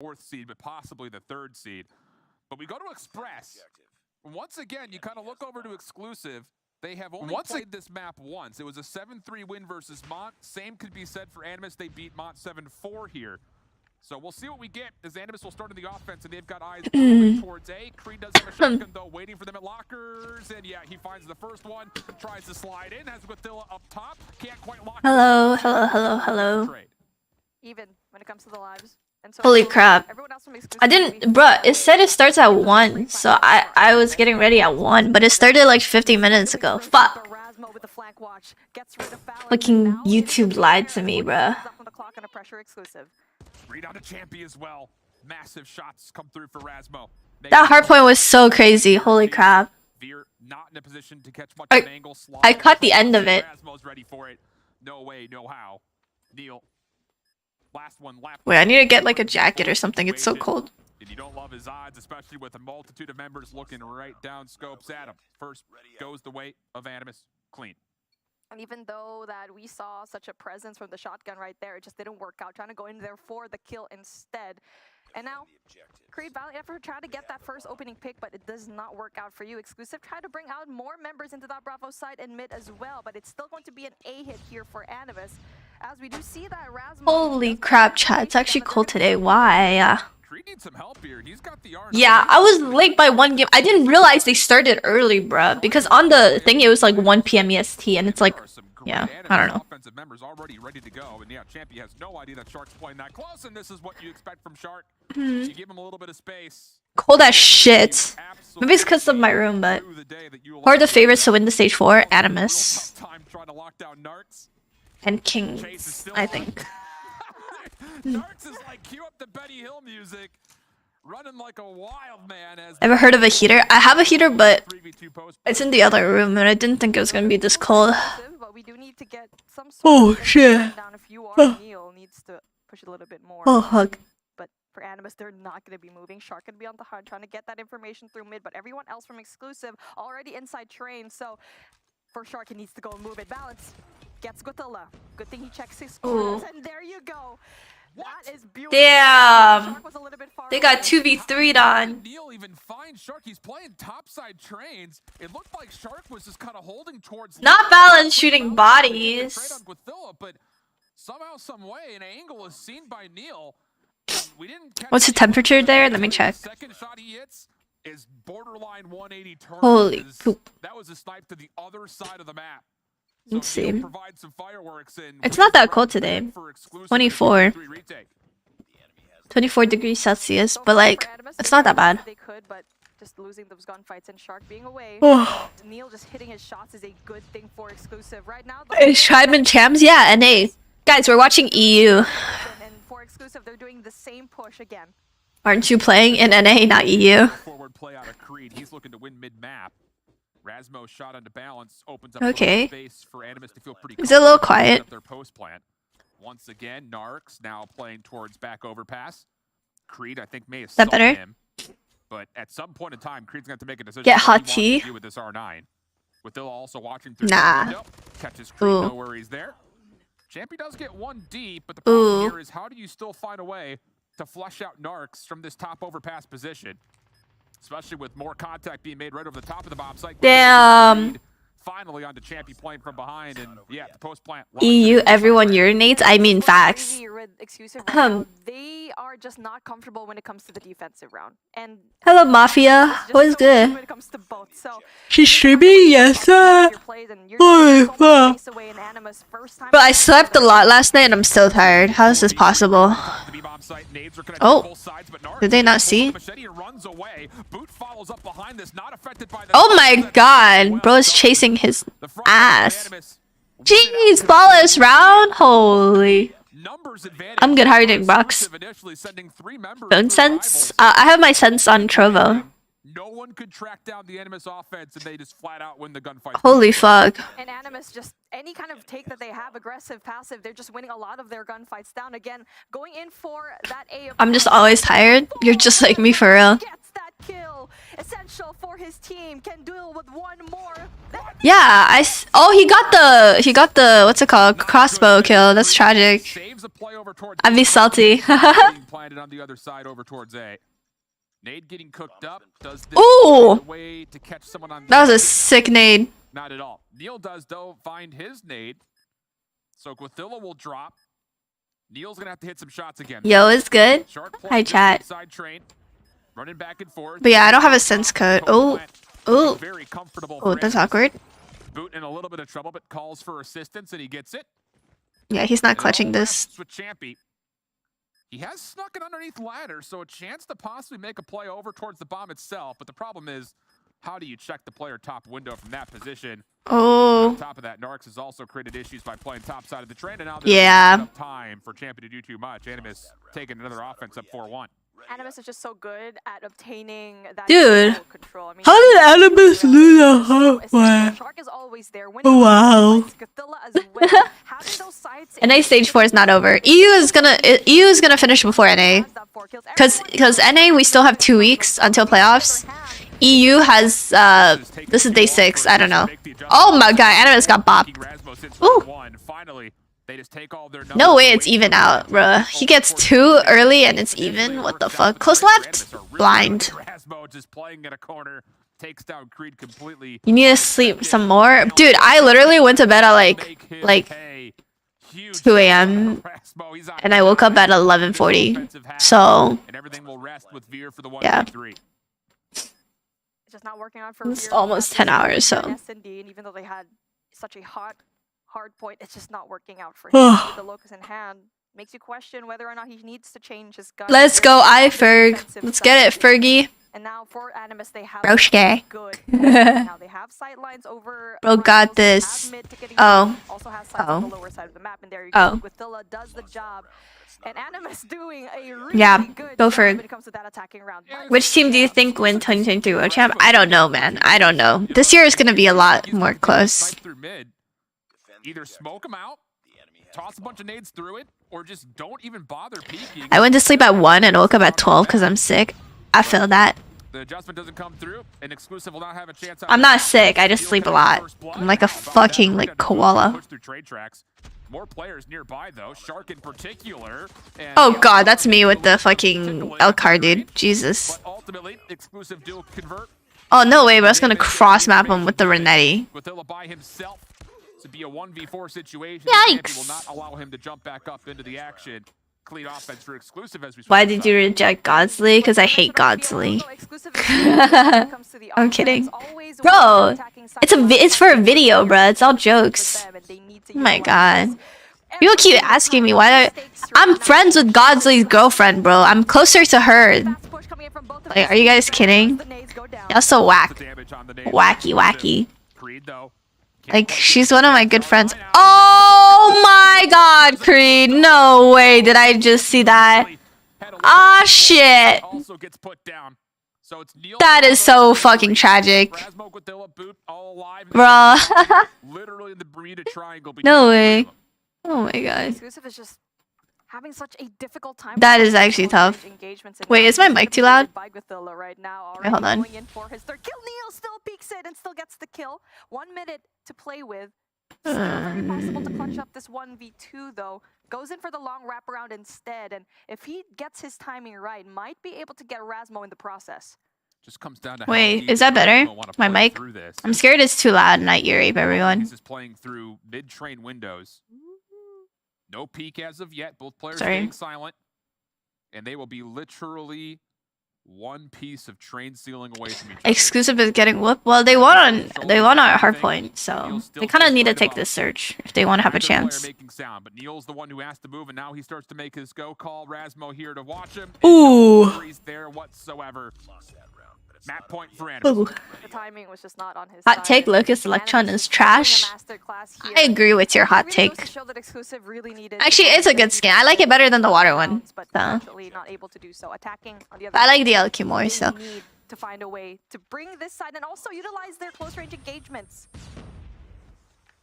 4th seed, but possibly the 3rd seed. But we go to Express. Once again, you kind of look over to Exclusive. They have only played this map once. It was a 7-3 win versus Mont. Same could be said for Animus. They beat Mont 7-4 here. So we'll see what we get as Animus will start in the offense, and they've got eyes towards A. Creed does have a shotgun, though, waiting for them at lockers. And yeah, he finds the first one, tries to slide in, has Guathilla up top. Can't quite lock Hello. Even when it comes to the lives. And so Holy crap. else I didn't, bruh, it said it starts at 1, so I was getting ready at 1, but it started like 50 minutes ago. Fuck. Fucking YouTube lied to me, bruh. Read on to Champy as well. Massive shots come through for Rasmo. That hardpoint was so crazy. Holy crap. Veer not in a position to catch much I- of an angle. I caught the end of it. Rasmo's ready for it. No way, no how. Neil. Last one left. Wait, I need to get like a jacket or something. It's so cold. And you don't love his odds, especially with a multitude of members looking right down scopes at him. First goes the weight of Animus. Clean. And even though that we saw such a presence from the shotgun right there, it just didn't work out. Trying to go in there for the kill instead. And now, Creed valiant effort tried to get that first opening pick, but it does not work out for you. Exclusive tried to bring out more members into that Bravo side and mid as well, but it's still going to be an A hit here for Animus. As we do see that Rasmus. Holy crap, chat. It's actually cold today. Why? Creed needs some help here. He's got the RNG. Yeah, I was late by 1 game. I didn't realize they started early, bruh. Because on the thing, it was like 1 p.m. EST, and it's like, yeah, I don't know. Offensive members already ready to go, and yeah, Champy has no idea that Shark's playing that close, and this is what you expect from Shark. You give him a little bit of space. Cold as shit. Maybe it's because of my room, but who are the favorites to win the stage 4? Animus and Kings, I think. Narks is like, cue up the Benny Hill music, running like a wild man. Ever heard of a heater? I have a heater, but it's in the other room, and I didn't think it was gonna be this cold. Oh shit! Needs to push it a little bit more. Oh hug. But for Animus, they're not going to be moving. Shark going to be on the hunt, trying to get that information through mid, but everyone else from Exclusive already inside train. So for Shark, he needs to go and move it. Balance. Gets Guathilla. Good thing he checks his scores, and there you go. That is beautiful. Damn. They got 2v3'd on. Neil even finds Shark. He's playing topside trains. It looked like Shark was just kind of holding towards. Not Balance shooting bodies. Guathilla, but somehow, some way, an angle is seen by Neil. We didn't. What's the temperature there? Let me check. Second shot he hits is borderline 180 turns. Holy poop. That was a snipe to the other side of the map. Let's see. Provide some fireworks and it's not that cold today. 24. 24 degrees Celsius, but like, it's not that bad. They could, but just losing those gunfights and Shark being away. Neil just hitting his shots is a good thing for Exclusive right now. Is Schreiben champs? Yeah, NA. Guys, we're watching EU. And for Exclusive, they're doing the same push again. Aren't you playing in NA, not EU? Forward play out of Creed. He's looking to win mid-map. Rasmo shot onto balance opens up space for Animus to feel pretty. Is it a little quiet? Their post plant. Once again, Narks now playing towards back overpass. Creed, I think, may have that better? Him, but at some point in time, Creed's going to make a decision. Get hot tea. With this R9. With Thilla also watching through. Nah. Catches Creed, no worries there. Champy does get one deep, but the problem here is how do you still find a way to flush out Narks from this top overpass position? Especially with more contact being made right over the top of the bomb site. Damn. Finally onto Champy playing from behind, and yeah, the post plant. EU, everyone urinates. I mean facts. They are just not comfortable when it comes to the defensive round. And hello, Mafia. What is good? When it comes to both. So she's streaming, yes, sir. But I slept a lot last night and I'm still tired. How is this possible? Oh, did they not see? Oh my god, bro is chasing his ass. Jeez, flawless round? Holy. I'm good. How are you doing, Box? Phone sense? I have my sense on Trovo. No one could track down the Animus offense and they just flat out win the gunfight. Holy fuck. And Animus, just any kind of take that they have, aggressive, passive, they're just winning a lot of their gunfights down. Again, going in for that A. I'm just always tired. You're just like me for real. Gets that kill. Essential for his team can deal with one more. Yeah, oh, he got the what's it called, crossbow kill. That's tragic. Saves a play over towards I'd be salty. being planted on the other side over towards A. Nade getting cooked up. Does this Ooh! way to catch someone on That was a sick nade. Not at all. Neil does though find his nade. So Guathilla will drop. Neil's gonna have to hit some shots again. Yo, it's good. Hi, chat. Side train, running back and forth. But yeah, I don't have a sense code. Oh, oh, Very comfortable. oh, that's awkward. Boot in a little bit of trouble, but calls for assistance and he gets it. Yeah, he's not clutching this. With Champy. He has snuck it underneath ladder, so a chance to possibly make a play over towards the bomb itself. But the problem is, how do you check the player top window from that position? Oh. On top of that, Narcs has also created issues by playing top side of the train, and now Yeah. there's time for Champion to do too much. Animus taking another offense up 4-1. Animus is just so good at obtaining that Dude. control. I mean, How did Animus lose a halfway? Shark is always there. Oh, wow. And NA stage 4 is not over. EU is gonna finish before NA. Cause NA we still have 2 weeks until playoffs. EU has this is day 6. I don't know. Oh my god, Animus got bopped. Ooh. No way it's even out, bruh. He gets 2 early and it's even. What the fuck? Close left. Blind. You need to sleep some more, dude. I literally went to bed at like 2 a.m. and I woke up at 11:40. So yeah. It's just not working out for It's almost 10 hours, so. S&D, and even though they had such a hard point, it's just not working out for him. With the locus in hand, makes you question whether or not he needs to change his gun. Let's go, Ferg. Let's get it, Fergie. And now for Animus, they have Broshke. good. Now they have sight lines over. Bro got this. Oh. Also has sights on the lower side of the map, and there you go. Guathilla does the job. And Animus doing a really good go job for when it comes to that attacking round. Which team do you think win 2023 World Champ? I don't know, man. I don't know. This year is gonna be a lot more close. Either smoke them out, toss a bunch of nades through it, or just don't even bother peeking. I went to sleep at 1 and woke up at 12 because I'm sick. I feel that. The adjustment doesn't come through, and exclusive will not have a chance. I'm not sick. I just sleep a lot. I'm like a fucking koala. More players nearby though, Shark in particular. Oh god, that's me with the fucking Elgato, dude. Jesus. But ultimately, exclusive dual convert. Oh no way, but I was gonna cross map him with the Renetti. Guathilla by himself to be a 1v4 situation. Yikes. Will not allow him to jump back up into the action. Clean offense for exclusive as we. Why did you reject Godsley? Because I hate Godsley. I'm kidding. Bro, it's for a video, bro. It's all jokes. Oh my god. People keep asking me why I'm friends with Godsley's girlfriend, bro. I'm closer to her. Like, are you guys kidding? Y'all so whack. Wacky. Like, she's one of my good friends. Oh my god, Creed. No way did I just see that. Ah, shit. That is so fucking tragic. Bruh. No way. Oh my god. Exclusive is just having such a difficult time. That is actually tough. Wait, is my mic too loud? Right now, wait, hold on. Going in for his third kill. Neil still peeks it and still gets the kill. 1 minute to play with. Still very possible to clutch up this 1v2 though. Goes in for the long wraparound instead, and if he gets his timing right, might be able to get Rasmo in the process. Just comes down to wait, is that better? My mic? I'm scared it's too loud and I ear rape everyone. This is playing through mid-train windows. No peek as of yet. Both players staying silent. And they will be literally one piece of train ceiling away from each other. Exclusive is getting whooped. Well, they won on hardpoint, so they kind of need to take this search if they want to have a chance. But Neil's the one who has to move, and now he starts to make his go call. Rasmo here to watch him. Ooh. No worries there whatsoever. Map point for Animus. The timing was just not on his Hot take, Locust Electron is trash. I agree with your hot take. Actually, it's a good skin. I like it better than the water one. So. I like the LQ more, so. To find a way to bring this side and also utilize their close range engagements.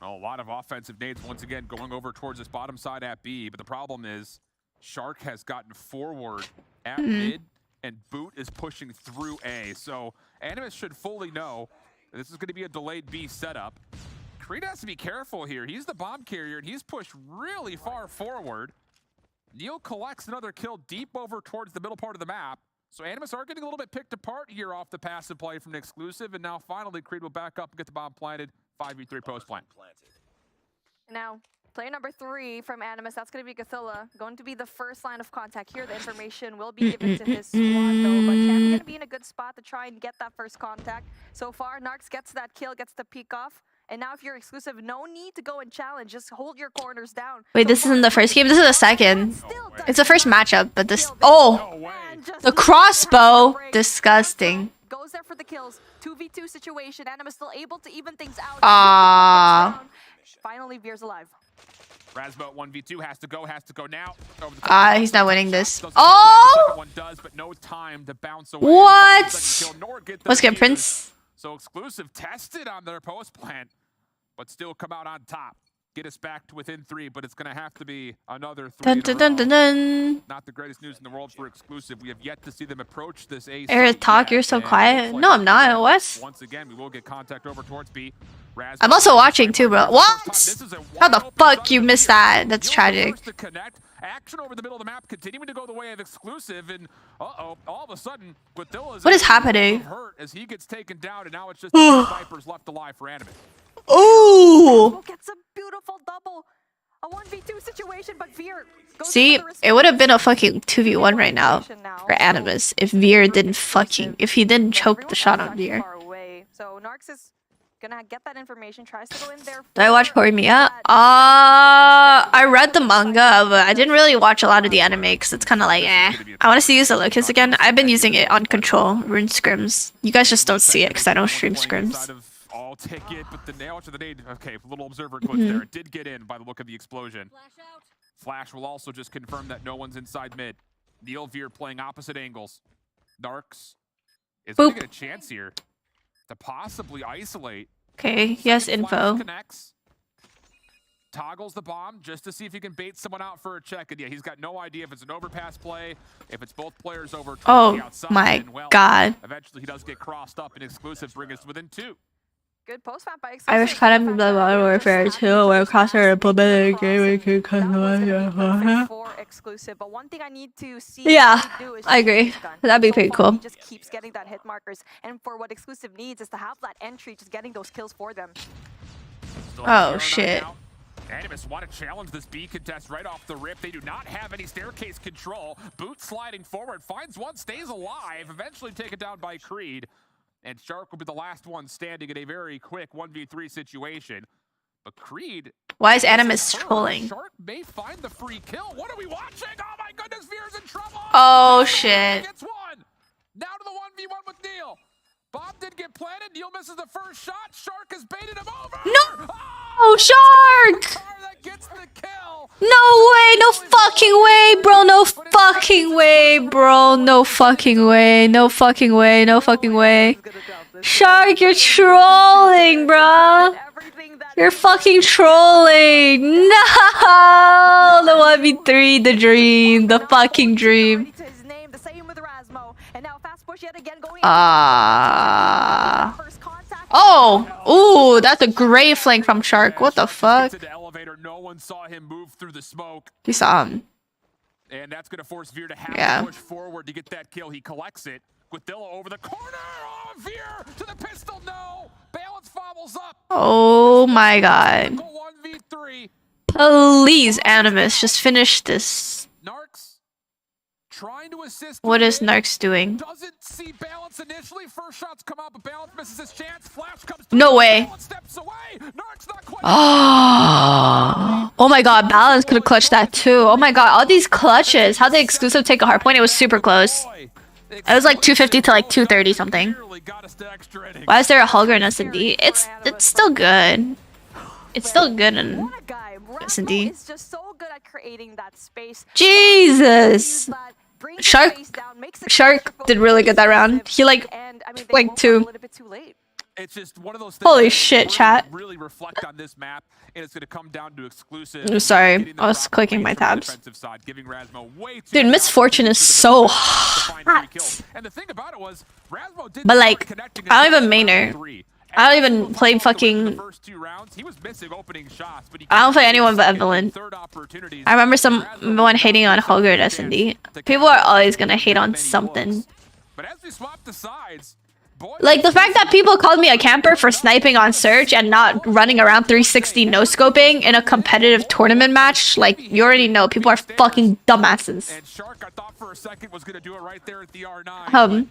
Oh, a lot of offensive nades once again going over towards this bottom side at B, but the problem is Shark has gotten forward at mid and Boot is pushing through A. So Animus should fully know that this is going to be a delayed B setup. Creed has to be careful here. He's the bomb carrier, and he's pushed really far forward. Neil collects another kill deep over towards the middle part of the map. So Animus are getting a little bit picked apart here off the passive play from the exclusive, and now finally Creed will back up and get the bomb planted. 5v3 post plant. Now, player number 3 from Animus, that's going to be Gothilla, going to be the first line of contact here. The information will be given to his squad, though, but Champ's going to be in a good spot to try and get that first contact. So far, Narcs gets that kill, gets the peek off, and now if you're exclusive, no need to go and challenge, just hold your corners down. Wait, this isn't the first game? This is the second. It's the first matchup, but this... Oh! The crossbow! Disgusting. Goes there for the kills. 2v2 situation. Animus still able to even things out. Finally veers alive. Rasbo 1v2 has to go now. He's not winning this. Oh! One does, but no time to bounce away. What? Let's get Prince. So exclusive tested on their post plant, but still come out on top. Get us back to within 3, but it's going to have to be another 3 Dun, dun, dun, dun. Not the greatest news in the world for exclusive. We have yet to see them approach this A. Aerith, talk, you're so quiet. No, I'm not. What? Once again, we will get contact over towards B. I'm also watching too, bro. What? How the fuck you missed that? That's tragic. Action over the middle of the map, continuing to go the way of exclusive, and all of a sudden, what is happening? Hurt as he gets taken down, and now it's just the snipers left alive for Animus. Ooh! Gets a beautiful double. A 1v2 situation, but Veer goes. See, it would have been a fucking 2v1 right now for Animus if Veer didn't if he didn't choke the shot on Veer. So Narcs is gonna get that information, tries to go in there. Did I watch Horimiya? I read the manga, but I didn't really watch a lot of the anime because it's kind of like, eh. I want to use the Lucas again. I've been using it on Control, Rune Scrims. You guys just don't see it because I don't stream Scrims. All ticket, but the nail to the nade. Okay, little observer glitch there. It did get in by the look of the explosion. Flash will also just confirm that no one's inside mid. Neil Veer playing opposite angles. Narcs is going to get a chance here to possibly isolate. Okay, he has info. Connects, toggles the bomb just to see if he can bait someone out for a check. And yeah, he's got no idea if it's an overpass play, if it's both players over. Oh my god. Eventually he does get crossed up and exclusive bring us within 2. Good post map by Irish kind of Modern Warfare 2, where Crosshair implemented a game we could for exclusive. But one thing I need to see. Yeah, I agree. That'd be pretty cool. He just keeps getting that hit markers, and for what exclusive needs is to have that entry, just getting those kills for them. Oh shit. Animus want to challenge this B contest right off the rip. They do not have any staircase control. Boot sliding forward, finds one, stays alive, eventually taken down by Creed. And Shark will be the last one standing in a very quick 1v3 situation. But Creed... Why is Animus trolling? Shark may find the free kill. What are we watching? Oh my goodness, Veer's in trouble! Oh shit. Gets one. Now to the 1v1 with Neil. Bomb did get planted. Neil misses the first shot. Shark has baited him over. No! Oh, Shark! That gets the kill. No way! No fucking way, bro! No fucking way, bro! No fucking way! No fucking way! No fucking way! Shark, you're trolling, bro! You're fucking trolling! No! The 1v3, the dream, the fucking dream. Oh! Ooh, that's a great flank from Shark. What the fuck? No one saw him move through the smoke. You saw him. And that's going to force Veer to have to push forward to get that kill. He collects it. Guadilla over the corner. Oh, Veer to the pistol. No. Balance fobbles up. Oh my god. 1v3. Please, Animus, just finish this. Narcs trying to assist. What is Narcs doing? Doesn't see Balance initially. First shots come out, but Balance misses his chance. Flash comes no way. Steps away. Narcs not quite. Oh my god, Balance could have clutched that too. Oh my god, all these clutches. How did exclusive take a hard point? It was super close. It was like 250 to like 230 something. Why is there a Hulger in S&D? It's still good. It's still good in S&D. Jesus! Shark did really good that round. He like 2. It's just one of those things. Holy shit, chat. Really reflect on this map, and it's going to come down to exclusive. I'm sorry, I was clicking my tabs. Dude, Misfortune is so hot. And the thing about it was, Rasmo did but like, I don't even main her. I don't even play fucking. I don't play anyone but Evelyn. I remember someone hating on Holger at S&D. People are always gonna hate on something. But as we swap the sides, like the fact that people called me a camper for sniping on Surge and not running around 360 no scoping in a competitive tournament match, like you already know people are fucking dumbasses. And Shark, I thought for a second, was gonna do it right there at the R9.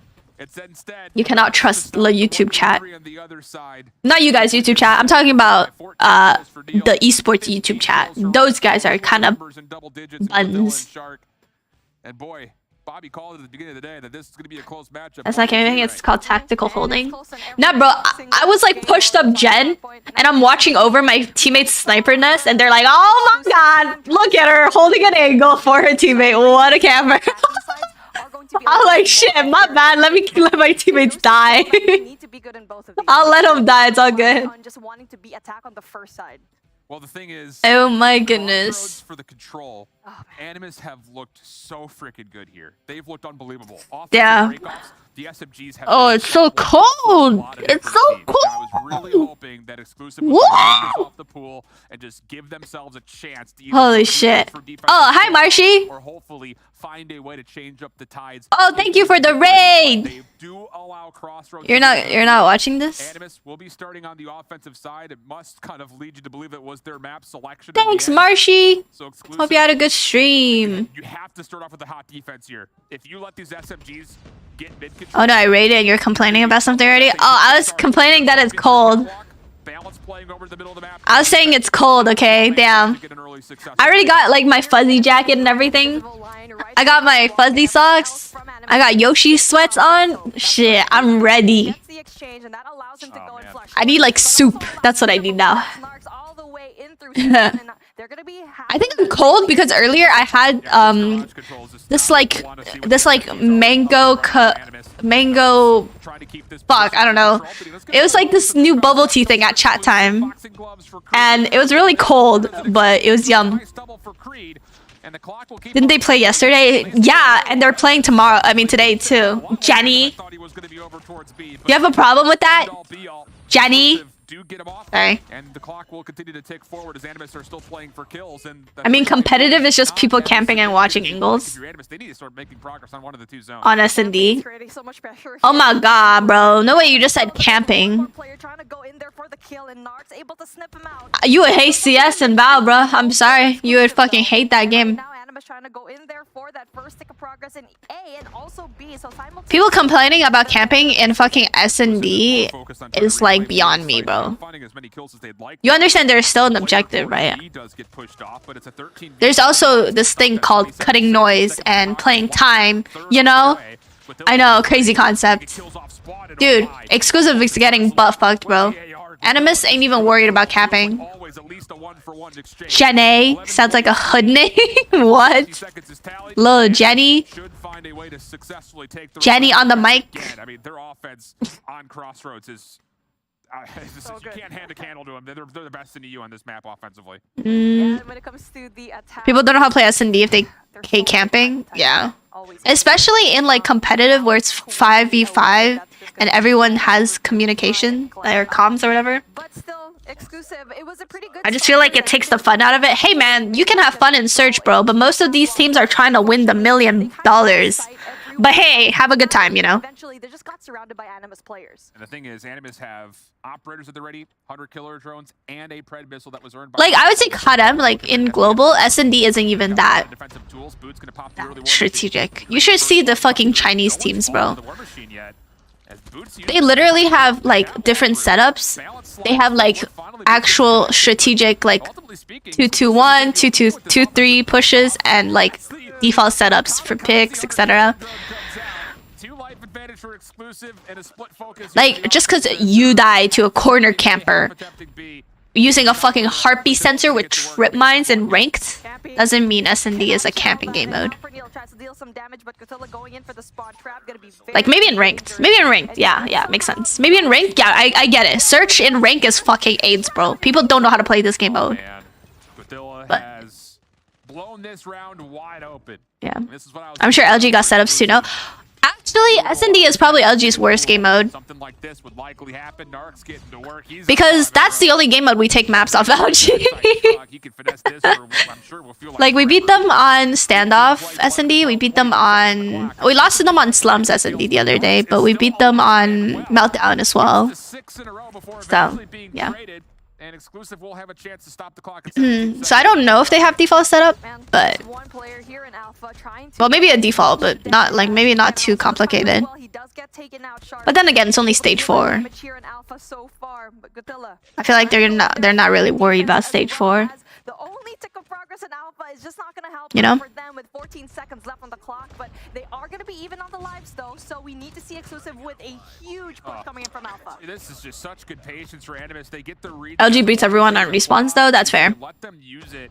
You cannot trust the YouTube chat. Not you guys YouTube chat. I'm talking about the esports YouTube chat. Those guys are kind of buns. And boy, Bobby called at the beginning of the day that this is going to be a close matchup. That's not kidding. It's called tactical holding. Nah, bro. I was like pushed up gen, and I'm watching over my teammate's sniper nest, and they're like, "Oh my god, look at her holding an angle for her teammate. What a camera!" I'm like, "Shit, my bad. Let my teammates die. I'll let them die. It's all good." Just wanting to be attack on the first side. Well, the thing is, oh my goodness. For the control, Animus have looked so freaking good here. They've looked unbelievable. Yeah. The SMGs have it's so cold. It's so cold. I was really hoping that exclusive would off the pool and just give themselves a chance to holy shit. Oh, hi Marshy. Or hopefully find a way to change up the tides. Oh, thank you for the raid. They do allow crossroads. You're not watching this? Animus will be starting on the offensive side. It must kind of lead you to believe it was their map selection. Thanks, Marshy. So hope you had a good stream. You have to start off with a hot defense here. If you let these SMGs get mid control. Oh no, I raided and you're complaining about something already? Oh, I was complaining that it's cold. I was saying it's cold, okay? Damn. I already got like my fuzzy jacket and everything. I got my fuzzy socks. I got Yoshi sweats on. Shit, I'm ready. I need like soup. That's what I need now. I think I'm cold because earlier I had this mango fuck, I don't know. It was like this new bubble tea thing at chat time. And it was really cold, but it was yum. Didn't they play yesterday? Yeah, and they're playing tomorrow. I mean today too. Jenny. Do you have a problem with that? Jenny? Sorry. And the clock will continue to tick forward as Animus are still playing for kills. And I mean, competitive is just people camping and watching angles. They need to start making progress on one of the two zones. On S&D. Oh my god, bro. No way you just said camping. You would hate CS and Val, bro. I'm sorry. You would fucking hate that game. Trying to go in there for that first tick of progress in A and also B. So people complaining about camping in fucking S&D is like beyond me, bro. You understand there's still an objective, right? There's also this thing called cutting noise and playing time, you know? I know, crazy concept. Dude, exclusive is getting butt fucked, bro. Animus ain't even worried about camping. Jenny sounds like a hood name. What? Lil Jenny. Jenny on the mic. I mean, their offense on Crossroads is. You can't hand a candle to them. They're the best in the EU on this map offensively. Yeah, when it comes to the attack, people don't know how to play S&D if they hate camping. Yeah. Especially in like competitive where it's 5v5 and everyone has communication or comms or whatever. But still, exclusive. It was a pretty good. I just feel like it takes the fun out of it. Hey man, you can have fun in Surge, bro, but most of these teams are trying to win the $1 million. But hey, have a good time, you know. Eventually, they just got surrounded by Animus players. And the thing is, Animus have operators at the ready, 100 killer drones, and a Pred missile that was earned by. Like I would say, Kadem, like in global, S&D isn't even that strategic. You should see the fucking Chinese teams, bro. They literally have like different setups. They have like actual strategic like 2-2-1, 2-2-2-3 pushes and like default setups for picks, etc. Like just because you die to a corner camper using a fucking heartbeat sensor with trip mines in ranked doesn't mean S&D is a camping game mode. Like maybe in ranked. Maybe in ranked. Yeah, makes sense. Maybe in ranked. Yeah, I get it. Search in rank is fucking AIDS, bro. People don't know how to play this game mode. But has blown this round wide open. yeah, I'm sure LG got setups too. No, actually, S&D is probably LG's worst game mode. Something like this would likely happen. Narc's getting to work. Because that's the only game mode we take maps off LG. Like we beat them on standoff S&D. We beat them on. We lost to them on slums S&D the other day, but we beat them on meltdown as well. So yeah. And exclusive will have a chance to stop the clock. So I don't know if they have default setup, but well, maybe a default, but not like maybe not too complicated. But then again, it's only stage 4. I feel like they're not really worried about stage 4. You know? For them with 14 seconds left on the clock, but they are going to be even on the lives though, so we need to see exclusive with a huge push coming in from Alpha. This is just such good patience for Animus. They get the read. LG beats everyone on respawns though, that's fair. Let them use it.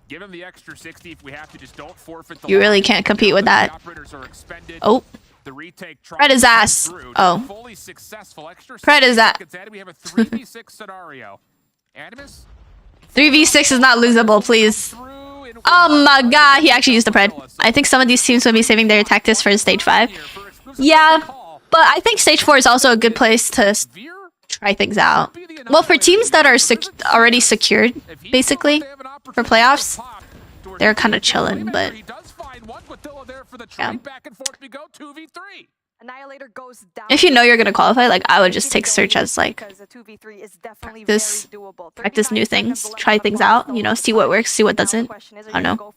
Give them the extra 60 if we have to. Just don't forfeit the You really can't compete with that. Oh. Pred his ass. Oh. Pred his ass. We have a 3v6 scenario. Animus 3v6 is not losable, please. Oh my god, he actually used the Pred. I think some of these teams will be saving their tactics for stage 5. Yeah, but I think stage 4 is also a good place to try things out. Well, for teams that are already secured, basically, for playoffs, they're kind of chilling, but yeah. If you know you're gonna qualify, like I would just take search as like practice new things, try things out, you know, see what works, see what doesn't. I don't know.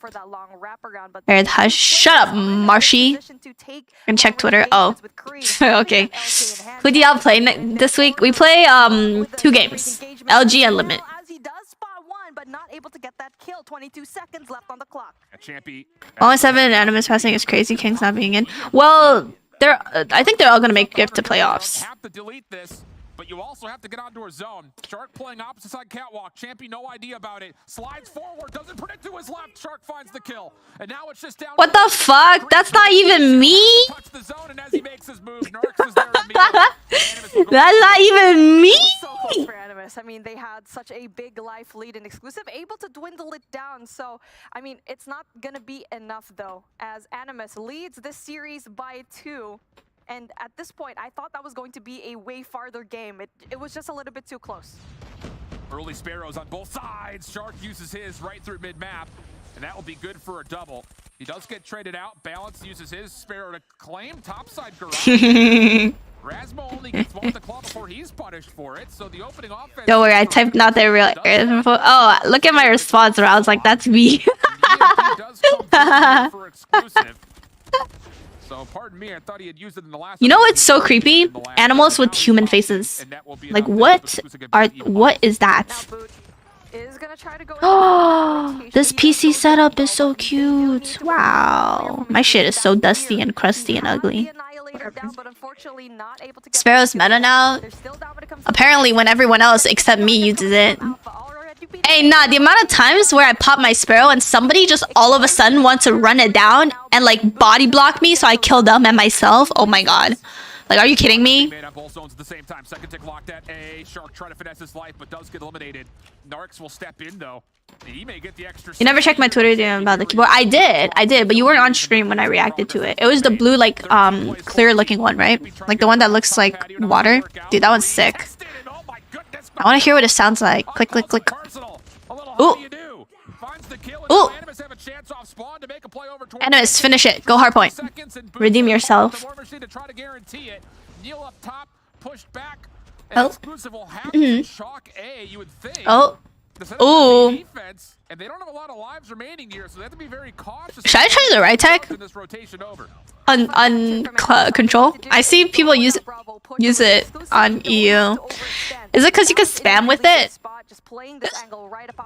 Aerith, hush. Shut up, Marshy. And check Twitter. Oh, okay. Who do y'all play this week? We play 2 games. LG and Limit. But not able to get that kill. 22 seconds left on the clock. 1-7 Animus passing is crazy. King's not being in. Well, I think they're all gonna make it to playoffs. Have to delete this, but you also have to get onto a zone. Shark playing opposite side catwalk. Champion no idea about it. Slides forward, doesn't predict to his left. Shark finds the kill, and now it's just down. What the fuck? That's not even me. Touch the zone, and as he makes his move, Narcs is there That's not even me. So close for Animus. I mean, they had such a big life lead and exclusive, able to dwindle it down. So, I mean, it's not gonna be enough though, as Animus leads this series by 2. And at this point, I thought that was going to be a way farther game. It was just a little bit too close. Early Sparrows on both sides. Shark uses his right through mid-map, and that will be good for a double. He does get traded out. Balance uses his Sparrow to claim topside garage. Rasmo only gets one with the claw before he's punished for it, so the opening offense... Don't worry, I typed not their real info. Oh, look at my response where I was like, that's me. for exclusive. So, pardon me, I thought he had used it in the last... You know what's so creepy? Animals with human faces. Like, what is that? Oh, this PC setup is so cute. Wow. My shit is so dusty and crusty and ugly. Sparrow's meta now. Apparently when everyone else except me uses it. Hey, nah, the amount of times where I pop my Sparrow and somebody just all of a sudden wants to run it down and like body block me so I kill them and myself. Oh my god. Like, are you kidding me? You never checked my Twitter about the keyboard. I did, but you weren't on stream when I reacted to it. It was the blue, like, clear looking one, right? Like the one that looks like water. Dude, that one's sick. I want to hear what it sounds like. Click, click, click. Ooh. Ooh. Animus, finish it. Go hardpoint. Redeem yourself. Oh. Oh. Ooh. Should I try the right tech? On control? I see people use it on EU. Is it because you can spam with it?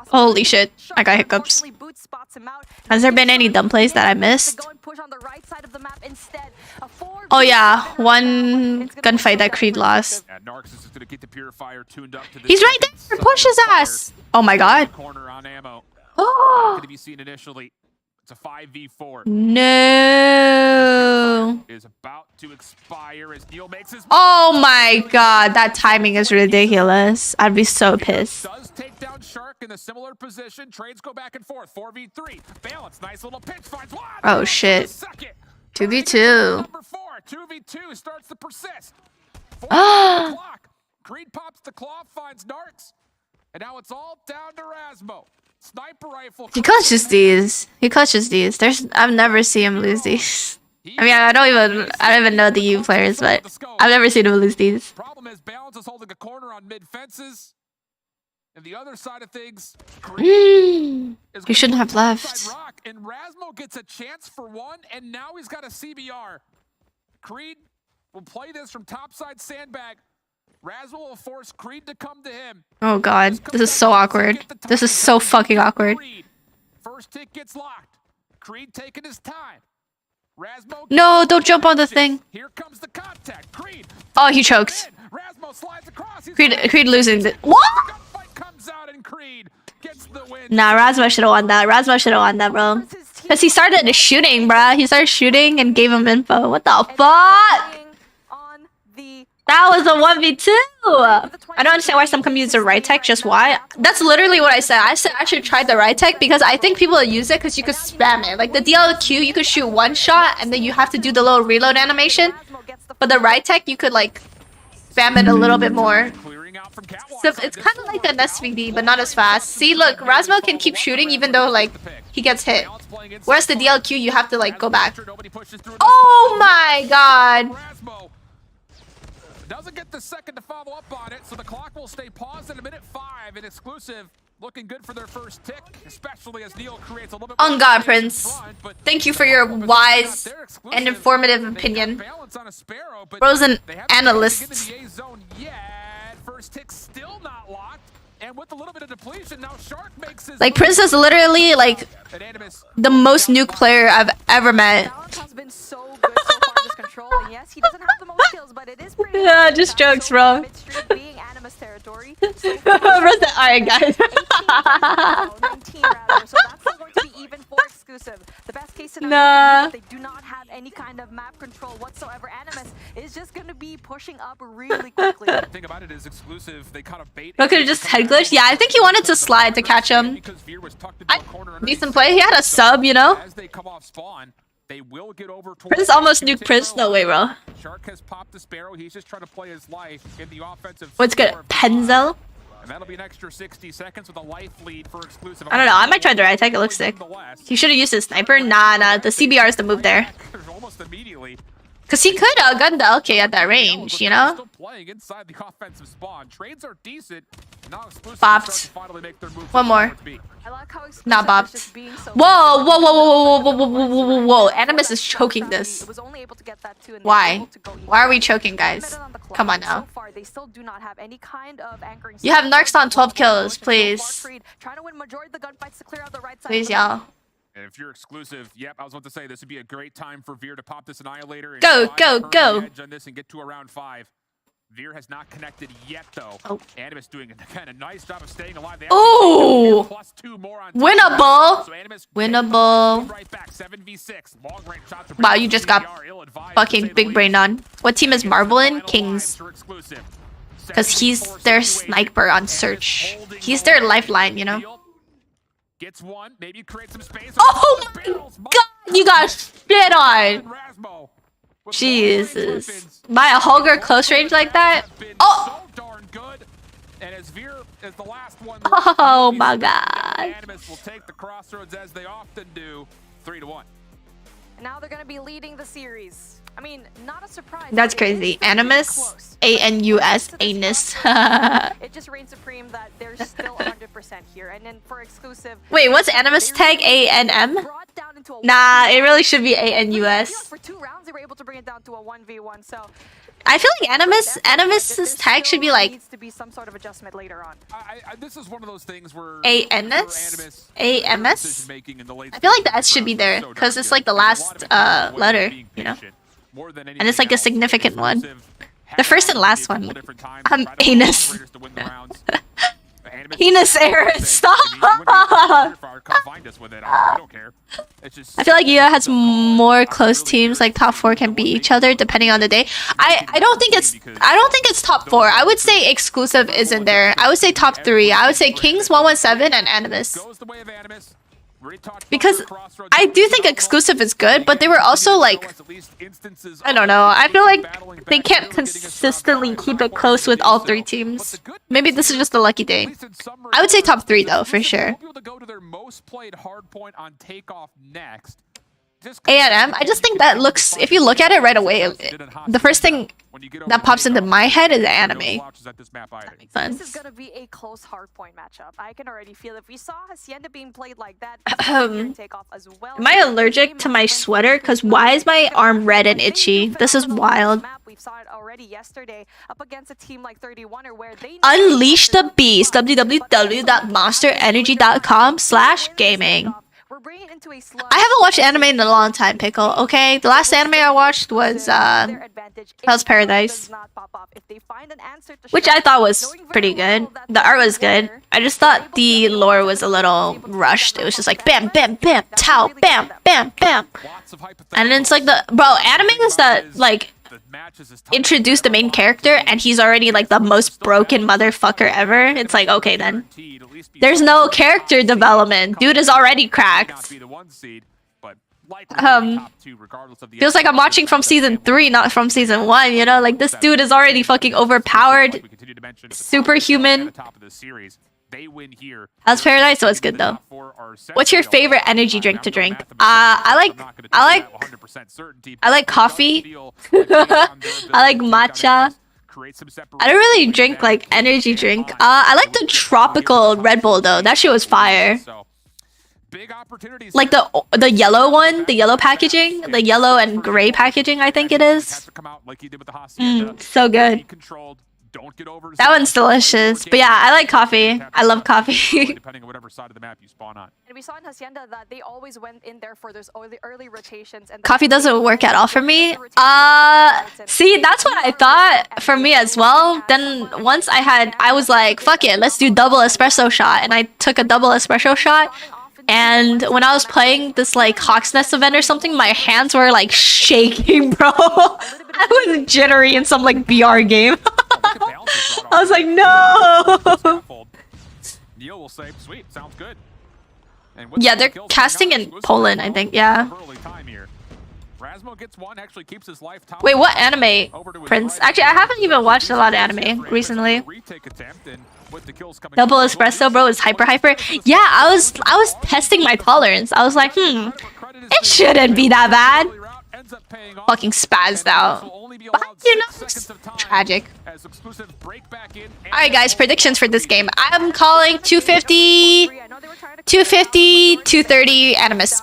Holy shit, I got hiccups. Has there been any dumb plays that I missed? Oh yeah, one gunfight that Creed lost. get the purifier tuned up to this. He's right there. Push his ass. Oh my god. Corner on ammo. Oh. Going to be seen initially. It's a 5v4. No. Is about to expire as Neil makes his. Oh my god, that timing is ridiculous. I'd be so pissed. Does take down Shark in a similar position. Trades go back and forth. 4v3. Balance. Nice little pitch. Finds one. Oh shit. 2v2. Number 4. 2v2 starts to persist. 4 on the clock. Creed pops the claw, finds Narcs. And now it's all down to Rasmo. Sniper rifle. He clutches these. He clutches these. I've never seen him lose these. I mean, I don't even know the U players, but I've never seen him lose these. Problem is, Balance is holding a corner on mid fences. And the other side of things, He shouldn't have left. And Rasmo gets a chance for one, and now he's got a CBR. Creed will play this from topside sandbag. Rasmo will force Creed to come to him. Oh god, this is so awkward. This is so fucking awkward. First hit gets locked. Creed taking his time. Rasmo. No, don't jump on the thing. Here comes the contact. Creed. Oh, he choked. Rasmo slides across. Creed losing the what? Comes out and Creed gets the win. Nah, Rasmo should have won that. Rasmo should have won that, bro. Because he started shooting, bruh. He started shooting and gave him info. What the fuck? That was a 1v2. I don't understand why some come use the right tech. Just why? That's literally what I said. I said I should try the right tech because I think people use it because you could spam it. Like the DLQ, you could shoot one shot and then you have to do the little reload animation. But the right tech, you could like spam it a little bit more. So it's kind of like an SVD, but not as fast. See, look, Rasmo can keep shooting even though like he gets hit. Whereas the DLQ, you have to like go back. Oh my god. Doesn't get the second to follow up on it, so the clock will stay paused at a minute 5. And Exclusive looking good for their first tick, especially as Neil creates a little bit. On God, Prince. Thank you for your wise and informative opinion. Bro's an analyst. First tick still not locked. And with a little bit of depletion, now Shark makes his like Prince is literally like the most nuke player I've ever met. Yes, he doesn't have the most skills, but it is pretty. Yeah, just jokes, bro. Alright, guys. 19 rather, so that's not going to be even for Exclusive. The best case scenario is they do not have any kind of map control whatsoever. Animus is just going to be pushing up really quickly. The thing about it is Exclusive, they kind of bait. Look at just head glitch. Yeah, I think he wanted to slide to catch him. Decent play. He had a sub, you know. As they come off spawn, they will get over Prince almost nuked Prince. No way, bro. Shark has popped the Sparrow. He's just trying to play his life in the offensive. What's good? Penzel? And that'll be an extra 60 seconds with a life lead for Exclusive. I don't know. I might try the right tech. It looks sick. He should have used his sniper. Nah. The CBR is the move there. Almost immediately. Because he could have gotten the LK at that range, you know? Still playing inside the offensive spawn. Trades are decent. Now Exclusive bopped. finally make their move. One more. I like how not bopped. Whoa. Animus is choking this. Why? Why are we choking, guys? Come on now. You have Narcs on 12 kills, please. Please, y'all. And if you're Exclusive, yep, I was about to say this would be a great time for Veer to pop this Annihilator. And go. On this and get to around 5. Veer has not connected yet, though. Oh. Animus doing a kind of nice job of staying alive. Ooh! Winnable! So Winnable. Right back, 7v6. Long range shots. Wow, you just got fucking big brain on. What team is Marvel in? Kings. Because he's their sniper on search. He's their lifeline, you know? Gets one, maybe create some space. Oh my god, you got shit on. Jesus. By a Holger close range like that? Oh! And as Veer is the last one, oh my god. Animus will take the crossroads as they often do, 3-1. Now they're going to be leading the series. I mean, not a surprise. That's crazy. Animus, A-N-U-S, anus. It just reigns supreme that they're still 100% here. And then for Exclusive. Wait, what's Animus tag? A-N-M? Nah, it really should be A-N-U-S. For 2 rounds, they were able to bring it down to a 1v1. So I feel like Animus's tag should be like. Needs to be some sort of adjustment later on. This is one of those things where A-N-S? A-M-S? I feel like the S should be there because it's like the last letter, you know? And it's like a significant one. The first and last one. Anus. Anus Aerith, stop! I feel like Yu has more close teams, like top 4 can beat each other depending on the day. I don't think it's top 4. I would say exclusive isn't there. I would say top 3. I would say Kings, 117, and Animus. Because I do think exclusive is good, but they were also like, I don't know, I feel like they can't consistently keep it close with all 3 teams. Maybe this is just a lucky day. I would say top 3 though, for sure. A&M, I just think that looks, if you look at it right away, the first thing that pops into my head is anime. That makes sense. This is gonna be a close hardpoint matchup. I can already feel if we saw Hacienda being played like that. Takeoff as well. Am I allergic to my sweater? Because why is my arm red and itchy? This is wild. We saw it already yesterday up against a team like 31er where they Unleash the beast. www.monsterenergy.com/gaming. I haven't watched anime in a long time, Pickle. Okay, the last anime I watched was Hell's Paradise, which I thought was pretty good. The art was good. I just thought the lore was a little rushed. It was just like bam, bam, bam, tau, bam, bam, bam, and then it's like anime is that like introduce the main character and he's already like the most broken motherfucker ever. It's like, okay then. There's no character development. Dude is already cracked. Feels like I'm watching from season 3, not from season 1, you know? Like, this dude is already fucking overpowered. Superhuman. Hell's Paradise was good though. What's your favorite energy drink to drink? I like coffee. I like matcha. I don't really drink like energy drink. I like the tropical Red Bull though. That shit was fire. Like the yellow one, the yellow packaging, the yellow and gray packaging, I think it is. So good. That one's delicious. But yeah, I like coffee. I love coffee. Depending on whatever side of the map you spawn on. And we saw in Hacienda that they always went in there for those early rotations. And coffee doesn't work at all for me. See, that's what I thought for me as well. Then once I was like, fuck it, let's do double espresso shot. And I took a double espresso shot. And when I was playing this like Hawk's Nest event or something, my hands were like shaking, bro. I was jittery in some like VR game. I was like, no. Neil will say, sweet, sounds good. Yeah, they're casting in Poland, I think. Yeah. Wait, what anime, Prince? Actually, I haven't even watched a lot of anime recently. Double espresso, bro, is hyper. Yeah, I was testing my tolerance. I was like, it shouldn't be that bad. Fucking spazzed out. But, you know, it's tragic. Alright guys, predictions for this game. I'm calling 250, 230 Animus.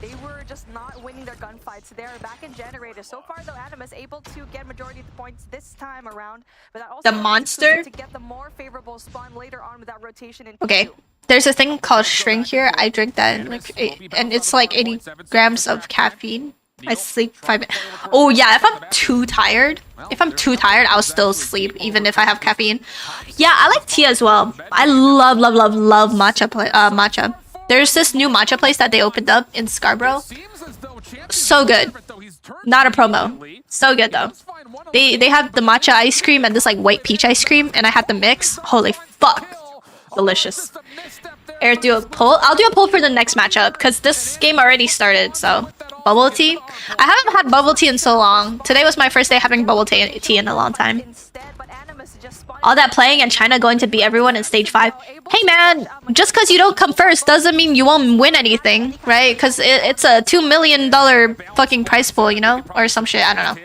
They were just not winning their gunfights. They're back in generator. So far though, Animus able to get majority of the points this time around. But that also the monster? To get the more favorable spawn later on with that rotation in okay. There's a thing called shrink here. I drink that and it's like 80 grams of caffeine. I sleep 5 minutes. Oh yeah, if I'm too tired, I'll still sleep even if I have caffeine. Yeah, I like tea as well. I love matcha. There's this new matcha place that they opened up in Scarborough. So good. Not a promo. So good though. They have the matcha ice cream and this like white peach ice cream, and I had the mix. Holy fuck. Delicious. Aerith, do a poll? I'll do a poll for the next matchup because this game already started, so. Bubble tea? I haven't had bubble tea in so long. Today was my first day having bubble tea in a long time. All that playing and China going to beat everyone in stage 5. Hey man, just because you don't come first doesn't mean you won't win anything, right? Because it's a $2 million fucking prize pool, you know? Or some shit, I don't know.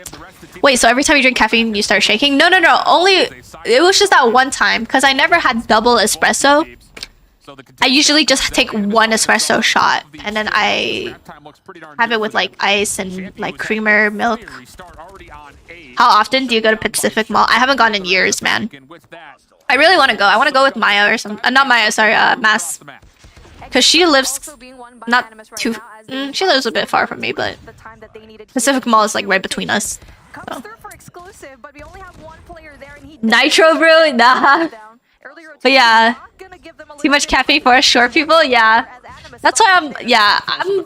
Wait, so every time you drink caffeine, you start shaking? No. Only, it was just that one time because I never had double espresso. I usually just take one espresso shot and then I have it with like ice and like creamer, milk. How often do you go to Pacific Mall? I haven't gone in years, man. I really want to go. I want to go with Maya or something. Not Maya, sorry, Mass. Because she lives not too... she lives a bit far from me, but Pacific Mall is like right between us. So. exclusive, but we only have one player there, and he Nitro brew? Nah. But yeah, too much caffeine for us short people? Yeah. That's why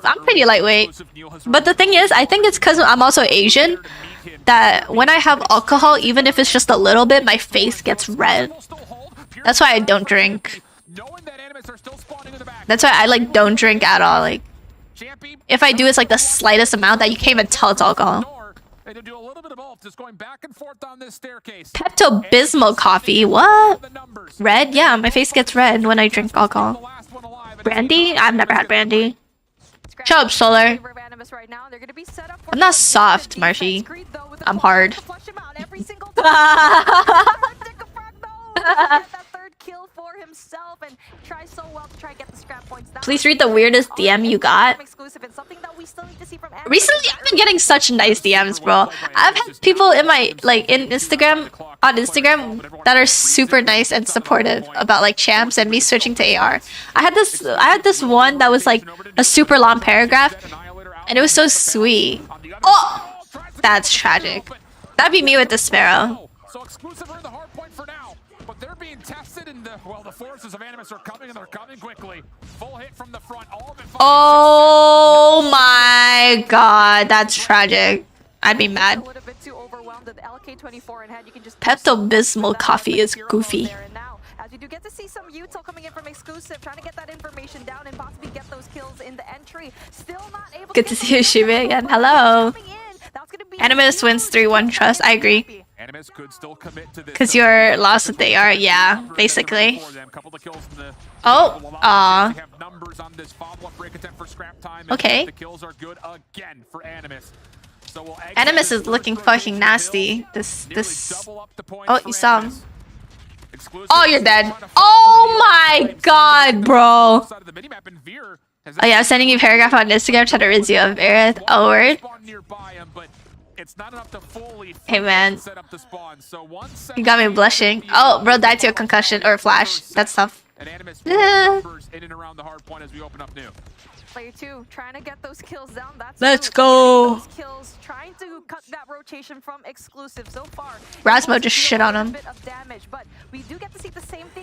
I'm pretty lightweight. But the thing is, I think it's because I'm also Asian, that when I have alcohol, even if it's just a little bit, my face gets red. That's why I don't drink. That's why I like don't drink at all. Like, if I do, it's like the slightest amount that you can't even tell it's alcohol. Pepto-Bismol coffee? What? Red? Yeah, my face gets red when I drink alcohol. Brandy? I've never had brandy. Shut up, Solar. I'm not soft, Marshy. I'm hard. Please read the weirdest DM you got. Recently, I've been getting such nice DMs, bro. I've had people in my on Instagram that are super nice and supportive about like champs and me switching to AR. I had this one that was like a super long paragraph, and it was so sweet. Oh, that's tragic. That'd be me with the Sparrow. So exclusive are in the hard point for now, but they're being tested, and the forces of Animus are coming, and they're coming quickly. Full hit from the front. All of it. Oh my god, that's tragic. I'd be mad. Pepto-Bismol coffee is goofy. As we do get to see some util coming in from exclusive, trying to get that information down and possibly get those kills in the entry. Still not able. Good to see you, Shiba, again. Hello. Animus wins 3-1 trust. I agree. Because you're lost with AR, yeah, basically. Oh, okay. Animus is looking fucking nasty. This. Oh, you saw him. Oh, you're dead. Oh my god, bro. Oh yeah, I'm sending you a paragraph on Instagram. Try to rid you of Aerith. Oh, word. Hey man, you got me blushing. Oh, bro died to a concussion or a flash. That's tough. Yeah. Player 2 trying to get those kills down. Let's go. Trying to cut that rotation from exclusive so far. Rasmo just shit on him.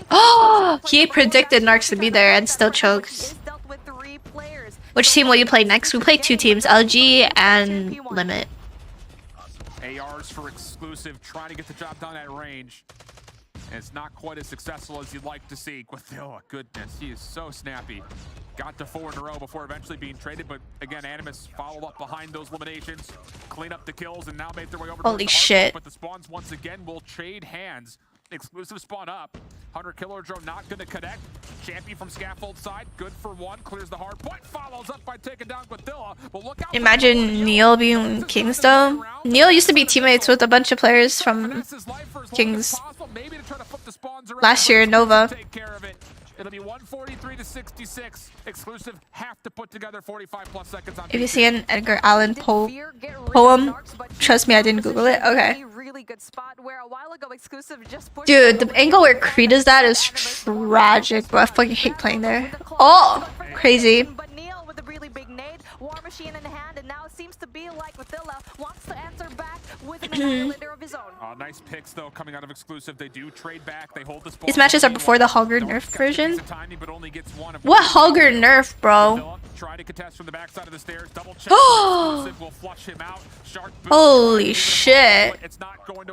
Oh, he predicted Narcs to be there and still chokes. Which team will you play next? We play 2 teams, LG and Limit. ARs for exclusive, trying to get the job done at range. And it's not quite as successful as you'd like to see. Guathilla, goodness, he is so snappy. Got to 4 in a row before eventually being traded, but again, Animus followed up behind those eliminations, clean up the kills, and now made their way over. Holy shit. But the spawns once again will trade hands. Exclusive spawn up. Hunter Killer Drone not going to connect. Champion from scaffold side, good for 1, clears the hard point, follows up by taking down Guathilla. But look out. Imagine Neil being Kings though. Neil used to be teammates with a bunch of players from Kings last year in Nova. It'll be 143 to 66. Exclusive have to put together 45 plus seconds on. If you see an Edgar Allan poem, trust me, I didn't Google it. Okay. Dude, the angle where Creed is that is tragic, bro. I fucking hate playing there. Oh, crazy. War machine in hand, and now it seems to be like Guathilla wants to answer back with an annihilator of his own. Nice picks though coming out of exclusive. They do trade back. They hold the spawn. These matches are before the Hogger nerf version. What Hogger nerf, bro? Try to contest from the backside of the stairs. Double check. Will flush him out. Holy shit!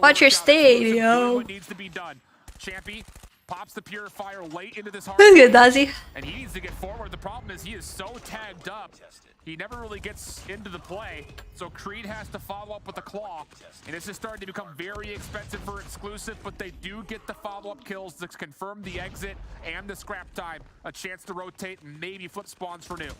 Watch your stadium. Needs to be done. Champy pops the purifier late into this hard. Look at Dazzy. And he needs to get forward. The problem is he is so tagged up. He never really gets into the play, so Creed has to follow up with a claw. And this is starting to become very expensive for exclusive, but they do get the follow-up kills to confirm the exit and the scrap time. A chance to rotate and maybe flip spawns for new.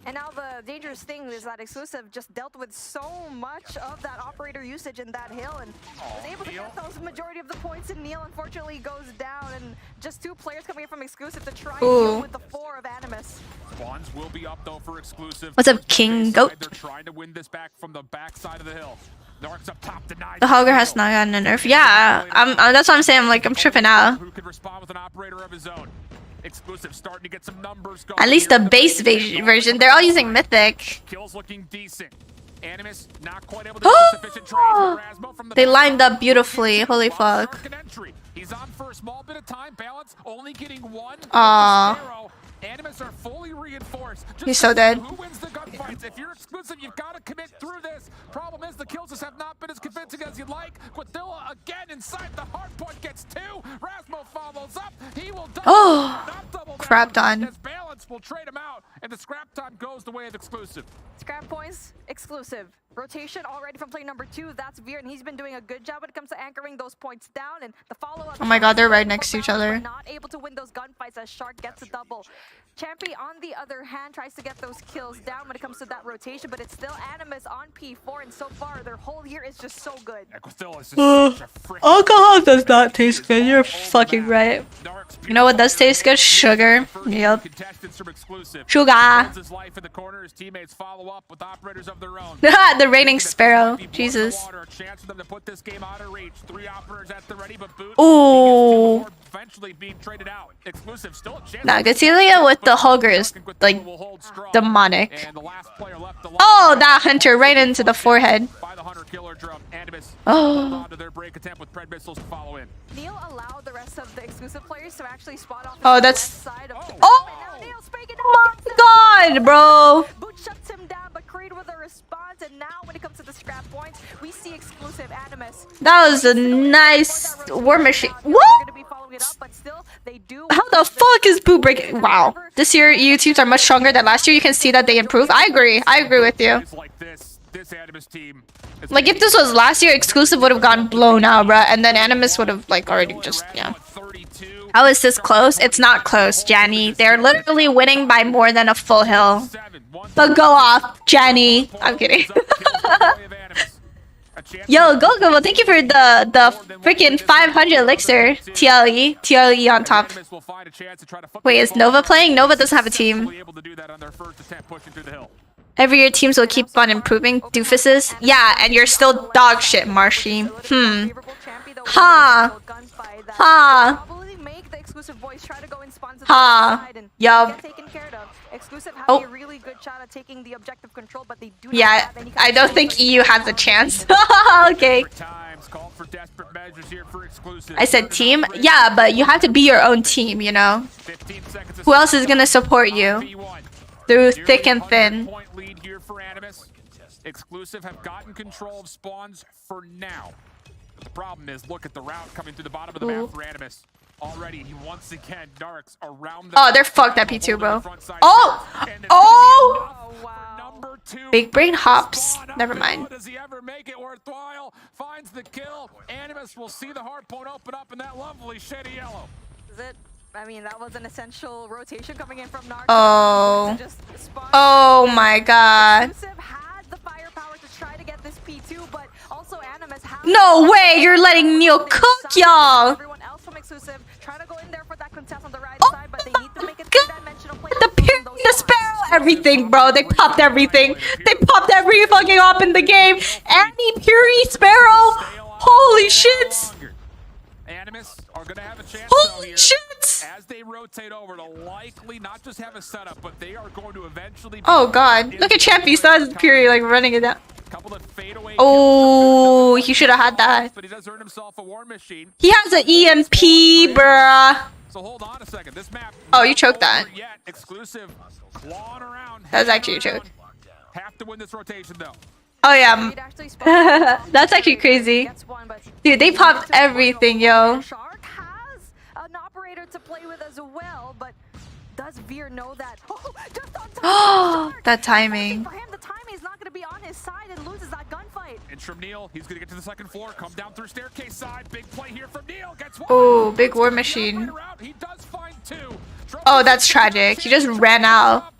And now the dangerous thing is that exclusive just dealt with so much of that operator usage in that hill and was able to get those majority of the points, and Neil unfortunately goes down, and just 2 players coming in from exclusive to try and deal with the 4 of Animus. Spawns will be up though for exclusive. What's up, King Goat? They're trying to win this back from the backside of the hill. Narcs up top, denied. The Hogger has not gotten a nerf. Yeah, that's what I'm saying. I'm tripping out. Who could respond with an operator of his own? Exclusive starting to get some numbers going. At least the base version. They're all using Mythic. Kills looking decent. Animus not quite able to get sufficient trades for Rasmo from the They lined up beautifully. Holy fuck. He's on for a small bit of time. Balance only getting one. Aww. Animus are fully reinforced. He's so dead. Who wins the gunfights? If you're exclusive, you've got to commit through this. Problem is the kills just have not been as convincing as you'd like. Quadilla again inside the hard point gets 2. Rasmo follows up. He will double, not double down. Crapped on. As Balance will trade him out, and the scrap time goes the way of exclusive. Scrap points, exclusive. Rotation already from play number 2. That's Veer, and he's been doing a good job when it comes to anchoring those points down. And the follow-up. Oh my god, they're right next to each other. Not able to win those gunfights as Shark gets a double. Champy, on the other hand, tries to get those kills down when it comes to that rotation, but it's still Animus on P4, and so far their whole year is just so good. Alcohol does not taste good. You're fucking right. You know what does taste good? Sugar. Yep. Sugar. The raining sparrow. Jesus. Ooh. Nagatilia with the Hulgers, like demonic. Oh, that hunter right into the forehead. Oh. Neil allowed the rest of the exclusive players to actually spot off. Oh, that's. Oh my god, bro. Boot shuts him down, but Creed with a response, and now when it comes to the scrap points, we see exclusive Animus. That was a nice war machine. What? How the fuck is Boo breaking? Wow. This year, EU teams are much stronger than last year. You can see that they improved. I agree. I agree with you. Like, if this was last year, exclusive would have gotten blown out, bruh. And then Animus would have, like, already just, yeah. How is this close? It's not close, Janny. They're literally winning by more than a full hill. But go off, Janny. I'm kidding. Yo, Gogo, thank you for the freaking 500 elixir. TLE on top. Wait, is Nova playing? Nova doesn't have a team. Every year teams will keep on improving. Doofuses. Yeah, and you're still dog shit, Marshy. Ha. Ha. Ha. Yup. Oh. Yeah, I don't think EU has a chance. Okay. I said team? Yeah, but you have to be your own team, you know? Who else is gonna support you? Through thick and thin. Exclusive have gotten control of spawns for now. But the problem is, look at the route coming through the bottom of the map for Animus. Already, he once again darks around the. Oh, they're fucked at P2, bro. Oh! Oh! Wow. Big brain hops. Never mind. Does he ever make it worthwhile? Finds the kill. Animus will see the hard point open up in that lovely shady yellow. Is it? I mean, that was an essential rotation coming in from Narc. Oh. Oh my god. Had the firepower to try to get this P2, but also Animus has. No way! You're letting Neil cook, y'all! Everyone else from exclusive trying to go in there for that contest on the right Oh side, but they need to make it three-dimensional play. The sparrow, everything, bro. They popped everything. They popped every fucking op in the game. Annie Puri Sparrow. Holy shit. Animus are gonna have a chance. Holy shit. As they rotate over to likely not just have a setup, but they are going to eventually. Oh god. Look at Champy. Saw his Puri like running it down. Oh, he should have had that. But he does earn himself a war machine. He has an EMP, bruh. So hold on a second. This map. Oh, you choked that. Exclusive. Clawing around. That was actually a choke. Have to win this rotation though. Oh yeah. That's actually crazy. Dude, they popped everything, yo. Shark has an operator to play with as well, but does Veer know that? Oh, just on time. That timing. For him, the timing is not going to be on his side and loses that gunfight. And from Neil, he's going to get to the second floor, come down through staircase side. Big play here from Neil. Gets one. Oh, big war machine. He does find 2. Oh, that's tragic. He just ran out.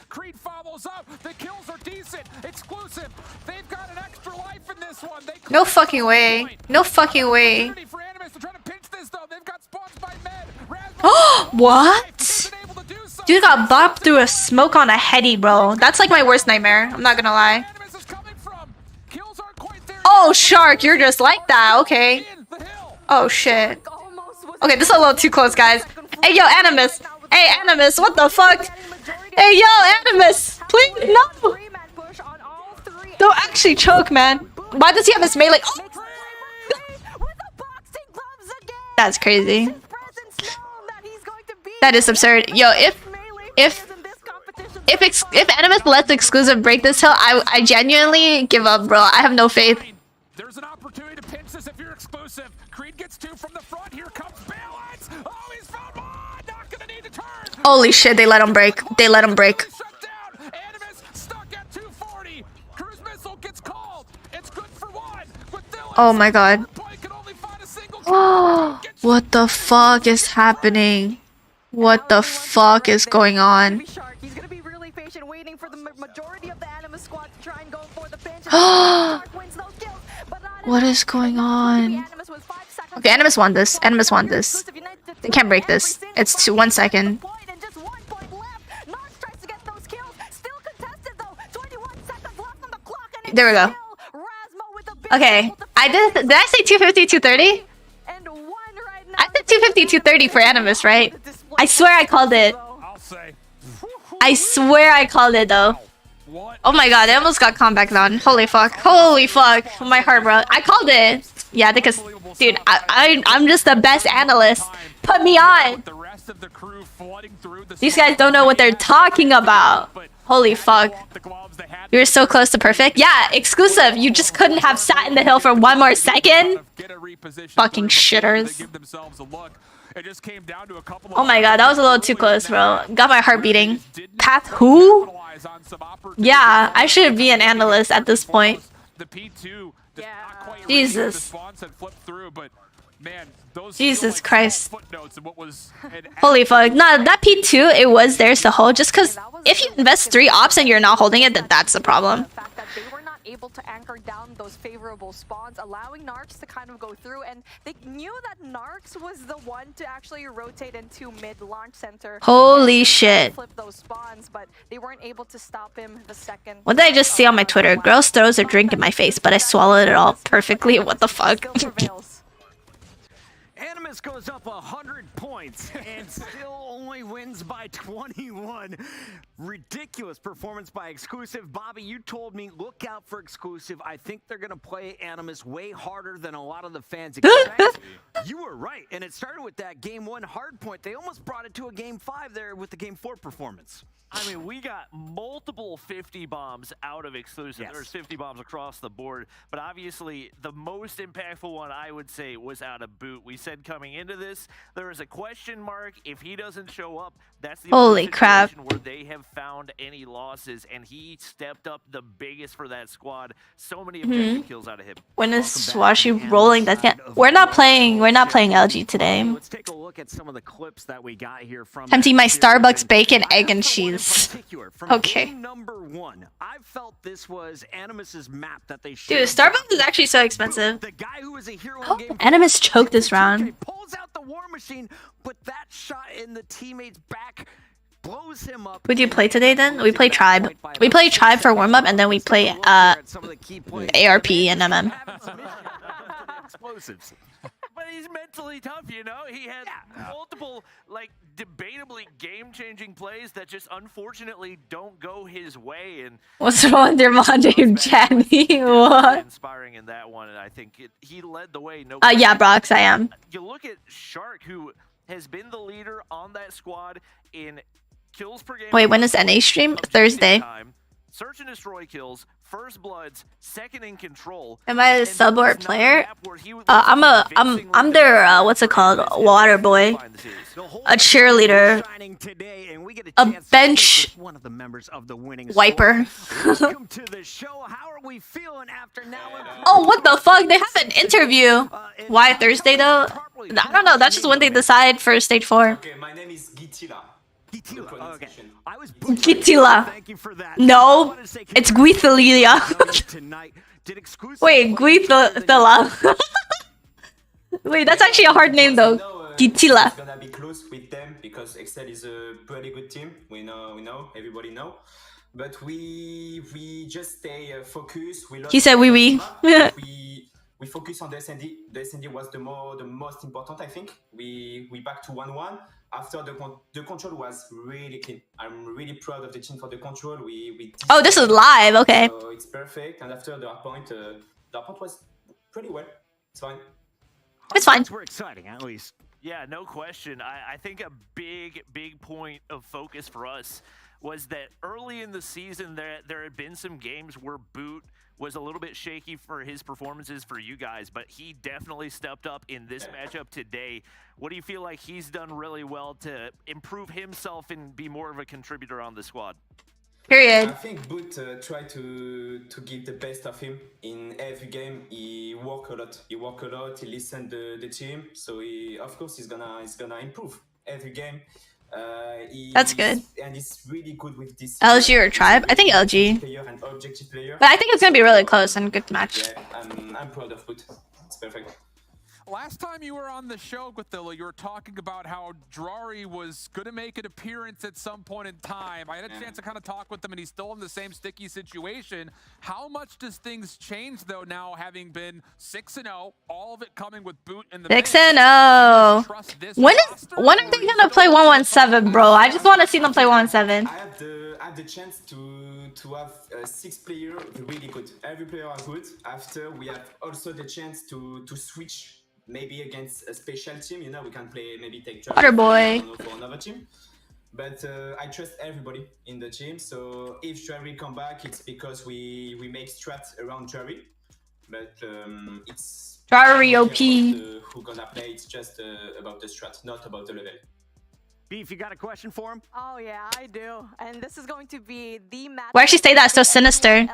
Creed follows up. The kills are decent. Exclusive. They've got an extra life in this one. No fucking way. No fucking way. What? Dude got bopped through a smoke on a heady, bro. That's like my worst nightmare. I'm not gonna lie. Oh, Shark, you're just like that. Okay. Oh, shit. Okay, this is a little too close, guys. Hey, yo, Animus. Hey, Animus, what the fuck? Hey, yo, Animus. Please, no. Don't actually choke, man. Why does he have his melee? Oh, Makes the play with the boxing gloves again. that's crazy. His presence known that he's going to be That is absurd. Yo, if Animus lets exclusive break this hill, I genuinely give up, bro. I have no faith. There's an opportunity to pinch this if you're exclusive. Creed gets 2 from the front. Here comes Balance. Oh, he's found one. Not gonna need to turn. Holy shit, they let him break. They let him break. Shut down. Animus stuck at 240. Cruise missile gets called. It's good for 1. But Oh my god. can only find a single What the fuck is happening? What the fuck is going on? He's gonna be really patient, waiting for the majority of the Animus squad to try and go for the pinch. What is going on? Okay, Animus won this. Animus won this. They can't break this. It's 1 second. There we go. Okay, did I say 250, 230? I said 250, 230 for Animus, right? I swear I called it. I'll say. I swear I called it though. Oh my god, I almost got comeback on. Holy fuck. Holy fuck. My heart, bro. I called it. Yeah, because, dude, I'm just the best analyst. Put me on. These guys don't know what they're talking about. Holy fuck. You were so close to perfect. Yeah, exclusive. You just couldn't have sat in the hill for 1 more second. Fucking shitters. Oh my god, that was a little too close, bro. Got my heart beating. Path who? Yeah, I should be an analyst at this point. Jesus. Jesus Christ. Holy fuck. Nah, that P2, it was theirs to hold. Just because if you invest 3 ops and you're not holding it, then that's the problem. Able to anchor down those favorable spawns, allowing Narcs to kind of go through, and they knew that Narcs was the one to actually rotate into mid launch center. Holy shit. Flip those spawns, but they weren't able to stop him the second. What did I just see on my Twitter? Girls throws a drink in my face, but I swallowed it all perfectly. What the fuck? Animus goes up 100 points and still only wins by 21. Ridiculous performance by Exclusive. Bobby, you told me look out for Exclusive. I think they're going to play Animus way harder than a lot of the fans expect. You were right, and it started with that Game 1 hard point. They almost brought it to a Game 5 there with the Game 4 performance. I mean, we got multiple 50 bombs out of Exclusive. Yes. There's 50 bombs across the board, but obviously the most impactful one I would say was out of Boot. We said coming into this, there is a question mark. If he doesn't show up, that's the Holy only crap. situation where they have found any losses, and he stepped up the biggest for that squad. So many objective kills out of him. When is Swashi rolling that? We're not playing LG today. Let's take a look at some of the clips that we got here from Tempting my that series. Starbucks bacon, egg, and I felt one in cheese. particular from Okay. game number 1. I felt this was Animus's map that they Dude, showed. Starbucks is actually so expensive. The guy who was a hero in Oh, game Animus 4 choked this TK round. pulls out the war machine, but that shot in the teammate's back blows him up. Who do you play today then? We play Tribe. We play Tribe for warm-up, and then we play ARP and MM. Explosives. But he's mentally tough, you know? He had multiple, like, debatably game-changing plays that just unfortunately don't go his way. And What's wrong with your mom named Jenny? What? inspiring in that one, and I think he led the way. No Yeah, Brox, I am. You look at Shark, who has been the leader on that squad in kills per game. Wait, when is NA stream? Thursday. Time, search and destroy kills, first bloods, second in control. Am I a and sub or a it's not player? map where he was I'm their what's it called? Water boy, a cheerleader, a bench one of the members of the winning wiper. Welcome to the show. How are we feeling after now? Oh, what the fuck? They have an interview. Why Thursday though? I don't know. That's just when they decide for stage 4. Okay, my name is Gitila. Okay. I was Gitila. Thank you for that. No, it's Guithilia. Tonight. Did exclusive Wait, Guithila. Wait, that's actually a hard name though. Gitila. It's gonna be close with them because Excel is a pretty good team. We know, everybody know. But we just stay focused. He said oui. We focus on the SND. The SND was the most important, I think. We back to 1-1. after the control was really clean. I'm really proud of the team for the control. We Oh, this is live. Okay. So it's perfect. And after the hard point was pretty well. It's fine. It's fine. We're exciting, at least. Yeah, no question. I think a big point of focus for us was that early in the season there had been some games where Boot was a little bit shaky for his performances for you guys, but he definitely stepped up in this matchup today. What do you feel like he's done really well to improve himself and be more of a contributor on the squad? Period. I think Boot tried to give the best of him in every game. He worked a lot. He listened to the team. So of course he's gonna improve every game. That's good. And he's really good with this. LG or Tribe? I think LG. Player and objective player. But I think it's gonna be really close and good match. Yeah, I'm proud of Boot. It's perfect. Last time you were on the show, Gothilla, you were talking about how Drari was going to make an appearance at some point in time. I had a chance to kind of talk with him, and he's still in the same sticky situation. How much does things change, though, now having been 6-0, all of it coming with Boot in the 6-0. When are they going to play 117, bro? I just want to see them play 117. I have the chance to have 6 players really good. Every player are good. After, we have also the chance to switch. Maybe against a special team, you know, we can play, maybe take Waterboy for another team. But I trust everybody in the team. So if Drari come back, it's because we make strats around Drari. But it's Drari OP. Who gonna play? It's just about the strat, not about the level. Beef, you got a question for him? Oh yeah, I do. And this is going to be the match. Why did she say that so sinister?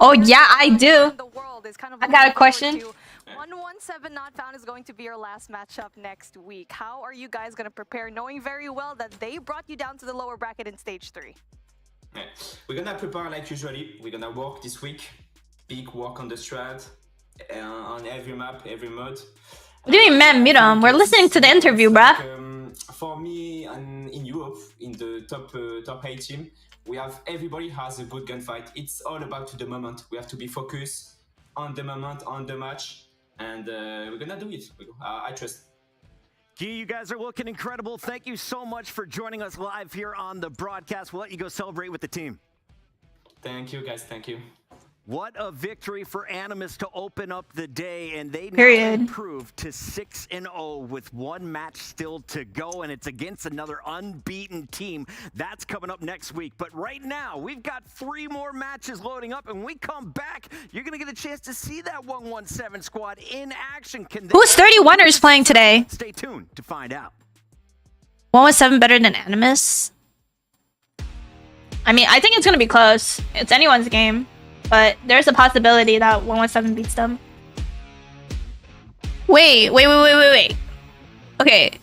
Oh yeah, I do. I got a question. 117 Not Found is going to be your last matchup next week. How are you guys going to prepare, knowing very well that they brought you down to the lower bracket in stage 3? Yeah. We're gonna prepare like usually. We're gonna work this week. Big work on the strat, on every map, every mode. What do you mean, man? Mute him. We're listening to the interview, bruh. For me, and in Europe, in the top 8 team, we have everybody has a good gunfight. It's all about the moment. We have to be focused on the moment, on the match. And we're gonna do it. I trust. Gee, you guys are looking incredible. Thank you so much for joining us live here on the broadcast. We'll let you go celebrate with the team. Thank you, guys. Thank you. What a victory for Animus to open up the day, and they now improved to 6-0 with one match still to go, and it's against another unbeaten team. That's coming up next week. But right now, we've got 3 more matches loading up, and when we come back, you're going to get a chance to see that 117 squad in action. Who's 31ers playing today? Stay tuned to find out. 117 better than Animus? I mean, I think it's going to be close. It's anyone's game. But there's a possibility that 117 beats them. Wait. Okay.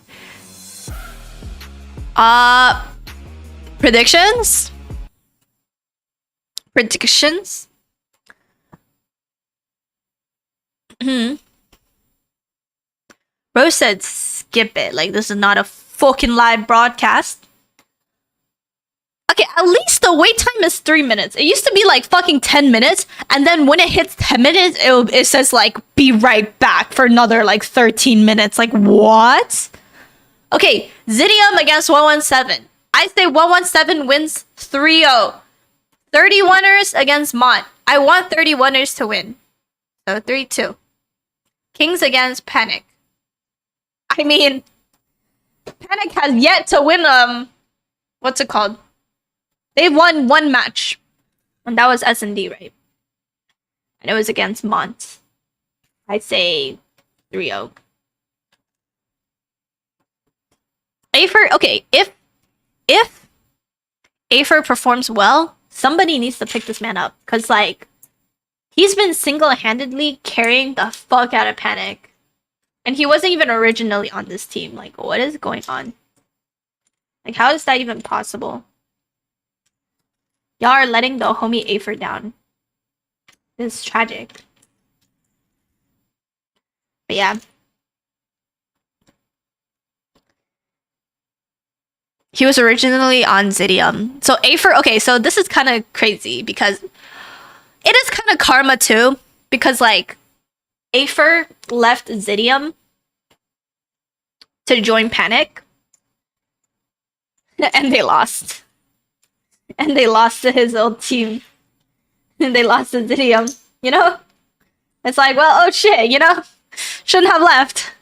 Predictions? Bro said skip it. Like, this is not a fucking live broadcast. Okay, at least the wait time is 3 minutes. It used to be like fucking 10 minutes. And then when it hits 10 minutes, it says like, be right back for another like 13 minutes. Like, what? Okay, Zidium against 117. I say 117 wins 3-0. 31ers against Mont. I want 31ers to win. So 3-2. Kings against Panic. I mean, Panic has yet to win, what's it called? They've won 1 match. And that was S&D, right? And it was against Mont. I'd say 3-0. Afer, okay, if Afer performs well, somebody needs to pick this man up. Because, like, he's been single-handedly carrying the fuck out of Panic. And he wasn't even originally on this team. Like, what is going on? Like, how is that even possible? Y'all are letting the homie Afer down. This is tragic. But yeah. He was originally on Zidium. So Afer, okay, so this is kind of crazy because it is kind of karma too. Because like Afer left Zidium to join Panic. And they lost. And they lost to his old team. And they lost to Zidium. You know? It's like, well, oh shit, you know? Shouldn't have left.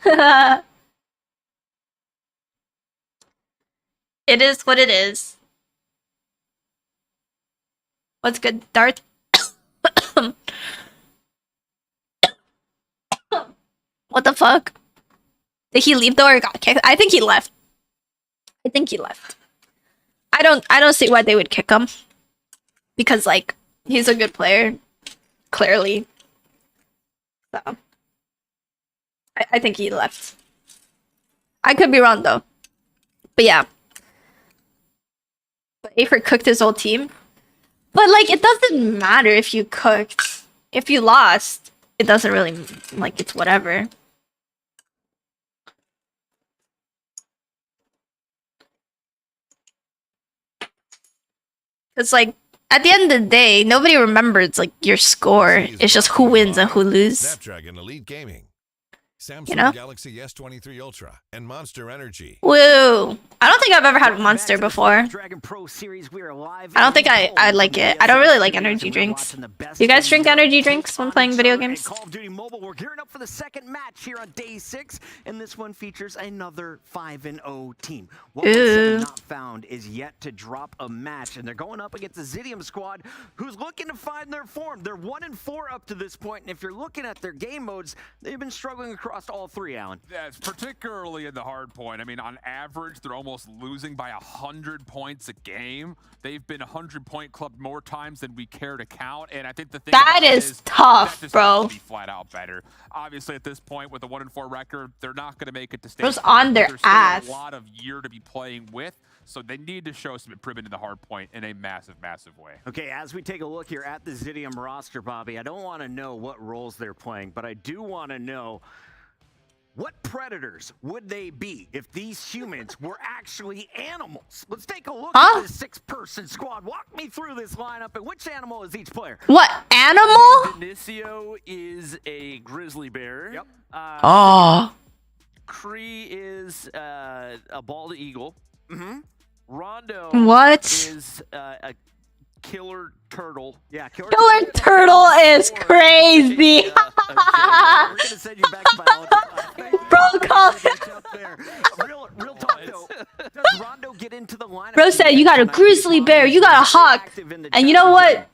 It is what it is. What's good, Darth? What the fuck? Did he leave though or got kicked? I think he left. I think he left. I don't see why they would kick him. Because like he's a good player. Clearly. So I think he left. I could be wrong though. But yeah. But Afer cooked his whole team. But like it doesn't matter if you cooked. If you lost, it doesn't really like it's whatever. It's like at the end of the day, nobody remembers like your score. It's just who wins and who loses. Snapdragon Elite Gaming, Samsung You know? Galaxy S23 Ultra, and Monster Energy. Woo! I don't think I've ever had a Monster before. Dragon Pro Series, we are live I don't think I like it. I don't really like energy drinks. You guys drink energy drinks when playing video games? Call of Duty Mobile, we're gearing up for the second match here on day 6, and this one features another 5-0 team. What Ooh. not found is yet to drop a match, and they're going up against the Zidium squad, who's looking to find their form. They're 1-4 up to this point, and if you're looking at their game modes, they've been struggling across all 3, Alan. Yes, particularly in the hard point. I mean, on average, they're almost losing by 100 points a game. They've been 100-point club more times than we care to count, and I think the thing That about it is tough, that just bro. has to be flat out better. Obviously, at this point, with a 1-4 record, they're not going to make it to state. Bro's on their There's still ass. a lot of year to be playing with, so they need to show some improvement in the hard point in a massive, massive way. Okay, as we take a look here at the Zidium roster, Bobby, I don't want to know what roles they're playing, but I do want to know what predators would they be if these humans were actually animals? Let's take a look Huh? at this 6-person squad. Walk me through this lineup, and which animal is each player? What animal? Denicio is a grizzly bear. Yep. Oh. Cree is a bald eagle. Mm-hmm. Rondo What? is a killer turtle. Yeah, Killer turtle is crazy. We're gonna send you back to biology. Bro, call. Real talk though. Does Rondo get into the lineup? Bro said you got a grizzly bear, you got a hawk, and you know what?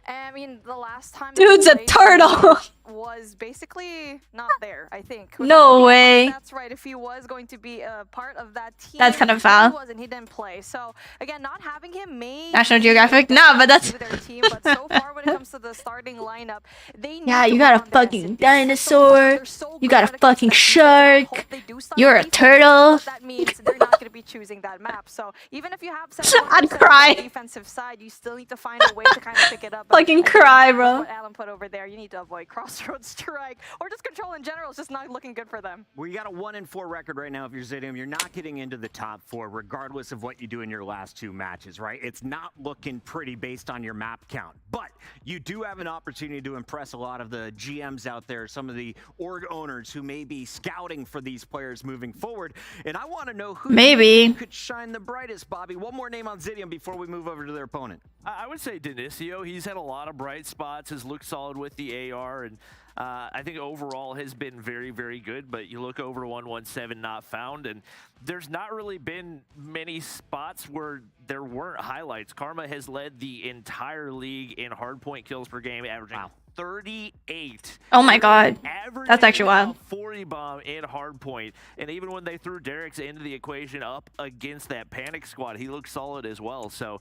I mean, the last time Dude's that a we played turtle. was basically not there, I think. No way. That's right. If he was going to be a part of that team, That's kind of He foul. wasn't. He didn't play. So again, not having him may National Geographic? Nah, but that's. to their team. But so far, when it comes to the starting lineup, they need Yeah, to you work got a on their fucking SCP. So far, dinosaur. they're so You good got a when it comes fucking to that defense. I hope shark. they do start You're a defense, turtle. but that means they're not going to be choosing that map. So even if you have 71% I'd on the cry. defensive side, you still need to find a way to kind of pick it up. But Fucking again, cry, that's bro. What Alan put over there, you need to avoid crossroads strike or just control in general. It's just not looking good for them. Well, you got a 1-4 record right now if you're Zidium. You're not getting into the top 4 regardless of what you do in your last 2 matches, right? It's not looking pretty based on your map count. But you do have an opportunity to impress a lot of the GMs out there, some of the org owners who may be scouting for these players moving forward. And I want to know who Maybe. could shine the brightest, Bobby. One more name on Zidium before we move over to their opponent. I would say Denicio. He's had a lot of bright spots, has looked solid with the AR, and I think overall has been very, very good. But you look over 117 not found, and there's not really been many spots where there weren't highlights. Karma has led the entire league in hardpoint kills per game, averaging 38. Oh my god. That's actually wild. 40 bomb in hardpoint, and even when they threw Derek's into the equation up against that panic squad, he looked solid as well. So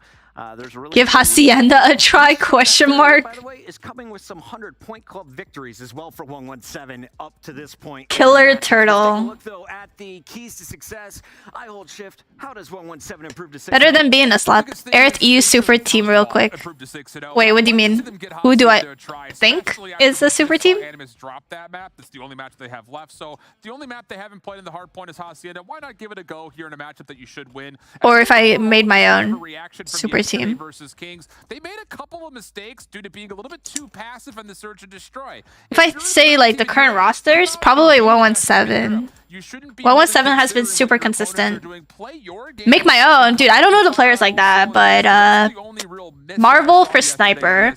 there's really Give Hacienda a try? Question mark. By the way, is coming with some 100-point club victories as well for 117 up to this point. Killer Let's take a turtle. look though at the keys to success. I hold shift. How does 117 improve to 6? Better than being a slut. Aerith EU super team real quick. Wait, what do you mean? Who do I think is the super team? Animus dropped that map. That's the only match they have left. So the only map they haven't played in the hard point is Hacienda. Why not give it a go here in a matchup that you should win? Or if I made my own Reaction from super the team. versus Kings. They made a couple of mistakes due to being a little bit too passive in the search and destroy. If I say like the current rosters, probably 117. you shouldn't be 117 has been super consistent. Make my own. Dude, I don't know the players like that, but Marvel for sniper.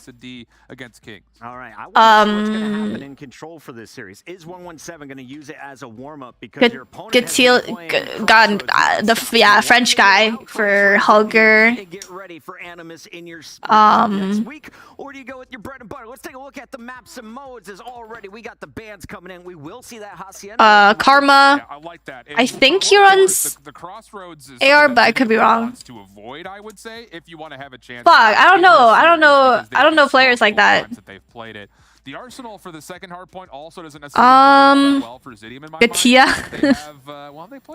Against Kings. All right. I wonder what's going to happen in control for this series. Is 117 going to use it as a warm-up because your opponent French guy for Hulger. Get ready for Animus in your next week, or do you go with your bread and butter? Let's take a look at the maps and modes. As already we got the bands coming in. We will see that Hacienda. Karma. I like that. I think he runs the Crossroads is AR, but I could be wrong. to avoid, I would say, if you want to have a chance. Fuck, I don't know players like that. They've played it. The Arsenal for the second hardpoint also doesn't necessarily play well for Zidium in my Gatia.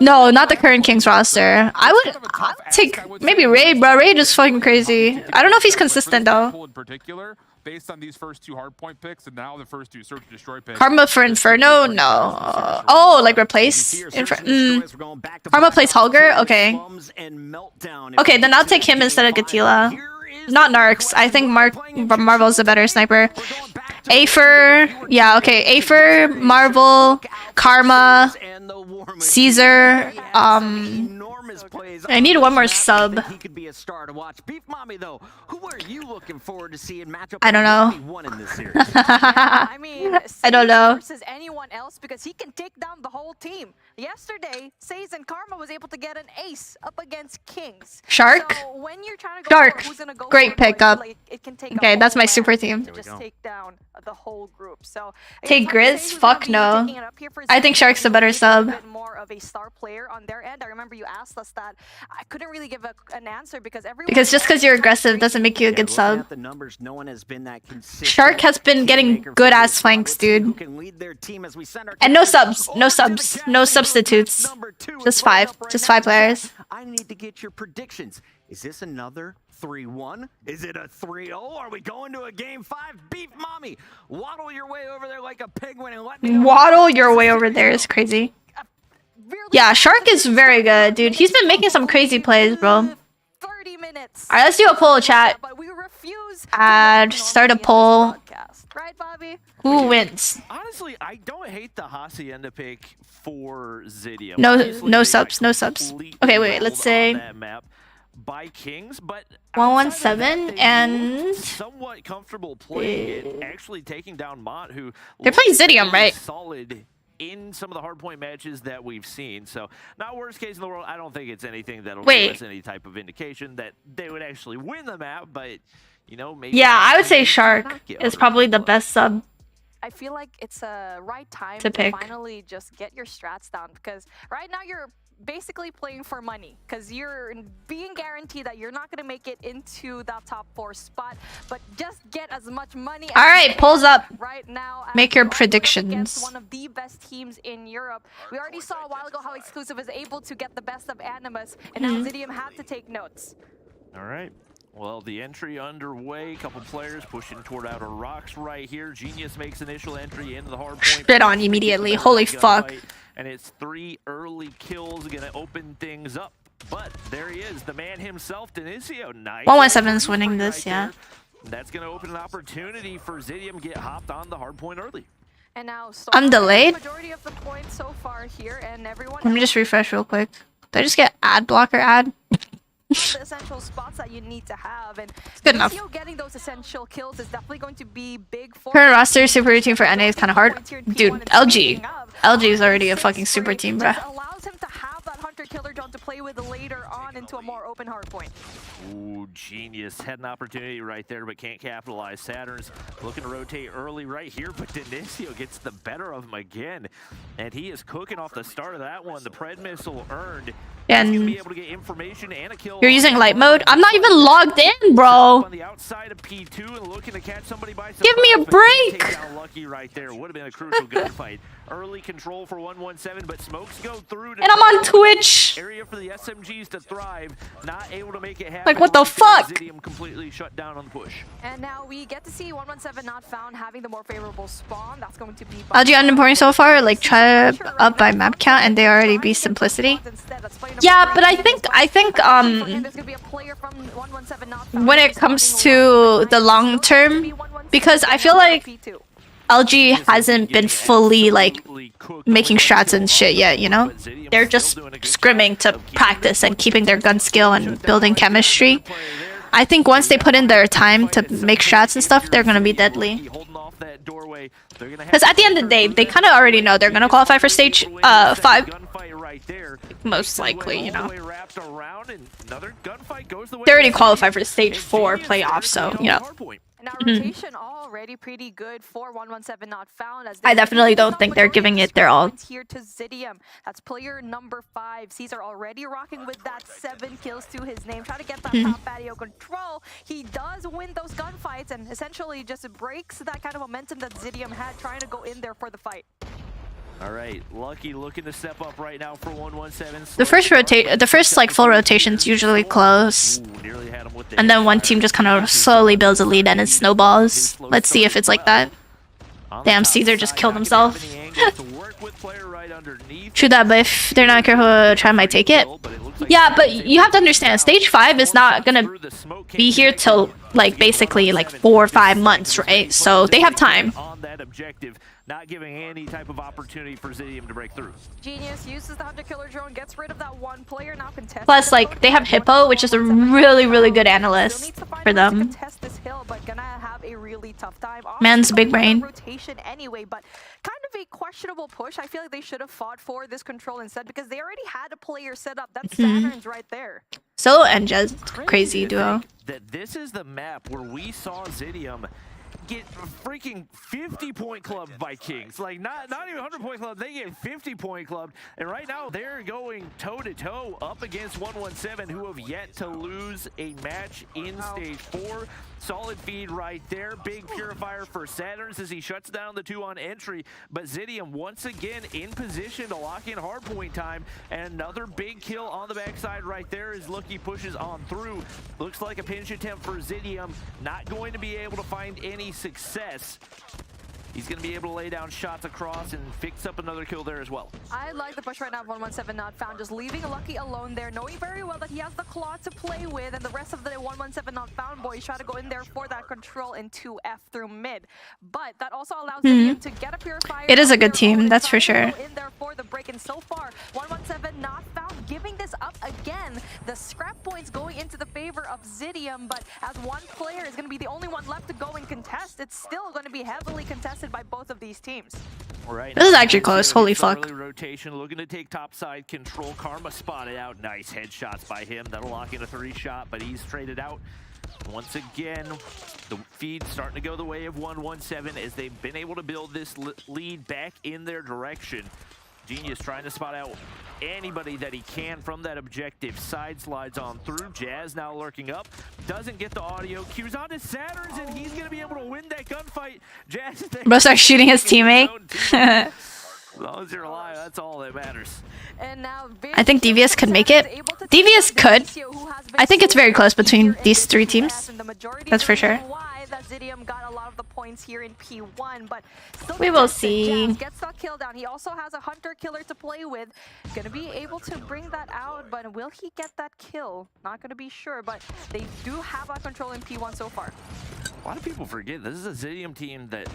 No, not the current Kings roster. I'd take maybe Raid, bro. Raid is fucking crazy. I don't know if he's consistent though. In particular, based on these first 2 hardpoint picks and now the first 2 search and destroy picks. Karma for Inferno? No. Oh, like replace Karma plays Hulger? Okay. Okay, then I'll take him instead of Gatila. Not Narcs. I think Marvel's a better sniper. Afer. Yeah, okay. Afer, Marvel, Karma, Caesar. I need one more sub. He could be a star to watch. Beef Mommy, though, who are you looking forward to seeing match up? I don't know. In this series? I mean, I don't know. Versus anyone else because he can take down the whole team. Yesterday, Saze and Karma was able to get an ace up against Kings. Shark. So when you're trying to go Shark. who's gonna go Great forward, pickup. like, it can take Okay, a that's whole my super man team. to just take down the whole group. So Take Grizz? Fuck no. I think Shark's a better sub. More of a star player on their end. I remember you asked us that. I couldn't really give an answer because everyone. Because just because you're aggressive doesn't make you a good sub. The numbers, no one has been that consistent. Shark has been getting good ass flanks, dude. And no subs. No subs. No substitutes. Just 5. Just 5 players. I need to get your predictions. Is this another 3-1? Is it a 3-0? Are we going to a game 5? Beef Mommy, waddle your way over there like a penguin and let me know. Waddle your way over there is crazy. Yeah, Shark is very good, dude. He's been making some crazy plays, bro. 30 minutes. Alright, let's do a poll, chat. But we refuse Start a poll. Right, Bobby? Who wins? Honestly, I don't hate the Hacienda pick for Zidium. No subs. No subs. Okay, wait. Let's say that map by Kings, but 117 and somewhat comfortable playing it, actually taking down Mont, who they're playing Zidium, right? Solid in some of the hardpoint matches that we've seen. So not worst case in the world. I don't think it's anything that'll give us any type of indication that they would actually win the map, but you know, maybe. Yeah, I would say Shark is probably the best sub. I feel like it's a right time to pick. Finally just get your strats down because right now you're basically playing for money because you're being guaranteed that you're not going to make it into that top 4 spot, but just get as much money. All right, polls up. Right now, make your predictions. One of the best teams in Europe. We already saw a while ago how Exclusive is able to get the best of Animus, and now Zidium had to take notes. All right. Well, the entry underway. A couple players pushing toward outer rocks right here. Genius makes initial entry into the hard point. Spit on immediately. Holy fuck. And it's 3 early kills. Gonna open things up. But there he is, the man himself, Denisio. Nice. 117 is winning this, yeah. That's gonna open an opportunity for Zidium get hopped on the hard point early. And now I'm delayed. Majority of the points so far here, and everyone. Let me just refresh real quick. Did I just get ad blocker ad? The essential spots that you need to have, and it's good enough. Getting those essential kills is definitely going to be big for current roster super routine for NA is kind of hard. Dude, LG is already a fucking super team, bruh. Allows him to have that hunter killer drone to play with later on into a more open hard point. Ooh, Genius had an opportunity right there, but can't capitalize. Saturn's looking to rotate early right here, but Denisio gets the better of him again, and he is cooking off the start of that one. The Pred missile earned. And be able to get information and a kill. You're using light mode? I'm not even logged in, bro. On the outside of P2 and looking to catch somebody by surprise. Give me a break. Lucky right there. Would have been a crucial gunfight. Early control for 117, but smokes go through. And I'm on Twitch. Area for the SMGs to thrive. Not able to make it happen. Like what the fuck? Zidium completely shut down on the push. And now we get to see 117 not found having the more favorable spawn. That's going to be LG unimportant so far. Like try up by map count, and they already be simplicity. Yeah, but I think when it comes to the long term, because I feel like LG hasn't been fully like making shots and shit yet, you know? They're just scrimming to practice and keeping their gun skill and building chemistry. I think once they put in their time to make shots and stuff, they're gonna be deadly. Because at the end of the day, they kind of already know they're gonna qualify for stage 5. Most likely, you know. They already qualified for stage 4 playoff, so, you know. Now rotation already pretty good for 117 not found. As I definitely don't think they're giving it their all. Here to Zidium. That's player number 5. Caesar already rocking with that 7 kills to his name. Trying to get that top patio control. He does win those gunfights and essentially just breaks that kind of momentum that Zidium had trying to go in there for the fight. All right, Lucky looking to step up right now for 117. The first like full rotation's usually close. And then one team just kind of slowly builds a lead and it snowballs. Let's see if it's like that. Damn, Caesar just killed himself. True that, but if they're not careful, try might take it. Yeah, but you have to understand, stage 5 is not gonna be here till like basically like 4 or 5 months, right? So they have time. On that objective, not giving any type of opportunity for Zidium to break through. Genius uses the hunter killer drone, gets rid of that one player, now contest. Plus, like, they have Hippo, which is a really, really good analyst for them. Contest this hill, but gonna have a really tough time. Man's big brain. Rotation anyway, but kind of a questionable push. I feel like they should have fought for this control instead because they already had a player set up. That's Saturn's right there. Solo and Jez, crazy duo. That this is the map where we saw Zidium get freaking 50-point clubbed by Kings. Like, not even 100-point club, they get 50-point clubbed. And right now, they're going toe-to-toe up against 117, who have yet to lose a match in stage 4. Solid feed right there. Big purifier for Saturns as he shuts down the 2 on entry. But Zidium once again in position to lock in hardpoint time. And another big kill on the backside right there as Lucky pushes on through. Looks like a pinch attempt for Zidium. Not going to be able to find any success. He's going to be able to lay down shots across and fix up another kill there as well. I like the push right now of 117 not found, just leaving Lucky alone there, knowing very well that he has the claw to play with, and the rest of the 117 not found boys try to go in there for that control in 2F through mid. But that also allows him to get a purifier. It is a good team, that's for sure. In there for the break, and so far 117 not found, giving this up again. The scrap points going into the favor of Zidium, but as one player is going to be the only one left to go and contest, it's still going to be heavily contested by both of these teams. Right, this is actually close. Holy fuck. Rotation, looking to take topside control. Karma spotted out. Nice headshots by him. That'll lock in a 3-shot, but he's traded out. Once again, the feed starting to go the way of 117 as they've been able to build this lead back in their direction. Genius trying to spot out anybody that he can from that objective. Side slides on through. Jazz now lurking up. Doesn't get the audio. Cues onto Saturns, and he's going to be able to win that gunfight. Jazz Bro starts shooting his teammate. As long as you're alive, that's all that matters. And now I think Devious could make it. Devious could. I think it's very close between these 3 teams. That's for sure. That Zidium got a lot of the points here in P1, but still we will see. Gets that kill down. He also has a hunter killer to play with. Gonna be able to bring that out, but will he get that kill? Not gonna be sure, but they do have a control in P1 so far. A lot of people forget this is a Zidium team that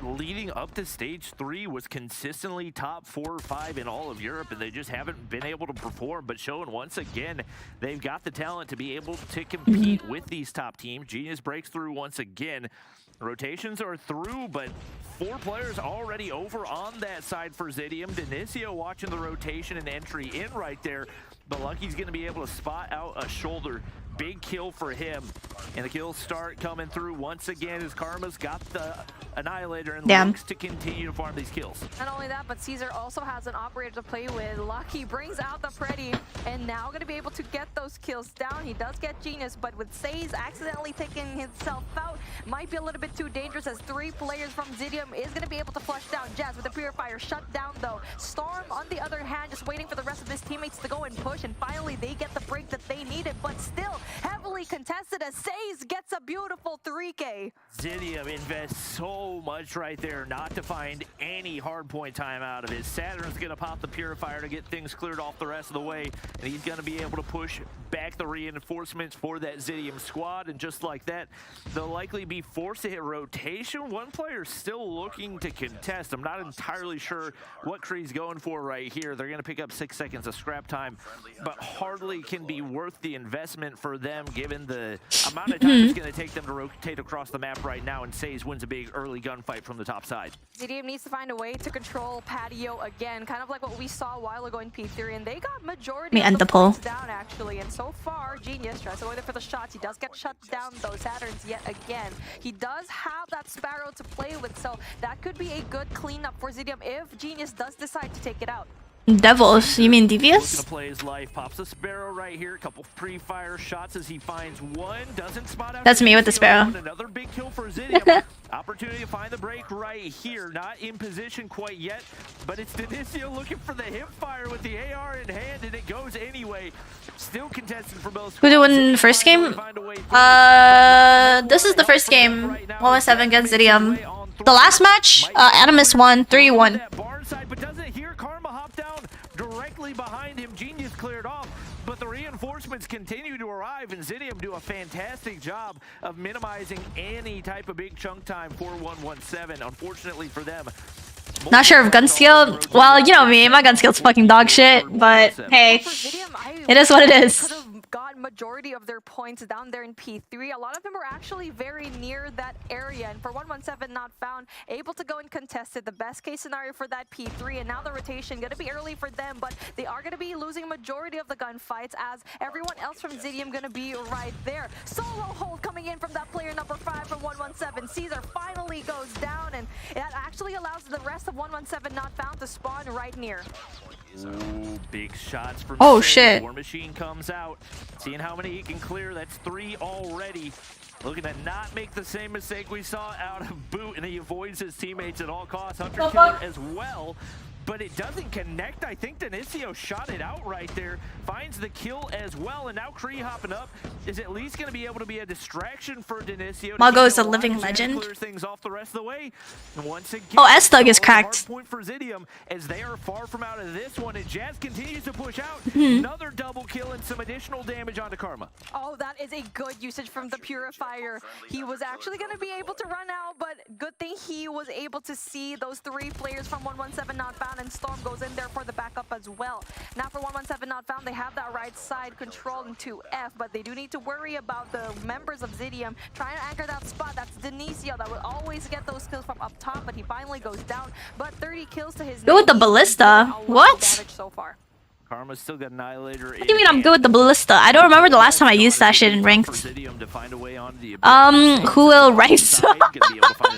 leading up to stage 3 was consistently top 4 or 5 in all of Europe, and they just haven't been able to perform, but showing once again they've got the talent to be able to compete with these top teams. Genius breaks through once again. Rotations are through, but 4 players already over on that side for Zidium. Denicio watching the rotation and entry in right there, but Lucky's going to be able to spot out a shoulder. Big kill for him, and the kills start coming through once again as Karma's got the Annihilator and looks to continue to farm these kills. Not only that, but Caesar also has an operator to play with. Lucky brings out the Freddy, and now going to be able to get those kills down. He does get Genius, but with Saze accidentally taking himself out, might be a little bit too dangerous as 3 players from Zidium is going to be able to flush down. Jazz with the Purifier shut down though. Storm, on the other hand, just waiting for the rest of his teammates to go and push, and finally they get the break that they needed, but still heavily finally contested as Says gets a beautiful 3K. Zidium invests so much right there not to find any hardpoint time out of it. Saturn's going to pop the Purifier to get things cleared off the rest of the way, and he's going to be able to push back the reinforcements for that Zidium squad, and just like that, they'll likely be forced to hit rotation. One player still looking to contest. I'm not entirely sure what Kree's going for right here. They're going to pick up 6 seconds of scrap time, but hardly can be worth the investment for them given the amount of time it's going to take them to rotate across the map right now, and Says wins a big early gunfight from the top side. Zidium needs to find a way to control Patio again, kind of like what we saw a while ago in P3, and they got majority of the points down actually, and so far Genius tries to wait for the shots. He does get shut down though, Saturn's yet again. He does have that Sparrow to play with, so that could be a good cleanup for Zidium if Genius does decide to take it out. Devils, you mean devious? Looking to play his life, pops a Sparrow right here, a couple pre-fire shots as he finds one, doesn't spot out. That's me with the Sparrow. Another big kill for Zidium. Opportunity to find the break right here, not in position quite yet, but it's Denisio looking for the hip fire with the AR in hand, and it goes anyway. Still contested for both. Who did win the first game? This is the first game. 117 against Zidium. The last match, Animus won 3-1. But doesn't hear Karma hop down directly behind him. Genius cleared off, but the reinforcements continue to arrive, and Zidium do a fantastic job of minimizing any type of big chunk time for 117. Unfortunately for them, not sure of gun skill. Well, you know me, my gun skill's fucking dog shit, but hey, it is what it is. Got majority of their points down there in P3. A lot of them were actually very near that area, and for 117 not found, able to go and contest it. The best case scenario for that P3, and now the rotation gonna be early for them, but they are gonna be losing majority of the gunfights as everyone else from Zidium gonna be right there. Solo hold coming in from that player number 5 from 117. Caesar finally goes down, and that actually allows the rest of 117 not found to spawn right near. Ooh, big shots from shit. War Machine comes out, seeing how many he can clear. That's 3 already. Looking to not make the same mistake we saw out of Boot, and he avoids his teammates at all costs. Hunter Killer as well, but it doesn't connect. I think Denisio shot it out right there, finds the kill as well, and now Kree hopping up is at least going to be able to be a distraction for Denisio. Mago is a living legend. Clears things off the rest of the way. And once again, S-Thug is cracked. Point for Zidium as they are far from out of this one, and Jazz continues to push out. Another double kill and some additional damage onto Karma. Oh, that is a good usage from the Purifier. He was actually going to be able to run out, but good thing he was able to see those 3 players from 117 not found, and Storm goes in there for the backup as well. Now for 117 not found, they have that right side controlled into F, but they do need to worry about the members of Zidium trying to anchor that spot. That's Denisio that would always get those kills from up top, but he finally goes down. But 30 kills to his Good with the ballista. What? So far. Karma's still got Annihilator. What do you mean I'm good with the ballista? I don't remember the last time I used that shit in ranked. Who will Rice?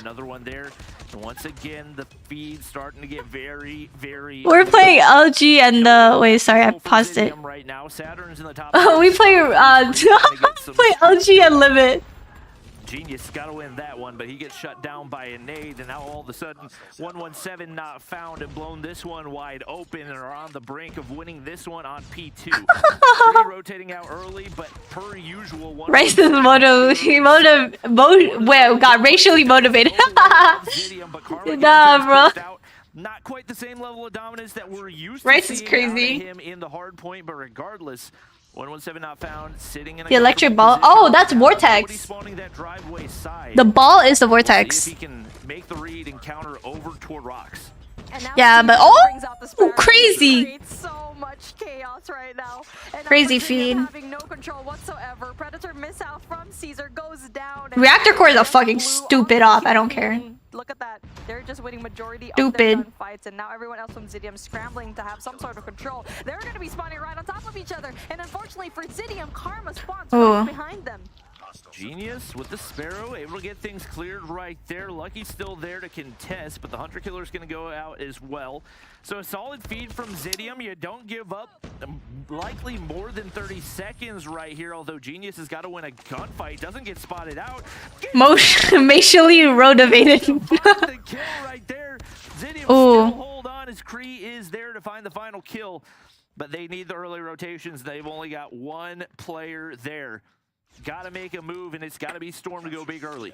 Another one there. Once again, the feed's starting to get very, very. We're playing LG and wait, sorry, I paused it. Right now, Saturn's in the top. We play play LG and Limit. Genius got to win that one, but he gets shut down by a nade, and now all of a sudden 117 not found and blown this one wide open and are on the brink of winning this one on P2. Rotating out early, but per usual, Rice is got racially motivated. Nah, bro. Not quite the same level of dominance that we're used to. Rice is crazy. Him in the hard point, but regardless, 117 not found, sitting in the electric ball. Oh, that's Vortex. The ball is the Vortex. See if he can make the read and counter over toward rocks. Yeah, but crazy. So much chaos right now. And crazy feed. Having no control whatsoever. Predator miss out from Caesar goes down. Reactor core is a fucking stupid op. I don't care. Look at that. They're just winning majority of stupid their gunfights, and now everyone else from Zidium scrambling to have some sort of control. They're going to be spawning right on top of each other, and unfortunately for Zidium, Karma spawns right behind them. Genius with the Sparrow, able to get things cleared right there. Lucky's still there to contest, but the Hunter Killer's going to go out as well. So a solid feed from Zidium. You don't give up likely more than 30 seconds right here, although Genius has got to win a gunfight. Doesn't get spotted out. Racially motivated. The kill right there. Zidium still hold on as Kree is there to find the final kill, but they need the early rotations. They've only got one player there. Gotta make a move, and it's gotta be Storm to go big early.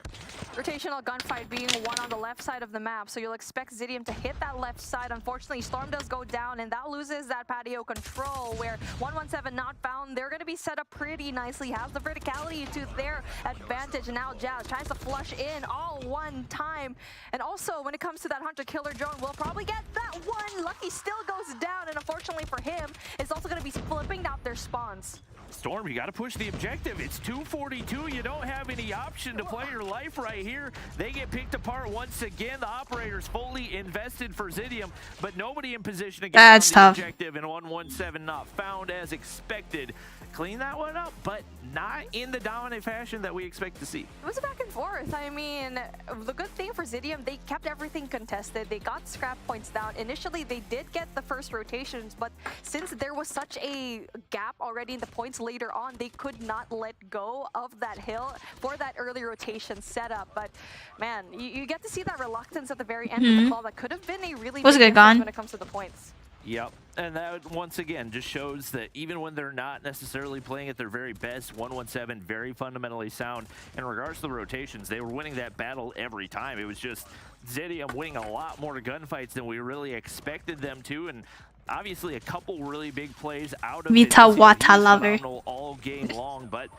Rotational gunfight being one on the left side of the map, so you'll expect Zidium to hit that left side. Unfortunately, Storm does go down, and that loses that patio control, where 117 not found. They're going to be set up pretty nicely, has the verticality to their advantage. Now Jazz tries to flush in all one time. And also, when it comes to that hunter-killer drone, we'll probably get that one. Lucky still goes down, and unfortunately for him, it's also going to be flipping out their spawns. Storm, you got to push the objective. It's 242. You don't have any option to play your life right here. They get picked apart once again. The operator's fully invested for Zidium, but nobody in position to get on the objective, and 117 not found as expected. Clean that one up, but not in the dominant fashion that we expect to see. It was a back and forth. I mean, the good thing for Zidium, they kept everything contested. They got scrap points down. Initially, they did get the first rotations, but since there was such a gap already in the points later on, they could not let go of that hill for that early rotation setup. But man, you get to see that reluctance at the very end of the call. That could have been a really big difference when it comes to the points. Yep, and that once again just shows that even when they're not necessarily playing at their very best, 117 very fundamentally sound. In regards to the rotations, they were winning that battle every time. It was just Zidium winning a lot more gunfights than we really expected them to, and obviously a couple really big plays out of Vita Wata lover all game long, but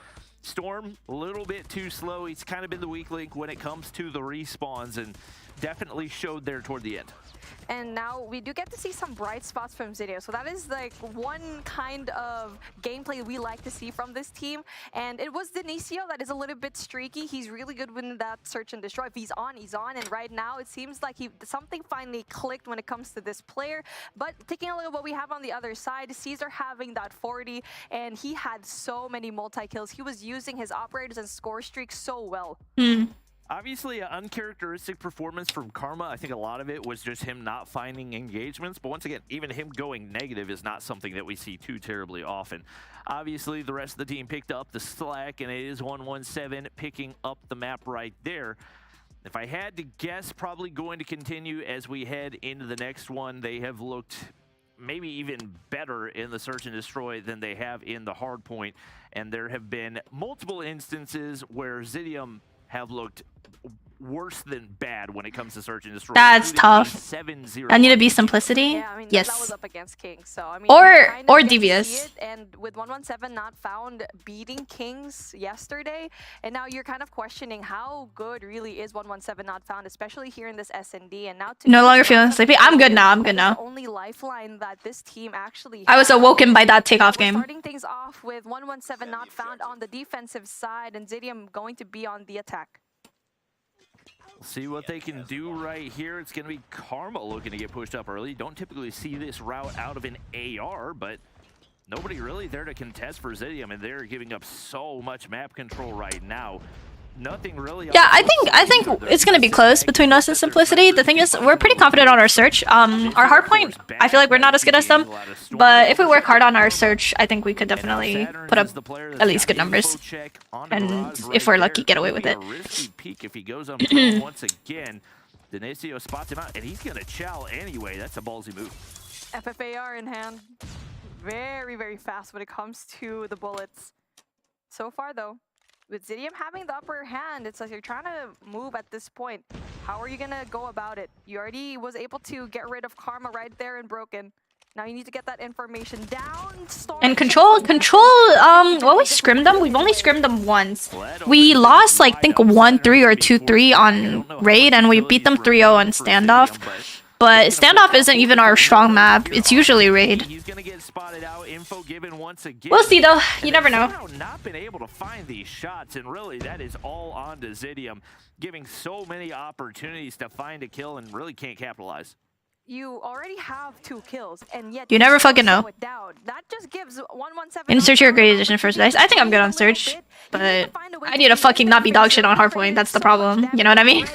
Storm a little bit too slow. He's kind of been the weak link when it comes to the respawns, and definitely showed there toward the end. And now we do get to see some bright spots from Zidium. So that is like one kind of gameplay we like to see from this team. And it was Denicio that is a little bit streaky. He's really good with that search and destroy. If he's on, he's on. And right now it seems like something finally clicked when it comes to this player. But taking a look at what we have on the other side, Caesar having that 40, and he had so many multi-kills. He was using his operators and score streaks so well. Obviously, an uncharacteristic performance from Karma. I think a lot of it was just him not finding engagements. But once again, even him going negative is not something that we see too terribly often. Obviously, the rest of the team picked up the slack, and it is 117 picking up the map right there. If I had to guess, probably going to continue as we head into the next one. They have looked maybe even better in the search and destroy than they have in the hard point. And there have been multiple instances where Zidium have looked worse than bad when it comes to search and destroy. That's tough. I need to be simplicity. Yeah, I mean, yes. That was up against Kings, so I mean, or devious. And with 117 not found beating Kings yesterday, and now you're kind of questioning how good really is 117 not found, especially here in this S&D. And now no longer feeling sleepy. I'm good now. I'm good now. The only lifeline that this team actually I was awoken by that takeoff game. Starting things off with 117 not found on the defensive side, and Zidium going to be on the attack. See what they can do right here. It's going to be Karma looking to get pushed up early. Don't typically see this route out of an AR, but nobody really there to contest for Zidium, and they're giving up so much map control right now. Nothing really. Yeah, I think it's gonna be close between us and Simplicity. The thing is, we're pretty confident on our search. Our hardpoint, I feel like we're not as good as them, but if we work hard on our search, I think we could definitely put up at least good numbers, and if we're lucky, get away with it. If he goes on once again, Denicio spots him out, and he's gonna chow anyway. That's a ballsy move. FFAR in hand, very, very fast when it comes to the bullets. So far, though, with Zidium having the upper hand, it's like you're trying to move at this point. How are you gonna go about it? You already was able to get rid of Karma right there and Broken. Now you need to get that information down. And control, well, we scrimmed them. We've only scrimmed them once. We lost, like, I think 1-3 or 2-3 on Raid, and we beat them 3-0 on Standoff. But Standoff isn't even our strong map. It's usually Raid. We'll see, though. You never know. Not been able to find these shots, and really that is all on to Zidium, giving so many opportunities to find a kill and really can't capitalize. You already have 2 kills, and yet you never fucking know. That just gives 117. Insert your great edition first dice. I think I'm good on search, but I need to fucking not be dog shit on hardpoint. That's the problem. You know what I mean?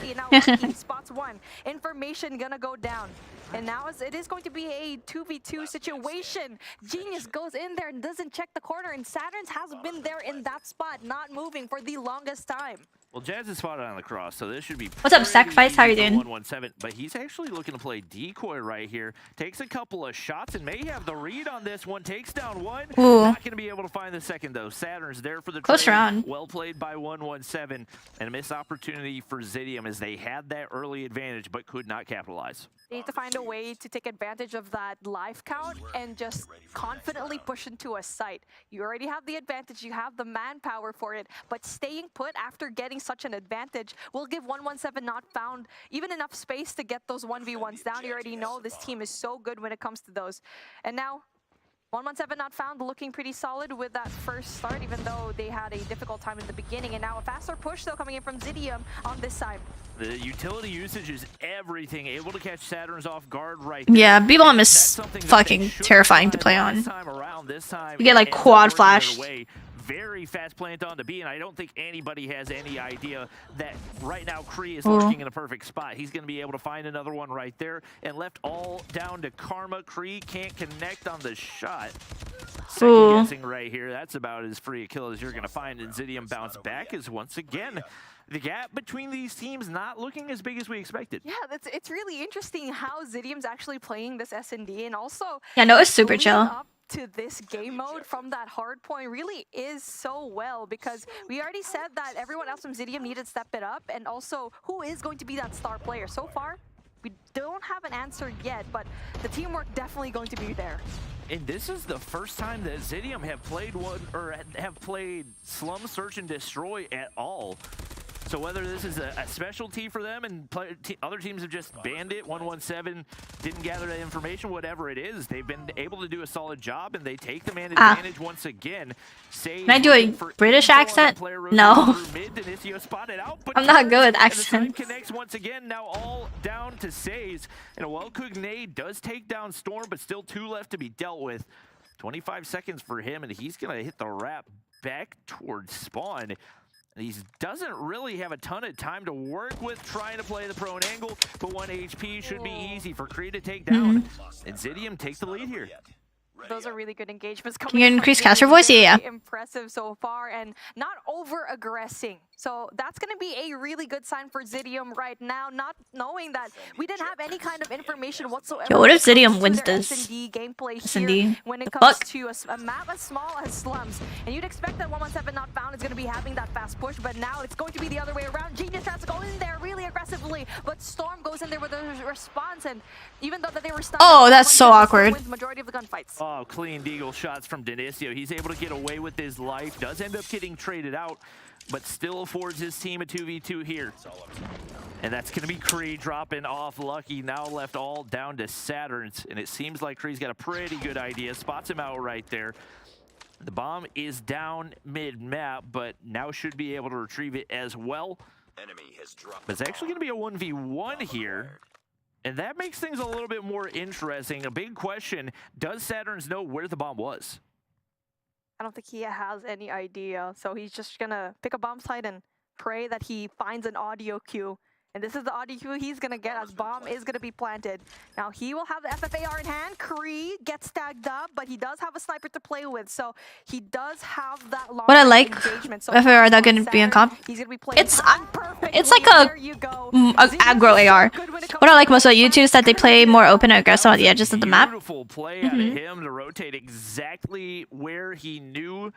Spots 1. Information gonna go down. And now it is going to be a 2v2 situation. Genius goes in there and doesn't check the corner, and Saturns has been there in that spot, not moving for the longest time. Well, Jazz is spotted on the cross, so this should be. What's up, Sacrifice? How you doing? 117, but he's actually looking to play decoy right here. Takes a couple of shots and may have the read on this one. Takes down one. Ooh. Not going to be able to find the second though. Saturn's there for the close trade. round. Well played by 117, and a missed opportunity for Zidium as they had that early advantage but could not capitalize. They need to find a way to take advantage of that life count and just confidently push into a site. You already have the advantage, you have the manpower for it, but staying put after getting such an advantage will give 117 not found even enough space to get those 1v1s down. You already know this team is so good when it comes to those. And now 117 not found, looking pretty solid with that first start, even though they had a difficult time in the beginning. And now a faster push though coming in from Zidium on this side. The utility usage is everything. Able to catch Saturn's off guard right there. Yeah, B-bomb is fucking terrifying to play on. You get like quad flash. Very fast plant on the B, and I don't think anybody has any idea that right now Kree is lurking in a perfect spot. He's going to be able to find another one right there, and left all down to Karma. Kree can't connect on the shot. Second guessing right here. That's about as free a kill as you're going to find, and Zidium bounce back is once again the gap between these teams not looking as big as we expected. Yeah, it's really interesting how Zidium's actually playing this S&D, and also Yeah, no, it's super chill. Up to this game mode from that hard point really is so well, because we already said that everyone else from Zidium needed to step it up, and also who is going to be that star player. So far, we don't have an answer yet, but the teamwork definitely going to be there. And this is the first time that Zidium have played have played Slum Search and Destroy at all. So whether this is a specialty for them and other teams have just banned it, 117 didn't gather that information, whatever it is, they've been able to do a solid job, and they take the man advantage once again. Can I do a British accent? No. I'm not good with accents. Connects once again, now all down to Says. And a well-cooked nade does take down Storm, but still 2 left to be dealt with. 25 seconds for him, and he's going to hit the wrap back towards spawn. He doesn't really have a ton of time to work with trying to play the prone angle, but 1 HP should be easy for Kree to take down. And Zidium takes the lead here. Those are really good engagements. Can you increase caster voice? Yeah. Impressive so far, and not over-aggressing. So that's going to be a really good sign for Zidium right now, not knowing that we didn't have any kind of information whatsoever. Yo, what if Zidium wins this? S&D gameplay S&D. here when it comes to a map as small as Slums. And you'd expect that 117 not found is going to be having that fast push, but now it's going to be the other way around. Genius tries to go in there really aggressively, but Storm goes in there with a response, and even though that they were stunned, oh, that's so awkward. Wins the majority of the gunfights. Oh, clean deagle shots from Denisio. He's able to get away with his life, does end up getting traded out, but still affords his team a 2v2 here. And that's going to be Kree dropping off Lucky, now left all down to Saturn's. And it seems like Kree's got a pretty good idea, spots him out right there. The bomb is down mid-map, but now should be able to retrieve it as well. But it's actually going to be a 1v1 here. And that makes things a little bit more interesting. A big question, does Saturn's know where the bomb was? I don't think he has any idea. So he's just going to pick a bomb site and pray that he finds an audio cue. And this is the audio cue he's going to get as bomb is going to be planted. Now he will have the FFAR in hand. Kree gets tagged up, but he does have a sniper to play with. So he does have that long what I like engagement. So FFAR that going to be in comp. He's going to be playing It's like a aggro AR. What I like most about YouTube is that they play more open and aggressive on the edges of the map. Beautiful play out of him to rotate exactly where he knew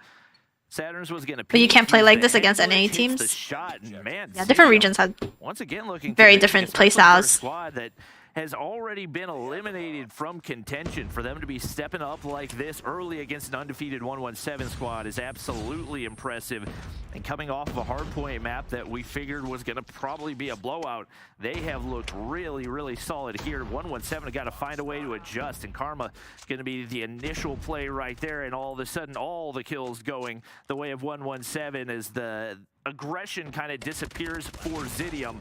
Saturn's was gonna. But you can't play like this against NA teams. Yeah, different regions have once again looking very different playstyles. Squad that has already been eliminated from contention. For them to be stepping up like this early against an undefeated 117 squad is absolutely impressive. And coming off of a hardpoint map that we figured was going to probably be a blowout, they have looked really, really solid here. 117 got to find a way to adjust, and Karma going to be the initial play right there, and all of a sudden all the kills going the way of 117 as the aggression kind of disappears for Zidium,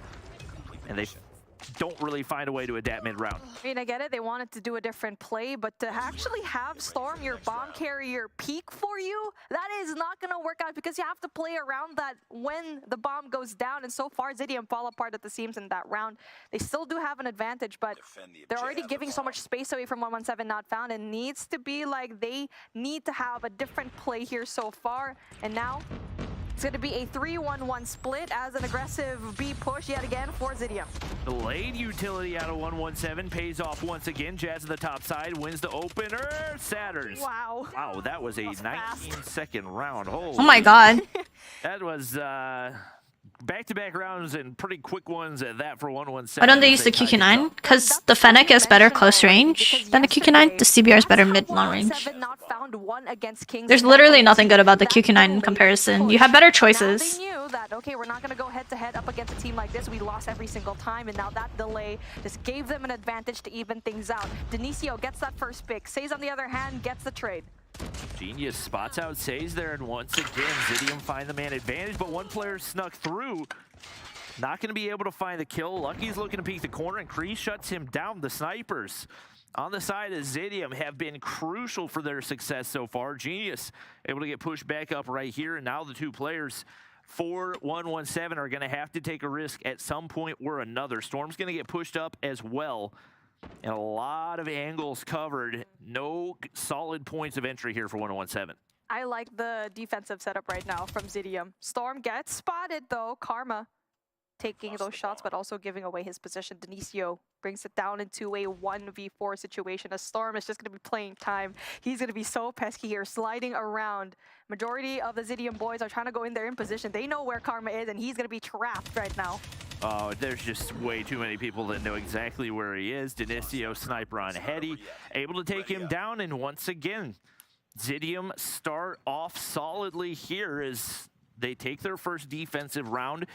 and they don't really find a way to adapt mid-round. I mean, I get it. They wanted to do a different play, but to actually have Storm, your bomb carrier, peak for you, that is not going to work out because you have to play around that when the bomb goes down. And so far, Zidium fall apart at the seams in that round. They still do have an advantage, but they're already giving so much space away from 117 not found. It needs to be like they need to have a different play here so far. And now It's going to be a 3-1-1 split as an aggressive B push yet again for Zidium. Delayed utility out of 117 pays off once again. Jazz at the top side wins the opener. Saturn's. Wow. Wow, that was a 19-second round. Oh my god. That was back-to-back rounds and pretty quick ones at that for 117. Why don't they use the QQ9? Because the Fennec is better close range than the QQ9. The CBR is better mid-long range. There's literally nothing good about the QQ9 in comparison. You have better choices. They knew that, okay, we're not going to go head-to-head up against a team like this. We lost every single time, and now that delay just gave them an advantage to even things out. Denisio gets that first pick. Says, on the other hand, gets the trade. Genius spots out Says there, and once again, Zidium find the man advantage, but one player snuck through. Not going to be able to find the kill. Lucky's looking to peek the corner, and Kree shuts him down. The snipers on the side of Zidium have been crucial for their success so far. Genius able to get pushed back up right here, and now the two players for 117 are going to have to take a risk at some point or another. Storm's going to get pushed up as well. And a lot of angles covered. No solid points of entry here for 117. I like the defensive setup right now from Zidium. Storm gets spotted though. Karma taking those shots, but also giving away his position. Denisio brings it down into a 1v4 situation. As Storm is just going to be playing time. He's going to be so pesky here, sliding around. Majority of the Zidium boys are trying to go in there in position. They know where Karma is, and he's going to be trapped right now. Oh, there's just way too many people that know exactly where he is. Denisio sniper on Hetty, able to take him down, and once again, Zidium start off solidly here as they take their first defensive round.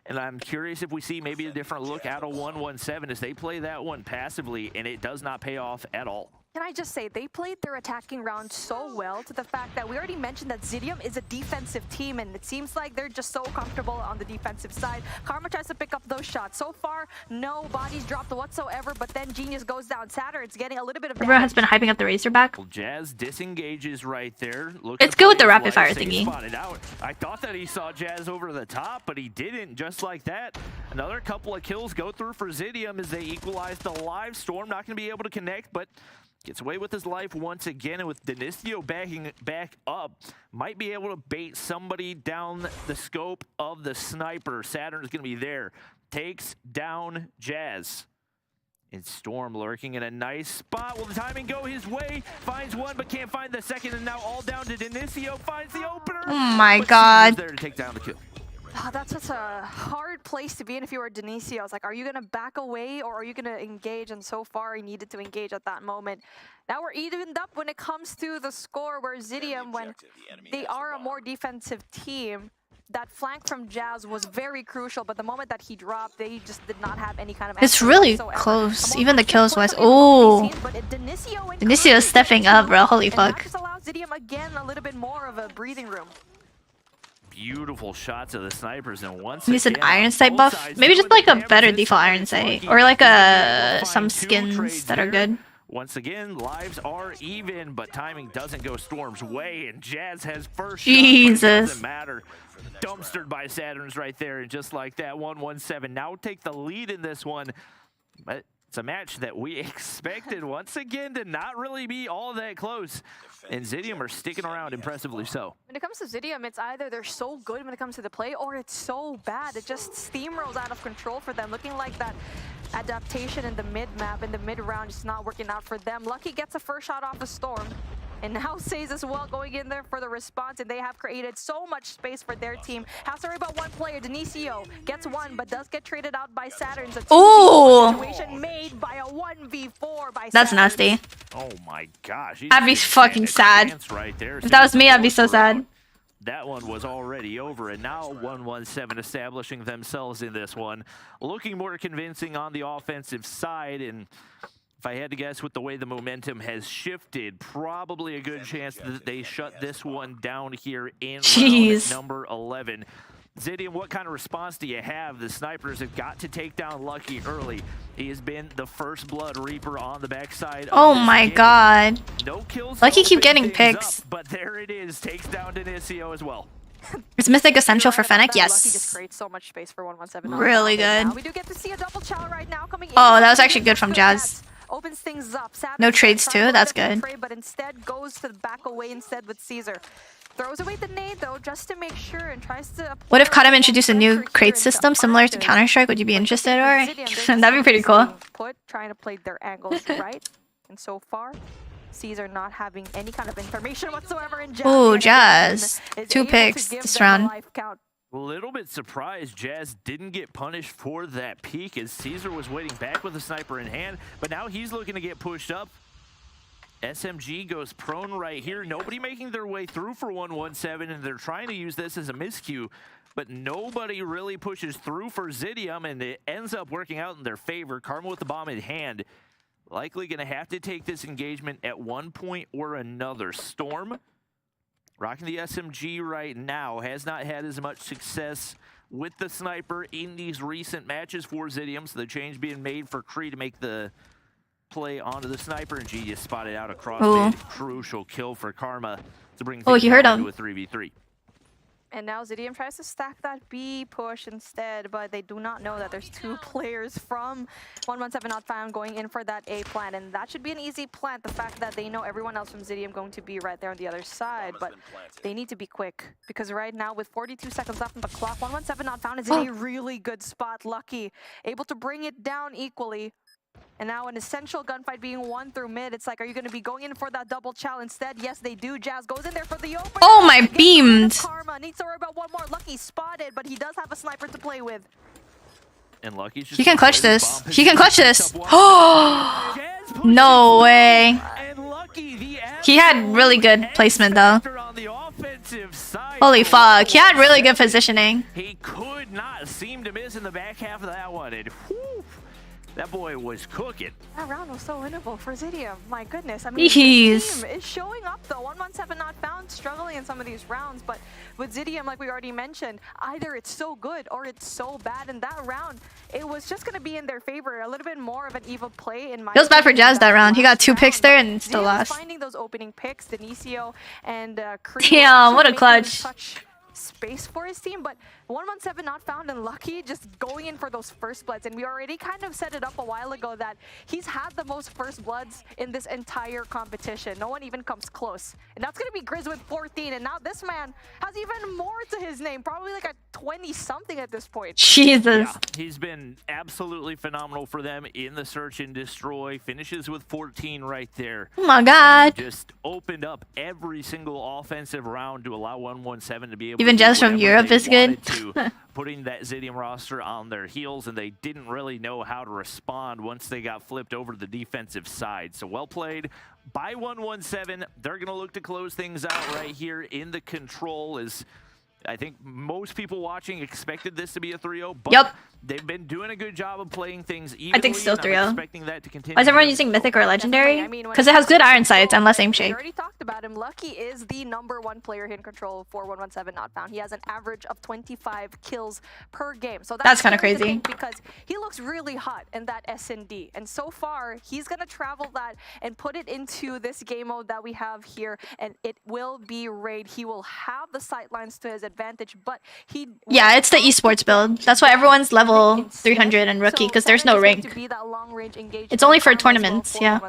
And I'm curious if we see maybe a different look out of 117 as they play that one passively, and it does not pay off at all. Can I just say, they played their attacking round so well to the fact that we already mentioned that Zidium is a defensive team, and it seems like they're just so comfortable on the defensive side. Karma tries to pick up those shots. So far, no bodies dropped whatsoever, but then Genius goes down. Saturn's getting a little bit of damage. Everyone has been hyping up the Razorback. Well, Jazz disengages right there. It's good with the rapid fire thingy. Out. I thought that he saw Jazz over the top, but he didn't. Just like that, another couple of kills go through for Zidium as they equalize the live. Storm not going to be able to connect, but gets away with his life once again, and with Denisio backing back up, might be able to bait somebody down the scope of the sniper. Saturn is going to be there. Takes down Jazz. And Storm lurking in a nice spot. Will the timing go his way? Finds one, but can't find the second, and now all down to Denisio. Finds the opener. Oh my god. There to take down the kill. Oh, that's such a hard place to be in if you were Denisio. I was like, are you going to back away or are you going to engage? And so far, he needed to engage at that moment. Now we're evened up when it comes to the score, where Zidium, when they are a more defensive team, that flank from Jazz was very crucial, but the moment that he dropped, they just did not have any kind of... It's really close, even the kills wise. Oh, Denisio is stepping up, bro. Holy fuck. That just allows Zidium again a little bit more of a breathing room. Beautiful shots of the snipers, and once Use an again, iron sight buff. Maybe just like a better default iron sight, or like some skins that are good. Once again, lives are even, but timing doesn't go Storm's way, and Jazz has first Jesus. shot, but it doesn't matter. Dumpstered by Saturn's right there, and just like that, 117 now take the lead in this one. But it's a match that we expected once again to not really be all that close. And Zidium are sticking around impressively so. When it comes to Zidium, it's either they're so good when it comes to the play, or it's so bad. It just steamrolls out of control for them, looking like that adaptation in the mid-map, in the mid-round, is not working out for them. Lucky gets a first shot off a Storm. And now Says as well going in there for the response, and they have created so much space for their team. Has to worry about one player. Denisio gets one, but does get traded out by Saturn. Ooh! Situation made by a 1v4 by That's Saturn. nasty. Oh my gosh. I'd be fucking sad. Right there. If that was me, I'd be so sad. That one was already over, and now 117 establishing themselves in this one. Looking more convincing on the offensive side, and if I had to guess with the way the momentum has shifted, probably a good chance that they shut this one down here in round number 11. Zidium, what kind of response do you have? The snipers have got to take down Lucky early. He has been the first blood reaper on the backside. Oh my god. No kills. Lucky keep getting picks. But there it is. Takes down Denisio as well. Is Mythic essential for Fennec? Lucky just Yes. creates so much space for 117. Really good. We do get to see a double chow right now coming in. Oh, that was actually good from Jazz. Opens things up. No trades too, that's good. But instead goes to the back away instead with Caesar. Throws away the nade though, just to make sure, and tries to. What if Kadam introduced a new crate system similar to Counter-Strike? Would you be interested, or? That'd be pretty cool. Trying to play their angles right, and so far, Caesar not having any kind of information whatsoever in Jazz. Ooh, Jazz. 2 picks this round. A little bit surprised Jazz didn't get punished for that peek as Caesar was waiting back with a sniper in hand, but now he's looking to get pushed up. SMG goes prone right here. Nobody making their way through for 117, and they're trying to use this as a miscue, but nobody really pushes through for Zidium, and it ends up working out in their favor. Karma with the bomb in hand. Likely going to have to take this engagement at one point or another. Storm rocking the SMG right now. Has not had as much success with the sniper in these recent matches for Zidium, so the change being made for Kree to make the play onto the sniper, and Genius spotted out across mid. Crucial kill for Karma to bring things he heard down him. to a 3v3. And now Zidium tries to stack that B push instead, but they do not know that there's 2 players from 117 not found going in for that A plant, and that should be an easy plant. The fact that they know everyone else from Zidium going to be right there on the other side, but they need to be quick, because right now with 42 seconds left on the clock, 117 not found is in a really good spot. Lucky able to bring it down equally. And now an essential gunfight being won through mid. It's like, are you going to be going in for that double chow instead? Yes, they do. Jazz goes in there for the open. Oh my, beamed. Karma needs to worry about one more. Lucky spotted, but he does have a sniper to play with. And Lucky's just He can clutch this. He can clutch this. Oh, no way. And Lucky, the He had really good placement though. on the offensive side. Holy fuck. He had really good positioning. He could not seem to miss in the back half of that one. And whew, that boy was cooking. That round was so winnable for Zidium. My goodness. I mean, Jeez. the team is showing up though. 117 not found, struggling in some of these rounds. But with Zidium, like we already mentioned, either it's so good or it's so bad. In that round, it was just going to be in their favor. A little bit more of an evil play in my It was bad for opinion Jazz that round. He got 2 picks there and still Zidium lost. finding those opening picks, Denisio and Kree Damn, what a making clutch. such space for his team, but 117 not found and Lucky just going in for those first bloods, and we already kind of set it up a while ago that he's had the most first bloods in this entire competition. No one even comes close, and that's gonna be Grizz with 14, and now this man has even more to his name, probably like a 20 something at this point. Jesus. Yeah, he's been absolutely phenomenal for them in the search and destroy. Finishes with 14 right there. Oh my god. Just opened up every single offensive round to allow 117 to be able Even to do Jazz from whatever Europe they is good. wanted to, putting that Zidium roster on their heels, and they didn't really know how to respond once they got flipped over to the defensive side. So well played by 117. They're going to look to close things out right here in the control. As I think most people watching expected this to be a 3-0, but they've been doing a good job of playing things evenly. I think still 3-0. Expecting that to continue. Why is everyone using Mythic or Legendary? Because it has good iron sights and less aim We shake. already talked about him. Lucky is the #1 player in control for 117 not found. He has an average of 25 kills per game. So That's kinda scary to crazy. think because he looks really hot in that S&D. And so far, he's going to travel that and put it into this game mode that we have here. And it will be raid. He will have the sightlines to his advantage, but he... Yeah, it's the esports build. That's why everyone's level 300 and rookie, because there's no rank. It's only for tournaments, yeah.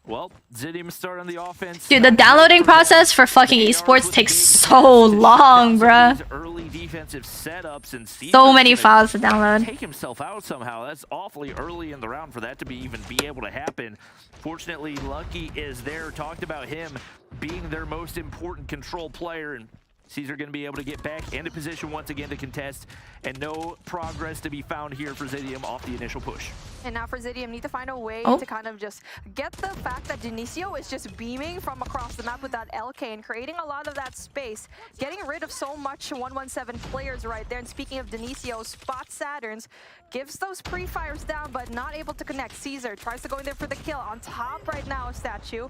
Well, Zidium start on the offense. Dude, the downloading process for fucking esports takes so long, bruh. Early defensive setups and So many files to download. take himself out somehow. That's awfully early in the round for that to be able to happen. Fortunately, Lucky is there. Talked about him being their most important control player, and Caesar going to be able to get back into position once again to contest, and no progress to be found here for Zidium off the initial push. And now for Zidium, need to find a way to kind of just get the fact that Denisio is just beaming from across the map with that LK and creating a lot of that space, getting rid of so much 117 players right there. And speaking of Denisio, spot Saturns, gives those pre-fires down, but not able to connect. Caesar tries to go in there for the kill. On top right now, Statue,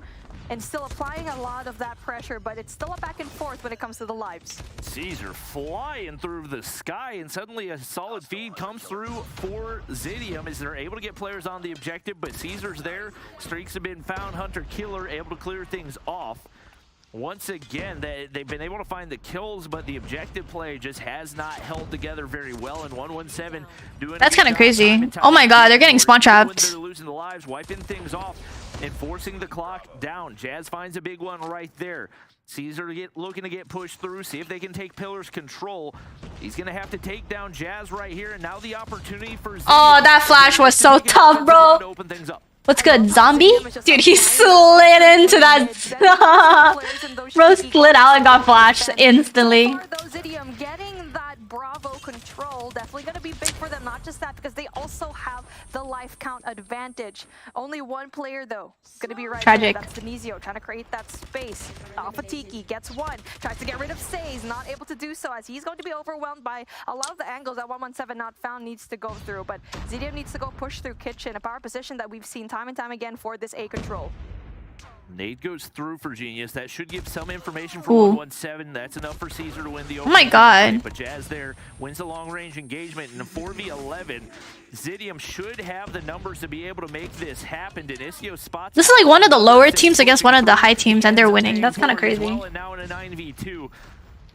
and still applying a lot of that pressure, but it's still a back and forth when it comes to the lives. Caesar flying through the sky, and suddenly a solid feed comes through for Zidium as they're able to get players on the objective, but Caesar's there. Streaks have been found. Hunter Killer able to clear things off. Once again, they've been able to find the kills, but the objective play just has not held together very well. And 117 doing That's kind of crazy. Oh my god, they're getting spawn trapped. They're losing the lives, wiping things off, and forcing the clock down. Jazz finds a big one right there. Caesar looking to get pushed through, see if they can take Pillar's control. He's going to have to take down Jazz right here, and now the opportunity for Ziggy. Oh, that flash was so tough, bro. Open things up. What's good, zombie? Dude, he slid into that. Bro slid out and got flashed instantly. Getting that Bravo control definitely going to be big for them. Not just that, because they also have the life count advantage. Only one player though going to be right Tragic. there. That's Denizio trying to create that space. Alpha Tiki gets one, tries to get rid of Says, not able to do so as he's going to be overwhelmed by a lot of the angles that 117 not found needs to go through. But Zidium needs to go push through Kitchen, a power position that we've seen time and time again for this A control. Nade goes through for Genius. That should give some information for 117. That's enough for Caesar to win the opening. Oh my god. But Jazz there wins the long-range engagement in a 4v11. Zidium should have the numbers to be able to make this happen. Denisio spots. This is like one of the lower teams against one of the high teams, and they're winning. That's kind of crazy. And now in a 9v2.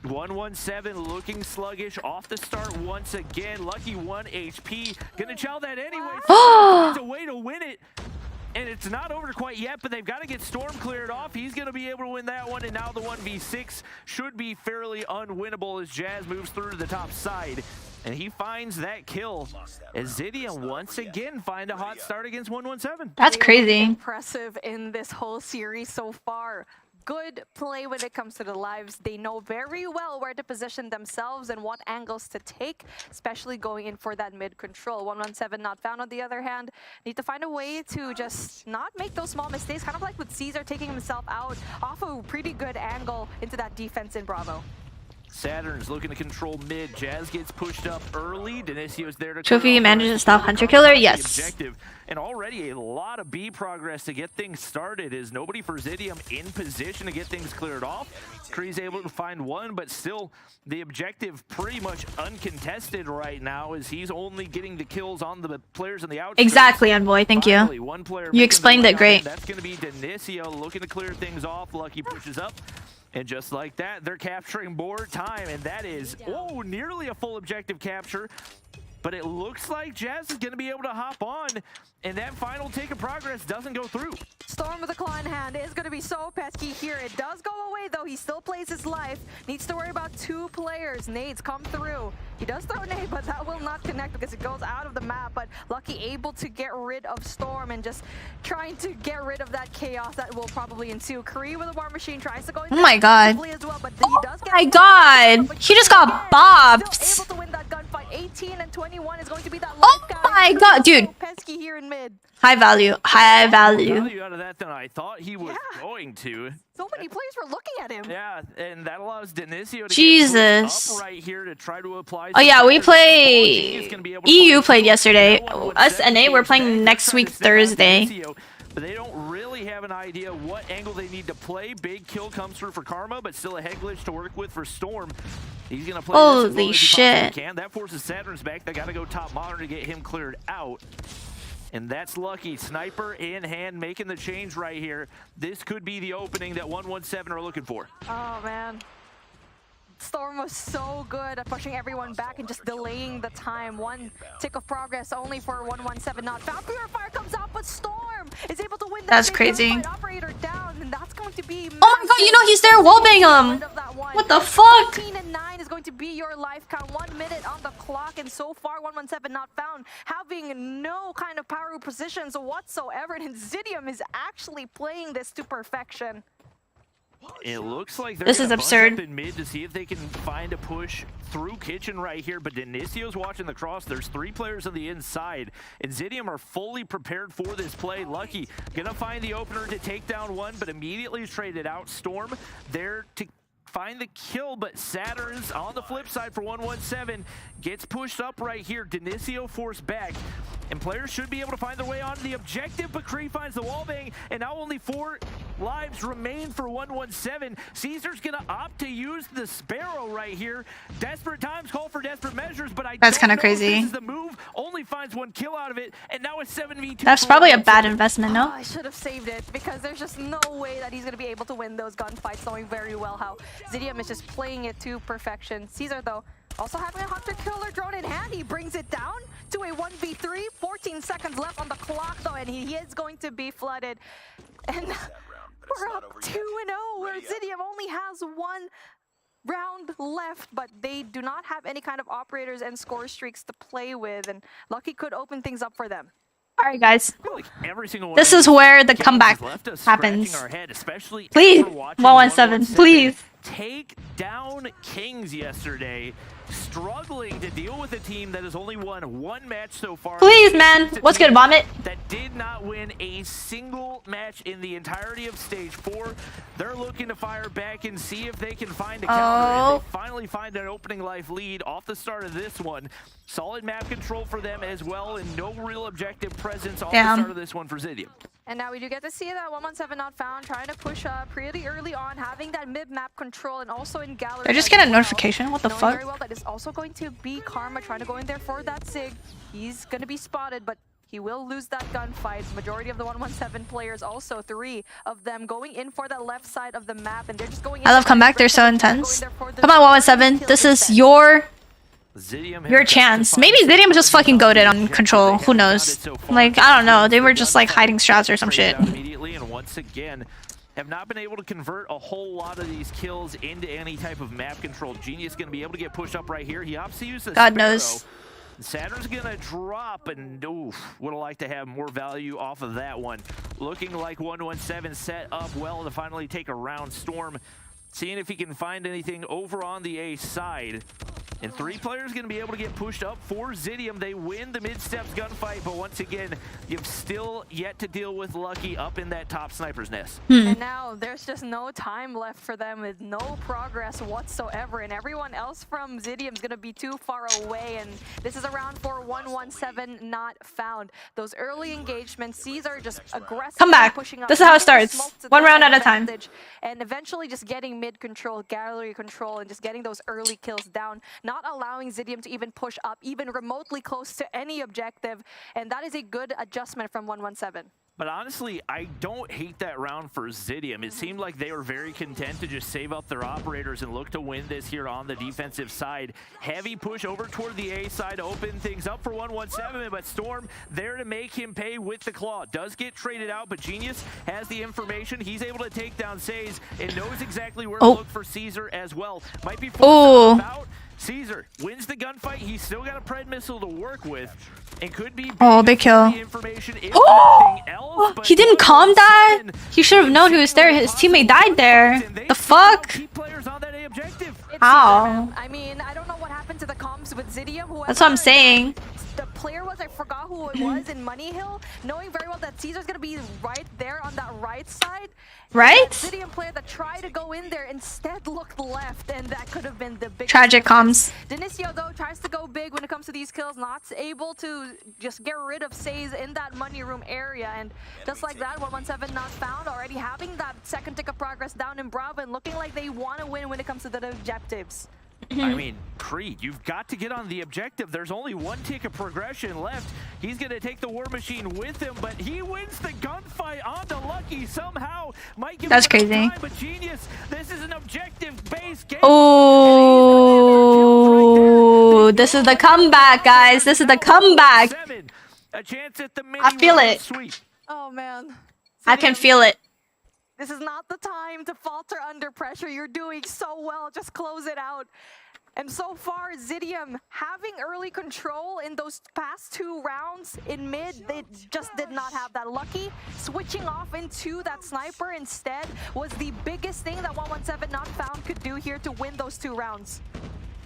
117 looking sluggish off the start once again. Lucky 1 HP. Gonna chow that anyway. Finds a way to win it. And it's not over quite yet, but they've got to get Storm cleared off. He's going to be able to win that one, and now the 1v6 should be fairly unwinnable as Jazz moves through to the top side. And he finds that kill as Zidium once again find a hot start against 117. That's crazy. Impressive in this whole series so far. Good play when it comes to the lives. They know very well where to position themselves and what angles to take, especially going in for that mid control. 117 not found on the other hand. Need to find a way to just not make those small mistakes, kind of like with Caesar taking himself out off a pretty good angle into that defense in Bravo. Saturn's looking to control mid. Jazz gets pushed up early. Denisio's there to Trophy manages to stop Hunter Killer. Yes. Objective. And already a lot of B progress to get things started. Is nobody for Zidium in position to get things cleared off. Kree's able to find one, but still the objective pretty much uncontested right now as he's only getting the kills on the players on the outside. Exactly, Envoy. Thank you. You explained it great. That's going to be Denisio looking to clear things off. Lucky pushes up. And just like that, they're capturing more time, and that is, nearly a full objective capture. But it looks like Jazz is going to be able to hop on, and that final take of progress doesn't go through. Storm with a claw in hand is going to be so pesky here. It does go away, though. He still plays his life. Needs to worry about 2 players. Nades come through. He does throw a nade, but that will not connect because it goes out of the map. But Lucky able to get rid of Storm and just trying to get rid of that chaos that will probably ensue. Kree with a war machine tries to go in. Oh my god. As well, but he does get He just got bopped. Still able to win that gunfight. 18 and 21 is going to be that. Oh my god, dude. So pesky here in mid. High value. High value. Out of that than I thought he was going to. So many players were looking at him. Yeah, and that allows Denisio to get up right here to try to apply. Oh yeah, we play. EU played yesterday. Us NA we're playing next week Thursday. But they don't really have an idea what angle they need to play. Big kill comes through for Karma, but still a head glitch to work with for Storm. He's gonna play this as low as he possibly can. That forces Saturn's back. They gotta go top modern to get him cleared out. And that's Lucky. Sniper in hand, making the change right here. This could be the opening that 117 are looking for. Oh, man. Storm was so good at pushing everyone back and just delaying the time. 1 tick of progress only for 117 not found. Purifier comes out, but Storm is able to win that. That's crazy. Operator down, and that's going to be oh my god, you know he's there wallbang him. What the fuck? 15 and 9 is going to be your life count. 1 minute on the clock, and so far 117 not found, having no kind of power positions whatsoever. And Zidium is actually playing this to perfection. It looks like this is absurd. In mid to see if they can find a push through Kitchen right here, but Denisio's watching the cross. There's 3 players on the inside, and Zidium are fully prepared for this play. Lucky gonna find the opener to take down 1, but immediately is traded out. Storm there to find the kill, but Saturn's on the flip side for 117 gets pushed up right here. Denicio forced back, and players should be able to find their way onto the objective, but Kree finds the wallbang, and now only 4 lives remain for 117. Caesar's gonna opt to use the Sparrow right here. Desperate times call for desperate measures, but That's kind of crazy. This is the move. Only finds 1 kill out of it, and now it's 7v2. That's probably a bad investment, no? I should have saved it, because there's just no way that he's going to be able to win those gunfights, knowing very well how Zidium is just playing it to perfection. Caesar, though, also having a hunter-killer drone in hand, he brings it down to a 1v3. 14 seconds left on the clock, though, and he is going to be flooded. And we're up 2-0, where Zidium only has 1 round left, but they do not have any kind of operators and score streaks to play with, and Lucky could open things up for them. All right, guys. Like every single one This of is these where the games comeback has left us happens. scratching our head, especially Please, after watching 117, please. take down Kings yesterday, struggling to deal with a team that has only won 1 match so far. Please, man. What's good, Vomit? That did not win a single match in the entirety of stage 4. They're looking to fire back and see if they can find a counter. And they finally find an opening life lead off the start of this one. Solid map control for them as well, and no real objective presence off the start of this one for Zidium. And now we do get to see that 117 not found, trying to push up pretty early on, having that mid-map control, and also in gallery. I just get a notification? What the Knowing fuck? very well that is also going to be Karma trying to go in there for that Sig. He's going to be spotted, but he will lose that gunfight. Majority of the 117 players, also 3 of them going in for the left side of the map, and they're just going in. I love comeback. They're so intense. Come on, 117. This is your chance. Maybe Zidium just fucking goated on control. Who knows? Like, I don't know. They were just like hiding strats or some shit. Immediately, and once again, have not been able to convert a whole lot of these kills into any type of map control. Genius going to be able to get pushed up right here. He opts to use the God Sparrow. knows. Saturn's gonna drop, and oof, would have liked to have more value off of that one. Looking like 117 set up well to finally take a round. Storm seeing if he can find anything over on the A side. And 3 players going to be able to get pushed up for Zidium. They win the mid-steps gunfight, but once again, you've still yet to deal with Lucky up in that top sniper's nest. And now there's just no time left for them, with no progress whatsoever, and everyone else from Zidium is going to be too far away, and this is a round for 117 not found. Those early engagements, Caesar just aggressively Come back. pushing up. This is how it starts. 1 round at a time. And eventually just getting mid-control, gallery control, and just getting those early kills down, not allowing Zidium to even push up, even remotely close to any objective, and that is a good adjustment from 117. But honestly, I don't hate that round for Zidium. It seemed like they were very content to just save up their operators and look to win this here on the defensive side. Heavy push over toward the A side, open things up for 117, but Storm there to make him pay with the claw. Does get traded out, but Genius has the information. He's able to take down Says and knows exactly where to look for Caesar as well. Might be forced out. Caesar wins the gunfight. He's still got a Pred missile to work with, and could be big kill. He didn't calm that. He should have known he was there. His teammate died there. The fuck? How? I mean, I don't know what happened to the comms with Zidium. That's what I'm saying. The player was, I forgot who it was in Money Hill, knowing very well that Caesar's gonna be right there on that right side. Right? That Zidium player that tried to go in there instead looked left, and that could have been the big Tragic comms. Denicio, though, tries to go big when it comes to these kills, not able to just get rid of Says in that money room area, and just like that, 117 not found, already having that second tick of progress down in Bravo, and looking like they want to win when it comes to the objectives. I mean, Creed, you've got to get on the objective. There's only 1 tick of progression left. He's going to take the War Machine with him, but he wins the gunfight onto Lucky somehow. Might give That's crazy. Time, but Genius, this is an objective-based game. Oh, this is the comeback, guys. This is the comeback. A chance at the I feel it. Sweep. Oh, man. I can feel it. This is not the time to falter under pressure. You're doing so well. Just close it out. And so far, Zidium having early control in those past 2 rounds in mid, they just did not have that. Lucky switching off into that sniper instead was the biggest thing that 117 not found could do here to win those 2 rounds.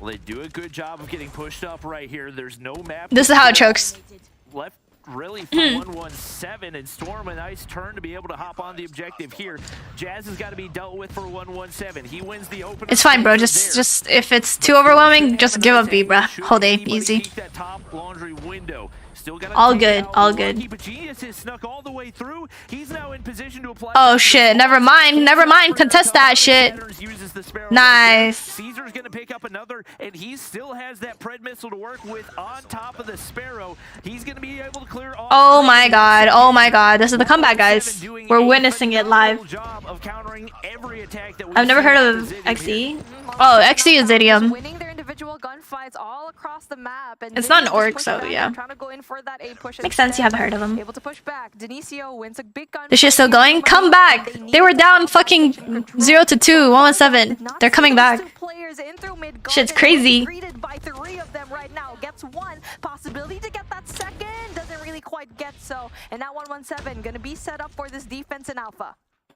Well, they do a good job of getting pushed up right here. There's no map. This is how it chokes. Left really for 117, and Storm a nice turn to be able to hop on the objective here. Jazz has got to be dealt with for 117. He wins the open. It's fine, bro. Just if it's too overwhelming, just give up B, bro. Hold A, easy. That top laundry window. All good, all good. But Genius has snuck all the way through. He's now in position to apply. Oh shit, never mind, contest that shit. Nice. Caesar's gonna pick up another, and he still has that Pred missile to work with on top of the Sparrow. He's gonna be able to clear all. Oh my god, this is the comeback, guys. We're witnessing it live. I've never heard of XE. Oh, XE is Idiom. Winning their individual gunfights all across the map, and It's not an orc, so yeah. Trying to go in for that A push. Makes sense, you haven't heard of them. Able to push back. Denisio wins a big gun. This shit's still going? Come back! They were down fucking 0-2, 117. They're coming back. Shit's crazy. Greeted by 3 of them right now. Gets 1 possibility to get that second. Doesn't really quite get so. And now 117 gonna be set up for this defense in Alpha.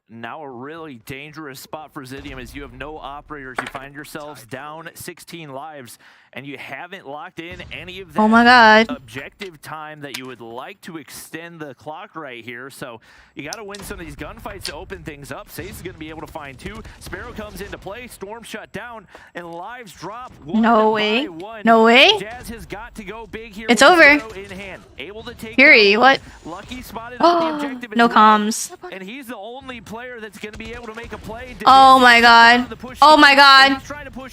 Now a really dangerous spot for Zidium as you have no operators. You find yourselves down 16 lives, and you haven't locked in any of that Oh my god. objective time that you would like to extend the clock right here. So you got to win some of these gunfights to open things up. Sace is going to be able to find 2. Sparrow comes into play. Storm shut down, and lives drop. No way. No way. Jazz has got to go big here. It's with over. Sparrow in hand. Able to take Fury, what? Lucky spotted on the objective as No well. comms. And he's the only player that's going to be able to make a play. Oh my god. Oh my god.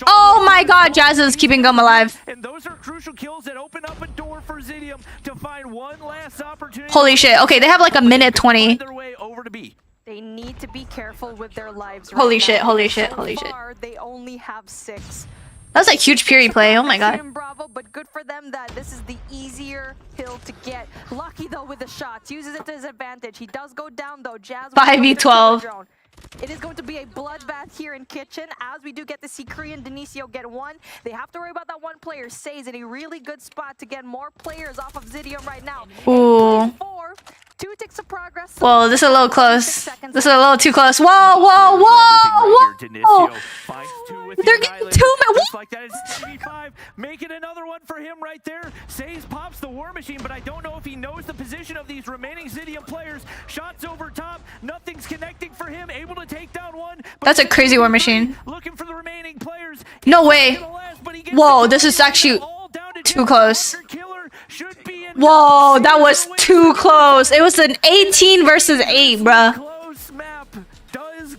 Oh my god, Jazz is keeping Gum alive. And those are crucial kills that open up a door for Zidium to find one last opportunity. Holy shit. Okay, they have like a minute 20. Their way over to B. They need to be careful with their lives. Holy right shit, now. holy shit, So holy shit. far, they only have 6. That was a huge Fury play. Oh my god. Team Bravo, but good for them that this is the easier hill to get. Lucky though with the shots, uses it to his advantage. He does go down though. Jazz 5v12. It is going to be a bloodbath here in Kitchen as we do get to see Kree and Denisio get 1. They have to worry about that one player. Say's in a really good spot to get more players off of Zidium right now. Ooh. 2 ticks of progress. Whoa, this is a little close. This is a little too close. Whoa, whoa, whoa, whoa! They're getting 2 minutes. Like that, it's 75. Make it another one for him right there. Says pops the War Machine, but I don't know if he knows the position of these remaining Zidium players. Shots over top. Nothing's connecting for him. Able to take down 1. That's a crazy War Machine. Looking for the remaining players. No way. Whoa, this is actually too close. Whoa, that was too close. It was an 18 versus 8, bruh.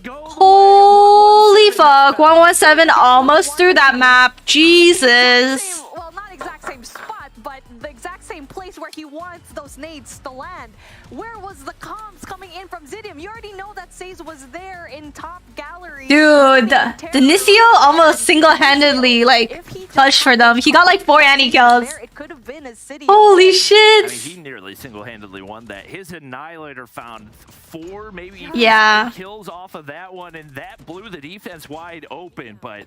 Holy fuck. 117 almost through that map. Jesus. Well, not exact same spot, but the exact same place where he wants those nades to land. Where was the comms coming in from Zidium? You already know that Saze was there in top gallery. Dude, Denisio almost single-handedly like touched for them. He got like 4 anti-kills. Holy shit. I mean, he nearly single-handedly won that. His Annihilator found 4, maybe 5 kills off of that one, and that blew the defense wide open, but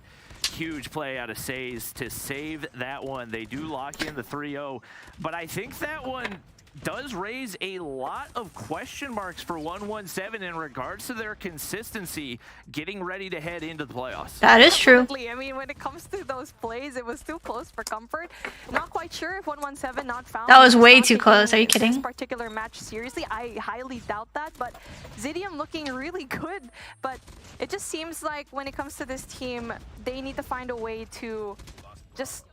huge play out of Saze to save that one. They do lock in the 3-0, but I think that one does raise a lot of question marks for 117 in regards to their consistency getting ready to head into the playoffs. That is true. I mean, when it comes to those plays, it was too close for comfort. Not quite sure if 117 not found. That was way too close. Are you kidding? This particular match, seriously, I highly doubt that. But Zidium looking really good. But it just seems like when it comes to this team, they need to find a way to just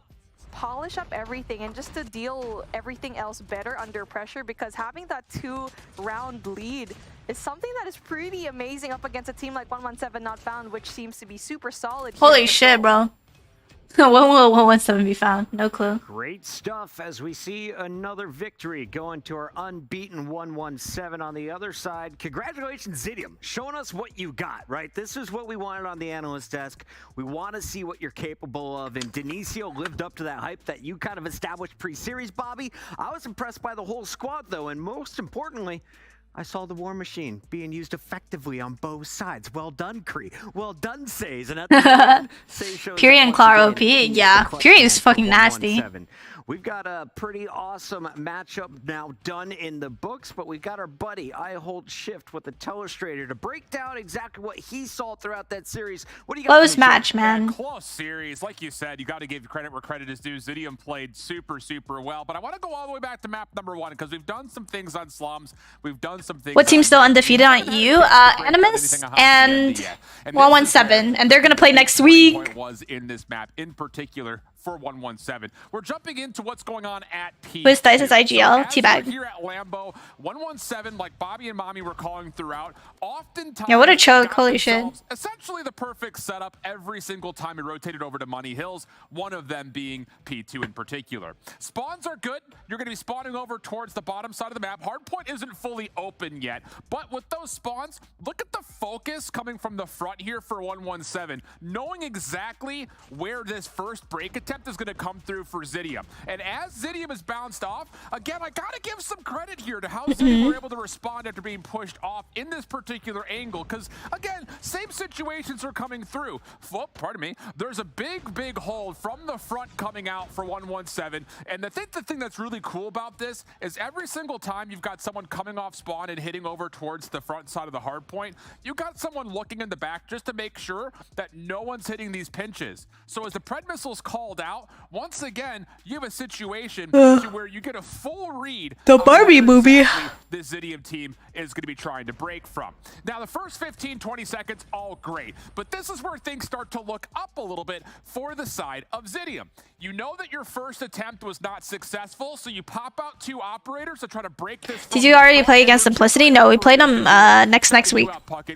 polish up everything and just to deal everything else better under pressure, because having that 2-round lead is something that is pretty amazing up against a team like 117 Not Found, which seems to be super solid. Holy shit, bro. When will 117 be found? No clue. Great stuff as we see another victory going to our unbeaten 117 on the other side. Congratulations, Zidium, showing us what you got, right? This is what we wanted on the analyst desk. We want to see what you're capable of, and Denisio lived up to that hype that you kind of established pre-series, Bobby. I was impressed by the whole squad, though, and most importantly, I saw the War Machine being used effectively on both sides. Well done, Kree. Well done, Says. And at the end, Says shows Fury up and once Claw again, OP. he's the Yeah, clutch Fury man is for fucking nasty. 117. We've got a pretty awesome matchup now done in the books, but we've got our buddy I Hold Shift with the Telestrator to break down exactly what he saw throughout that series. What do you got? Close match, man. Yeah, close series. Like you said, you got to give credit where credit is due. Zidium played super well, but I want to go all the way back to map number 1 because we've done some things on slums. We've done some things. What team's still undefeated on EU? Animus and 117, and they're gonna play next week. Was in this map in particular for 117. We're jumping into what's going on at P. With Dice's IGL, Teabag. Here at Lambo, 117, like Bobby and Mommy were calling throughout, oftentimes. Yeah, what a choke, got holy shit. essentially the perfect setup every single time we rotated over to Money Hills, one of them being P2 in particular. Spawns are good. You're going to be spawning over towards the bottom side of the map. Hardpoint isn't fully open yet, but with those spawns, look at the focus coming from the front here for 117, knowing exactly where this first break attempt is going to come through for Zidium. And as Zidium is bounced off, again, I got to give some credit here to how Zidium were able to respond after being pushed off in this particular angle, because again, same situations are coming through. Well, pardon me, there's a big hold from the front coming out for 117, and the thing that's really cool about this is every single time you've got someone coming off spawn and hitting over towards the front side of the hard point, you got someone looking in the back just to make sure that no one's hitting these pinches. So as the Pred missile's called out, once again, you have a situation to where you get a full read. The Barbie movie. Exactly this Zidium team is going to be trying to break from. Now, the first 15-20 seconds, all great, but this is where things start to look up a little bit for the side of Zidium. You know that your first attempt was not successful, so you pop out 2 operators to try to break this. Did you already play against Simplicity? No, we played them next week.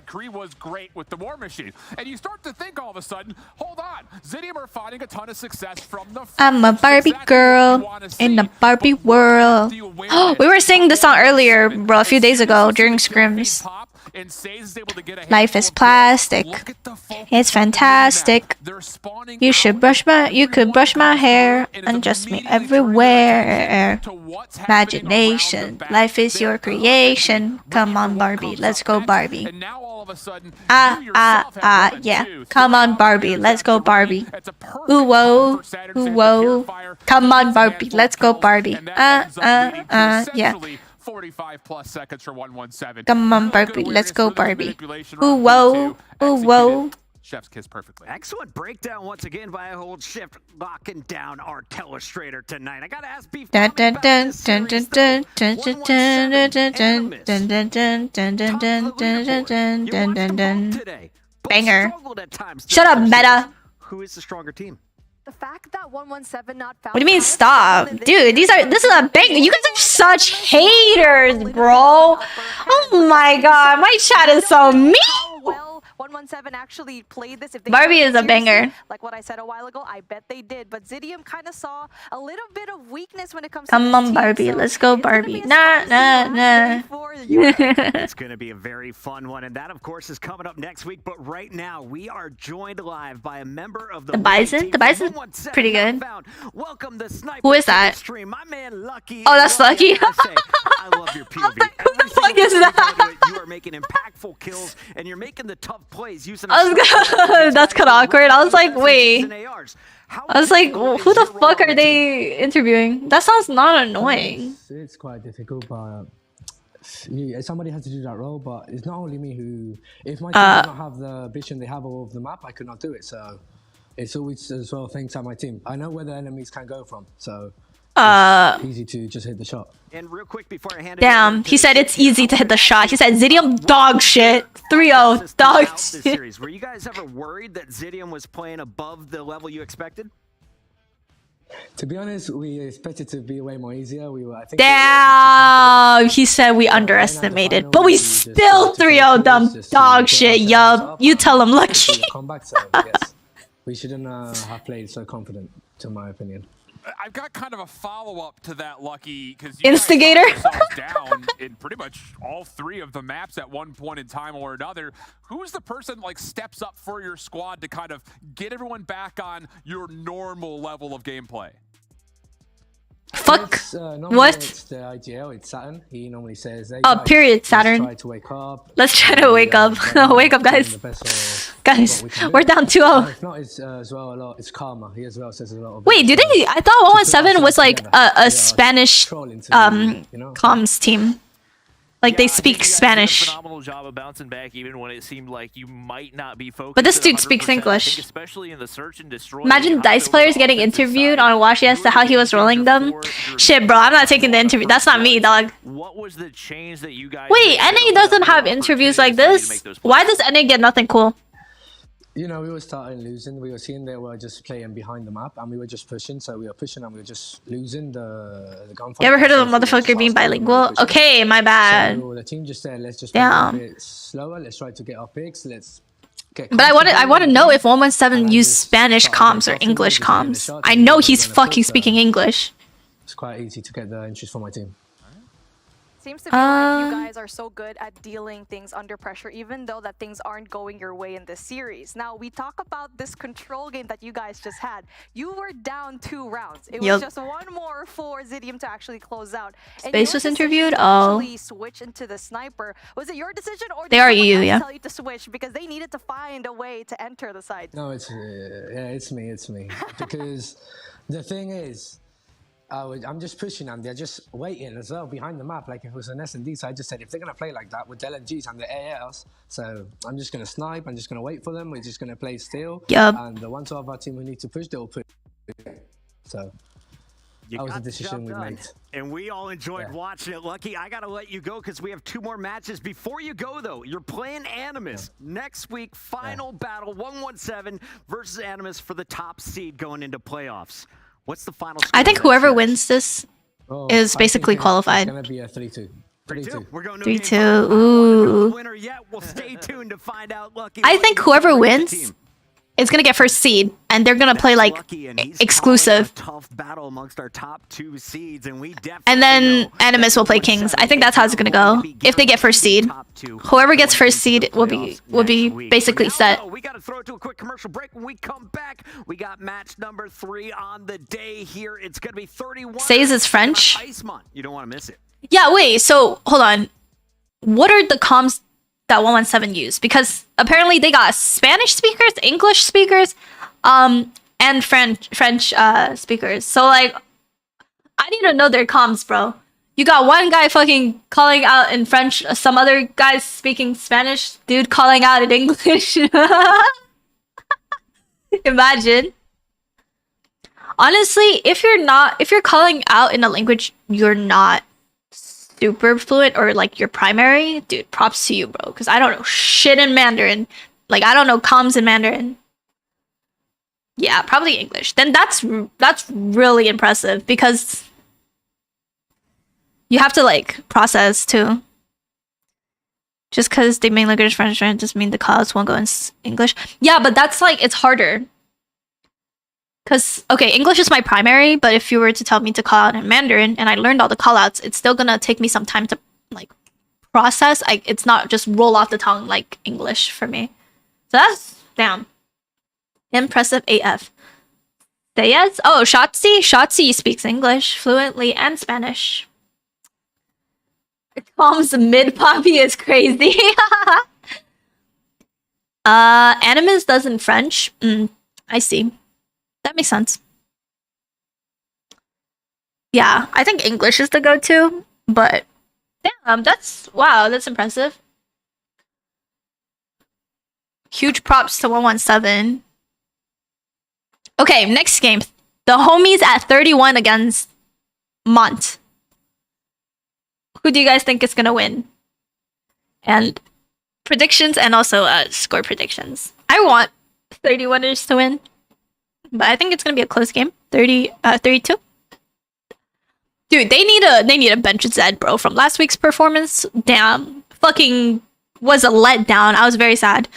Kree was great with the War Machine, and you start to think all of a sudden, hold on, Zidium are finding a ton of success from the front. I'm a Barbie girl in the Barbie world. We were singing this song earlier, bro, a few days ago during scrims. Life is plastic. It's fantastic. You could brush my hair and just me everywhere. Imagination. Life is your creation. Come on, Barbie. Let's go, Barbie. Yeah. Come on, Barbie. Let's go, Barbie. Ooh, whoa. Ooh, whoa. Come on, Barbie. Let's go, Barbie. Yeah. 45 plus seconds for 117. Come on, Barbie. Let's go, Barbie. Ooh, whoa. Ooh, whoa. Chef's kiss perfectly. Excellent breakdown once again by a Hold Shift, locking down our Telestrator tonight. I gotta ask Beef Dun dun about dun this dun series, dun though. dun dun dun dun dun dun dun dun dun dun dun dun dun dun. Banger. Shut up, Meta. Who is the stronger team? The fact that 117 not found. What do you mean stop? Dude, this is a bang. You guys are such haters, bro. Oh my god, my chat is so mean. Well, 117 actually played this. If they Barbie is a banger. Like what I said a while ago, I bet they did. But Zidium kind of saw a little bit of weakness when it comes to Come this on, team, Barbie. so Let's go, it's gonna Barbie. be a Nah, spicy nah, round nah. for the US. It's going to be a very fun one, and that, of course, is coming up next week. But right now, we are joined live by a member of the Bison. The Bison's pretty good. Welcome the Sniper. Who is that? Stream. My man, Lucky. Oh, that's Lucky. I love your POV. Who the fuck is that? You are making impactful kills, and you're making the tough plays using. That's kind of awkward. I was like, wait. I was like, who the fuck are they interviewing? That sounds not annoying. It's quite difficult, but somebody has to do that role. But it's not only me who. If my team does not have the vision they have of the map, I could not do it. So it's always as well things on my team. I know where the enemies can go from, so it's easy to just hit the shot. And real quick before I hand it Damn, he said it's easy to hit the shot. He said Zidium dog shit. 3-0 dog shit. Were you guys ever worried that Zidium was playing above the level you expected? To be honest, we expected to be way more easier. I think. Damn, he said we underestimated, but we still 3-0 them dog shit, yup. You tell him, Lucky. Comeback, so yes, we shouldn't have played so confident, to my opinion. I've got kind of a follow-up to that, Lucky, because you Instigator down in pretty much all 3 of the maps at one point in time or another. Who's the person like steps up for your squad to kind of get everyone back on your normal level of gameplay? fuck? Normally What? It's the IGL, it's Saturn. He normally says, hey, Oh, guys, period, Saturn. Let's try to wake up. Let's try to wake up. Wake up, guys. Guys, we're down 2-0. If not, it's as well a lot. It's Karma. He as well says a lot of. Wait, do they? I thought 117 was like a Spanish comms team. Like they speak Spanish. Did a phenomenal job of bouncing back even when it seemed like you might not be focused. But this dude 100%. speaks I English. think especially in the search and destroy. Imagine DICE players getting interviewed on Washi as to how he was rolling them. Shit, bro, I'm not taking the interview. That's not me, dog. What was the change that you guys? Wait, NA doesn't have interviews like this? Why does NA get nothing cool? You know, we were starting losing. We were seeing they were just playing behind the map, and we were just pushing. So we were pushing, and we were just losing the gunfight. You ever heard of a motherfucker being bilingual? Okay, my bad. So the team just said, let's just Damn. play a bit slower. Let's try to get our picks. Let's get. But I want to know if 117 used Spanish comms or English comms. I know he's fucking speaking English. It's quite easy to get the interest for my team. Seems to be like you guys are so good at dealing things under pressure, even though that things aren't going your way in this series. Now, we talk about this control game that you guys just had. You were down 2 rounds. It was just one more for Zidium to actually close out. And Space was interviewed? Actually switch into the sniper. Was it your decision or did They are someone EU, else yeah. tell you to switch because they needed to find a way to enter the site? No, it's me. Because the thing is, I'm just pushing and they're just waiting as well behind the map. Like if it was an S&D, so I just said if they're gonna play like that with the LMGs and the ARs, so I'm just gonna snipe. I'm just gonna wait for them. We're just gonna play still. Yup. And the ones of our team who need to push, they'll push. So that was the decision we made. And we all enjoyed watching it. Lucky, I gotta let you go because we have 2 more matches. Before you go though, you're playing Animus next week. Final battle, 117 versus Animus for the top seed going into playoffs. What's the final score? I think whoever wins this is basically qualified. It's gonna be a 3-2. 3-2. We're going to 3-2. Ooh. winner yet. We'll stay tuned to find out. Lucky. I think whoever wins is gonna get first seed, and they're gonna play like exclusive. Tough battle amongst our top 2 seeds, and we definitely. And then Animus will play Kings. I think that's how it's gonna go. If they get first seed, whoever gets first seed will be basically set. We got to throw it to a quick commercial break. When we come back, we got match number 3 on the day here. It's gonna be 31. Says is French. You don't want to miss it. Yeah, wait. So hold on. What are the comms that 117 use? Because apparently they got Spanish speakers, English speakers, and French speakers. So like, I need to know their comms, bro. You got one guy fucking calling out in French, some other guys speaking Spanish, dude calling out in English. Imagine. Honestly, if you're calling out in a language you're not super fluent or like your primary, dude, props to you, bro. Because I don't know shit in Mandarin. Like I don't know comms in Mandarin. Yeah, probably English. Then that's really impressive because you have to like process too. Just because they main language is French doesn't mean the callouts won't go in English. Yeah, but that's like it's harder. Because, okay, English is my primary, but if you were to tell me to call out in Mandarin and I learned all the callouts, it's still gonna take me some time to, like, process. It's not just roll off the tongue like English for me. So that's, damn. Impressive AF. Sayez? Oh, Shotzi? Shotzi speaks English fluently and Spanish. Tom's mid-poppy is crazy. Animus does in French. I see. That makes sense. Yeah, I think English is the go-to, but damn, that's impressive. Huge props to 117. Okay, next game. The homies at 31 against Mont. Who do you guys think is gonna win? And predictions and also score predictions. I want 31ers to win. But I think it's gonna be a close game. 32. Dude, they need a bench Zed, bro. From last week's performance, damn, fucking was a letdown. I was very sad.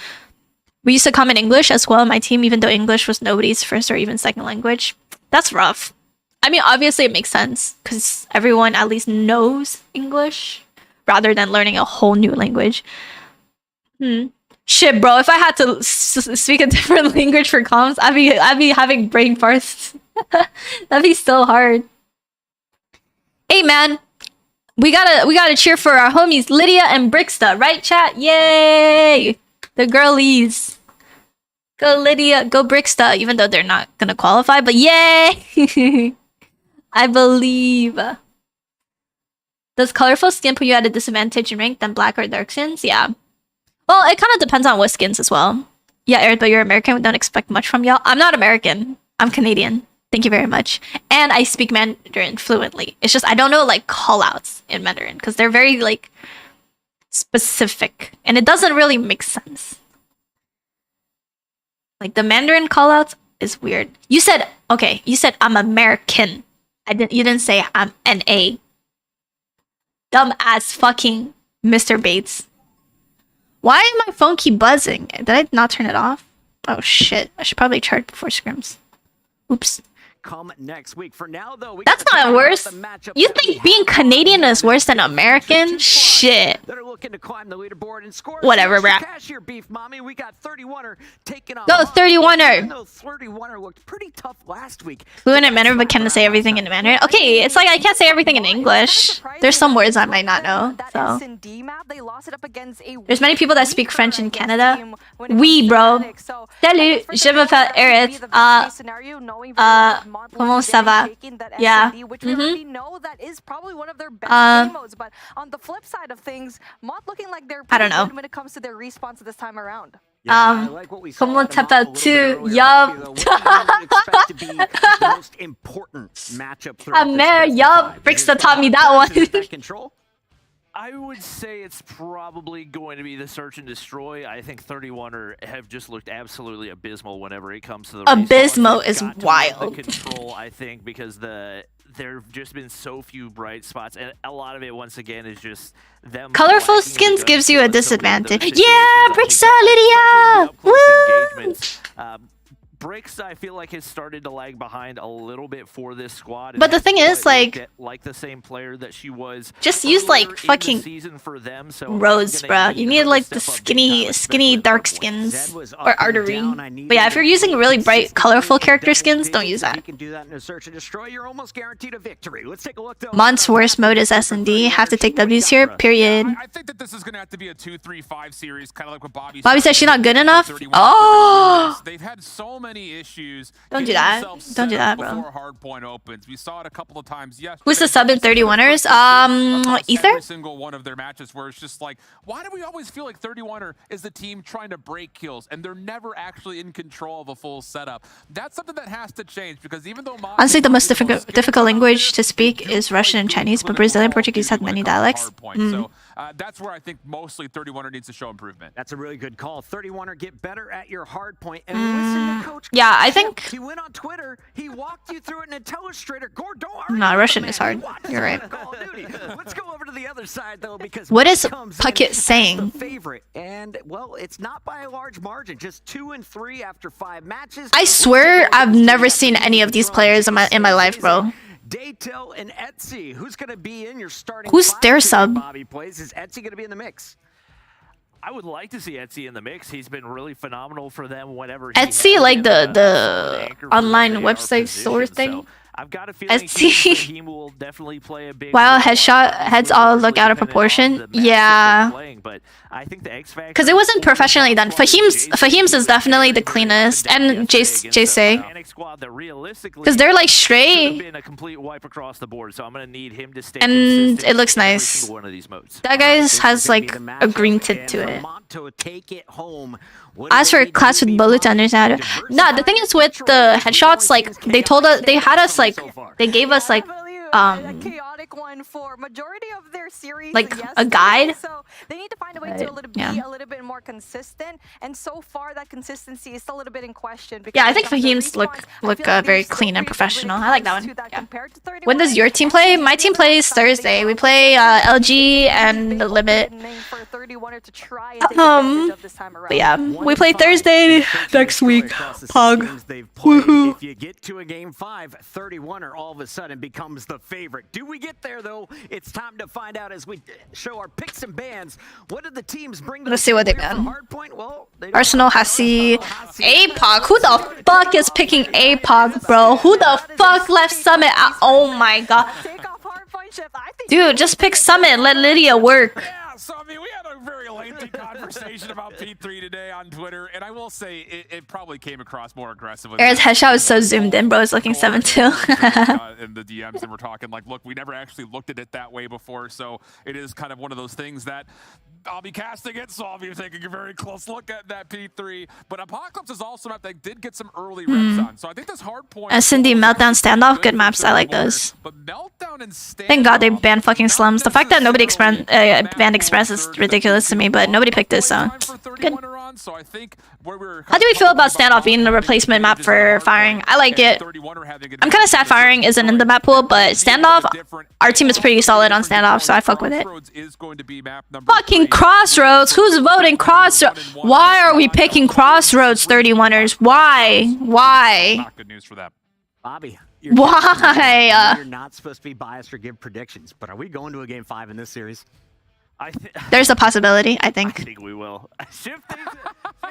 We used to come in English as well in my team, even though English was nobody's first or even second language. That's rough. I mean, obviously it makes sense because everyone at least knows English rather than learning a whole new language. Shit, bro, if I had to speak a different language for comms, I'd be having brain farts. That'd be so hard. Hey man, we gotta cheer for our homies Lydia and Brixta, right chat? Yay! The girlies. Go Lydia, go Brixta, even though they're not gonna qualify, but yay! I believe. Does colorful skin put you at a disadvantage in rank than black or dark skins? Yeah. Well, it kind of depends on what skins as well. Yeah, Aerith, but you're American. We don't expect much from y'all. I'm not American. I'm Canadian. Thank you very much. And I speak Mandarin fluently. It's just I don't know like callouts in Mandarin because they're very like specific, and it doesn't really make sense. Like the Mandarin callouts is weird. You said okay. You said I'm American. You didn't say I'm NA. Dumb ass fucking Mr. Bates. Why did my phone keep buzzing? Did I not turn it off? Oh shit. I should probably charge before scrims. Oops. Come next week. For now, though, that's not worse. You think being Canadian is worse than American? Shit. Whatever, bruh. We got 31er taking off. Go 31er. 31er looked pretty tough last week. Fluent in Mandarin, but can't say everything in Mandarin. Okay, it's like I can't say everything in English. There's some words I might not know. So there's many people that speak French in Canada. Oui, bro. Salut, je m'appelle Aerith. Comment ça va? Yeah. Which we already know that is probably one of their best game modes, but on the flip side of things, Mott looking like they're pretty good when it comes to their respawns this time around. Comment t'appelles-tu? Yup. Amer, yup. Brixta taught me that one. I would say it's probably going to be the search and destroy. I think 31er have just looked absolutely abysmal whenever it comes to the abysmal is wild. The control, I think, because there've just been so few bright spots, and a lot of it once again is just them. Colorful skins gives you a disadvantage. Yeah, Brixta, Lydia. Woo! Brix, I feel like has started to lag behind a little bit for this squad. But the thing is, like the same player that she was. Just use like fucking Rose, bro. You need like the skinny dark skins or artery. But yeah, if you're using really bright, colorful character skins, don't use that. Mont's worst mode is S&D. Have to take W's here. Period. I think that this is gonna have to be a 2-3-5 series, kind of like what Bobby. Bobby said she's not good enough. Oh. They've had so many issues. Don't do that. Don't do that, bro. Before hardpoint opens, we saw it a couple of times. Yes. Who's the sub in 31ers? Ether. Every single one of their matches where it's just like, why do we always feel like 31er is the team trying to break kills and they're never actually in control of a full setup? That's something that has to change because even though honestly the most difficult language to speak is Russian and Chinese, but Brazilian Portuguese have many dialects. So that's where I think mostly 31er needs to show improvement. That's a really good call. 31er, get better at your hard point and listen to Coach. Yeah, I think he went on Twitter. He walked you through it in an Illustrator. No, Russian is hard. You're right. Let's go over to the other side though, because what is Puckett saying? Favorite, and well, it's not by a large margin. Just 2 and 3 after 5 matches. I swear, I've never seen any of these players in my life, bro. Daytel and Etsy, who's going to be in your starting? Who's their sub? Bobby plays. Is Etsy going to be in the mix? I would like to see Etsy in the mix. He's been really phenomenal for them whenever. Etsy, like the online website store thing. So I've got a feeling he will definitely play a big. Wow, heads all look out of proportion. Yeah. But I think the X Factor. Because it wasn't professionally done. Fahim's is definitely the cleanest, and Jay. Because they're like straight. Been a complete wipe across the board, so I'm gonna need him to stay. And it looks nice. One of these modes. That guy has like a green tint to it. As for class with bullet to understand, no, the thing is with the headshots, like they told us, they had us like, they gave us like chaotic one for majority of their series, like a guide. So they need to find a way to be a little bit more consistent, and so far that consistency is still a little bit in question. Yeah, I think Fahim's look very clean and professional. I like that one. Yeah. When does your team play? My team plays Thursday. We play LG and the Limit. But yeah, we play Thursday next week. Pog. Woohoo. If you get to a game 5, 31er all of a sudden becomes the favorite. Do we get there though? It's time to find out as we show our picks and bans. What did the teams bring to Let's see what they ban. Well, Arsenal, Hasi, APOC. Who the fuck is picking APOC, bro? Who the fuck left Summit? Oh my god. shift. I think Dude, just pick Summit. Let Lydia work. Yeah, so I mean, we had a very lengthy conversation about P3 today on Twitter, and I will say it probably came across more aggressively. Aerith's headshot was so zoomed in, bro. It's looking 7-2. In the DMs, and we're talking like, look, we never actually looked at it that way before, so it is kind of one of those things that I'll be casting it, so I'll be taking a very close look at that P3. But Apocalypse is also a map that did get some early reps on, so I think this hard point. S&D, Meltdown, Standoff, good maps. I like those. But Meltdown and Standoff, Thank God they banned fucking Slums. The fact that nobody banned Express is ridiculous to me, but nobody picked this, so good. How do we feel about Standoff being the replacement map for Firing? I like it. I'm kind of sad Firing isn't in the map pool, but Standoff, our team is pretty solid on Standoff, so I fuck with it. Fucking Crossroads! Who's voting Crossroads? Why are we picking Crossroads, 31ers? Why? Why? Not good news for them. Bobby. Why? You're not supposed to be biased or give predictions, but are we going to a game 5 in this series? There's a possibility, I I think. think we will. Shift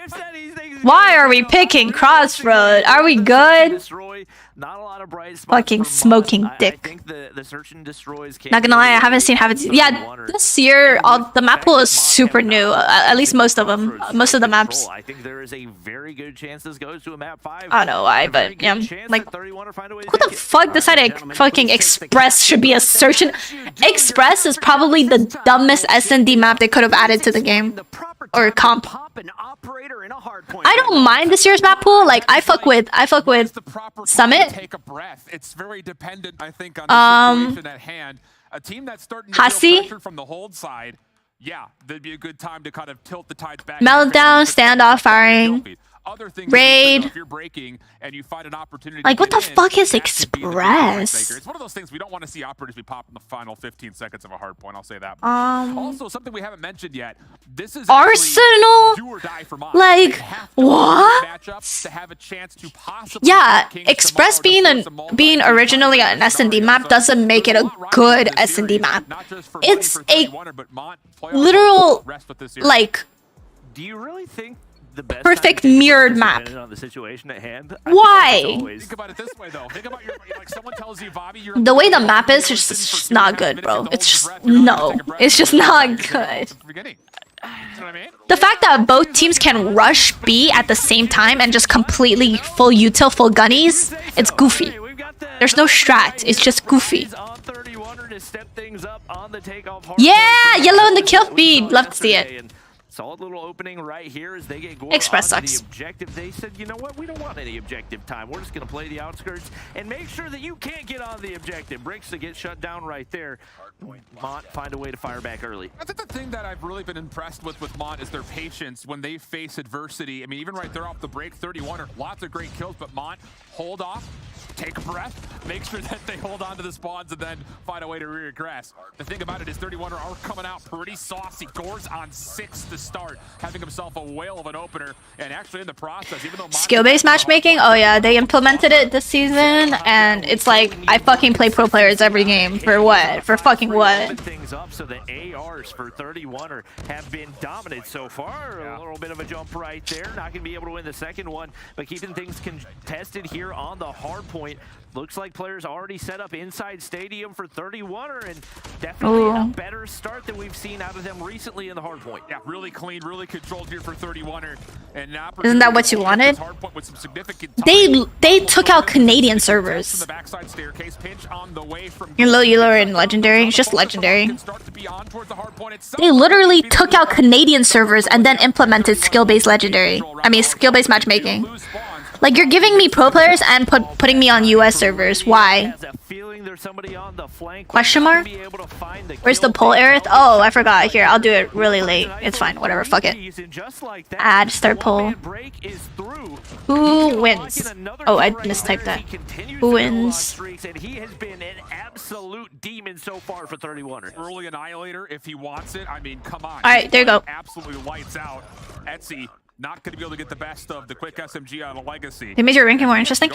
said he thinks Why are we picking Crossroad? Are we good? Destroy. Not a lot of bright spots Fucking for smoking Mon. dick. I think the search and destroys Not gonna lie, I haven't seen Yeah, this year, the map pool is super new. At least most of them. Most of the maps. I think there is a very good chance this goes to a map 5. I don't know why, A very but yeah. good chance Like, that 31 will find a way to who the take it. fuck decided fucking Express should be a search and... Express is probably the dumbest S&D map they could have added to the game. Or comp. I don't mind this year's map pool. Like, I fuck with Summit. Take a breath. It's very dependent, I think, on the situation at hand. A team that's starting to feel pressure from the hold side, yeah, that'd be a good time to kind of tilt the tides back. Meltdown, Standoff, Firing. Other things Raid. if you're breaking and you find an opportunity Like, to what get the in, fuck is that could be the big Express? difference maker. It's one of those things we don't want to see operators be popped in the final 15 seconds of a hard point. I'll say that. Also, something we haven't mentioned yet. This is Arsenal? do or die for Mon. Like, They have to win what? matchups to have a chance to possibly Yeah, beat Kings Express tomorrow to force a being originally an S&D map doesn't make it a good S&D map. It's a literal, like, Do you really think the best perfect time to take mirrored is map. dependent on the situation at hand? Why? Think about it this way, though. Think about like someone tells you, Bobby, you're The way the map is just not good, bro. It's just, no. It's just not good. The fact that both teams can rush B at the same time and just completely full util, full gunnies, it's goofy. There's no strat, it's just goofy. Yeah, yellow in the kill feed. Love to see it. Solid little opening right here as they get going. Express onto sucks. The objective. They said, you know what? We don't want any objective time. We're just going to play the outskirts and make sure that you can't get on the objective. Bricks to get shut down right there. Mont find a way to fire back early. I think the thing that I've really been impressed with Mont is their patience when they face adversity. I mean, even right there off the break, 31 are lots of great kills, but Mont, hold off, take a breath, make sure that they hold on to the spawns and then find a way to regress. The thing about it is 31 are coming out pretty saucy. Gore's on 6 to start, having himself a whale of an opener, and actually in the process, even though Skill-based matchmaking? Oh yeah, they implemented it this season, and it's like, I fucking play pro players every game. For what? For fucking what? Things up, so the ARs for 31 have been dominant so far. A little bit of a jump right there. Not going to be able to win the second one, but keeping things contested here on the hard point. Looks like players already set up inside stadium for 31 and definitely a better start than we've seen out of them recently in the hard point. Yeah, really clean, really controlled here for 31er. And isn't that what you wanted? They took out Canadian servers. You're low, you lower in legendary. It's just legendary. They literally took out Canadian servers and then implemented skill-based legendary. I mean, skill-based matchmaking. Like, you're giving me pro players and putting me on US servers. Why? Question mark? Where's the poll, Aerith? Oh, I forgot. Here, I'll do it really late. It's fine. Whatever. Fuck it. Add start poll. Who wins? Oh, I mistyped that. Who wins? He has been an absolute demon so far for 31. Early annihilator if he wants it. I mean, come on. All right, there you go. Absolutely lights out. Etsy not going to be able to get the best of the quick SMG out of Legacy. They made your ranking more interesting.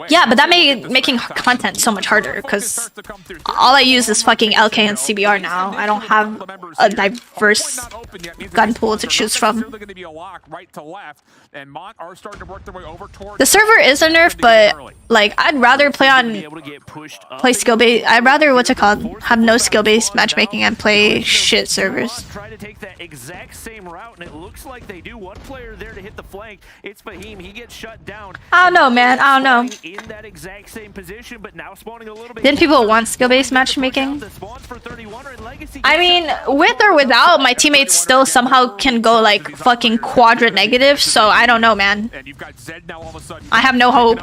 Yeah, but that made making content so much harder because all I use is fucking LK and CBR now. I don't have a diverse gun pool to choose from. The server is a nerf, but like I'd rather play skill based. I'd rather have no skill based matchmaking and play shit servers. Try to take that exact same route, and it looks like they do. One player there to hit the flank. It's Fahim. He gets shut down. I don't know, man. I don't know. In that exact same position, but now spawning a little bit. Didn't people want skill-based matchmaking? I mean, with or without, my teammates still somehow can go like fucking quadrant negative. So I don't know, man. I have no hope.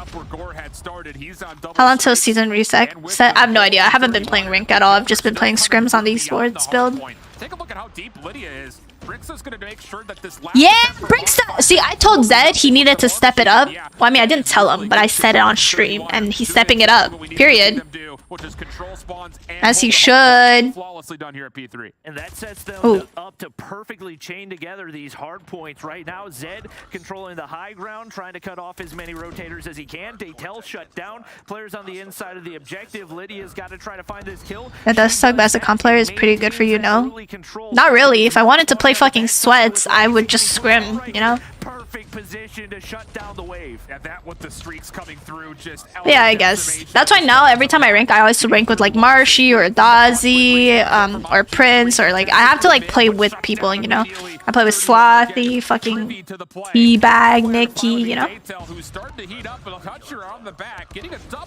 How long till season reset? I have no idea. I haven't been playing rank at all. I've just been playing scrims on these boards build. Take a look at how deep Lydia is. Bricksta's gonna make sure that this last Bricksta. See, I told Zed he needed to step it up. Well, I mean, I didn't tell him, but I said it on stream, and he's stepping it up. Period. As he should. Flawlessly done here at P3. And that sets them up to perfectly chain together these hard points. Right now, Zed controlling the high ground, trying to cut off as many rotators as he can. Daytel shut down. Players on the inside of the objective. Lydia's got to try to find this kill. That does suck, but as a comp player is pretty good for you, no? Not really. If I wanted to play fucking sweats, I would just scrim, you know? Perfect position to shut down the wave. And that with the streaks coming through, just yeah, I guess. That's why now every time I rank, I always rank with like Marshy or Dazi, or Prince, or like I have to like play with people, you know? I play with Slothy, fucking Teabag, Nikki, you know?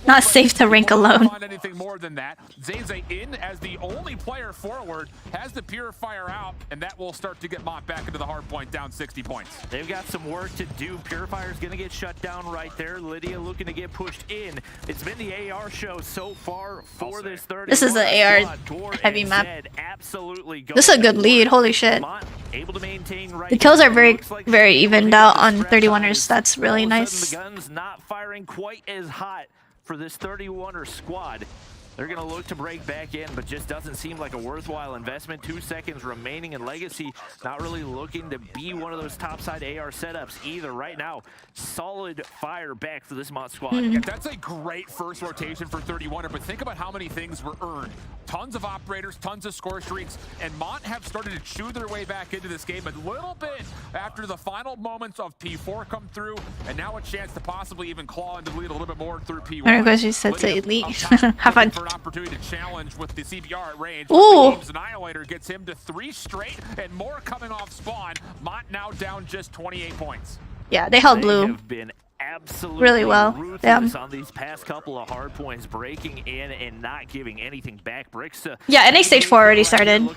Not safe to rank alone. Anything more than that. Zayze in as the only player forward, has the Purifier out, and that will start to get Mott back into the hard point, down 60 points. They've got some work to do. Purifier's gonna get shut down right there. Lydia looking to get pushed in. It's been the AR show so far for this 30. This is the AR heavy map. Absolutely. This is a good lead, holy shit. Able to maintain right. The kills are very evened out on 31ers. That's really nice. The guns not firing quite as hot for this 31er squad. They're going to look to break back in, but just doesn't seem like a worthwhile investment. 2 seconds remaining in Legacy. Not really looking to be one of those topside AR setups either. Right now, solid fire back for this Mott squad. Yeah, that's a great first rotation for 31er, but think about how many things were earned. Tons of operators, tons of score streaks, and Mott have started to chew their way back into this game a little bit after the final moments of P4 come through, and now a chance to possibly even claw into the lead a little bit more through P1. There goes you said to elite. Have fun. An opportunity to challenge with the CBR at range. Ooh. Annihilator gets him to 3 straight and more coming off spawn. Mott now down just 28 points. Yeah, they held blue. Have been absolutely really well. Ruthless on these past couple of hard points, breaking in and not giving anything back. Bricksta. Yeah, NA stage 4 already started,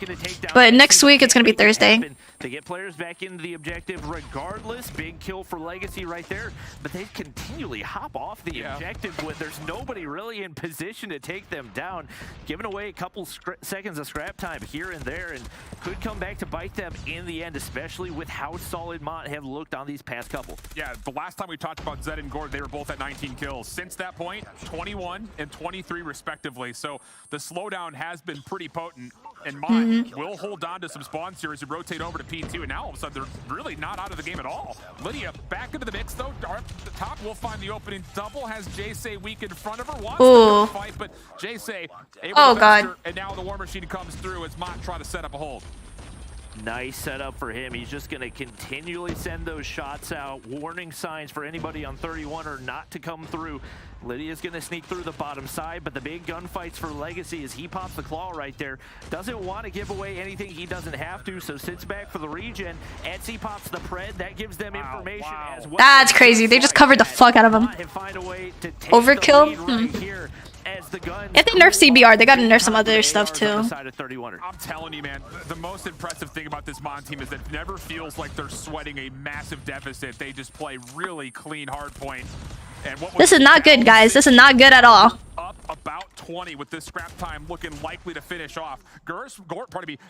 but next week it's gonna be Thursday. To get players back into the objective regardless. Big kill for Legacy right there, but they continually hop off the objective when there's nobody really in position to take them down, giving away a couple seconds of scrap time here and there, and could come back to bite them in the end, especially with how solid Mott have looked on these past couple. Yeah, the last time we talked about Zed and Gord, they were both at 19 kills. Since that point, 21 and 23 respectively. So the slowdown has been pretty potent, and Mott will hold on to some spawn series and rotate over to P2, and now all of a sudden they're really not out of the game at all. Lydia back into the mix though. The top will find the opening double. Has Jay weak in front of her. Wants to fight, but Jay able to her, and now the war machine comes through as Mott trying to set up a hold. Nice setup for him. He's just going to continually send those shots out. Warning signs for anybody on 31 or not to come through. Lydia's going to sneak through the bottom side, but the big gunfights for Legacy as he pops the claw right there. Doesn't want to give away anything he doesn't have to, so sits back for the regen. Etsy pops the pred. That gives them information as well. That's crazy. They just covered the fuck out of him. Overkill? If they nerf CBR, they gotta nerf some other stuff too. I'm telling you, man, the most impressive thing about this Mon team is that it never feels like they're sweating a massive deficit. They just play really clean hard point. And this is not good, guys. This is not good at all. Up about 20 with this scrap time looking likely to finish off. Gort,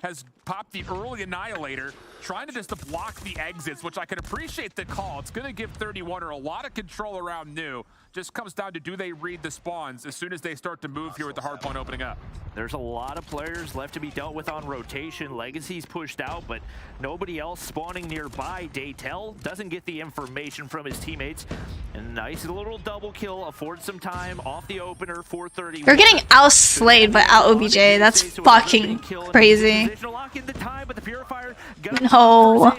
has popped the early Annihilator, trying to just to block the exits, which I can appreciate the call. It's going to give 31er a lot of control around New. Just comes down to, do they read the spawns as soon as they start to move here with the hardpoint opening up? There's a lot of players left to be dealt with on rotation. Legacy's pushed out, but nobody else spawning nearby. Daytel doesn't get the information from his teammates. And nice little double kill, affords some time off the opener, 430. You're getting outslayed by out OBJ. That's fucking crazy. No.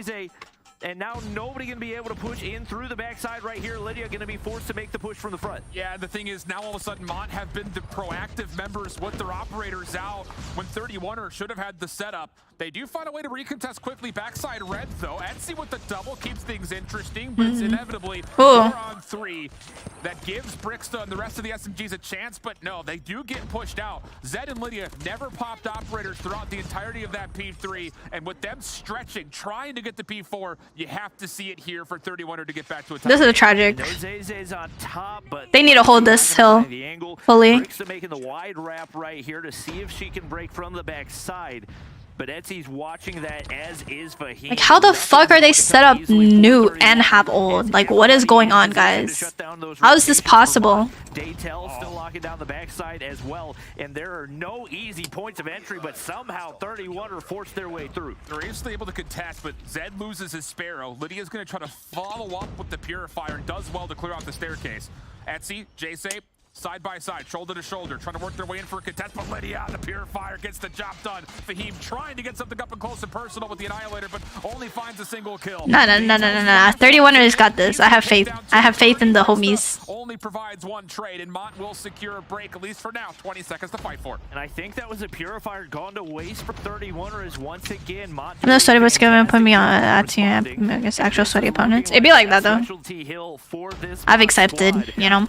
And now nobody gonna be able to push in through the backside right here. Lydia gonna be forced to make the push from the front. Yeah, the thing is now all of a sudden Mont have been the proactive members with their operators out when 31er should have had the setup. They do find a way to recontest quickly. Backside red though. Etsy with the double keeps things interesting, but it's inevitably 4-on-3 that gives Bricksta and the rest of the SMGs a chance, but no, they do get pushed out. Zed and Lydia never popped operators throughout the entirety of that P3, and with them stretching, trying to get the P4, you have to see it here for 31er to get back to a tie. This is tragic. On top, but they need to hold this hill fully. Bricksta making the wide wrap right here to see if she can break from the backside. But Etsy's watching that, as is Fahim. Like, how the fuck are they set up new and have old? Like, what is going on, guys? How is this possible? Daytel still locking down the backside as well, and there are no easy points of entry, but somehow 31 are forced their way through. They're easily able to contest, but Zed loses his Sparrow. Lydia's going to try to follow up with the Purifier and does well to clear out the staircase. Etsy, J-Sape, side by side, shoulder to shoulder, trying to work their way in for a contest, but Lydia, the Purifier, gets the job done. Fahim trying to get something up and close and personal with the Annihilator, but only finds a single kill. No. 31ers got this. I have faith. I have faith in the homies. Only provides one trade, and Mont will secure a break, at least for now. 20 seconds to fight for. And I think that was a Purifier gone to waste for 31ers once again. Mont I'm not sweaty, but it's gonna put me on that team against actual sweaty opponents. It'd be like that though. I've accepted, you know.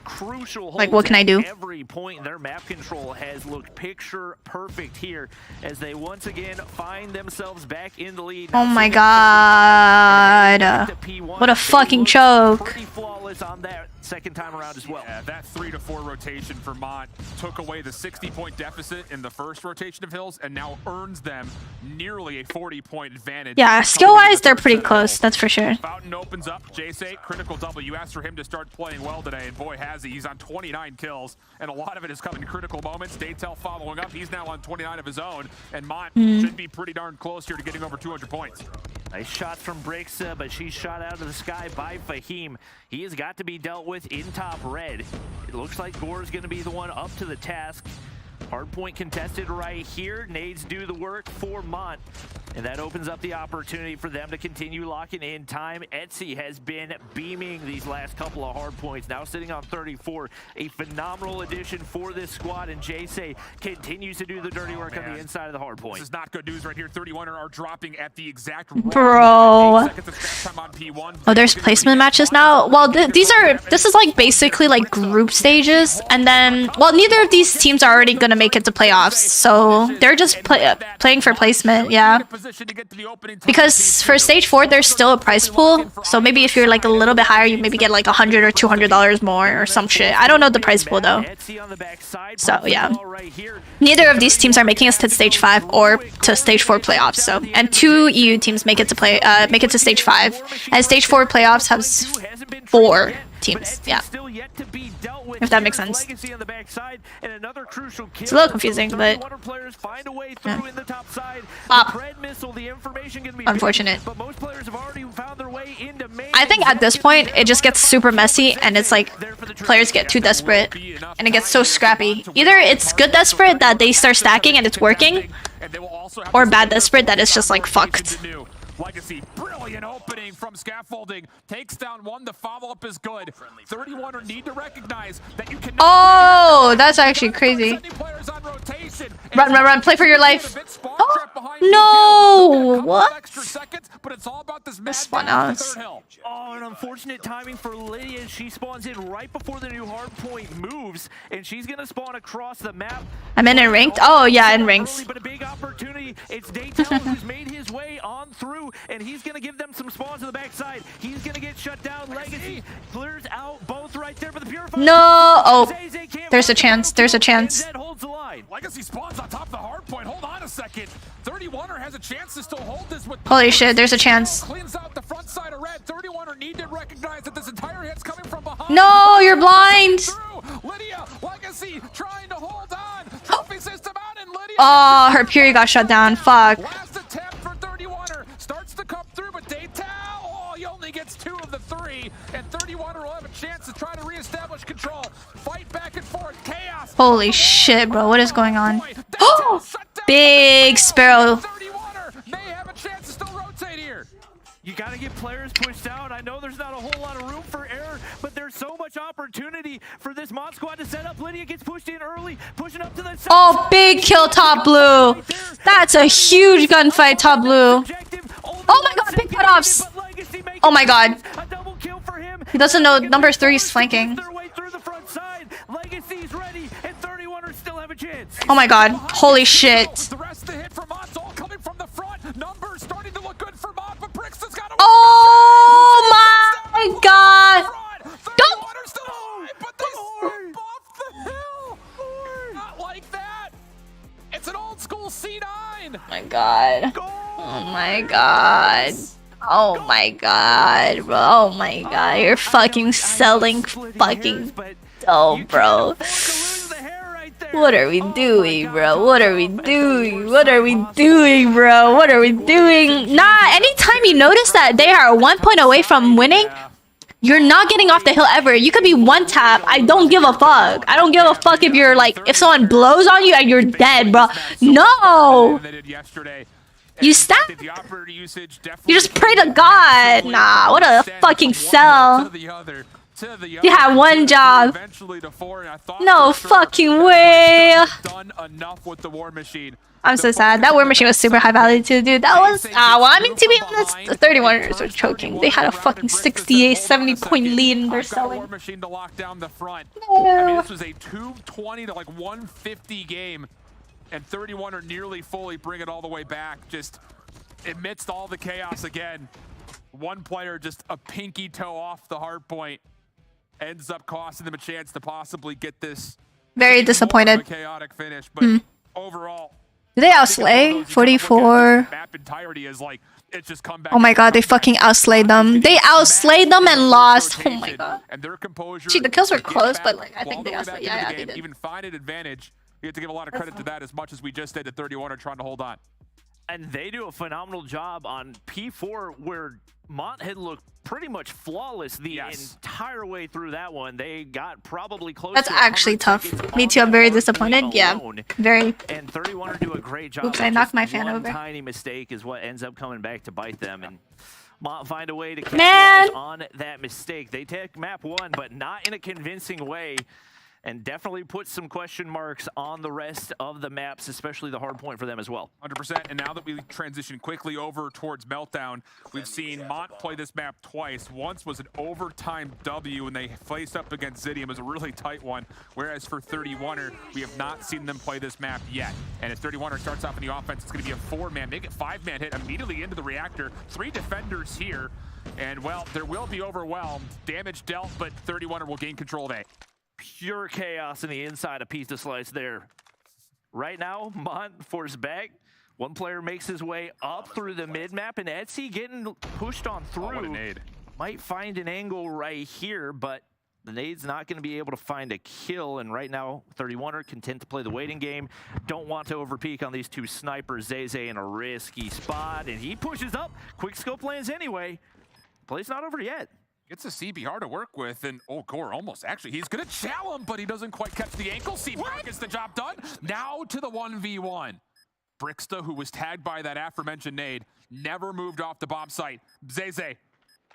Crucial. Like, what can I do? Every point in their map control has looked picture perfect here as they once again find themselves back in the lead. Oh my god. What a fucking choke. Pretty flawless on that second time around as well. Yeah, that 3-4 rotation for Mont took away the 60-point deficit in the first rotation of hills and now earns them nearly a 40-point advantage. Yeah, skill-wise, they're pretty close, that's for sure. Fountain opens up. J-Say, critical double. You asked for him to start playing well today, and boy, has he. He's on 29 kills, and a lot of it is coming in critical moments. Daytel following up. He's now on 29 of his own, and Mont should be pretty darn close here to getting over 200 points. Nice shot from Bricksta, but she's shot out of the sky by Fahim. He has got to be dealt with in top red. It looks like Gore's going to be the one up to the task. Hardpoint contested right here. Nades do the work for Mont. And that opens up the opportunity for them to continue locking in time. Etsy has been beaming these last couple of hard points, now sitting on 34. A phenomenal addition for this squad, and J-Say continues to do the dirty work on the inside of the hard point. This is not good news right here. 31 are dropping at the exact Bro. Oh, there's placement matches now? Well, this is like basically like group stages, and then, well, neither of these teams are already gonna make it to playoffs, so they're just playing for placement, yeah. Because for stage 4, there's still a prize pool, so maybe if you're like a little bit higher, you maybe get like $100 or $200 more or some shit. I don't know the prize pool though. So yeah, neither of these teams are making it to stage 5 or to stage 4 playoffs. So, and 2 EU teams make it to stage 5, and stage 4 playoffs has 4 teams. Yeah, if that makes sense. It's a little confusing, but yeah. Unfortunate. I think at this point it just gets super messy, and it's like players get too desperate and it gets so scrappy. Either it's good desperate that they start stacking and it's working, or bad desperate that it's just like fucked. Legacy, brilliant opening from scaffolding, takes down one. The follow-up is good. 31 need to recognize that you cannot. Oh, that's actually crazy. Run, play for your life. Oh, no, what? This spawn house. Oh, an unfortunate timing for Lydia. She spawns in right before the new hard point moves, and she's gonna spawn across the map. I'm in ranked. Oh yeah, in ranks. But a big opportunity. It's Daytel who's made his way on through, and he's gonna give them some spawns on the backside. He's gonna get shut down. Legacy clears out both right there, but the Purifier. No. Oh. Zay can't There's a chance. There's a chance. Holds the line. Legacy spawns on top of the hard point. Hold on a second. 31er has a chance to still hold this with. Holy shit, there's a chance. Cleans out the front side of red. 31er need to recognize that this entire hit's coming from behind. No, you're blind. Lydia, Legacy trying to hold on. Trophy system out and Lydia. Oh, her Fury got shut down. Fuck. Last attempt for 31er. Starts to come through, but Daytal, oh, he only gets 2 of the 3. And 31er will have a chance to try to reestablish control. Fight back and forth. Chaos. Holy shit, bro. What is going on? Oh, big Sparrow. 31er may have a chance to still rotate here. You got to get players pushed out. I know there's not a whole lot of room for error, but there's so much opportunity for this mod squad to set up. Lydia gets pushed in early, pushing up to the side. Oh, big kill top blue. That's a huge gunfight top blue. Oh my god, big cutoffs. Oh my god. A double kill for him. He doesn't know number 3 is flanking. Their way through the front side. Legacy's ready, and 31ers still have a chance. Oh my god. Holy shit. The rest of the hit from Mott's all coming from the front. Numbers starting to look good for Mott, but Brix has got to. Oh my god. Don't. But they slip off the hill. Not like that. It's an old school C9. Oh my god. Oh my god. Oh my god, bro. Oh my god. You're fucking selling fucking dope, bro. What are we doing, bro? What are we doing? What are we doing, bro? What are we doing? Nah, anytime you notice that they are 1 point away from winning, you're not getting off the hill ever. You could be one tap. I don't give a fuck. I don't give a fuck if you're like, if someone blows on you and you're dead, bro. No! You stab? You just pray to God. Nah, what a fucking sell. You had one job. No fucking way. I'm so sad. That war machine was super high value too, dude. That was, well, I mean, to be honest, the 31ers were choking. They had a fucking 68, 70 point lead and they're selling. I No. mean, this was a 220 to like 150 game, and 31er nearly fully bring it all the way back. Just amidst all the chaos again, one player just a pinky toe off the hard point ends up costing them a chance to possibly get this. Very disappointed. Chaotic finish, but overall. Did they outslay? 44. Map entirety is like it's just come back. Oh my god, they fucking outslayed them. They outslayed them and lost. Oh my god. And their composure. Gee, the kills were close, but like I think they outslayed. Yeah, they did. Even find an advantage. You have to give a lot of credit to that as much as we just did to 31 are trying to hold on. And they do a phenomenal job on P4 where Mont had looked pretty much flawless the entire way through that one. They got probably close. That's to actually tough. Me too, I'm very disappointed. Yeah, very. And 31 do a great job. Oops, I knocked my fan one over. Tiny mistake is what ends up coming back to bite them. And Mont find a way to Man. capitalize on that mistake. They take map 1, but not in a convincing way. And definitely put some question marks on the rest of the maps, especially the hard point for them as well. 100%. And now that we transition quickly over towards Meltdown, we've seen Mont play this map twice. Once was an overtime W when they faced up against Zidium. It was a really tight one. Whereas for 31er, we have not seen them play this map yet. And if 31er starts off in the offense, it's going to be a 4-man, make it 5-man hit immediately into the reactor. 3 defenders here. And, well, there will be overwhelmed. Damage dealt, but 31er will gain control of A. Pure chaos in the inside of Pizza Slice there. Right now, Mont forced back. One player makes his way up through the mid-map, and Etsy getting pushed on through. Oh, what a nade. Might find an angle right here, but the nade's not going to be able to find a kill, and right now, 31 are content to play the waiting game. Don't want to overpeak on these two snipers. Zeze in a risky spot, and he pushes up. Quick scope lands anyway. Play's not over yet. Gets a CB hard to work with, and Gore almost, actually, he's gonna chow him, but he doesn't quite catch the ankle. CB gets the job done. Now to the 1v1. Brixta, who was tagged by that aforementioned nade, never moved off the bomb site. Zeze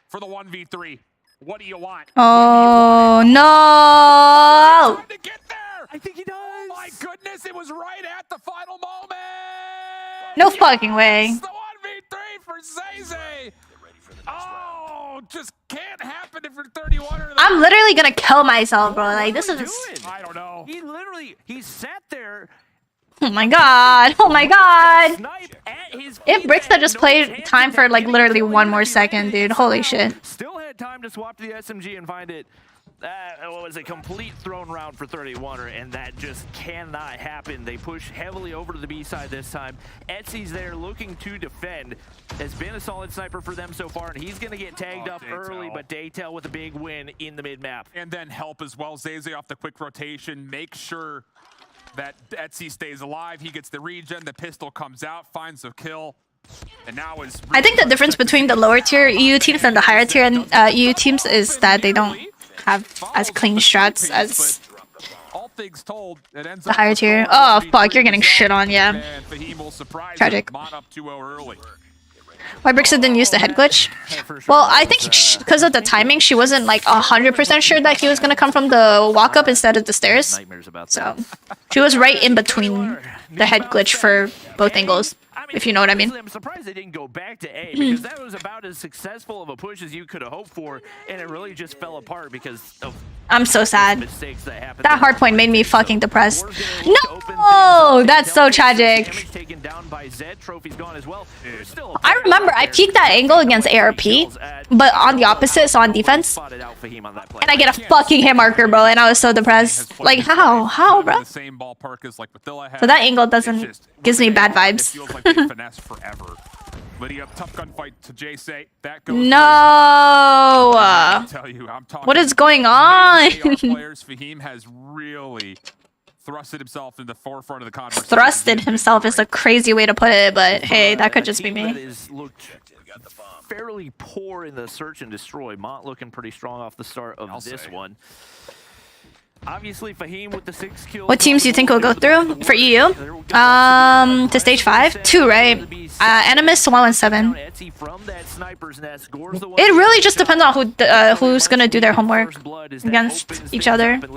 for the 1v3. What do you want? Oh no! Trying to get there. I think he does. Oh my goodness, it was right at the final moment. No fucking way. It's the 1v3 for Zeze. Oh, just can't happen if you're 31 or I'm literally gonna kill myself, bro. Like, this is... I don't know. He sat there. Oh my god. Oh my god. Snipe at his If feet, Brixta had just no played chance time to for, take like, it. literally Only 1 more really second, ran dude. inside. Holy shit. Still had time to swap to the SMG and find it. That was a complete thrown round for 31er, and that just cannot happen. They push heavily over to the B side this time. Etsy's there looking to defend. Has been a solid sniper for them so far, and he's going to get tagged up early, but Daytel with a big win in the mid-map. And then help as well. Zeze off the quick rotation. Make sure that Etsy stays alive. He gets the regen. The pistol comes out, finds a kill. And now is I think the difference between the lower tier EU teams and the higher tier EU teams is that they don't have as clean strats as all things told, it ends the higher tier. Oh fuck, you're getting shit on, yeah. Tragic. Why Brixa didn't use the head glitch? Well, I think because of the timing, she wasn't like 100% sure that he was gonna come from the walk up instead of the stairs. So she was right in between the head glitch for both angles. If you know what I mean. I'm surprised they didn't go back to A because that was about as successful of a push as you could have hoped for, and it really just fell apart because of I'm so sad. mistakes that happened. That hardpoint made me fucking depressed. No, that's so tragic. Taken down by Zed. Trophy's gone as well. I remember I peeked that angle against ARP, but on the opposite, so on defense, and I get a fucking hit marker, bro, and I was so depressed. Like how, bro? So that angle gives me bad vibes. Finesse forever. Lydia, tough gunfight to Jace. That goes No. What is going on? Players, Fahim has really thrusted himself in the forefront of the conversation. Thrusted himself is a crazy way to put it, but hey, that could just be me. Looked fairly poor in the search and destroy. Mont looking pretty strong off the start of this one. Obviously, Fahim with the 6 kills. What teams do you think will go through for EU? To stage 5? 2, right? Animus to 117. It really just depends on who's gonna do their homework against each other. And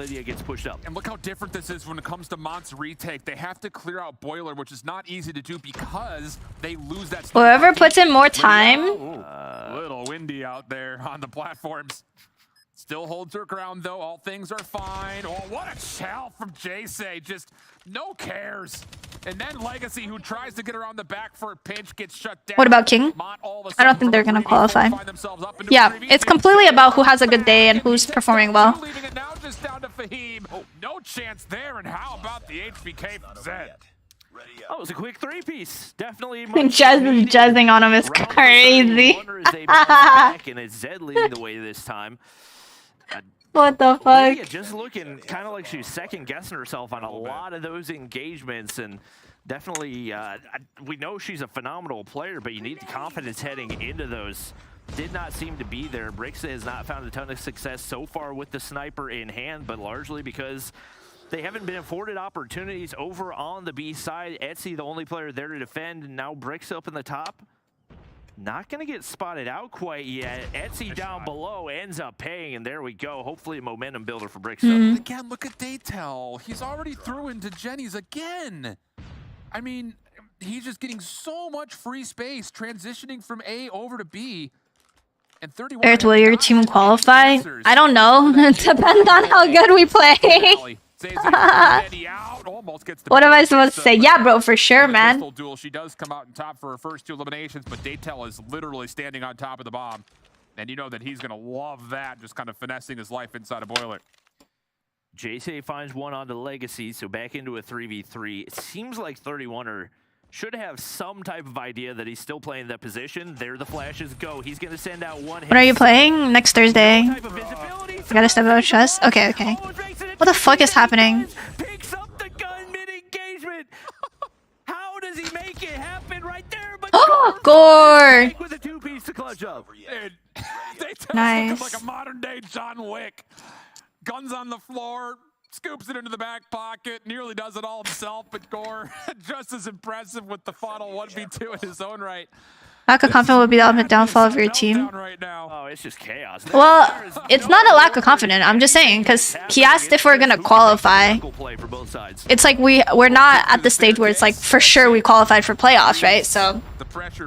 look how different this is when it comes to Mont's retake. They have to clear out Boiler, which is not easy to do because they lose that. Whoever puts in more time. A little windy out there on the platforms. Still holds her ground, though. All things are fine. Oh, what a shell from Jace. Just no cares. And then Legacy, who tries to get around the back for a pinch, gets shut down. What about King? I don't think they're going to qualify. Yeah, it's completely about who has a good day and who's performing well. No chance there. And how about the HBK from Zed? Oh, it was a quick 3-piece. Definitely. Jazzing on him is crazy. And it's Zed leading the way this time. What the fuck? Lydia just looking kind of like she was second-guessing herself on a lot of those engagements, and definitely, we know she's a phenomenal player, but you need the confidence heading into those. Did not seem to be there. Brixa has not found a ton of success so far with the sniper in hand, but largely because they haven't been afforded opportunities over on the B side. Etsy, the only player there to defend, and now Brixa up in the top. Not going to get spotted out quite yet. Etsy down below ends up paying, and there we go. Hopefully a momentum builder for Brixa. Again, look at Daytel. He's already through into Jenny's again. I mean, he's just getting so much free space, transitioning from A over to B. And 31. Aerith, will your team qualify? I don't know. It depends on how good we play. What am I supposed to say? Yeah, bro, for sure, man. She does come out on top for her first 2 eliminations, but Daytel is literally standing on top of the bomb. And you know that he's going to love that, just kind of finessing his life inside a Boiler. JC finds one on the Legacy, so back into a 3v3. It seems like 31er should have some type of idea that he's still playing that position. There the flashes go. He's going to send out one hit. When are you playing? Next Thursday. I gotta step out of chest. Okay, okay. What the fuck is happening? Picks up the gun mid-engagement. How does he make it happen right there? But Gore! with a 2-piece to clutch up. Nice. Like a modern-day John Wick. Guns on the floor. Scoops it into the back pocket, nearly does it all himself, but Gore just as impressive with the final 1v2 in his own right. Lack of confidence would be the ultimate downfall of your team. Right now. Oh, it's just chaos. Well, it's not a lack of confidence. I'm just saying, because he asked if we're gonna qualify. It's like we're not at the stage where it's like for sure we qualified for playoffs, right? So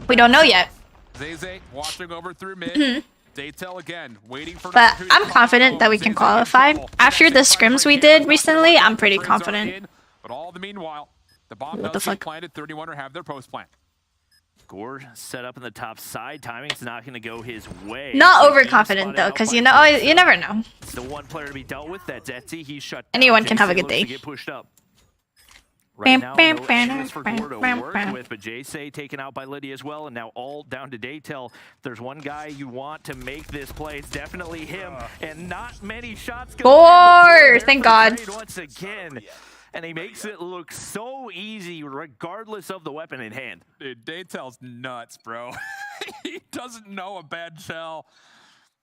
we don't know yet. Zeze watching over through mid. Daytel again, waiting for. But I'm confident that we can qualify. After the scrims we did recently, I'm pretty confident. But all the meanwhile, the bomb does get planted. 31er have their post plant. Gore set up in the top side. Timing's not going to go his way. Not overconfident though, because you know you never know. the one player to be dealt with. That's Etsy. He's shut down. Anyone can have a JC good looks day. to get pushed up. Right now, no angles for Gore to work with, but Jay taken out by Lydia as well, and now all down to Daytel. There's one guy you want to make this play. It's definitely him, and not many shots. Gore! Thank God. Once again. And he makes it look so easy regardless of the weapon in hand. Dude, Daytel's nuts, bro. He doesn't know a bad shell.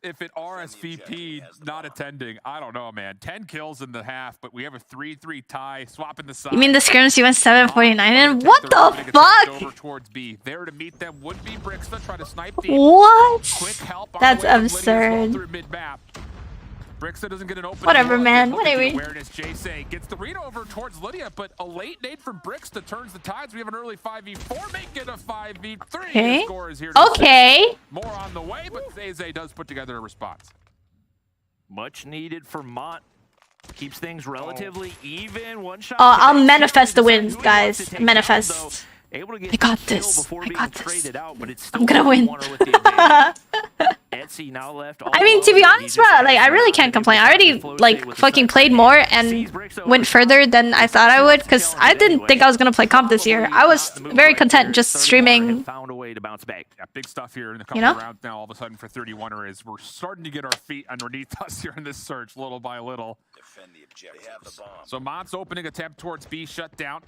If it RSVP'd not attending, I don't know, man. 10 kills in the half, but we have a 3-3 tie, swapping the side. You mean the scrims you went 749 and what the fuck? Over towards B. There to meet them would be Brixta, try to snipe D. What? Quick help. That's absurd. Through mid-map. Brixta doesn't get an open. Whatever, man. Whatever. Awareness. Jay gets the read over towards Lydia, but a late nade from Brixta turns the tides. We have an early 5v4, make it a 5v3. Okay. Score is here Okay. more on the way, but Zay does put together a response. Much needed for Mont. Keeps things relatively even. One shot. I'll manifest the wins, guys. Manifest. Able to get I got the kill this. before I being got this. traded out, but it's still I'm gonna win. Etsy now left. I mean, to be honest, bro, like I really can't complain. I already like fucking played more and went further than I thought I would, because I didn't think I was gonna play comp this year. I was very content just streaming. Found a way to bounce back. Yeah, big stuff here in a couple of rounds now. All of a sudden for 31er is we're starting to get our feet underneath us here in this search, little by little. Defend the objectives. So Mont's opening attempt towards B shut down.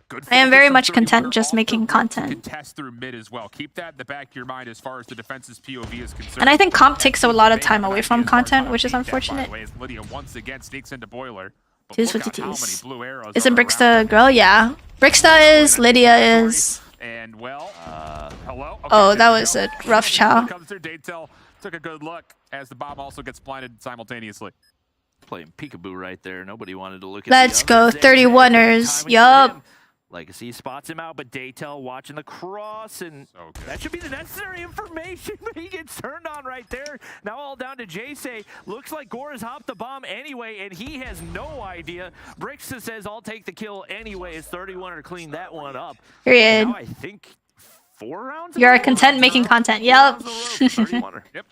Good I am focus very from much 31er. content just Also making good content. contest through mid as well. Keep that in the back of your mind as far as the defense's POV is concerned. And I think comp takes a lot of time away from content, which is unfortunate. Lydia once again sneaks into Boiler. But Twos look for at how many TTs. blue arrows Isn't are Brixta around a girl? Yeah. Brixta is, Lydia is. And well, hello. Okay, Oh, that there we was go. a rough chow. Comes through. Daytel took a good look as the bomb also gets blinded simultaneously. Playing peekaboo right there. Nobody wanted to look at Let's the go, other. 31ers. Timing for Yup. him. Legacy spots him out, but Daytel watching the cross, and that should be the necessary information, but he gets turned on right there. Now all down to Jay. Looks like Gore has hopped the bomb anyway, and he has no idea. Brixta says, I'll take the kill anyway. It's 31er clean that one up. Period. Now I think 4 rounds? You're a content making content. Yup. 31er. Yep.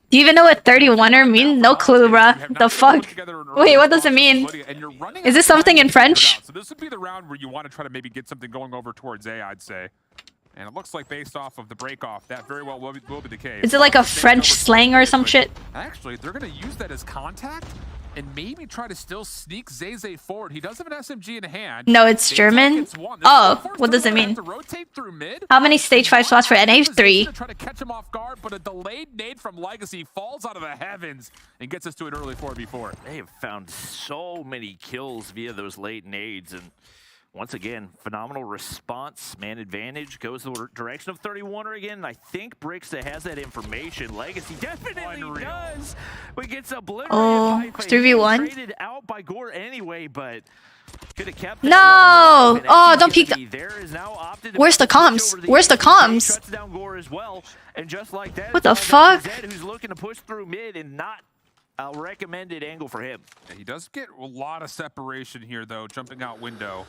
Do you even know what 31er means? No clue, bruh. The fuck? Wait, what does it mean? Is this something in French? So this would be the round where you want to try to maybe get something going over towards A, I'd say. And it looks like based off of the break-off, that very well will be the case. Is it like a French slang or some shit? Actually, they're going to use that as contact and maybe try to still sneak Zay forward. He does have an SMG in hand. No, it's German. Oh, what does it mean? How many stage 5 slots for NA? 3. Try to catch him off guard, but a delayed nade from Legacy falls out of the heavens and gets us to an early 4v4. They have found so many kills via those late nades, and once again, phenomenal response. Man advantage goes the direction of 31er again. And I think Brixta has that information. Legacy definitely does, but gets obliterated. Oh, 3v1. Traded out by Gore anyway, but could have kept. No! Oh, don't peek. Where's the comms? Where's the comms? Shuts down Gore as well, and just like that, What the fuck? Zed, who's looking to push through mid and not a recommended angle for him. Yeah, he does get a lot of separation here, though, jumping out window.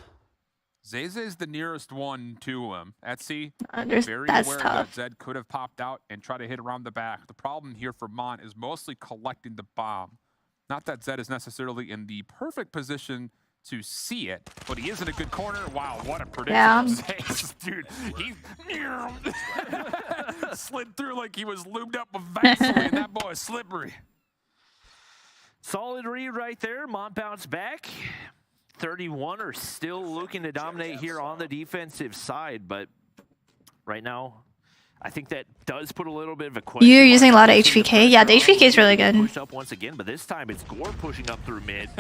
Zay's the nearest one to him. Etsy, very That's aware tough. that Zed could have popped out and tried to hit around the back. The problem here for Mont is mostly collecting the bomb. Not that Zed is necessarily in the perfect position to see it, but he is in a good corner. Wow, what a prediction. Yeah. Dude, he slid through like he was lubed up with Vaseline, and that boy is slippery. Solid read right there. Mont bounced back. 31 are still looking to dominate here on the defensive side, but right now, I think that does put a little bit of a question. You're using a lot of HVK? Yeah, the HVK is really good. Pushed up once again, but this time it's Gore pushing up through mid.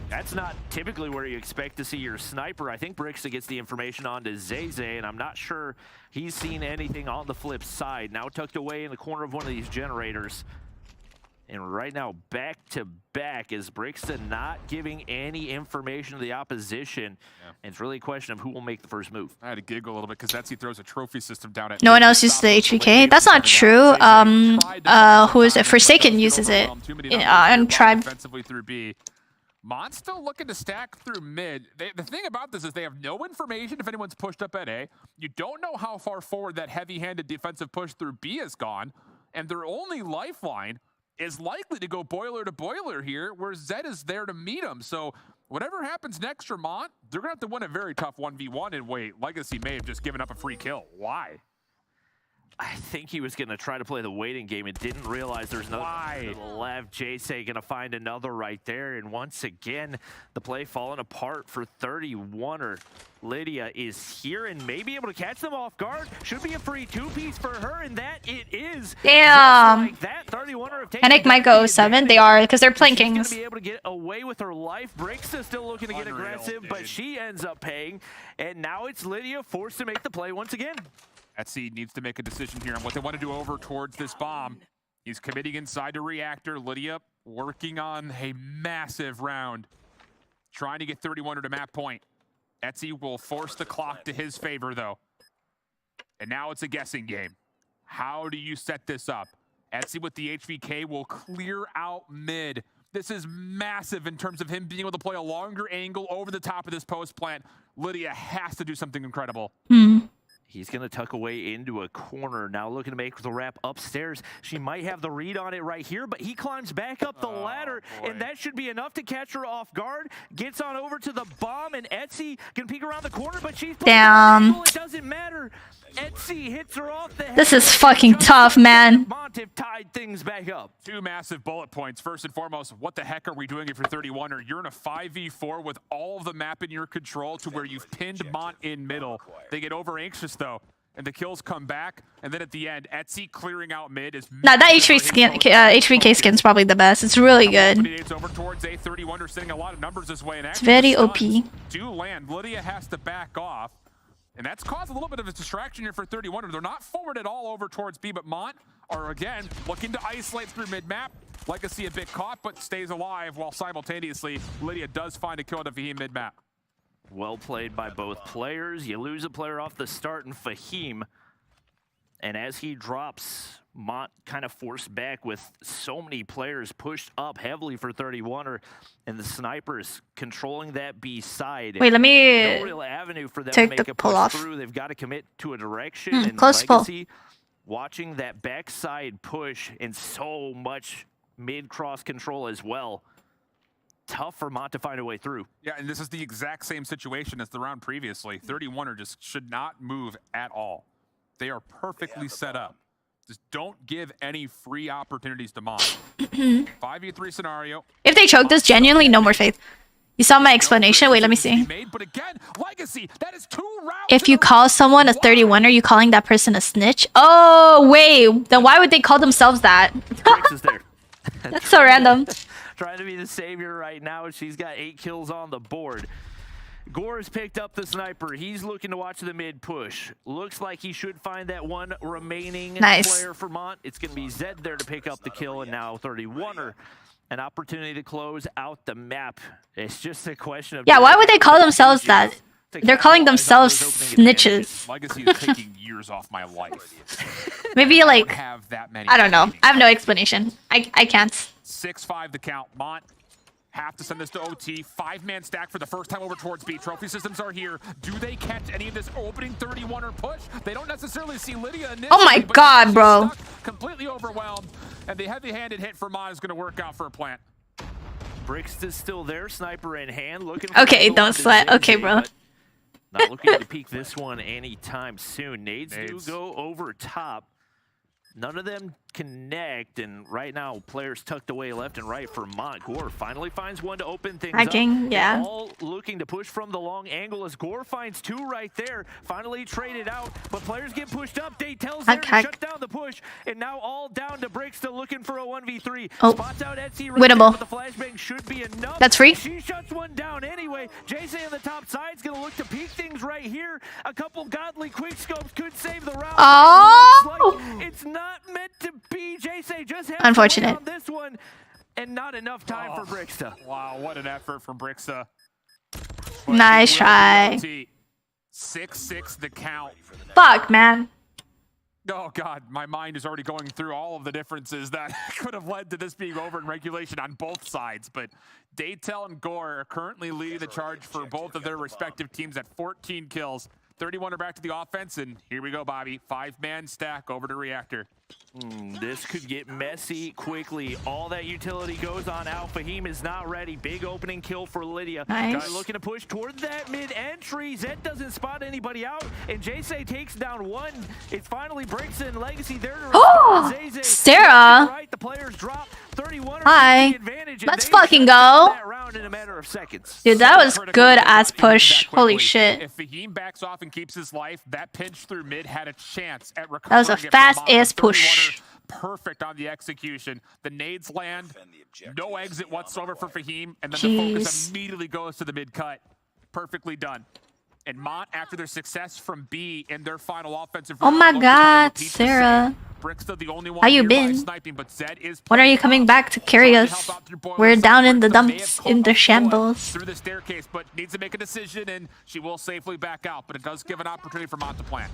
That's not typically where you expect to see your sniper. I think Brixta gets the information onto Zay, and I'm not sure he's seen anything on the flip side. Now tucked away in the corner of one of these generators. And right now, back to back, is Brixta not giving any information to the opposition. Yeah. And it's really a question of who will make the first move. I had to giggle a little bit because Etsy throws a trophy system down at No one else uses the HVK. That's not true. Who is it? Forsaken uses it on Tribe. Defensively through B. Mont's still looking to stack through mid. The thing about this is they have no information if anyone's pushed up at A. You don't know how far forward that heavy-handed defensive push through B has gone. And their only lifeline is likely to go boiler to boiler here, where Zed is there to meet him. So whatever happens next for Mont, they're going to have to win a very tough 1v1. And wait, Legacy may have just given up a free kill. Why? I think he was going to try to play the waiting game and didn't realize there's another to the left. Jayce going to find another right there. And once again, the play falling apart for 31er. Lydia is here and may be able to catch them off guard. Should be a free two-piece for her, and that it is. Damn. Like that, 31er Headache might go 7. They are, because they're playing She's Kings. gonna be able to get away with her life. Bricksta still looking to get aggressive, but she ends up paying. And now it's Lydia forced to make the play once again. Etsy needs to make a decision here on what they want to do over towards this bomb. He's committing inside the reactor. Lydia working on a massive round, trying to get 31er to map point. Etsy will force the clock to his favor, though. And now it's a guessing game. How do you set this up? Etsy with the HVK will clear out mid. This is massive in terms of him being able to play a longer angle over the top of this post plant. Lydia has to do something incredible. He's going to tuck away into a corner. Now looking to make the wrap upstairs. She might have the read on it right here, but he climbs back up the ladder, and that should be enough to catch her off guard. Gets on over to the bomb, and Etsy can peek around the corner, but she's... Damn. It doesn't matter. Etsy hits her off the head. This is fucking tough, man. Montiv tied things back up. 2 massive bullet points. First and foremost, what the heck are we doing if you're 31er? You're in a 5v4 with all of the map in your control to where you've pinned Mont in middle. They get over anxious though, and the kills come back. And then at the end, Etsy clearing out mid is... Nah, that HVK skin's probably the best. It's really good. It's over towards A31er, sending a lot of numbers this way. And It's very OP. Do land. Lydia has to back off. And that's caused a little bit of a distraction here for 31er. They're not forward at all over towards B, but Mont are, again, looking to isolate through mid-map. Legacy a bit caught, but stays alive, while simultaneously, Lydia does find a kill to Fahim mid-map. Well played by both players. You lose a player off the start in Fahim. And as he drops, Mont kind of forced back with so many players pushed up heavily for 31er, and the snipers controlling that B side. Wait, let me no real avenue for them take to make the a pull push off. through. They've got to commit to a direction. And close pull. Legacy, watching that backside push and so much mid-cross control as well. Tough for Mont to find a way through. Yeah, and this is the exact same situation as the round previously. 31er just should not move at all. They are perfectly set up. Just don't give any free opportunities to Mont. 5v3 scenario. If they choke this, genuinely no more faith. You saw my explanation? Wait, let me see. But again, Legacy, that is 2 rounds. If you call someone a 31, are you calling that person a snitch? Oh, wait. Then why would they call themselves that? Bricks is there. That's so random. Trying to be the savior right now. She's got 8 kills on the board. Gore has picked up the sniper. He's looking to watch the mid push. Looks like he should find that one remaining player for Mont. It's going to be Zed there to pick up the kill, and now 31er. An opportunity to close out the map. It's just a question of... Yeah, why would they call themselves that? They're calling themselves snitches. Legacy is taking years off my life. Maybe like... Have that many. I don't know. I have no explanation. I can't. 6-5 the count. Mont have to send this to OT. 5-man stack for the first time over towards B. Trophy systems are here. Do they catch any of this opening 31er push? They don't necessarily see Lydia initially. Oh my god, bro. Completely overwhelmed. And the heavy-handed hit for Mont is going to work out for a plant. Bricks is still there. Sniper in hand. Looking okay, don't sweat. Okay, bro. Not looking to peek this one anytime soon. Nades do go over top. None of them connect, and right now players tucked away left and right for Mont. Gore finally finds one to open things up. Yeah. All looking to push from the long angle as Gore finds 2 right there. Finally traded out, but players get pushed up. Day tells there to shut down the push, and now all down to Bricksta looking for a 1v3. Spots out Etsy right there, but the flashbang should be enough. That's free. She shuts one down anyway. Jayce on the top side is going to look to peek things right here. A couple godly quick scopes could save the round. Oh! Like it's not meant to be. Jayce just has unfortunate on this one, and not enough time for Bricksta. Wow, what an effort from Bricksta. Nice try. 6-6 the count. Fuck, man. Oh god, my mind is already going through all of the differences that could have led to this being over in regulation on both sides. But Daytel and Gore are currently leading the charge for both of their respective teams at 14 kills. 31 are back to the offense, and here we go, Bobby. 5-man stack over to Reactor. This could get messy quickly. All that utility goes on out. Fahim is not ready. Big opening kill for Lydia. Nice. Guy looking to push toward that mid-entry. Zed doesn't spot anybody out, and Jayce takes down one. It finally breaks in Legacy there to Oh, Zayze. Sarah. Right, the players drop. 31 Hi. the advantage, and Let's they fucking shut go. that round in a matter of seconds. Dude, that was Critical good to ass get Fahim push. that quickly. Holy shit. If Fahim backs off and keeps his life, that pinch through mid had a chance at recovering. That was a it from fast Mont. ass 31er push. Perfect on the execution. The nades land. No exit whatsoever for Fahim, and then the Jeez. focus immediately goes to the mid cut. Perfectly done. And Mont, after their success from B in their final offensive Oh round, my look to kind god, of repeat the same. Sarah. Bricksta the only one How you nearby been? sniping, but Zed is When are you playing coming tough. back to carry Trying to us? help out through Boiler's We're side. down in the Bricksta may have dumps, caught in the a bullet shambles. through the staircase, but needs to make a decision, and she will safely back out. But it does give an opportunity for Mont to plant.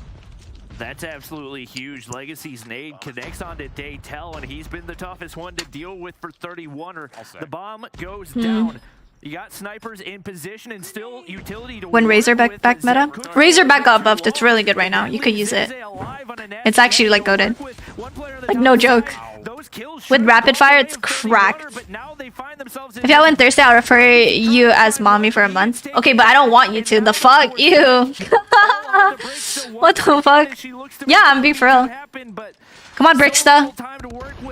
That's absolutely huge. Legacy's nade connects onto Daytel, and he's been the toughest one to deal with for 31er. The bomb goes down. You got snipers in position and still utility to When work Razorback with back as meta? Zed could Razorback go got buffed. It's really good right now. You could use it. Zayze alive on a net. It's actually like goated. One player on the Like, top no side. joke. Those kills With should rapid go fire, away it's of 31er, cracked. but now they find themselves in If y'all went thirsty, I'll refer you as mommy for a month. Okay, but I don't want you to. The fuck? Ew. What the fuck? Yeah, I'm being for real. Come on, Bricksta.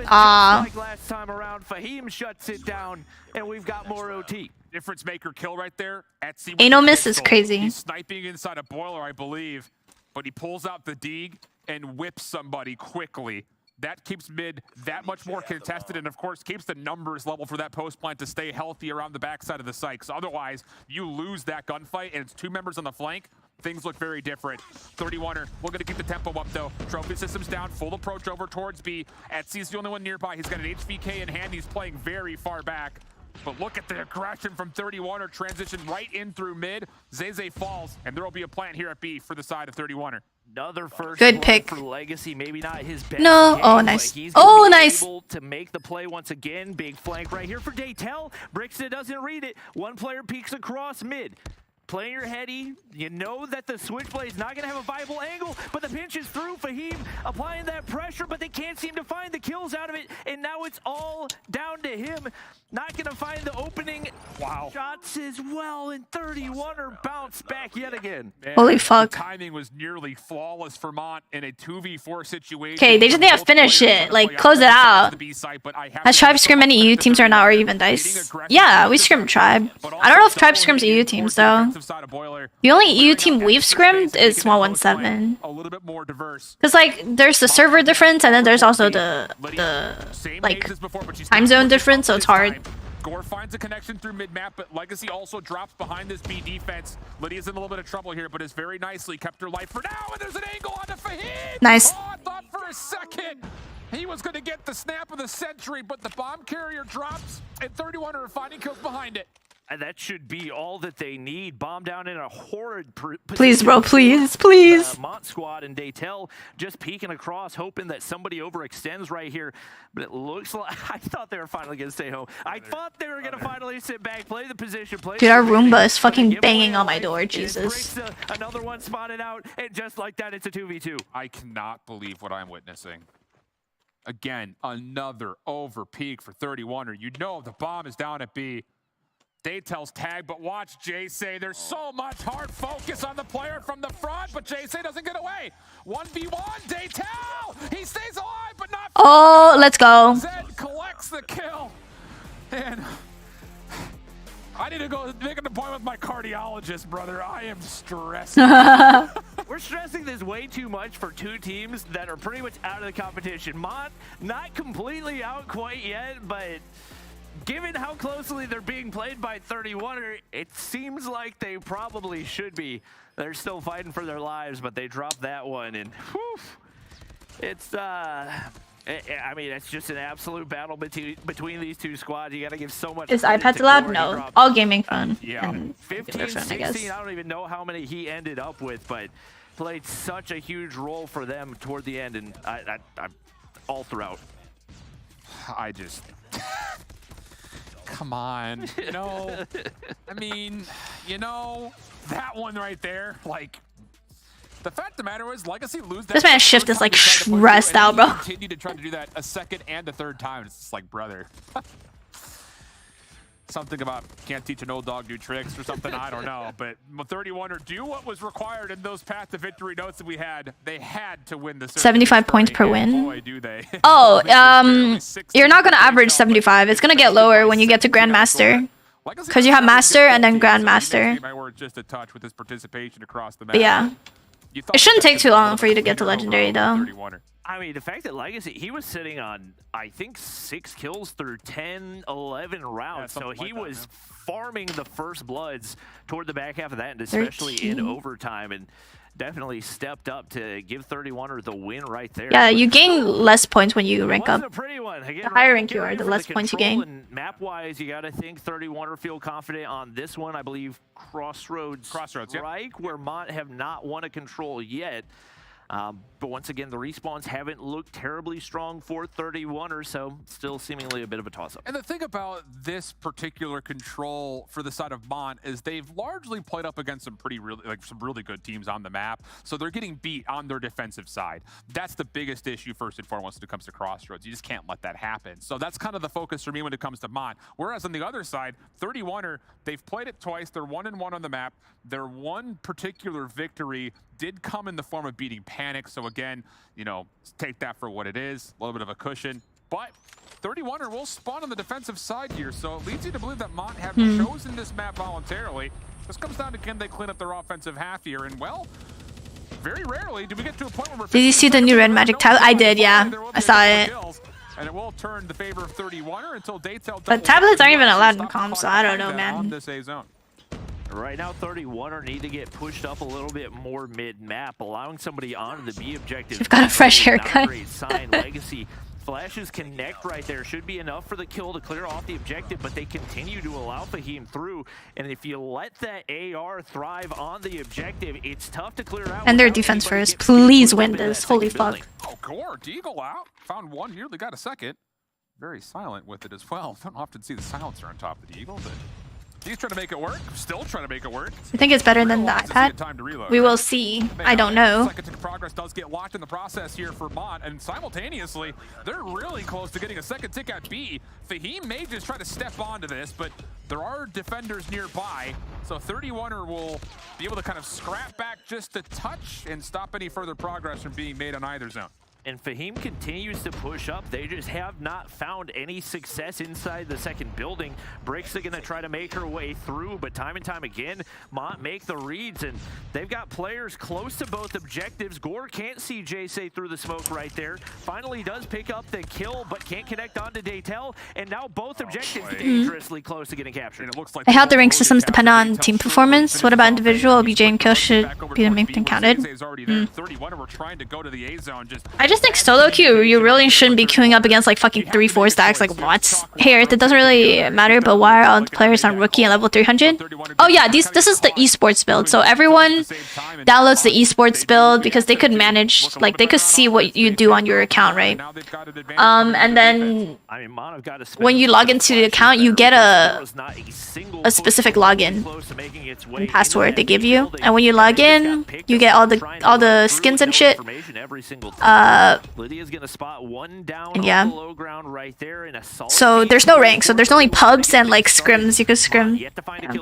Aw. Like last time around, Fahim shuts it down, and we've got more OT. Difference maker kill right there. Etsy with Ain't no the miss is pistol. crazy. He's sniping inside a boiler, I believe, but he pulls out the Deeg and whips somebody quickly. That keeps mid that much more contested, and of course keeps the numbers level for that post plant to stay healthy around the backside of the site. So otherwise, you lose that gunfight, and it's 2 members on the flank. Things look very different. 31er, we're going to keep the tempo up, though. Trophy systems down, full approach over towards B. Etsy's the only one nearby. He's got an HVK in hand. He's playing very far back. But look at the aggression from 31er. Transition right in through mid. Zayze falls, and there will be a plant here at B for the side of 31er. Another first Good blood pick. for Legacy. Maybe not his best. No. game, Oh, but nice. he's Oh, gonna be nice. able to make the play once again. Big flank right here for Daytel. Bricksta doesn't read it. One player peeks across mid. Playing your heady, you know that the switchblade is not going to have a viable angle, but the pinch is through. Fahim applying that pressure, but they can't seem to find the kills out of it, and now it's all down to him. Not going to find the opening shots as well, and 31er bounce back yet again. Man, Holy the fuck. timing was nearly flawless for Mont in a 2v4 situation. Okay, they just need to Both finish players it. trying to Like, play close it offense out. to the B site, but I have Has to Tribe give scrim so any much EU to teams or not, or 31er. even Getting Dice? aggressive Yeah, with we the scrim first Tribe. hit, but I don't know if also Tribe double scrims hitting EU towards teams, the though. defensive side of Boiler. The only Clearing EU out team extra we've space scrimmed and is making Small that post play 17. a little bit more diverse. Because, like, there's the server difference, and then there's also the Same like, nades as before, but she's time not zone pushing difference, so up it's this hard. time. Gore finds a connection through mid-map, but Legacy also drops behind this B defense. Lydia's in a little bit of trouble here, but has very nicely kept her life for now, and there's an angle on the Fahim! Nice. Oh, I thought for a second he was going to get the snap of the century, but the bomb carrier drops, and 31 are finding kills behind it. And that should be all that they need. Bomb down in a horrid Please, bro, position. please, please. Mont squad and Daytel just peeking across, hoping that somebody overextends right here. But it looks like I thought they were finally going to stay home. I thought they were going to finally sit back, play the position, play. Dude, our the Roomba position, is but they fucking give away banging a on my life, door, and it Jesus. breaks another one spotted out, and just like that, it's a 2v2. I cannot believe what I'm witnessing. Again, another over peak for 31er. You know the bomb is down at B. Daytel's tag, but watch Jayce. There's so much hard focus on the player from the front, but Jayce doesn't get away. 1v1, Daytel! He stays alive, but not. Oh, let's go. Zed collects the kill. And I need to go make an appointment with my cardiologist, brother. I am stressed. We're stressing this way too much for two teams that are pretty much out of the competition. Mont, not completely out quite yet, but given how closely they're being played by 31er, it seems like they probably should be. They're still fighting for their lives, but they dropped that one, and whew, it's I mean, it's just an absolute battle between these two squads. You got to give so much. Is credit iPad to allowed? Corey. No. He dropped, All gaming phone. Yeah. And 15, phone, I 16, guess. I don't even know how many he ended up with, but played such a huge role for them toward the end, and I all throughout. I just... Come on. You know, I mean, you know, that one right there, like, The fact of the matter is, Legacy lose that. This man's shift is like stressed out, bro. Continue to try to do that a second and a third time. It's just like, brother. Something about can't teach an old dog new tricks or something, I don't know. But 31er do what was required in those path to victory notes that we had. They had to win the 75 points per win. Boy, do they. Oh, you're not gonna average 75. It's gonna get lower when you get to Grandmaster. Because you have Master and then Grandmaster. But yeah. It shouldn't take too long for you to get to Legendary, though. I mean, the fact that Legacy, he was sitting on, I think, 6 kills through 10, 11 rounds. So he was farming the first bloods toward the back half of that, and especially 13. In overtime. And definitely stepped up to give 31er the win right there. Yeah, you gain less points when you rank up. A pretty one. Again, the higher rank you are, the less points you gain. Map-wise, you got to think 31er feel confident on this one. I believe Crossroads, right? Yep. Where Mont have not won a control yet. But once again, the respawns haven't looked terribly strong for 31er, so still seemingly a bit of a toss-up. And the thing about this particular control for the side of Mont is they've largely played up against some really good teams on the map, so they're getting beat on their defensive side. That's the biggest issue first and foremost when it comes to Crossroads. You just can't let that happen. So that's kind of the focus for me when it comes to Mont. Whereas on the other side, 31er, they've played it twice. They're 1-1 on the map. Their one particular victory did come in the form of beating Panic. So again, you know, take that for what it is, a little bit of a cushion. But 31er will spawn on the defensive side here, so it leads you to believe that Mont have chosen this map voluntarily. This comes down to can they clean up their offensive half here, and well, very rarely do we get to a point where we're... Did you see the new red magic tablet? I did, yeah. I saw it. And it will turn the favor of 31er until Daytail... But tablets aren't even allowed in comms, so I don't know, man. On this A zone. Right now, 31er need to get pushed up a little bit more mid-map, allowing somebody onto the B objective. You've got a fresh haircut. Great sign. Legacy flashes connect right there. Should be enough for the kill to clear off the objective, but they continue to allow Fahim through. And if you let that AR thrive on the objective, it's tough to clear out. And their defense first. Please win this. Holy fuck. Oh, Gore, Deagle out. Found one, nearly got a second. Very silent with it as well. Don't often see the silencer on top of the Eagle, but... he's trying to make it work. Still trying to make it work. I think it's better than the iPad. We will see. I don't know. Second to progress does get locked in the process here for Mont, and simultaneously, they're really close to getting a second tick at B. Fahim may just try to step onto this, but there are defenders nearby, so 31er will be able to kind of scrap back just a touch and stop any further progress from being made on either zone. And Fahim continues to push up. They just have not found any success inside the second building. Bricks are going to try to make her way through, but time and time again, Mont make the reads, and they've got players close to both objectives. Gore can't see Jay through the smoke right there. Finally does pick up the kill, but can't connect onto Daytel, and now both objectives dangerously close to getting captured. And it looks like I held the rank systems depend on team performance. What about individual? OBJ and kill should be the main thing counted. I just think solo queue, you really shouldn't be queuing up against like fucking 3-4 stacks. Like what? Here, it doesn't really matter, but why are all the players on rookie and level 300? Oh yeah, this is the esports build. So everyone downloads the esports build because they could manage, like they could see what you do on your account, right? And then when you log into the account, you get a specific login and password they give you, and when you log in, you get all the skins and shit. Lydia's gonna spot one down on below ground right there in a so there's no rank, so there's only pubs and like scrims you could scrim. Yeah.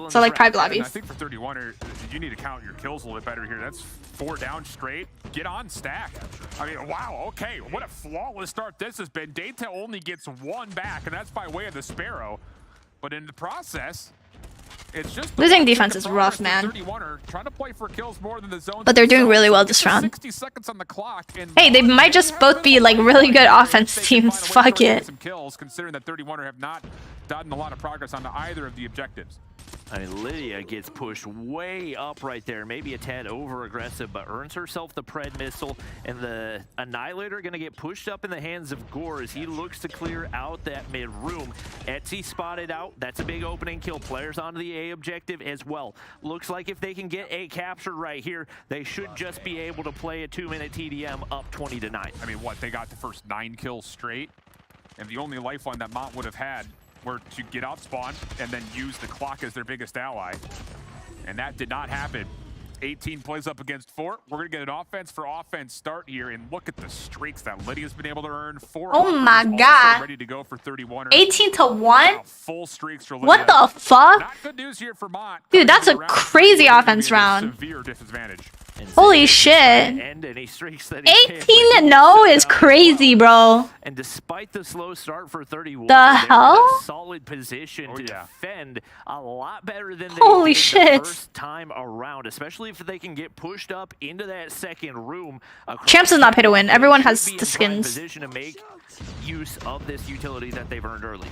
So like private lobbies. I think for 31er, you need to count your kills a little bit better here. That's 4 down straight. Get on stack. I mean, wow, okay. What a flawless start this has been. Daytail only gets 1 back, and that's by way of the Sparrow. But in the process, it's just losing defense is rough, man. Trying to play for kills more than the zone. But they're doing really well this round. 60 seconds on the clock, and hey, they might just both be like really good offense teams. Fuck it. Some kills, considering that 31er have not done a lot of progress on either of the objectives. I mean, Lydia gets pushed way up right there, maybe a tad over-aggressive, but earns herself the Pred missile, and the Annihilator going to get pushed up in the hands of Gore as he looks to clear out that mid-room. Etsy spotted out. That's a big opening kill. Players onto the A objective as well. Looks like if they can get A captured right here, they should just be able to play a 2-minute TDM up 20-9. I mean, what, they got the first 9 kills straight, and the only lifeline that Mont would have had were to get out spawn and then use the clock as their biggest ally. And that did not happen. 18 plays up against 4. We're going to get an offense for offense start here, and look at the streaks that Lydia's been able to earn. 4 Oh my god. ready to go for 31. 18-1? Full streaks for Lydia. What the fuck? Not good news here for Mont. Dude, that's a crazy offense round. Severe disadvantage. Holy shit. 18-0 is crazy, bro. And despite the slow start for 31, The hell? they're in a solid position to defend a lot better than they Holy did shit. the first time around, especially if they can get pushed up into that second room. Champs does not pay to win. Everyone has Should be in the prime skins. position to make use of this utility that they've earned early.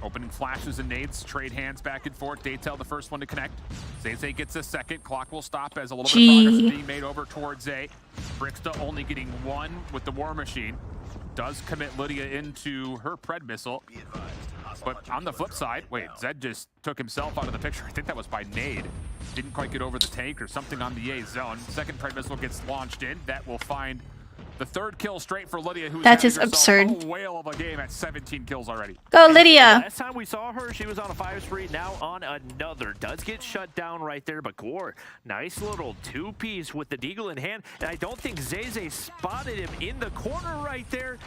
Opening flashes and nades, trade hands back and forth. Daytel the first one to connect. Zay gets a second. Clock will stop as a little bit of progress is being made over towards Zay. Brixta only getting 1 with the War Machine. Does commit Lydia into her Pred missile. But on the flip side, wait, Zed just took himself out of the picture. I think that was by nade. Didn't quite get over the tank or something on the A zone. Second Pred missile gets launched in. That will find the 3rd kill straight for Lydia, who's That is having absurd. herself a whale of a game at 17 kills already. Go, Lydia. Last time we saw her, she was on a 5 spree, now on another. Does get shut down right there, but Gore, nice little 2-piece with the deagle in hand. And I don't think Zay spotted him in the corner right there.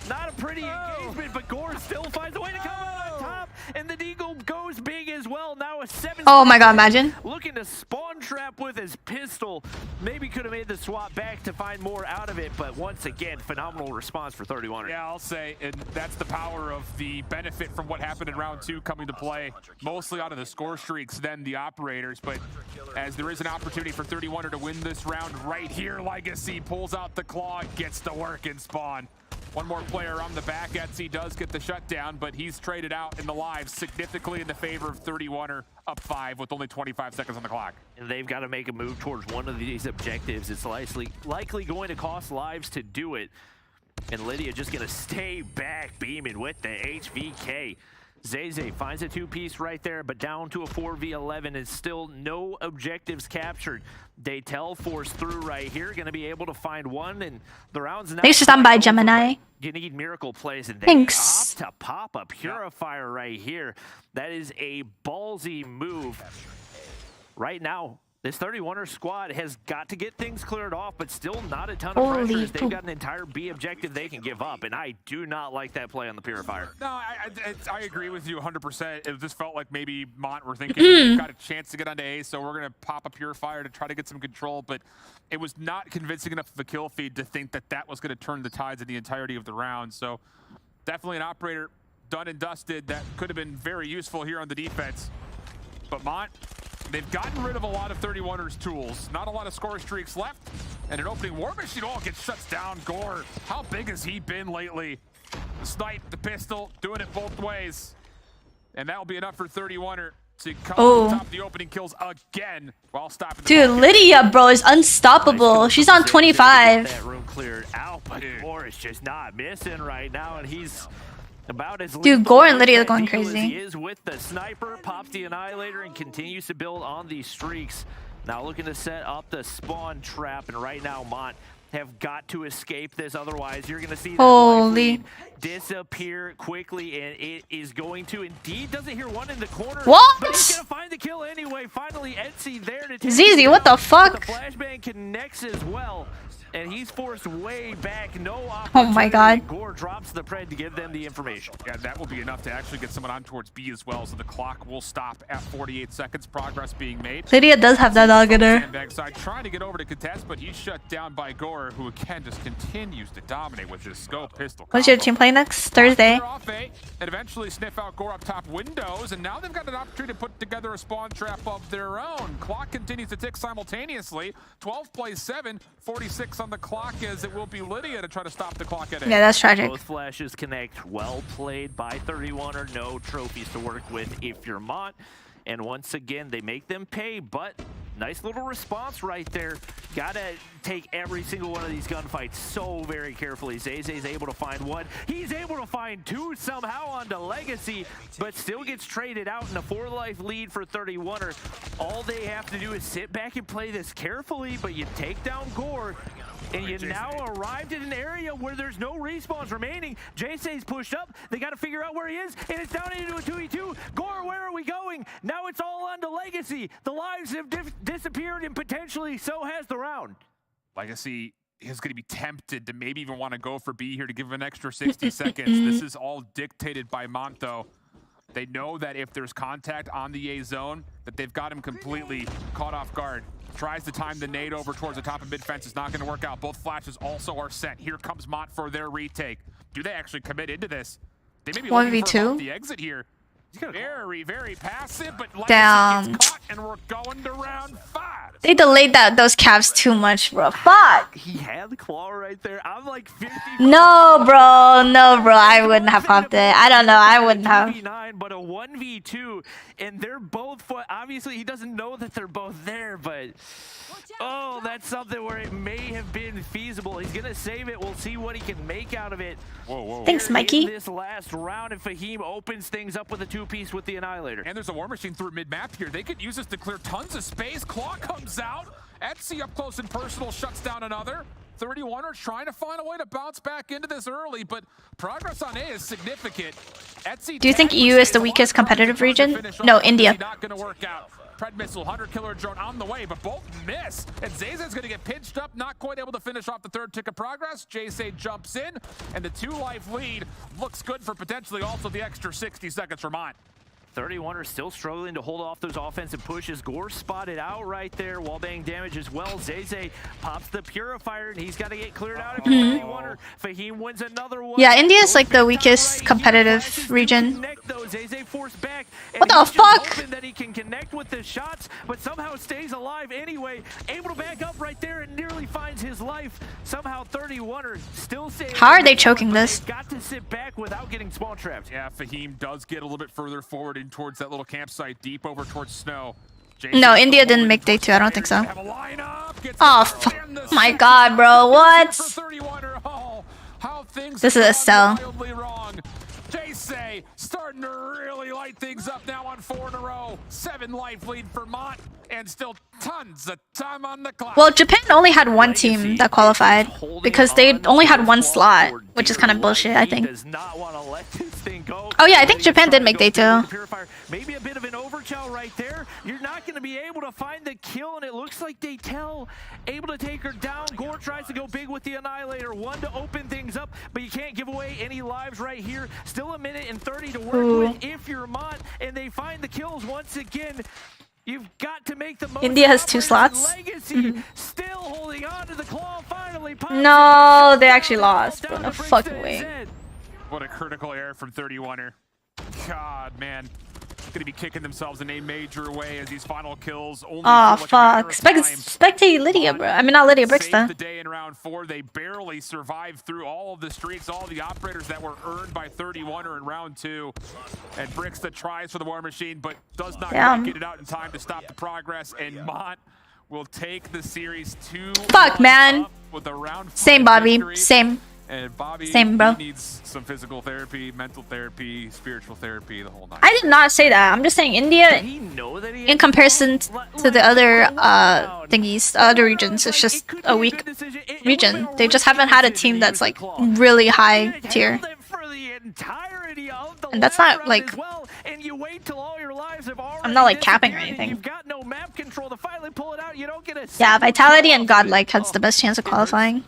Not a pretty engagement, but Gore still finds a way to come out on top. And the deagle goes big as well. Now a 7. Oh my god, imagine. Looking to spawn trap with his pistol. Maybe could have made the swap back to find more out of it, but once again, phenomenal response for 31. Yeah, I'll say, and that's the power of the benefit from what happened in round 2 coming to play, mostly out of the score streaks than the operators, but as there is an opportunity for 31er to win this round right here, Legacy pulls out the claw, gets to work in spawn. One more player on the back. Etsy does get the shutdown, but he's traded out in the live significantly in the favor of 31er, up 5 with only 25 seconds on the clock. And they've got to make a move towards one of these objectives. It's likely going to cost lives to do it. And Lydia just going to stay back beaming with the HVK. Zay finds a 2-piece right there, but down to a 4v11 and still no objectives captured. Daytel forced through right here, going to be able to find one, and the round's now. Thanks for stopping by, Gemini. You need miracle plays, and they Thanks. opt to pop a purifier right here. That is a ballsy move. Right now, this 31er squad has got to get things cleared off, but still not a ton of pressure as they've got an entire B objective they can give up, and I do not like that play on the Purifier. No, I agree with you 100%. It just felt like maybe Mont were thinking we've got a chance to get onto A, so we're going to pop a Purifier to try to get some control, but it was not convincing enough of a kill feed to think that that was going to turn the tides in the entirety of the round. So definitely an operator done and dusted that could have been very useful here on the defense. But Mont, they've gotten rid of a lot of 31ers tools. Not a lot of score streaks left. And an opening War Machine gets shuts down. Gore, how big has he been lately? The snipe, the pistol, doing it both ways. And that'll be enough for 31er to come to the top of the opening kills again while stopping. Dude, Lydia, bro, is unstoppable. She's on 25. That room cleared out, but Gore is just not missing right now, and he's about as Dude, Gore and Lydia are going crazy. He is with the sniper, pops the annihilator, and continues to build on these streaks. Now looking to set up the spawn trap, and right now Mont have got to escape this, otherwise you're going to see that life lead disappear quickly, and it is going to indeed. Doesn't hear one in the corner. What? But he's going to find the kill anyway. Finally, Etsy there to take Zizi, what the fuck? The flashbang connects as well. And he's forced way back. No opportunity. Oh my god. Gore drops the pred to give them the information. Yeah, that will be enough to actually get someone on towards B as well. So the clock will stop at 48 seconds. Progress being made. Lydia does have that dog in her. Backside trying to get over to contest, but he's shut down by Gore, who again just continues to dominate with his scope pistol. What's your team play next Thursday? Off A, and eventually sniff out Gore up top windows, and now they've got an opportunity to put together a spawn trap of their own. Clock continues to tick simultaneously. 12 plays 7, 46 on the clock as it will be Lydia to try to stop the clock at A. Yeah, that's tragic. Both flashes connect. Well played by 31er. No trophies to work with if you're Mont. And once again, they make them pay, but nice little response right there. Gotta take every single one of these gunfights so very carefully. Zay's able to find one. He's able to find two somehow onto Legacy, but still gets traded out in a 4-life lead for 31er. All they have to do is sit back and play this carefully, but you take down Gore, and you now arrived at an area where there's no respawns remaining. Jay's pushed up. They got to figure out where he is, and it's down into a 2v2. Gore, where are we going? Now it's all on to Legacy. Legacy, the lives have disappeared, and potentially so has the round. Legacy is going to be tempted to maybe even want to go for B here to give him an extra 60 seconds. This is all dictated by Monto. They know that if there's contact on the A zone, that they've got him completely caught off guard. Tries to time the nade over towards the top of mid fence. It's not going to work out. Both flashes also are set. Here comes Mont for their retake. Do they actually commit into this? They may be looking for the exit here. Very, very passive, but Damn. gets caught, and we're going to round 5. They delayed those caps too much, bro. Fuck. He had the claw right there. I'm like 50. No, bro. No, bro. I wouldn't have popped it. I don't know. I wouldn't have. 1v9, but a 1v2, and they're both. Obviously, he doesn't know that they're both there, but oh, that's something where it may have been feasible. He's gonna save it. We'll see what he can make out of it. Whoa, whoa. Thanks, Mikey. In this last round, and Fahim opens things up with a 2-piece with the Annihilator. And there's a War Machine through mid-map here. They could use this to clear tons of space. Claw comes out. Etsy up close and personal shuts down another. 31ers trying to find a way to bounce back into this early, but progress on A is significant. Etsy, do you think EU is the weakest competitive region? No, India. Not going to work out. Pred missile, Hunter killer drone on the way, but both miss. And Zayza's going to get pinched up, not quite able to finish off the third tick of progress. Jaysay jumps in, and the 2-life lead looks good for potentially also the extra 60 seconds for Mont. 31ers still struggling to hold off those offensive pushes. Gore spotted out right there. Wallbang damage as well. Zayzay pops the Purifier, and he's got to get cleared out. 31er. Fahim wins another one. Yeah, India is like the weakest competitive region. Zayzay forced back. What the fuck? Hoping that he can connect with the shots, but somehow stays alive anyway. Able to back up right there and nearly finds his life. Somehow 31er still staying. How are they choking this? Got to sit back without getting small trapped. Yeah, Fahim does get a little bit further forward towards that little campsite, deep over towards snow. No, India didn't make day 2. I don't think so. Oh, my God, bro. What? This is a sell. Jaysay starting to really light things up now on 4 in a row. 7 life lead for Mont, and still tons of time on the clock. Well, Japan only had one team that qualified because they only had one slot, which is kind of bullshit, I think. Oh yeah, I think Japan did make day 2. Maybe a bit of an overkill right there. You're not going to be able to find the kill, and it looks like Daytel able to take her down. Gore tries to go big with the Annihilator. 1 to open things up, but you can't give away any lives right here. Still a minute and 30 to work with if you're Mont, and they find the kills once again. You've got to make the most. India has 2 slots. Legacy still holding on to the claw. Finally, no, they actually lost. Bro, no fucking way. What a critical error from 31er. God, man. Gonna be kicking themselves in a major way as these final kills only fuck. Spectate Lydia, bro. I mean, not Lydia, Brixta. The day in round 4, they barely survived through all of the streaks, all the operators that were earned by 31er in round 2. And Brixta tries for the War Machine, but does not get it out in time to stop the progress. And Mont will take the series 2. Fuck, man. With a round 5 Same, Bobby. victory. Same. And Bobby needs some physical therapy, mental therapy, spiritual therapy, the whole 9. I did not say that. I'm just saying India, in comparison to the other thingies, other regions, it's just a weak region. They just haven't had a team that's like really high tier. And that's not like, I'm not like capping or anything. Yeah, Vitality and Godlike has the best chance of qualifying.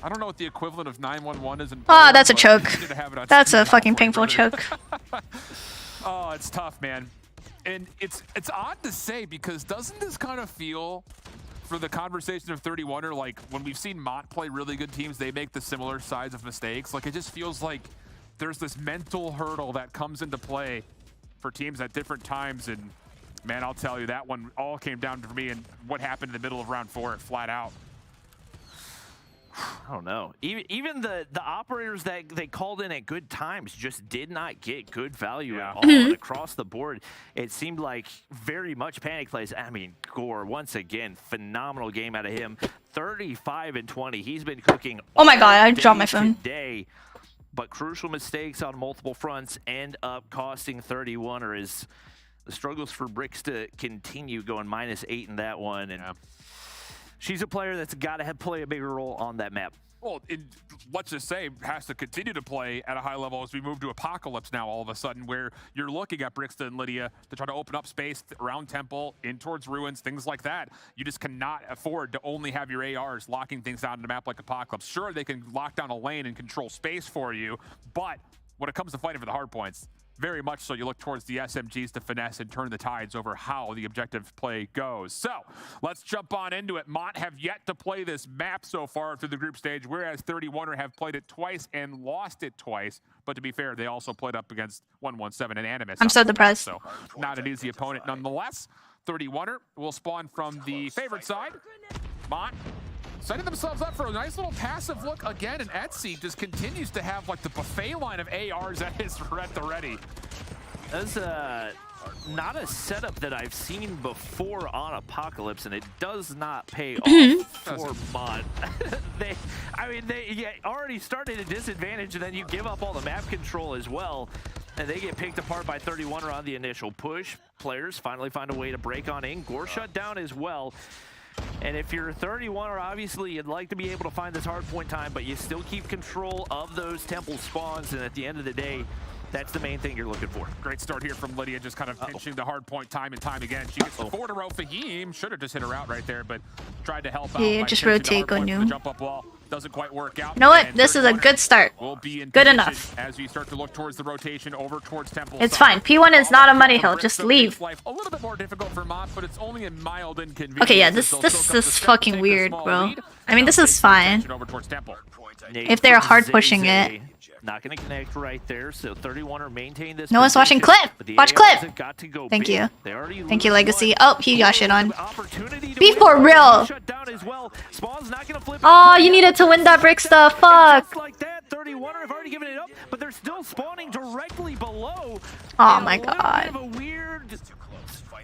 I don't know what the equivalent of 911 is in Poland, that's a choke. That's a fucking painful choke. Oh, it's tough, man. And it's odd to say, because doesn't this kind of feel, for the conversation of 31er, like when we've seen Mont play really good teams, they make the similar size of mistakes. Like, it just feels like there's this mental hurdle that comes into play for teams at different times. And man, I'll tell you, that one all came down for me and what happened in the middle of round 4, flat out. I don't know. Even the operators that they called in at good times just did not get good value at all across the board. It seemed like very much panic plays. I mean, Gore, once again, phenomenal game out of him. 35 and 20. He's been cooking. Oh my God, I dropped my phone. Today, but crucial mistakes on multiple fronts end up costing 31er as the struggles for Bricks to continue, going -8 in that one. And she's a player that's got to play a bigger role on that map. Well, let's just say has to continue to play at a high level as we move to Apocalypse now all of a sudden, where you're looking at Brixton and Lydia to try to open up space around Temple, in towards Ruins, things like that. You just cannot afford to only have your ARs locking things down in a map like Apocalypse. Sure, they can lock down a lane and control space for you, but when it comes to fighting for the hard points, very much so you look towards the SMGs to finesse and turn the tides over how the objective play goes. So let's jump on into it. Mont have yet to play this map so far through the group stage, whereas 31er have played it twice and lost it twice. But to be fair, they also played up against 117 and Animus. I'm so depressed. So not an easy opponent nonetheless. 31er will spawn from the favored side. Mont setting themselves up for a nice little passive look again, and Etsy just continues to have like the buffet line of ARs at the ready. That's not a setup that I've seen before on Apocalypse, and it does not pay off for Mont. they already started at disadvantage, and then you give up all the map control as well, and they get picked apart by 31er on the initial push. Players finally find a way to break on in. Gore shut down as well. And if you're 31er, obviously you'd like to be able to find this hard point time, but you still keep control of those temple spawns, and at the end of the day, that's the main thing you're looking for. Great start here from Lydia, just kind of pinching the hard point time and time again. She gets the forward row. Fahim should have just hit her out right there, but tried to help out. Yeah, just rotate on you. Jump up wall doesn't quite work out. You know what? This is a good start. Good enough. As we start to look towards the rotation over towards Temple. It's fine. P1 is not a money hill. Just leave. A little bit more difficult for Mont, but it's only a mild inconvenience. Okay, yeah, this is fucking weird, bro. I mean, this is fine. If they're hard pushing it. Not going to connect right there, so 31er maintain this. No one's watching Clip. Watch Clip. Thank you. Thank you, Legacy. Oh, he got shit on. Be for real. Oh, you needed to win that brick stuff. Fuck. Like that, 31er have already given it up, but they're still spawning directly below. Oh my god. A weird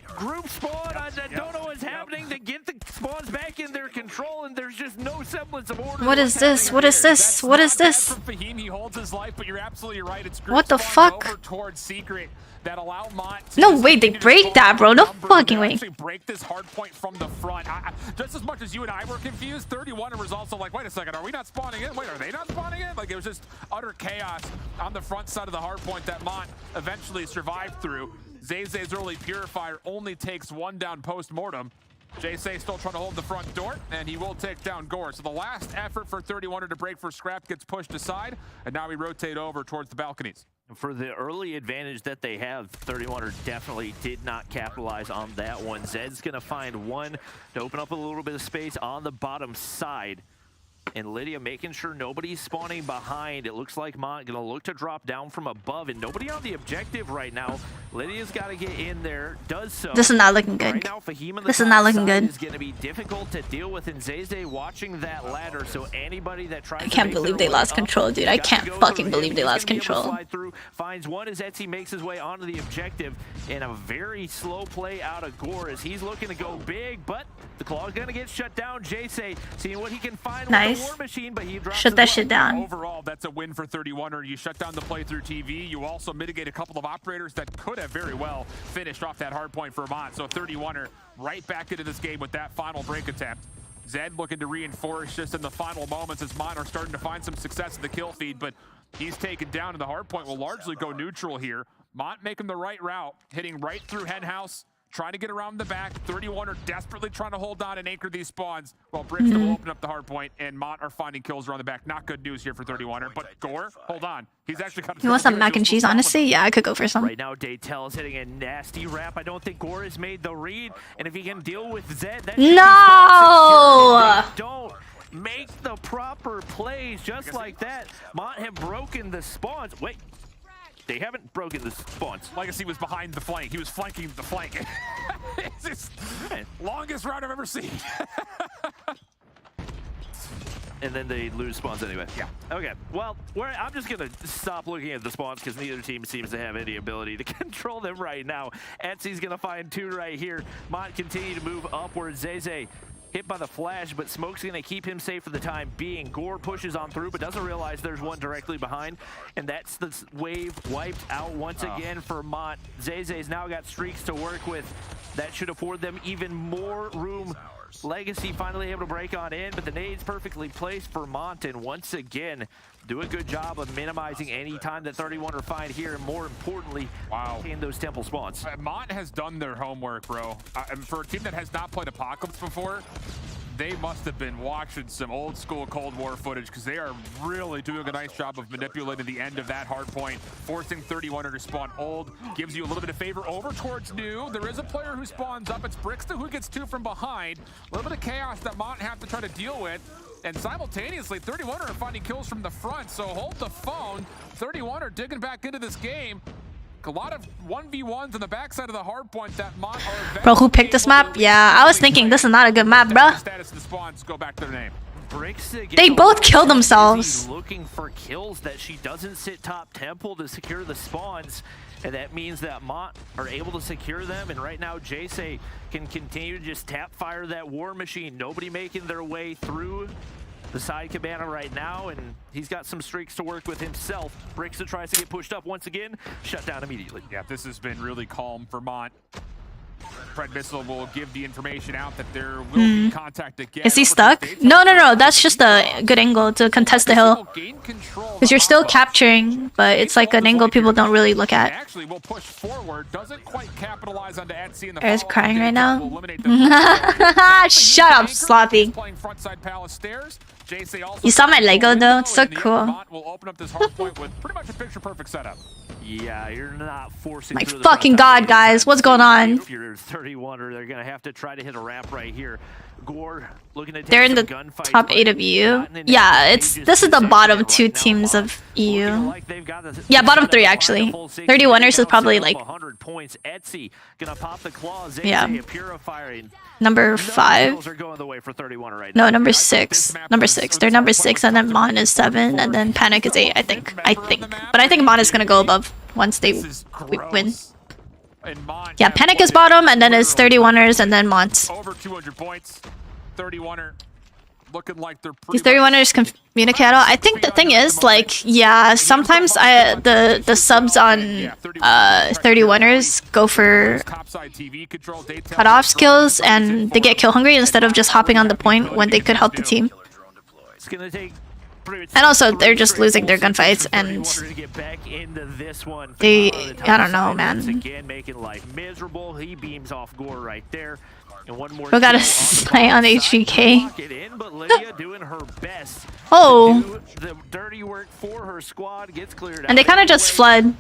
group spawn. I don't know what's happening to get the spawns back in their control, and there's just no semblance of order. What is this? What is this? What is this? He holds his life, but you're absolutely right. It's what the fuck? Over towards Secret that allow Mont to no way, they break that, bro. No fucking way. Actually break this hard point from the front. Just as much as you and I were confused, 31er was also like, wait a second, are we not spawning in? Wait, are they not spawning in? Like, it was just utter chaos on the front side of the hard point that Mont eventually survived through. Zay's early purifier only takes one down post-mortem. Jay-Say still trying to hold the front door, and he will take down Gore. So the last effort for 31er to break for scrap gets pushed aside, and now we rotate over towards the balconies. For the early advantage that they have, 31er definitely did not capitalize on that one. Zed's going to find one to open up a little bit of space on the bottom side. And Lydia making sure nobody's spawning behind. It looks like Mont gonna look to drop down from above, and nobody on the objective right now. Lydia's got to get in there. Does so. This is not looking good. Right now, Fahim on the this is not looking good. Is gonna be difficult to deal with, and Zayzay watching that ladder. So anybody that tries. I can't believe they lost control, dude. I can't fucking believe they lost control. Finds one as Etsy makes his way onto the objective, and a very slow play out of Gore as he's looking to go big, but the claw's gonna get shut down. Jay-Say seeing what he can find with the war machine, but he drops shut that shit down. Overall, that's a win for 31er. You shut down the playthrough TV. You also mitigate a couple of operators that could have very well finished off that hard point for Mont. So 31er right back into this game with that final break attempt. Zed looking to reinforce just in the final moments as Mont are starting to find some success in the kill feed, but he's taken down, and the hard point will largely go neutral here. Mont making the right route, hitting right through Henhouse, trying to get around the back. 31er desperately trying to hold on and anchor these spawns while Brixton will open up the hard point, and Mont are finding kills around the back. Not good news here for 31er, but Gore, hold on. He's actually got. You want some mac and cheese, honestly? Yeah, I could go for some. Right now, Daytel is hitting a nasty wrap. I don't think Gore has made the read, and if he can deal with Zed, that no! Don't make the proper plays just like that. Mont have broken the spawns. Wait. They haven't broken the spawns. Legacy was behind the flank. He was flanking the flank. It's the longest route I've ever seen. And then they lose spawns anyway. Yeah. Okay. Well, I'm just going to stop looking at the spawns because neither team seems to have any ability to control them right now. Etsy's going to find two right here. Mont continue to move upwards. Zayzay hit by the flash, but Smoke's going to keep him safe for the time being. Gore pushes on through, but doesn't realize there's one directly behind. And that's the wave wiped out once again for Mont. Zayzay's now got streaks to work with. That should afford them even more room Legacy finally able to break on in, but the nade's perfectly placed for Mont, and once again, do a good job of minimizing any time that 31 are find here, and more importantly, maintain those temple spawns. Mont has done their homework, bro. For a team that has not played Apocalypse before, they must have been watching some old school Cold War footage, because they are really doing a nice job of manipulating the end of that hard point, forcing 31 to spawn old, gives you a little bit of favor over towards new. There is a player who spawns up. It's Brixton who gets 2 from behind. A little bit of chaos that Mont have to try to deal with. And simultaneously, 31 are finding kills from the front, so hold the phone. 31 are digging back into this game. A lot of 1v1s on the backside of the hard point that Mont are... Bro, who picked this map? Yeah, I was thinking this is not a good map, bro. Status of the spawns go back to their name. They both killed themselves. Looking for kills that she doesn't sit top temple to secure the spawns, and that means that Mont are able to secure them. And right now, Jace can continue to just tap fire that war machine. Nobody making their way through the side cabana right now, and he's got some streaks to work with himself. Brixa tries to get pushed up once again, shut down immediately. Yeah, this has been really calm for Mont. Fred Missile will give the information out that there will be contact again. Is he stuck? No, that's just a good angle to contest the hill. Because you're still capturing, but it's like an angle people don't really look at. Actually, will push forward, doesn't quite capitalize onto Etsy in the Air's crying right now. Shut up, Sloppy. You saw my Lego though? It's so cool. Will open up this hard point with pretty much a picture-perfect setup. Yeah, you're not forcing. My fucking god, guys, what's going on? If you're 31, or they're gonna have to try to hit a ramp right here. Gore looking to take They're in the top 8 of EU. Yeah, this is the bottom 2 teams of EU. Yeah, bottom 3 actually. 31ers is probably like, yeah, number 5. No, number 6. Number 6. They're number 6, and then Mon is 7, and then Panic is 8. I think. But I think Mon is gonna go above once they win. Yeah, Panic is bottom, and then it's 31ers, and then Mont. Over 200 points. 31er looking like they're These 31ers communicate. I think the thing is, like, yeah, sometimes the subs on 31ers go for cutoff skills, and they get kill hungry instead of just hopping on the point when they could help the team. And also, they're just losing their gunfights, and they, I don't know, man. We got a sight on HVK. Oh. And they kind of just flood.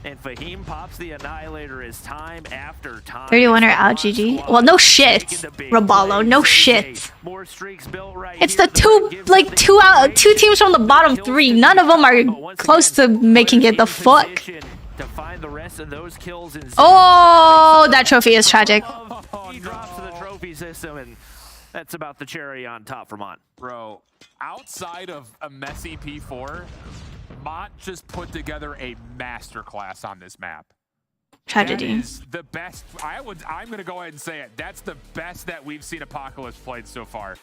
31 are out, GG. Well, no shit, Robalo, no shit. It's the two teams from the bottom 3. None of them are close to making it. The fuck. Oh, that trophy is tragic. He drops to the trophy system, and that's about the cherry on top for Mont. Bro, outside of a messy P4, Mont just put together a masterclass on this map. Tragedy. That is the best. I'm gonna go ahead and say it. That's the best that we've seen Apocalypse played so far,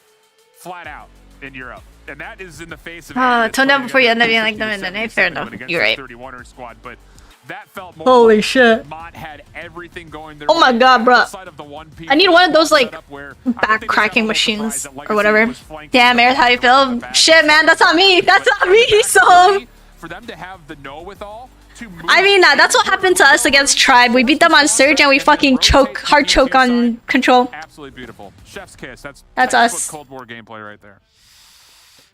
flat out in Europe, and that is in the face of. Tone down before you end up being like them in the night. Fair enough. You're right. 31er squad, but that felt more holy like shit. Mont had everything going their oh my god, bro. I need one of those like back cracking machines or whatever. Damn, Aerith, how you feel? Shit, man, that's not me. That's not me. So for them to have the know-with-all. I mean, that's what happened to us against Tribe. We beat them on Surge and we fucking hard choke on Control. Absolutely beautiful. Chef's kiss. That's us. Cold War gameplay right there.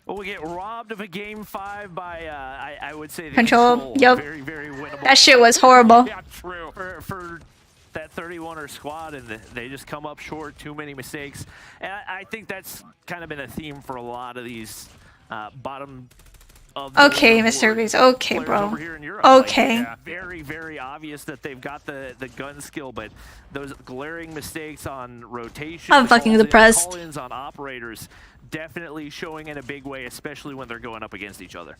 Well, we get robbed of a game 5 by, I would say, the Control. Yup. Very, very winnable. That shit was horrible. Yeah, true. For that 31er squad, and they just come up short, too many mistakes. And I think that's kind of been a theme for a lot of these bottom of the okay, Mr. Reese. Okay, bro. Okay. Like, very, very obvious that they've got the gun skill, but those glaring mistakes on rotation, I'm fucking depressed. Call-ins on operators, definitely showing in a big way, especially when they're going up against each other.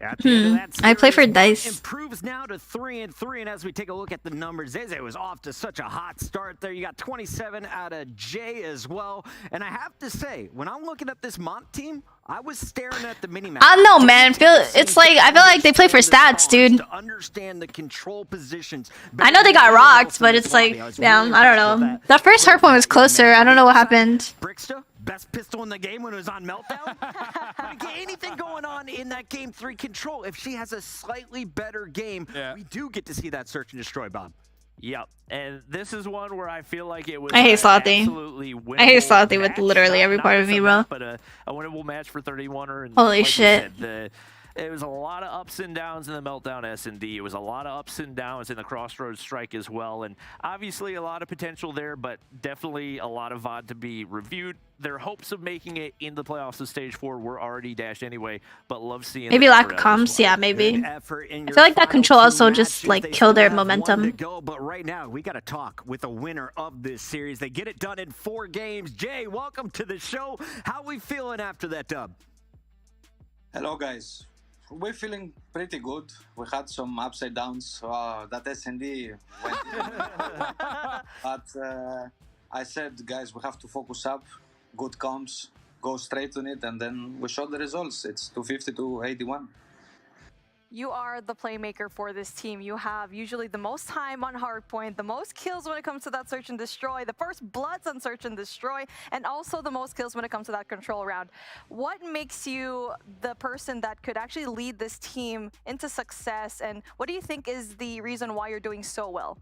At the end of that I play for series, dice. Improves now to 3-3, and as we take a look at the numbers, Zeze was off to such a hot start there. You got 27 out of Jay as well, and I have to say, when I'm looking at this Mont team, I was staring at the mini-map. I don't know, man. It's like I feel like they play for stats, dude. To understand the control positions. I know they got rocked, but it's like, yeah, I don't know. That first hard point was closer. I don't know what happened. Bricksta, best pistol in the game when it was on meltdown. Anything going on in that game 3 control? If she has a slightly better game, we do get to see that search and destroy, Bob. Yep, and this is one where I feel like it was I hate Slothy. absolutely winnable. I hate Slothy with match. literally every Not part of just me, a bro. match, but a winnable match for 31er. And Holy like shit. You said, it was a lot of ups and downs in the Meltdown S&D. It was a lot of ups and downs in the Crossroads Strike as well. And obviously a lot of potential there, but definitely a lot of VOD to be reviewed. Their hopes of making it in the playoffs of Stage 4 were already dashed anyway, but love seeing Maybe the lack effort of out as comms, well. yeah, maybe. I feel like that control also just like killed their momentum. But right now, we got to talk with the winner of this series. They get it done in 4 games. Jay, welcome to the show. How we feeling after that dub? Hello, guys. We're feeling pretty good. We had some upside downs. That S&D went in. But I said, guys, we have to focus up. Good comms, go straight on it, and then we showed the results. It's 250 to 81. You are the playmaker for this team. You have usually the most time on hardpoint, the most kills when it comes to that search and destroy, the first bloods on search and destroy, and also the most kills when it comes to that control round. What makes you the person that could actually lead this team into success, and what do you think is the reason why you're doing so well?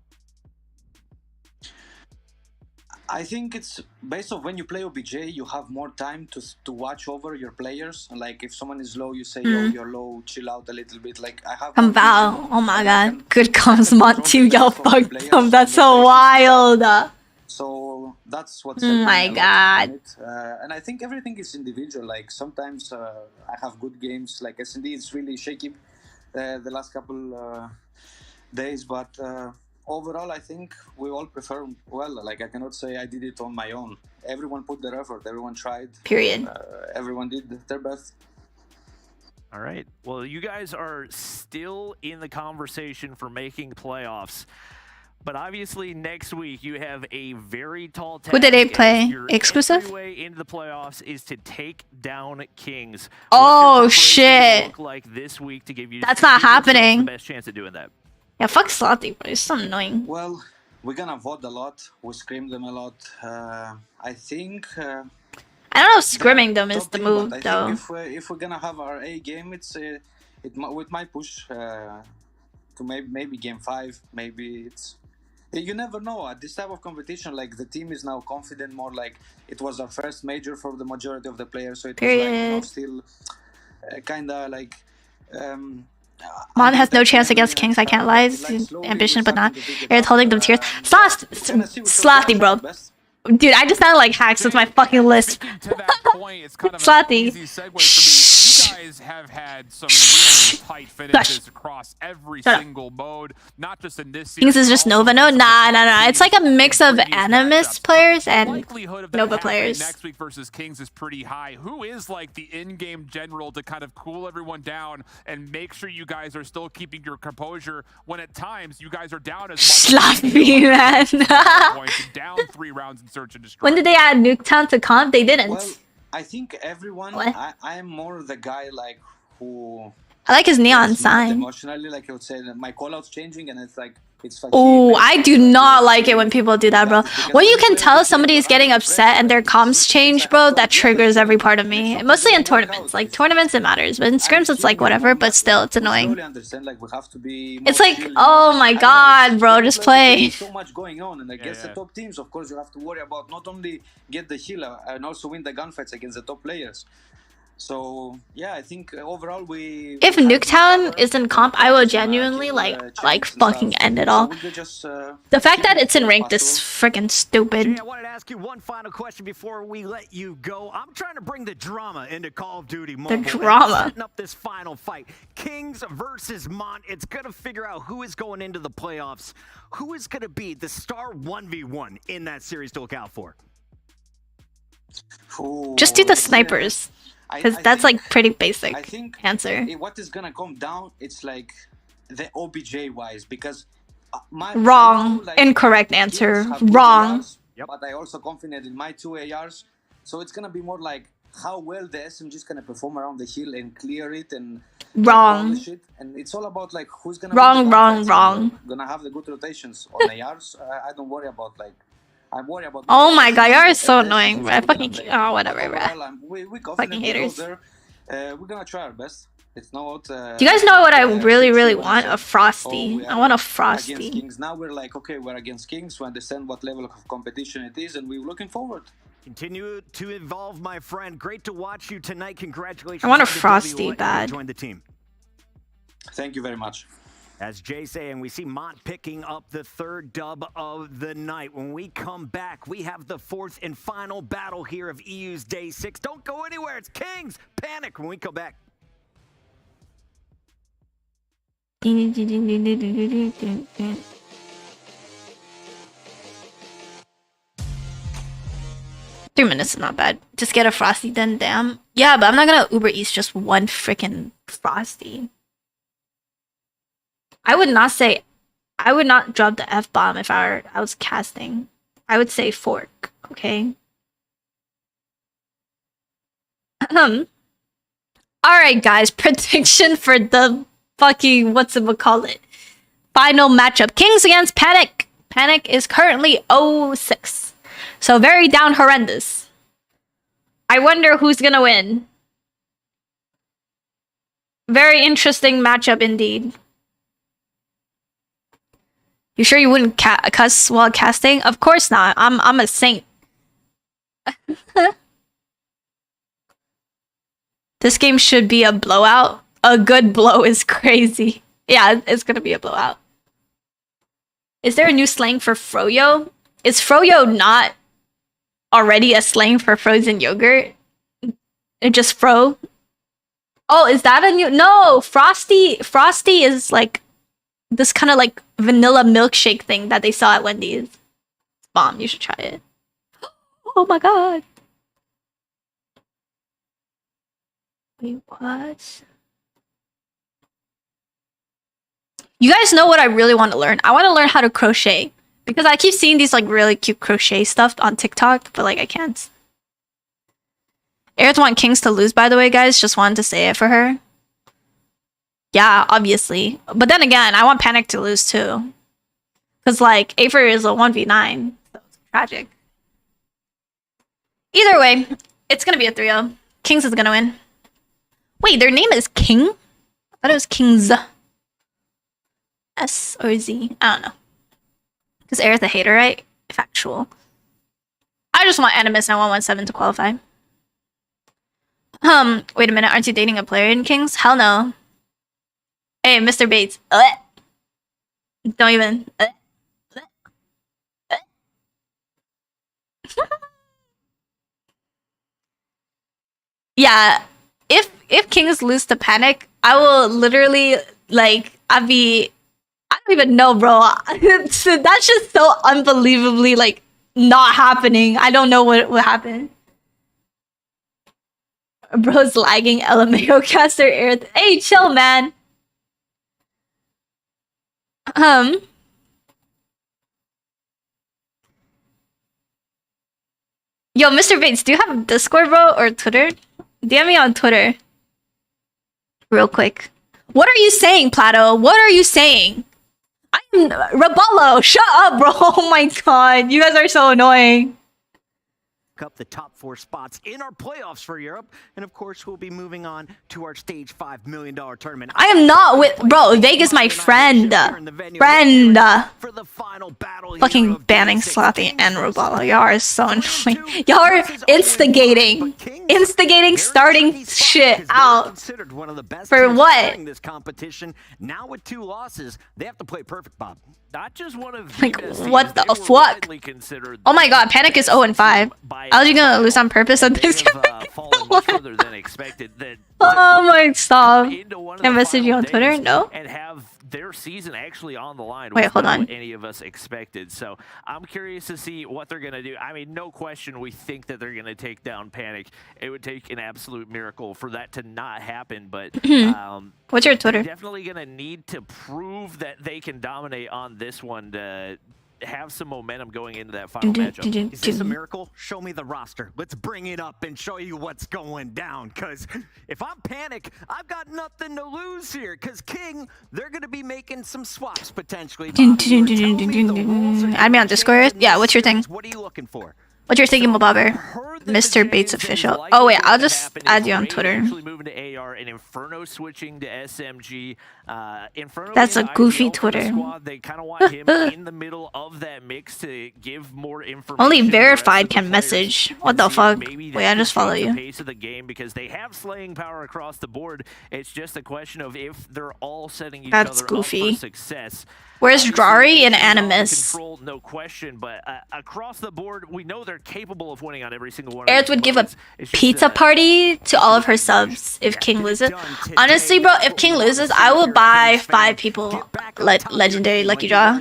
I think it's based on when you play OBJ, you have more time to watch over your players. Like if someone is low, you say, yo, you're low, chill out a little bit. Like I have. Come Val. Oh my god. Good comms, Mont team. Y'all fucked them. That's so wild. So that's what's. Oh my god. And I think everything is individual. Like sometimes I have good games. Like S&D is really shaky the last couple days, but. Overall, I think we all performed well. Like, I cannot say I did it on my own. Everyone put their effort. Everyone tried. Period. Everyone did their best. All right. Well, you guys are still in the conversation for making playoffs. But obviously, next week, you have a very tall task. Who did they play? Your Exclusive? entry way into the playoffs is to take down Kings. Oh, What's your shit. look like this week to give you That's not happening. the best chance of doing that? Yeah, fuck Slothy, bro. It's so annoying. Well, we're gonna vote a lot. We scream them a lot. I think. I don't know if scrimming them is the move, I though. think if we're gonna have our A game, it might push to maybe game 5. Maybe it's. You never know. At this type of competition, like the team is now confident more. Like it was our first major for the majority of the players, so it was like, still kind of like. Mon has no chance against Kings, I can't lie. It's ambition, but not. Aerith holding them tears. Slothy, bro. Dude, I just sounded like hacks with my fucking list. To that point, it's kind of an Slothy. easy segue for me. You guys have had some really tight finishes across every single mode, not just in this series. Kings is just Nova? No, nah. It's like a mix of Animus players and Nova players. Next week versus Kings is pretty high. Who is like the in-game general to kind of cool everyone down and make sure you guys are still keeping your composure when at times you guys are down as much? Sloppy, man. Down 3 rounds in search and destroy. When did they add Nuketown to comp? They didn't. Well, I think everyone. I am more the guy like who. I like his neon sign. Emotionally, like I would say, that my callouts changing, and it's like it's. Oh, I do not like it when people do that, bro. When you can tell somebody is getting upset and their comms change, bro, that triggers every part of me. Mostly in tournaments. Like tournaments, it matters, but in scrims, it's like whatever. But still, it's annoying. It's like, oh my god, bro, just play. So much going on, and against the top teams, of course, you have to worry about not only get the healer and also win the gunfights against the top players. So yeah, I think overall we. If Nuketown is in comp, I will genuinely like fucking end it all. The fact that it's in ranked is freaking stupid. Jay, I wanted to ask you one final question before we let you go. I'm trying to bring the drama into Call of Duty Mobile. The drama. Setting up this final fight, Kings versus Mont. It's gonna figure out who is going into the playoffs. Who is gonna be the star 1v1 in that series to look out for? Just do the snipers. Because that's think, like pretty basic I think answer. what is gonna come down, it's like the OBJ wise, because Wrong. I know, like, Incorrect Kings answer. have good Wrong. ARs, but I also confident in my 2 ARs. So it's gonna be more like how well the SMG is gonna perform around the hill and clear it and Wrong. polish it. And it's all about like who's gonna Wrong, wrong, wrong. Gonna have the good rotations on ARs. I don't worry about like. I'm worried about. Oh my god, you're so annoying, bro. I fucking oh whatever, bro. We Fucking haters. there. We're gonna try our best. It's not. Do you guys know what I really want? A Frosty. I want a Frosty. Against Kings. Now we're like, okay, we're against Kings. We understand what level of competition it is, and we're looking forward. Continue to evolve, my friend. Great to watch you tonight. Congratulations. I want a on the Frosty W. bad. Join the team. Thank you very much. As Jay saying, we see Mont picking up the 3rd dub of the night. When we come back, we have the 4th and final battle here of EU's Day 6. Don't go anywhere. It's Kings. Panic when we come back. Three minutes is not bad. Just get a Frosty then, damn. Yeah, but I'm not gonna Uber Eats just one freaking Frosty. I would not drop the F-bomb if I was casting. I would say fork, okay? Alright guys, prediction for the fucking, whatchamacallit, final matchup. Kings against Panic. Panic is currently 0-6. So very down horrendous. I wonder who's gonna win. Very interesting matchup indeed. You sure you wouldn't cuss while casting? Of course not. I'm a saint. This game should be a blowout. A good blow is crazy. Yeah, it's gonna be a blowout. Is there a new slang for froyo? Is froyo not already a slang for frozen yogurt? It just fro? Oh, is that a new? No, Frosty is like this kind of like vanilla milkshake thing that they saw at Wendy's. It's bomb. You should try it. Oh my god. Wait, what? You guys know what I really want to learn? I want to learn how to crochet. Because I keep seeing these like really cute crochet stuff on TikTok, but like I can't. Aerith want Kings to lose, by the way, guys. Just wanted to say it for her. Yeah, obviously. But then again, I want Panic to lose too. Because like, Aether is a 1v9. So it's tragic. Either way, it's going to be a 3-0. Kings is going to win. Wait, their name is King? I thought it was Kings. S or Z? I don't know. Is Aerith a hater, right? Factual. I just want Animus and I want 1-7 to qualify. Wait a minute. Aren't you dating a player in Kings? Hell no. Hey, Mr. Bates. Don't even. Yeah. If Kings lose to Panic, I will literally, like, I don't even know, bro. That's just so unbelievably, like, not happening. I don't know what happened. Bro's lagging. LMAO caster Aerith. Hey, chill, man. Yo, Mr. Bates, do you have Discord, bro, or Twitter? DM me on Twitter. Real quick. What are you saying, Plato? What are you saying? I'm Raballo. Shut up, bro. Oh my god. You guys are so annoying. Up the top 4 spots in our playoffs for Europe, and of course we'll be moving on to our stage $5 million tournament. I am not with bro. Vega's my friend. For the final battle, fucking banning Slothy and Robalo. Y'all are so annoying. Y'all are instigating, starting shit out. For what? This competition now with 2 losses, they have to play perfect, Bob. Not just one of like what the fuck? Oh my god, Panic is 0-5. How are you gonna lose on purpose on this? Oh my stop. Can I message you on Twitter? No. And have their season actually on the line. Wait, was hold not on. what any of us expected. So I'm curious to see what they're going to do. I mean, no question we think that they're going to take down Panic. It would take an absolute miracle for that to not happen. But What's your Twitter? definitely going to need to prove that they can dominate on this one to have some momentum going into that final matchup. Is this a miracle? Show me the roster. Let's bring it up and show you what's going down. Because if I'm Panic, I've got nothing to lose here. Because King, they're going to be making some swaps potentially. Add me on Discord. Yeah, what's your thing? What are you looking for? What's your thinking, Bobber? Mr. Bates official. Oh wait, I'll just add you on Twitter. Actually moving to AR and Inferno switching to SMG. Inferno That's a goofy Twitter. Squad, they kind of want him in the middle of that mix to give more information. Only verified can message. What the fuck? Wait, I just follow you. The pace of the game because they have slaying power across the board. It's just a question of if they're all setting each other up for success. Where's Drari and Animus? Control, no question, but across the board, we know they're capable of winning on every single one. Aerith would give a pizza party to all of her subs if King loses. Honestly, bro, if King loses, I will buy 5 people legendary lucky draw,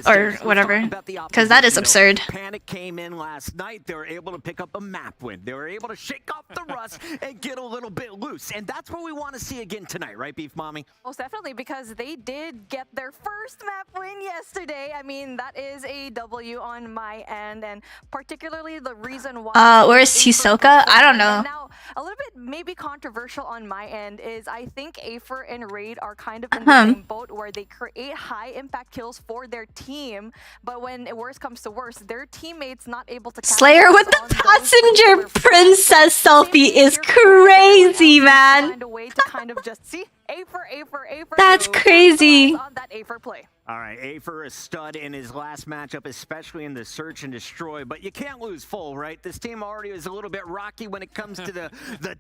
or whatever, because that is absurd. Panic came in last night. They were able to pick up a map win. They were able to shake off the rust and get a little bit loose, and that's what we want to see again tonight, right, Beef Mommy? Most definitely, because they did get their first map win yesterday. I mean, that is a W on my end, and particularly the reason why. Where's Hisoka? I don't know. Now, a little bit maybe controversial on my end is I think Aether and Raid are kind of in the same boat where they create high impact kills for their team, but when worst comes to worst, their teammates not able to. Slayer with the passenger princess selfie is crazy, man. Find a way to kind of just see Aether. That's crazy. On that Aether play. All right, Aether a stud in his last matchup, especially in the search and destroy, but you can't lose full, right? This team already is a little bit rocky when it comes to the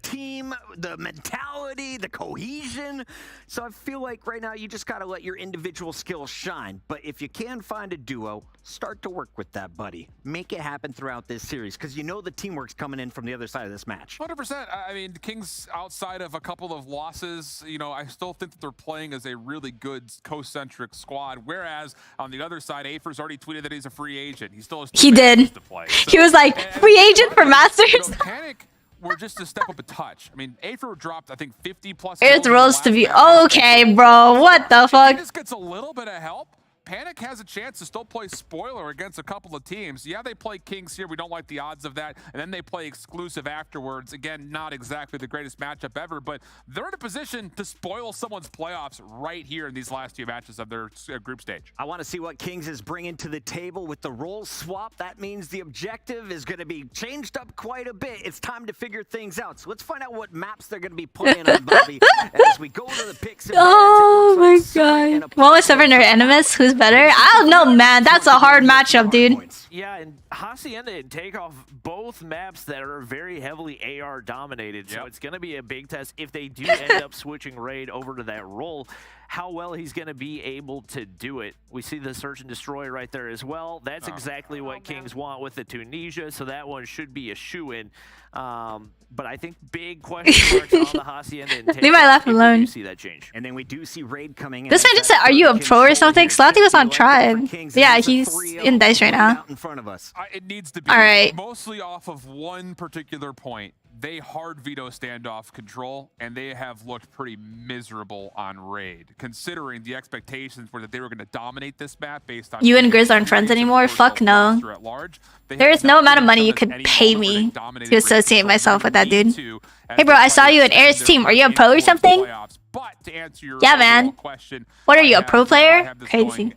team, the mentality, the cohesion. So I feel like right now you just got to let your individual skills shine. But if you can find a duo, start to work with that, buddy. Make it happen throughout this series, because you know the teamwork's coming in from the other side of this match. 100%. I mean, the Kings, outside of a couple of losses, you know, I still think that they're playing as a really good co-centric squad. Whereas on the other side, Aether's already tweeted that he's a free agent. He still has he did. To play. So, he was like, free agent for Masters. You know, Panic were just to step up a touch. I mean, Aether dropped, I think, 50 plus. Aerith rolls to be okay, bro. What the fuck? He just gets a little bit of help. Panic has a chance to still play spoiler against a couple of teams. Yeah, they play Kings here. We don't like the odds of that. And then they play exclusive afterwards. Again, not exactly the greatest matchup ever, but they're in a position to spoil someone's playoffs right here in these last few matches of their group stage. I want to see what Kings is bringing to the table with the role swap. That means the objective is going to be changed up quite a bit. It's time to figure things out. So let's find out what maps they're going to be playing on, Bobby, as we go to the picks. Oh my god. What was Seven or Animus? Who's better? I don't know, man. That's a hard matchup, dude. Yeah, and Hacienda and Takeoff, both maps that are very heavily AR dominated, so it's going to be a big test if they do end up switching Raid over to that role, how well he's going to be able to do it. We see the search and destroy right there as well. That's exactly what Kings want with the Tunisia, so that one should be a shoo-in. But I think big question marks on the Hacienda and Takeoff. Leave my laugh alone. See that change. And then we do see Raid coming in. This man just said, are you a pro or something? Slothy was on Tribe. Yeah, he's in Dice right now. In front of us. It needs to be mostly off of one particular point. They hard veto standoff control, and they have looked pretty miserable on Raid, considering the expectations were that they were going to dominate this map based on... You and Grizz aren't friends anymore? Fuck no. There is no amount of money you could pay me to associate myself with that dude. Hey bro, I saw you in Air's team. Are you a pro or something? But to answer your yeah, man. Question, what are you, a pro player? Crazy.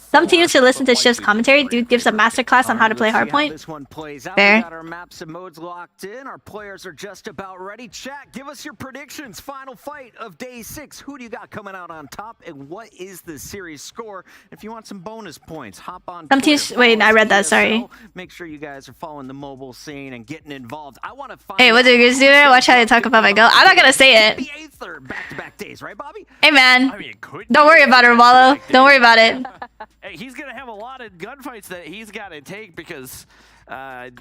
Some teams should listen to Shiv's commentary. Dude gives a masterclass on how to play hardpoint. This one plays out. Fair. We got our maps and modes locked in. Our players are just about ready. Chat, give us your predictions. Final fight of day 6. Who do you got coming out on top, and what is the series score? If you want some bonus points, hop on. Some teams. Wait, I read that. Sorry. Make sure you guys are following the mobile scene and getting involved. I want to find. Hey, what do you guys do? Watch how they talk about my girl. I'm not gonna say it. back-to-back days, right, Bobby? Hey, man. I mean, it could Don't be worry about it, Wallow. Don't worry about it. Hey, he's gonna have a lot of gunfights that he's got to take because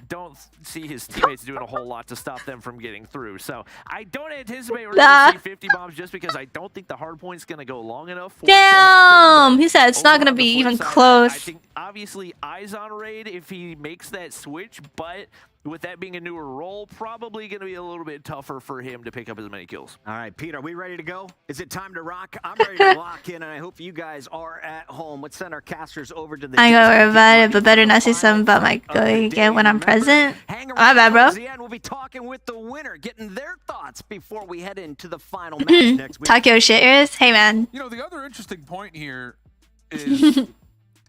don't see his teammates doing a whole lot to stop them from getting through. So I don't anticipate we're gonna see 50 bombs just because I don't think the hard point's gonna go long enough. For Damn! He said it's not gonna be even close. I think obviously eyes on Raid if he makes that switch, but with that being a newer role, probably going to be a little bit tougher for him to pick up as many kills. All right, Pete, are we ready to go? Is it time to rock? I'm ready to lock in, and I hope you guys are at home. Let's send our casters over to the... I ain't gonna worry about it, but better not say something about my going again when I'm present. My bad, bro. We'll be talking with the winner, getting their thoughts before we head into the final match next week. Talk your shit, Aerith. Hey, man. You know, the other interesting point here is...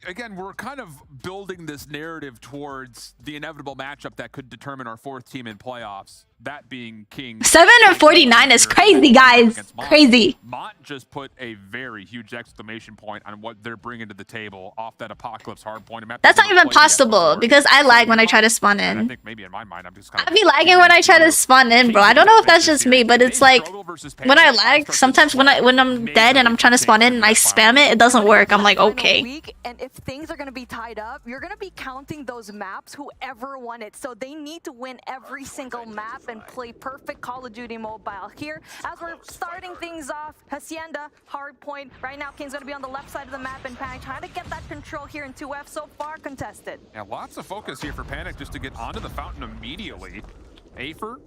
Again, we're kind of building this narrative towards the inevitable matchup that could determine our fourth team in playoffs. That being Kings. 749 is crazy, guys. Crazy. Mont just put a very huge exclamation point on what they're bringing to the table off that Apocalypse hardpoint. That's not even possible because I lag when I try to spawn in. I think maybe in my mind, I'm just kind of... I be lagging when I try to spawn in, bro. I don't know if that's just me, but it's like when I lag, sometimes when I'm dead and I'm trying to spawn in and I spam it, it doesn't work. I'm like, okay. And if things are going to be tied up, you're going to be counting those maps, whoever won it. So they need to win every single map and play perfect Call of Duty Mobile. Here, as we're starting things off, Hacienda, hardpoint. Right now, King's going to be on the left side of the map and Panic trying to get that control here in 2F. So far contested. Yeah, lots of focus here for Panic just to get onto the fountain immediately. Afer,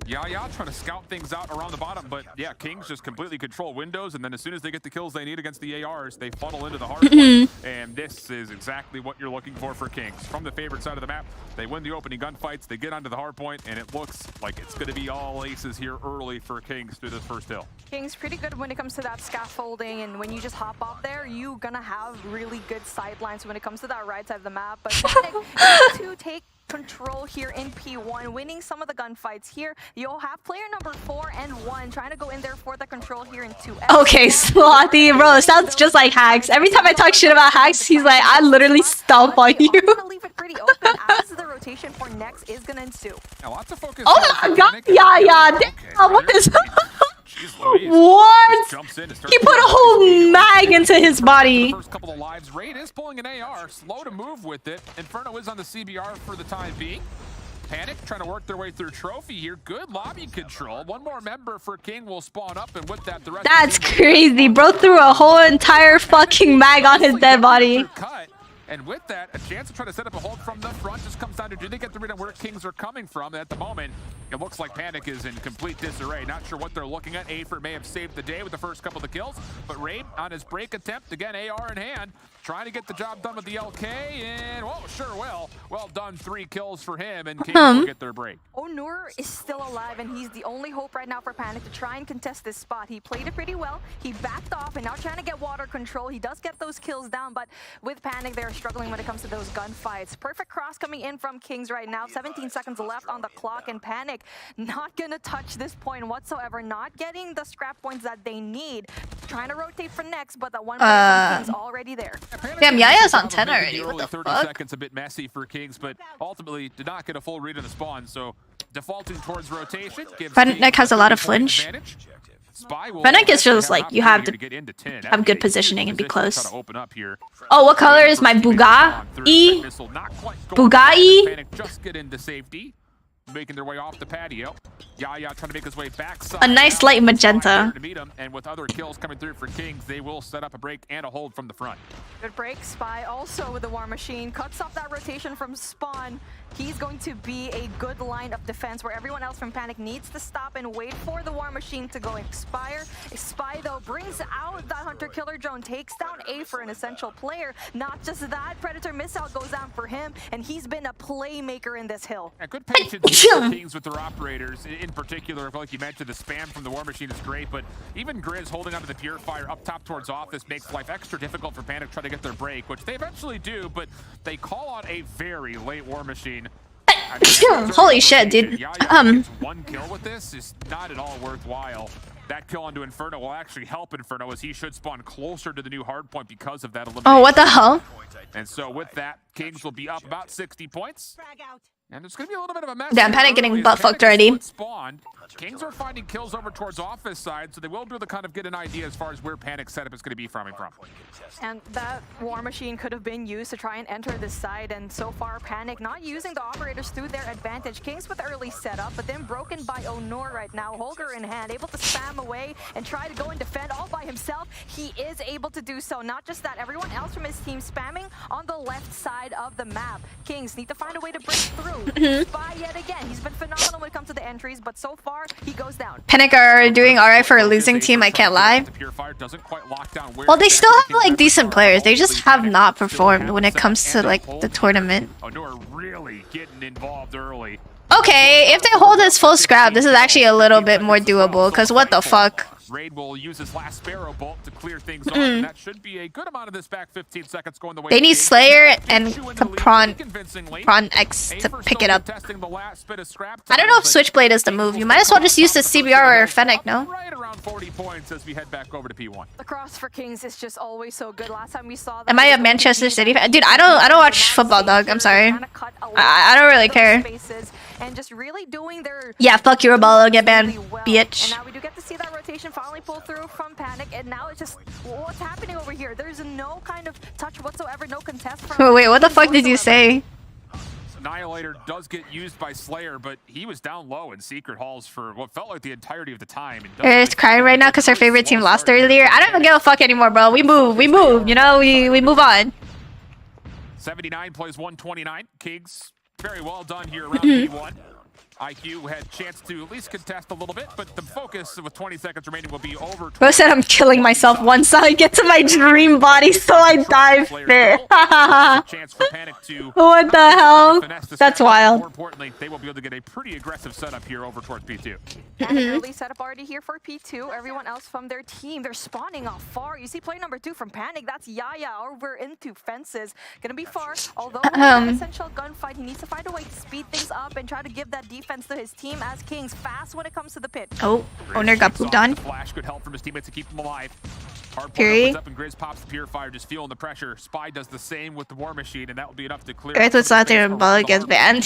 Yaya trying to scout things out around the bottom, but yeah, Kings just completely control windows, and then as soon as they get the kills they need against the ARs, they funnel into the hard point, and this is exactly what you're looking for Kings. From the favorite side of the map, they win the opening gunfights, they get onto the hard point, and it looks like it's going to be all aces here early for Kings through this first hill. King's pretty good when it comes to that scaffolding, and when you just hop off there, you're gonna have really good sidelines when it comes to that right side of the map. But Panic need to take control here in P1, winning some of the gunfights here. You'll have player number 4 and 1 trying to go in there for the control here in 2F. Okay, Slothy, bro, it sounds just like Hacks. Every time I talk shit about Hacks, he's like, I literally stomp on you. I'm gonna leave it pretty open as the rotation for next is gonna ensue. Now, lots of focus. Oh my god, yeah, damn, what is... What? He put a whole mag into his body. First couple of lives, Raid is pulling an AR, slow to move with it. Inferno is on the CBR for the time being. Panic trying to work their way through trophy here. Good lobby control. One more member for King will spawn up, and with that, the rest. That's crazy. Bro threw a whole entire fucking mag on his dead body. And with that, a chance to try to set up a hold from the front just comes down to, do they get the read on where Kings are coming from? At the moment, it looks like Panic is in complete disarray. Not sure what they're looking at. Afer may have saved the day with the first couple of kills, but Raid on his break attempt, again, AR in hand, trying to get the job done with the LK, and, well, sure will. Well done, 3 kills for him, and Kings will get their break. Onur is still alive, and he's the only hope right now for Panic to try and contest this spot. He played it pretty well. He backed off, and now trying to get water control. He does get those kills down, but with Panic, they're struggling when it comes to those gunfights. Perfect cross coming in from Kings right now. 17 seconds left on the clock, and Panic not gonna touch this point whatsoever. Not getting the scrap points that they need. Trying to rotate for next, but that one point from Kings already there. Damn, Yaya's on 10 already. What the 30 fuck? seconds a bit messy for Kings, but ultimately did not get a full read on the spawn, so defaulting towards rotation gives Fennec has a lot of flinch. Fennec is just like, you have to have good positioning and be close. Oh, what color is my Bugatti? Bugatti? Fennec just get into safety, making their way off the patio. Yaya trying to make his way back. A nice light magenta. To meet him, and with other kills coming through for Kings, they will set up a break and a hold from the front. Good break. Spy also with the War Machine. Cuts off that rotation from Spawn. He's going to be a good line of defense where everyone else from Panic needs to stop and wait for the War Machine to go expire. Spy, though, brings out that Hunter-Killer drone, takes down A for an essential player. Not just that, Predator missile goes down for him, and he's been a playmaker in this hill. Yeah, good patience for Kings with their operators. In particular, like you mentioned, the spam from the War Machine is great, but even Grizz holding onto the Purifier up top towards Office makes life extra difficult for Panic trying to get their break, which they eventually do, but they call out a very late War Machine. Holy shit, dude. One kill with this is not at all worthwhile. That kill onto Inferno will actually help Inferno, as he should spawn closer to the new hardpoint because of that elimination. Oh, what the hell? And so with that, Kings will be up about 60 points. And there's going to be a little bit of a mess. Damn, Panic getting butt fucked already. Spawned. Kings are finding kills over towards office side, so they will be able to kind of get an idea as far as where Panic's setup is going to be from. And that war machine could have been used to try and enter this side, and so far Panic not using the operators to their advantage. Kings with early setup, but then broken by Onur right now. Holger in hand, able to spam away and try to go and defend all by himself. He is able to do so. Not just that, everyone else from his team spamming on the left side of the map. Kings need to find a way to break through. Spy yet again. He's been phenomenal when it comes to the entries, but so far he goes down. Panic are doing alright for a losing team, I can't lie. Well, they still have like decent players. They just have not performed when it comes to like the tournament. Really getting involved early. Okay, if they hold this full scrap, this is actually a little bit more doable, because what the fuck? Raid will use his last Sparrow Bolt to clear things off, and that should be a good amount of this back 15 seconds going the way. They need Slayer and the Prawn X to pick it up. I don't know if Switchblade is the move. You might as well just use the CBR or Fennec, no? Right around 40 points as we head back over to P1. The cross for Kings is just always so good. Last time we saw that. Am I a Manchester City fan? Dude, I don't watch football, dog. I'm sorry. I don't really care. And just really doing their yeah, fuck your ball, get banned, bitch. And now we do get to see that rotation finally pull through from Panic, and now it's just what's happening over here. There's no kind of touch whatsoever, no contest from Wait, what the fuck did you say? Annihilator does get used by Slayer, but he was down low in secret halls for what felt like the entirety of the time. Aerith's crying right now because her favorite team lost earlier. I don't even give a fuck anymore, bro. We move, you know, we move on. 79 plays 129. Kings, very well done here around P1. IQ had a chance to at least contest a little bit, but the focus with 20 seconds remaining will be over. Bro said I'm killing myself once I get to my dream body, so I die fit. What the hell? That's wild. More importantly, they will be able to get a pretty aggressive setup here over towards P2. Early setup already here for P2. Everyone else from their team, they're spawning off far. You see play number 2 from Panic. That's Yaya over into fences. Gonna be far. Although an essential gunfight, he needs to find a way to speed things up and try to give that defense to his team as Kings fast when it comes to the pit. Oh, Owner got pooped on. Flash could help from his teammates to keep him alive. Fury. Up and Grizz pops the Purifier, just feeling the pressure. Spy does the same with the War Machine, and that will be enough to clear. Earth was out there and Ball gets banned.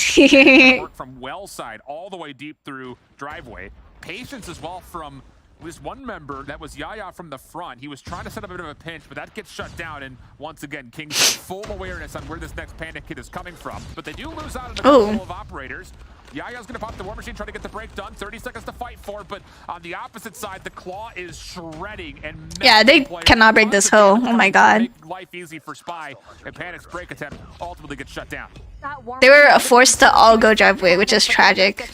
From well side all the way deep through driveway. Patience as well from at least one member. That was Yaya from the front. He was trying to set up a bit of a pinch, but that gets shut down. And once again, Kings have full awareness on where this next Panic kit is coming from. But they do lose out on a couple of operators. Yaya's gonna pop the War Machine, try to get the break done. 30 seconds to fight for, but on the opposite side, the Claw is shredding and yeah, they cannot break this hill. Oh my god. Make life easy for Spy, and Panic's break attempt ultimately gets shut down. They were forced to all go driveway, which is tragic.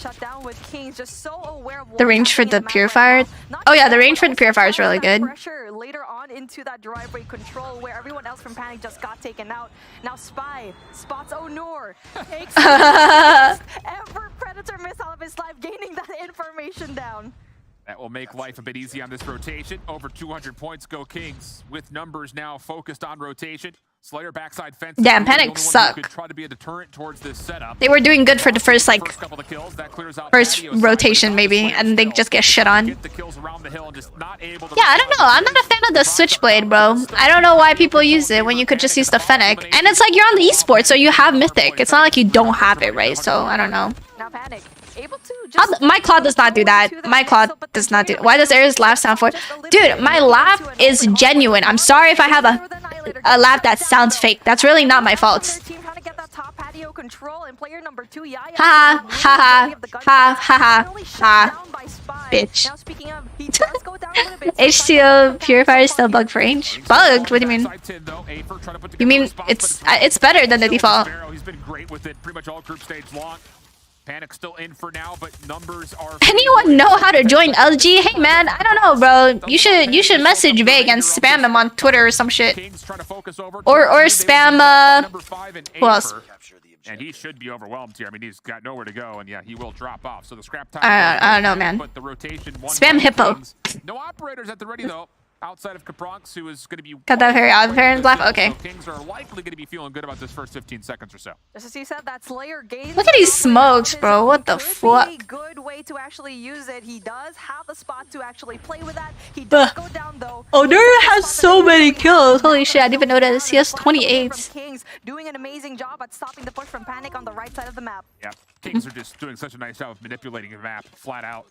The range for the Purifier. Oh yeah, the range for the Purifier is really good. Later on into that driveway control where everyone else from Panic just got taken out. Now Spy spots Onur. Takes ever Predator missile of his life, gaining that information down. That will make life a bit easy on this rotation. Over 200 points go Kings, with numbers now focused on rotation. Slayer backside fence. Damn, Panic suck. Could try to be a deterrent towards this setup. They were doing good for the first like first rotation maybe, and they just get shit on. Yeah, I don't know. I'm not a fan of the Switchblade, bro. I don't know why people use it when you could just use the Fennec. And it's like you're on the esports, so you have Mythic. It's not like you don't have it, right? So I don't know. Now Panic able to just my Claw does not do that. My Claw does not do. Why does Aerith's laugh sound for? Dude, my laugh is genuine. I'm sorry if I have a laugh that sounds fake. That's really not my fault. Ha ha ha ha ha. Bitch. H2O Purifier is still bugged for range? Bugged? What do you mean? You mean it's better than the default? He's been great with it pretty much all group stage long. Panic still in for now, but numbers are. Anyone know how to join LG? Hey man, I don't know, bro. You should message Vague and spam him on Twitter or some shit. Or spam who else? And he should be overwhelmed here. I mean, he's got nowhere to go, and yeah, he will drop off. So the scrap time. I don't know, man. But the rotation spam Hippo. No operators at the ready though. outside of Capronx, who is going to be... Got that very odd parents laugh? Okay. So Kings are likely going to be feeling good about this first 15 seconds or so. Just as you said, that Slayer gains. Look at these smokes, bro. What the fuck? A good way to actually use it. He does have the spot to actually play with that. He does go down though. Oh, Nerd has so many kills. Holy shit, I didn't even notice. He has 28. Kings doing an amazing job at stopping the push from Panic on the right side of the map. Yeah, Kings are just doing such a nice job of manipulating the map flat out.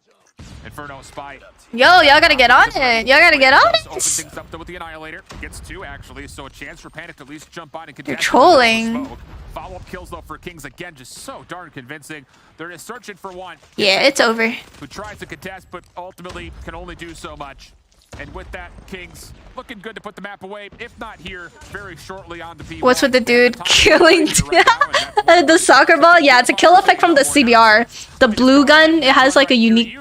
Inferno spy. Yo, y'all gotta get on it. Y'all gotta get on it. Open things up though with the Annihilator. Gets 2 actually, so a chance for Panic to at least jump on and contest. You're trolling. Follow-up kills though for Kings again, just so darn convincing. They're just searching for one. Yeah, it's over. Who tries to contest, but ultimately can only do so much. And with that, Kings looking good to put the map away. If not here, very shortly on the P1. What's with the dude killing the soccer ball? Yeah, it's a kill effect from the CBR. The blue gun, it has like a unique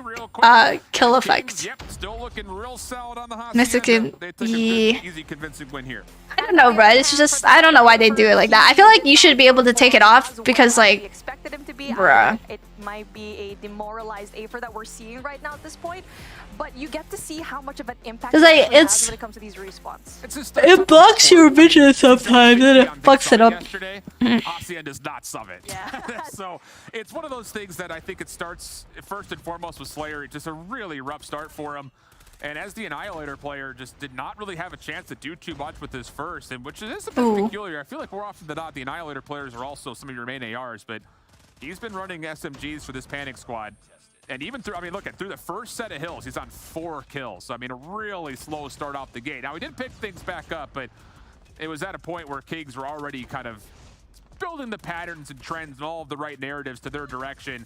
kill effect. Yep, still looking real solid on the Mexican. They took a easy convincing win here. I don't know, bro. It's just, I don't know why they do it like that. I feel like you should be able to take it off because, like, expected him to be. bruh. It might be a demoralized Aether that we're seeing right now at this point, but you get to see how much of an impact It's like, it has it's- when it comes to these respawns. It blocks your vision sometimes and it fucks it up. Hacienda does not sub it. Yeah. So it's one of those things that I think it starts first and foremost with Slayer. It's just a really rough start for him. And as the Annihilator player, just did not really have a chance to do too much with his first, and which is a bit peculiar. I feel like more often than not, the Annihilator players are also some of your main ARs, but he's been running SMGs for this Panic squad. And even through, I mean, look at through the first set of hills, he's on 4 kills. So, I mean, a really slow start off the gate. Now, he did pick things back up, but it was at a point where Kings were already kind of building the patterns and trends and all of the right narratives to their direction.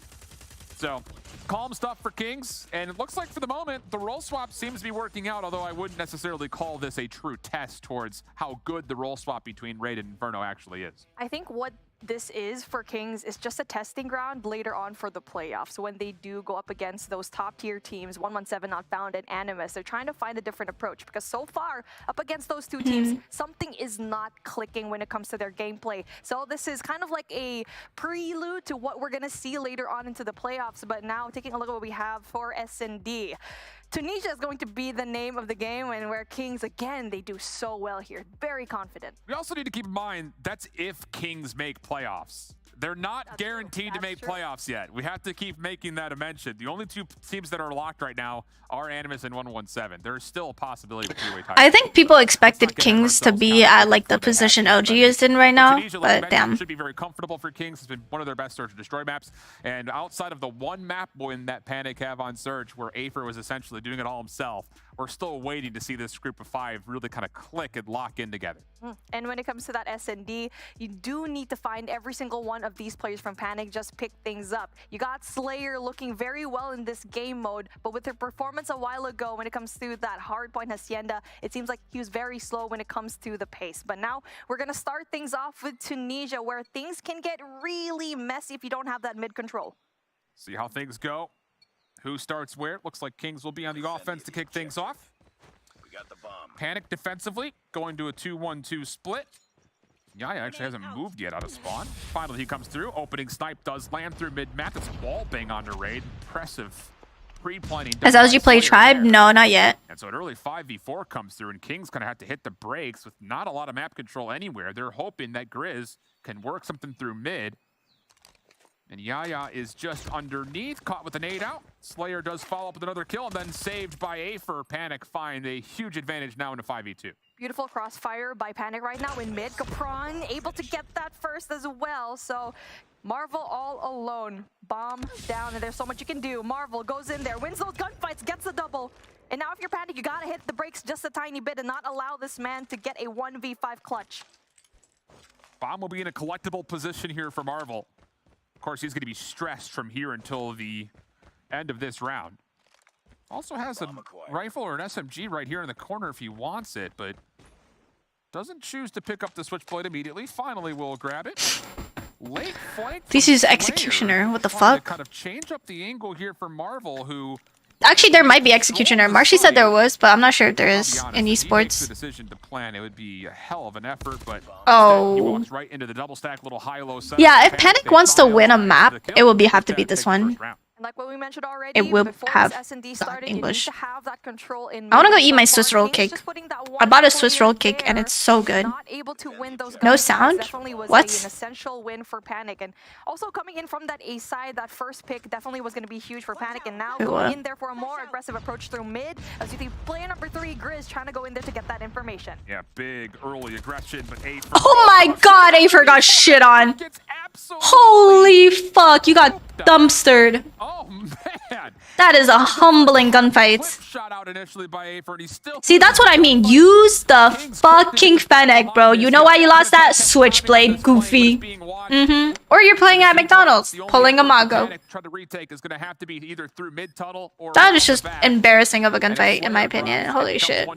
So, calm stuff for Kings, and it looks like for the moment, the role swap seems to be working out, although I wouldn't necessarily call this a true test towards how good the role swap between Raid and Inferno actually is. I think what this is for Kings is just a testing ground later on for the playoffs. When they do go up against those top tier teams, 117 Not Found and Animus, they're trying to find a different approach because so far up against those two teams, something is not clicking when it comes to their gameplay. So this is kind of like a prelude to what we're going to see later on into the playoffs. But now taking a look at what we have for S&D. Tunisia is going to be the name of the game, and where Kings, again, they do so well here. Very confident. We also need to keep in mind, that's if Kings make playoffs. They're not guaranteed to make playoffs yet. We have to keep making that a mention. The only 2 teams that are locked right now are Animus and 117. There's still a possibility of a 3-way tie. I think people expected Kings to be at like the position OG is in right now, but damn. Should be very comfortable for Kings. It's been one of their best search and destroy maps. And outside of the one map win that Panic have on search, where Aether was essentially doing it all himself, we're still waiting to see this group of 5 really kind of click and lock in together. And when it comes to that S&D, you do need to find every single one of these players from Panic just pick things up. You got Slayer looking very well in this game mode, but with their performance a while ago when it comes to that hardpoint Hacienda, it seems like he was very slow when it comes to the pace. But now we're going to start things off with Tunisia, where things can get really messy if you don't have that mid control. See how things go. Who starts where? Looks like Kings will be on the offense to kick things off. Got the bomb. Panic defensively, going to a 2-1-2 split. Yaya actually hasn't moved yet out of spawn. Finally, he comes through. Opening snipe does land through mid-map. It's wall bang onto Raid. Impressive pre-planning. Has LG played Tribe? No, not yet. And so an early 5v4 comes through, and Kings kind of have to hit the brakes with not a lot of map control anywhere. They're hoping that Grizz can work something through mid. And Yaya is just underneath, caught with an 8 out. Slayer does follow up with another kill, and then saved by Aether. Panic find a huge advantage now in a 5v2. Beautiful crossfire by Panic right now in mid. Capron able to get that first as well. So Marvel all alone. Bomb down, and there's so much you can do. Marvel goes in there, wins those gunfights, gets the double. And now if you're Panic, you gotta hit the brakes just a tiny bit and not allow this man to get a 1v5 clutch. Bomb will be in a collectible position here for Marvel. Of course, he's going to be stressed from here until the end of this round. Also has a rifle or an SMG right here in the corner if he wants it, but doesn't choose to pick up the switchblade immediately. Finally, we'll grab it. Late flank. This is Executioner. What the fuck? Kind of change up the angle here for Marvel, who... Actually, there might be Executioner. Marshy said there was, but I'm not sure if there is in esports. If he makes the decision to plan, it would be a hell of an effort, but he walks right into the double stack, little high-low setup. Yeah, if Panic wants to win a map, it will have to be this one. Like what we mentioned already, it will before have this S&D started, English. you need to have that control in I want to go mid. eat my So Swiss far, roll Kings cake. just putting that I one bought a point Swiss in roll cake and there, it's so good. not able to win those No gunfights sound? definitely was What? an essential win for Panic. And also coming in from that A side, that first pick definitely was going to be huge for Panic. And now Wait, going what? in there for a more aggressive approach through mid, as you see player number 3, Grizz, trying to go in there to get that information. Yeah, big early aggression, but A for Oh my god, Afer got shit on. gets absolutely Holy fuck, you got dumpstered. Oh man. That is a humbling gunfight. Flip shot out initially by Afer, and he's still See, that's what I mean. Use the fucking Fennec, bro. You know why you lost that? Switchblade, goofy. Or you're playing at McDonald's, pulling a Mago. Try to retake is going to have to be either through mid tunnel or That is just embarrassing of a gunfight, in my opinion. Holy shit.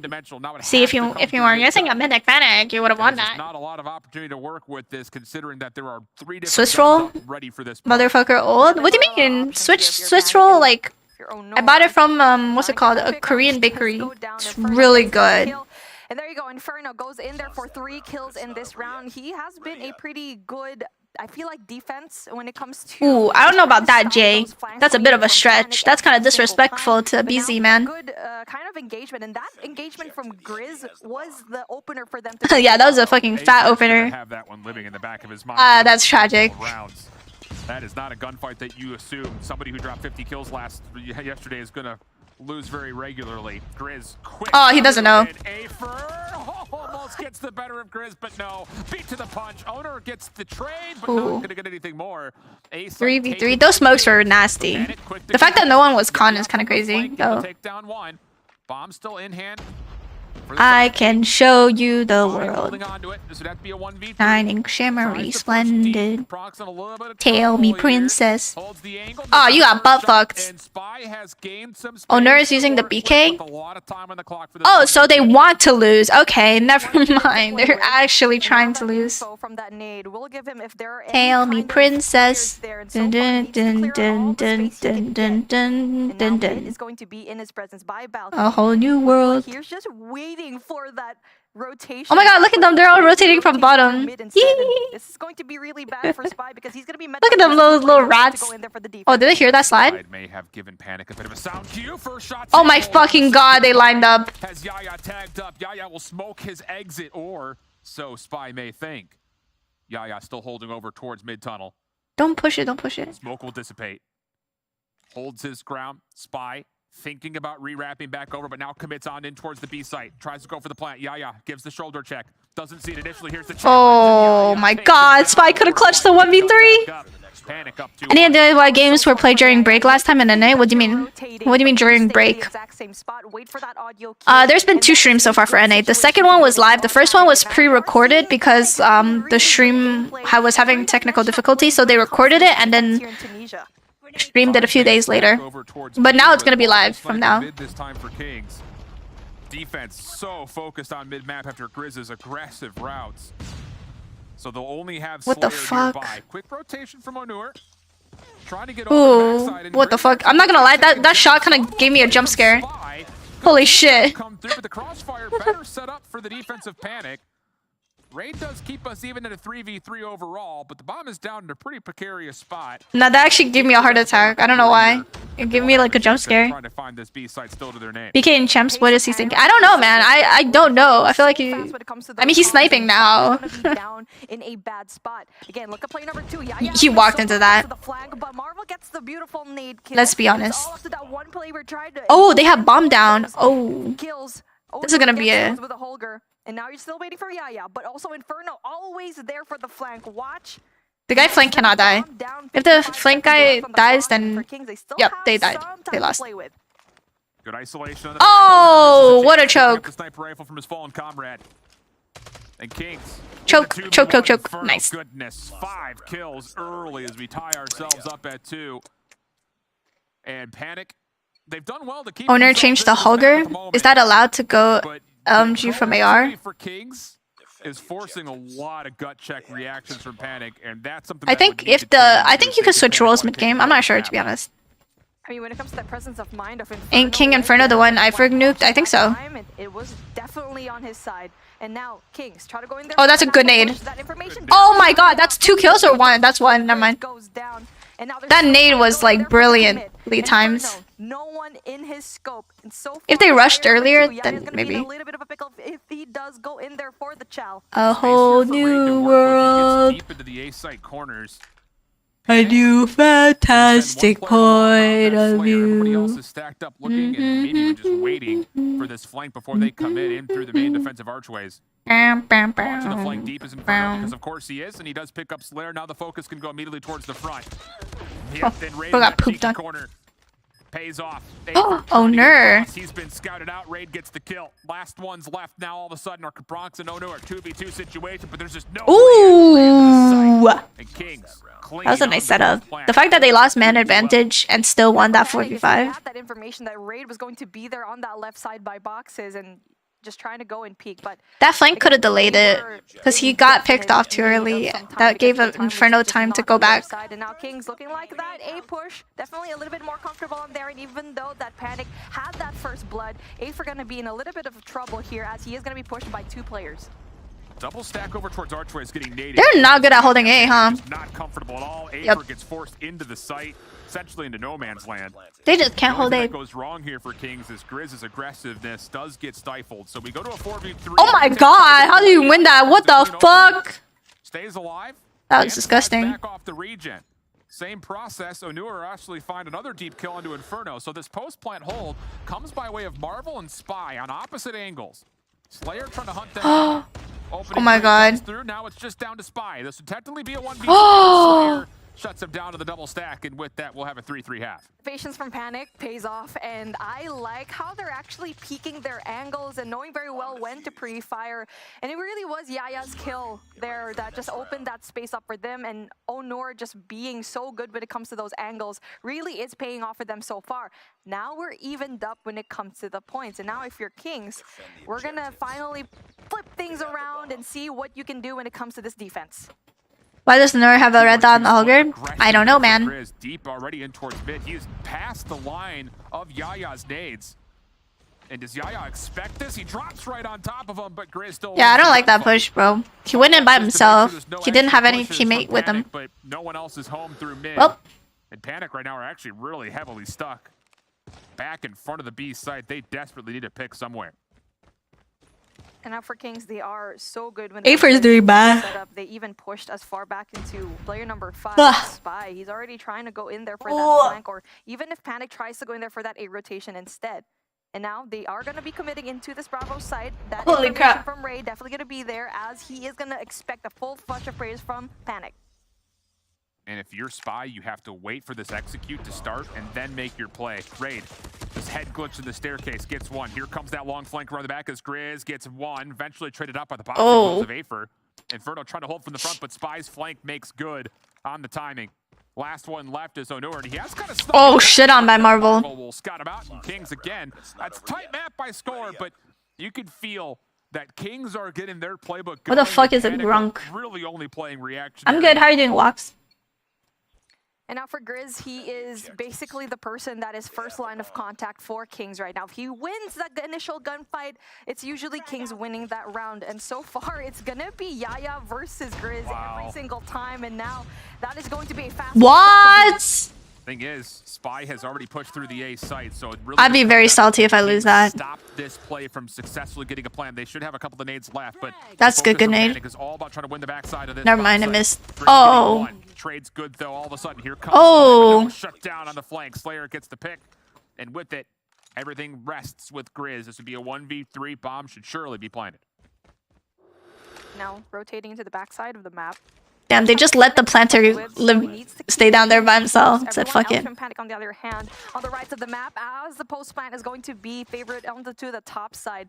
See, if you weren't using a Mimic Fennec, you would have won that. Not a lot of opportunity to work with this, considering that there are 3 different Swiss guns roll? up ready for this. Motherfucker old? What do you mean? Swiss roll, like, I bought it from, what's it called? A Korean bakery. It's really good. And there you go, Inferno goes in there for 3 kills in this round. He has been a pretty good, I feel like, defense when it comes to... Ooh, I don't know about that, Jay. That's a bit of a stretch. That's kind of disrespectful to BZ, man. Good kind of engagement, and that engagement from Grizz was the opener for them to... Yeah, that was a fucking fat opener. Have that one living in the back of his mind. That's tragic. Rounds. That is not a gunfight that you assume somebody who dropped 50 kills yesterday is gonna lose very regularly. Grizz, quick. Oh, he doesn't know. Afer almost gets the better of Grizz, but no. Beat to the punch. Owner gets the trade, but Ooh. not gonna get anything more. 3v3. Those smokes were nasty. The fact that no one was con is kind of crazy. Oh. Take down one. Bomb still in hand. I can show you the world. Holding on to it. This would have to be a 1v3. Shining, shimmery, splendid. Procs on a little bit of Tail me, trouble here. princess. Holds the angle. Oh, you got butt fucked. And Spy has gained some space Owner is using the with BK? a lot of time on the clock for this Oh, one. so they want to lose. Okay, never mind. They're actually trying to lose. From that nade, we'll give him if there are any Tail me, kind of princess. players there, and so Dun far he dun needs to dun clear all dun the dun space he can dun get. dun And dun now dun mid dun. is going to be in his presence by balcony. A whole new world. Here's just waiting for that rotation. Oh my god, look at them. They're all rotating from the bottom. Mid instead, and Yee. this is going to be really bad for Spy because he's going to be met Look at by them just little two players rats. to go in there for the Oh, defense. did I hear that slide? Side may have given Panic a bit of a sound cue. First shot. Oh my fucking god, they lined up. Has Yaya tagged up. Yaya will smoke his exit, or so Spy may think. Yaya still holding over towards mid tunnel. Don't push it, don't push it. Smoke will dissipate. Holds his ground. Spy thinking about re-wrapping back over, but now commits on in towards the B site. Tries to go for the plant. Yaya gives the shoulder check. Doesn't see it initially. Here's the Oh my god, Spy could have clutched the 1v3. Panic up to Any idea why games were played during break last time in NA? What do you mean? What do you mean during break? There's been 2 streams so far for NA. The second one was live. The first one was pre-recorded because the stream was having technical difficulties, so they recorded it and then streamed it a few days later. But now it's gonna be live from now. This time for Kings. Defense so focused on mid-map after Grizz's aggressive routes. So they'll only have What the Slayer fuck? nearby. Quick rotation from Onur. Trying to get over the Ooh, backside, and what the Grizz fuck? I'm not gonna lie, that shot kind of gave me a jump scare. Spy. Holy shit. Come through, but the crossfire better set up for the defensive Panic. Raid does keep us even at a 3v3 overall, but the bomb is down in a pretty precarious spot. Nah, that actually gave me a heart attack. I don't know why. It gave me like a jump scare. Trying to find this B site still to their name. BK and Champs, what is he thinking? I don't know, man. I don't know. I feel like he... I mean, he's sniping now. down in a bad spot. Again, look at play number 2. Yeah, He walked into that. The flag, but Marvel gets the beautiful nade kill. Let's be It's honest. all up to that one play we're trying to Oh, they have bomb down. Oh. kills. This is gonna be a... with a Holger. And now you're still waiting for Yaya, but also Inferno always there for the flank. Watch. The guy flank cannot die. If the flank guy dies, then... Yep, they died. They lost. Good isolation on the Oh, what a choke. The sniper rifle from his fallen comrade. And Kings. Choke, in the choke, 2v1 choke, choke. Inferno. Nice. Goodness, 5 kills early as we tie ourselves up at 2. And Panic, they've done well to keep Owner themselves changed in the this map Holger. at the moment. Is that allowed to go But LMG from the AR? opportunity for Kings is forcing a lot of gut check reactions from Panic, and that's something I that think would need if to the... change I think if you they could switch defend roles what mid-game. Kings I'm not have. sure, to be honest. I mean, when it comes to that presence of mind of Inferno, Ain't King Inferno the one I nuked? I think so. It was definitely on his side. And now Kings try to go in there. Oh, that's a good nade. That information Oh my god, that's 2 kills or 1? That's 1. Never mind. goes down. And now That nade was like brilliantly timed. No one in his scope. And so If they rushed earlier, Yaya's then gonna be maybe. in a little bit of a pickle if he does go in there for the chow. A whole new world. Deep into the A site corners. A new fantastic point of Everybody else view. is stacked up looking and maybe even just waiting for this flank before they come in through the main defensive archways. Watching the flank deep is Inferno because of course he is, and he does pick up Slayer. Now the focus can go immediately towards the front. Then Raid got that pooped cheeky on. corner pays off. Oh, no. He's been scouted out. Raid gets the kill. Last one's left now. All of a sudden, our Bronx and Ono are 2v2 situation, but there's just no. Ooh. And Kings. That was a nice setup. The fact that they lost man advantage and still won that 4v5. Had that information that Raid was going to be there on that left side by boxes and just trying to go and peek, but That flank could have delayed it because he got picked off too early. That gave Inferno time to go back. And now Kings looking like that A push, definitely a little bit more comfortable on there. And even though that Panic had that first blood, Aether gonna be in a little bit of trouble here as he is gonna be pushed by 2 players. Double stack over towards Archways getting naded. They're not good at holding A, huh? Not comfortable at all. Yep. Aether gets forced into the site, essentially into no man's land. They just can't hold The A. only thing that goes wrong here for Kings is Grizz's aggressiveness does get stifled. So we go to a 4v3. Oh my god, how do you win that? What the fuck? Stays alive. That was disgusting. Back off the regen. Same process. Onur actually find another deep kill into Inferno. So this post-plant hold comes by way of Marvel and Spy on opposite angles. Slayer trying to hunt them. Oh my god. Through. Now it's just down to Spy. This would technically be a 1v3. Slayer shuts him down to the double stack, and with that, we'll have a 3-3 half. Patience from Panic pays off, and I like how they're actually peeking their angles and knowing very well when to pre-fire. And it really was Yaya's kill there that just opened that space up for them, and Onur just being so good when it comes to those angles really is paying off for them so far. Now we're evened up when it comes to the points, and now if you're Kings, we're gonna finally flip things around and see what you can do when it comes to this defense. Why does Nur have a red dot on the Augur? I don't know, man. Grizz deep already in towards mid. He is past the line of Yaya's nades. And does Yaya expect this? He drops right on top of him, but Grizz still... Yeah, I don't like that push, bro. He went in by himself. He didn't have any teammate with him. But no one else is home through mid. Well. And Panic right now are actually really heavily stuck. Back in front of the B site. They desperately need to pick somewhere. And now for Kings, they are so good when Aether's doing bad. set up. They even pushed as far back into player number 5, Ugh. Spy. He's already trying to go in there for that flank, or even if Panic tries to go in there for that A rotation instead. And now they are going to be committing into this Bravo site. That Holy information crap. from Ray definitely going to be there, as he is going to expect a full flush of praise from Panic. And if you're Spy, you have to wait for this execute to start and then make your play. Raid, this head glitch in the staircase, gets one. Here comes that long flank around the back as Grizz gets one. Eventually traded up by the bottom of Aether. Inferno trying to hold from the front, but Spy's flank makes good on the timing. Last one left is Onur, and he has kind of shit on by Marvel. Will scout him out, and Kings again. That's tight map by score, but you can feel that Kings are getting their playbook going. What the fuck is a grunk? Really only playing reaction. I'm good. How are you doing, Walks? And now for Grizz, he is basically the person that is first line of contact for Kings right now. If he wins that initial gunfight, it's usually Kings winning that round. And so far, it's gonna be Yaya versus Grizz every single time. And now that is going to be a fast. What? Thing is, Spy has already pushed through the A site, so it really I'd be very salty if I lose that. Stop this play from successfully getting a plan. They should have a couple of nades left, but That's good grenade. Is all about trying to win the backside of this. Never mind, I missed. Grizz Oh. one. Trades good though. All of a sudden, here comes. Oh. Shut down on the flank. Slayer gets the pick, and with it, everything rests with Grizz. This would be a 1v3. Bomb should surely be planted. Now rotating into the backside of the map. Damn, they just let the planter stay down there by himself. Said fuck it. Panic on the other hand, on the right of the map, as the post plant is going to be favored onto the top side.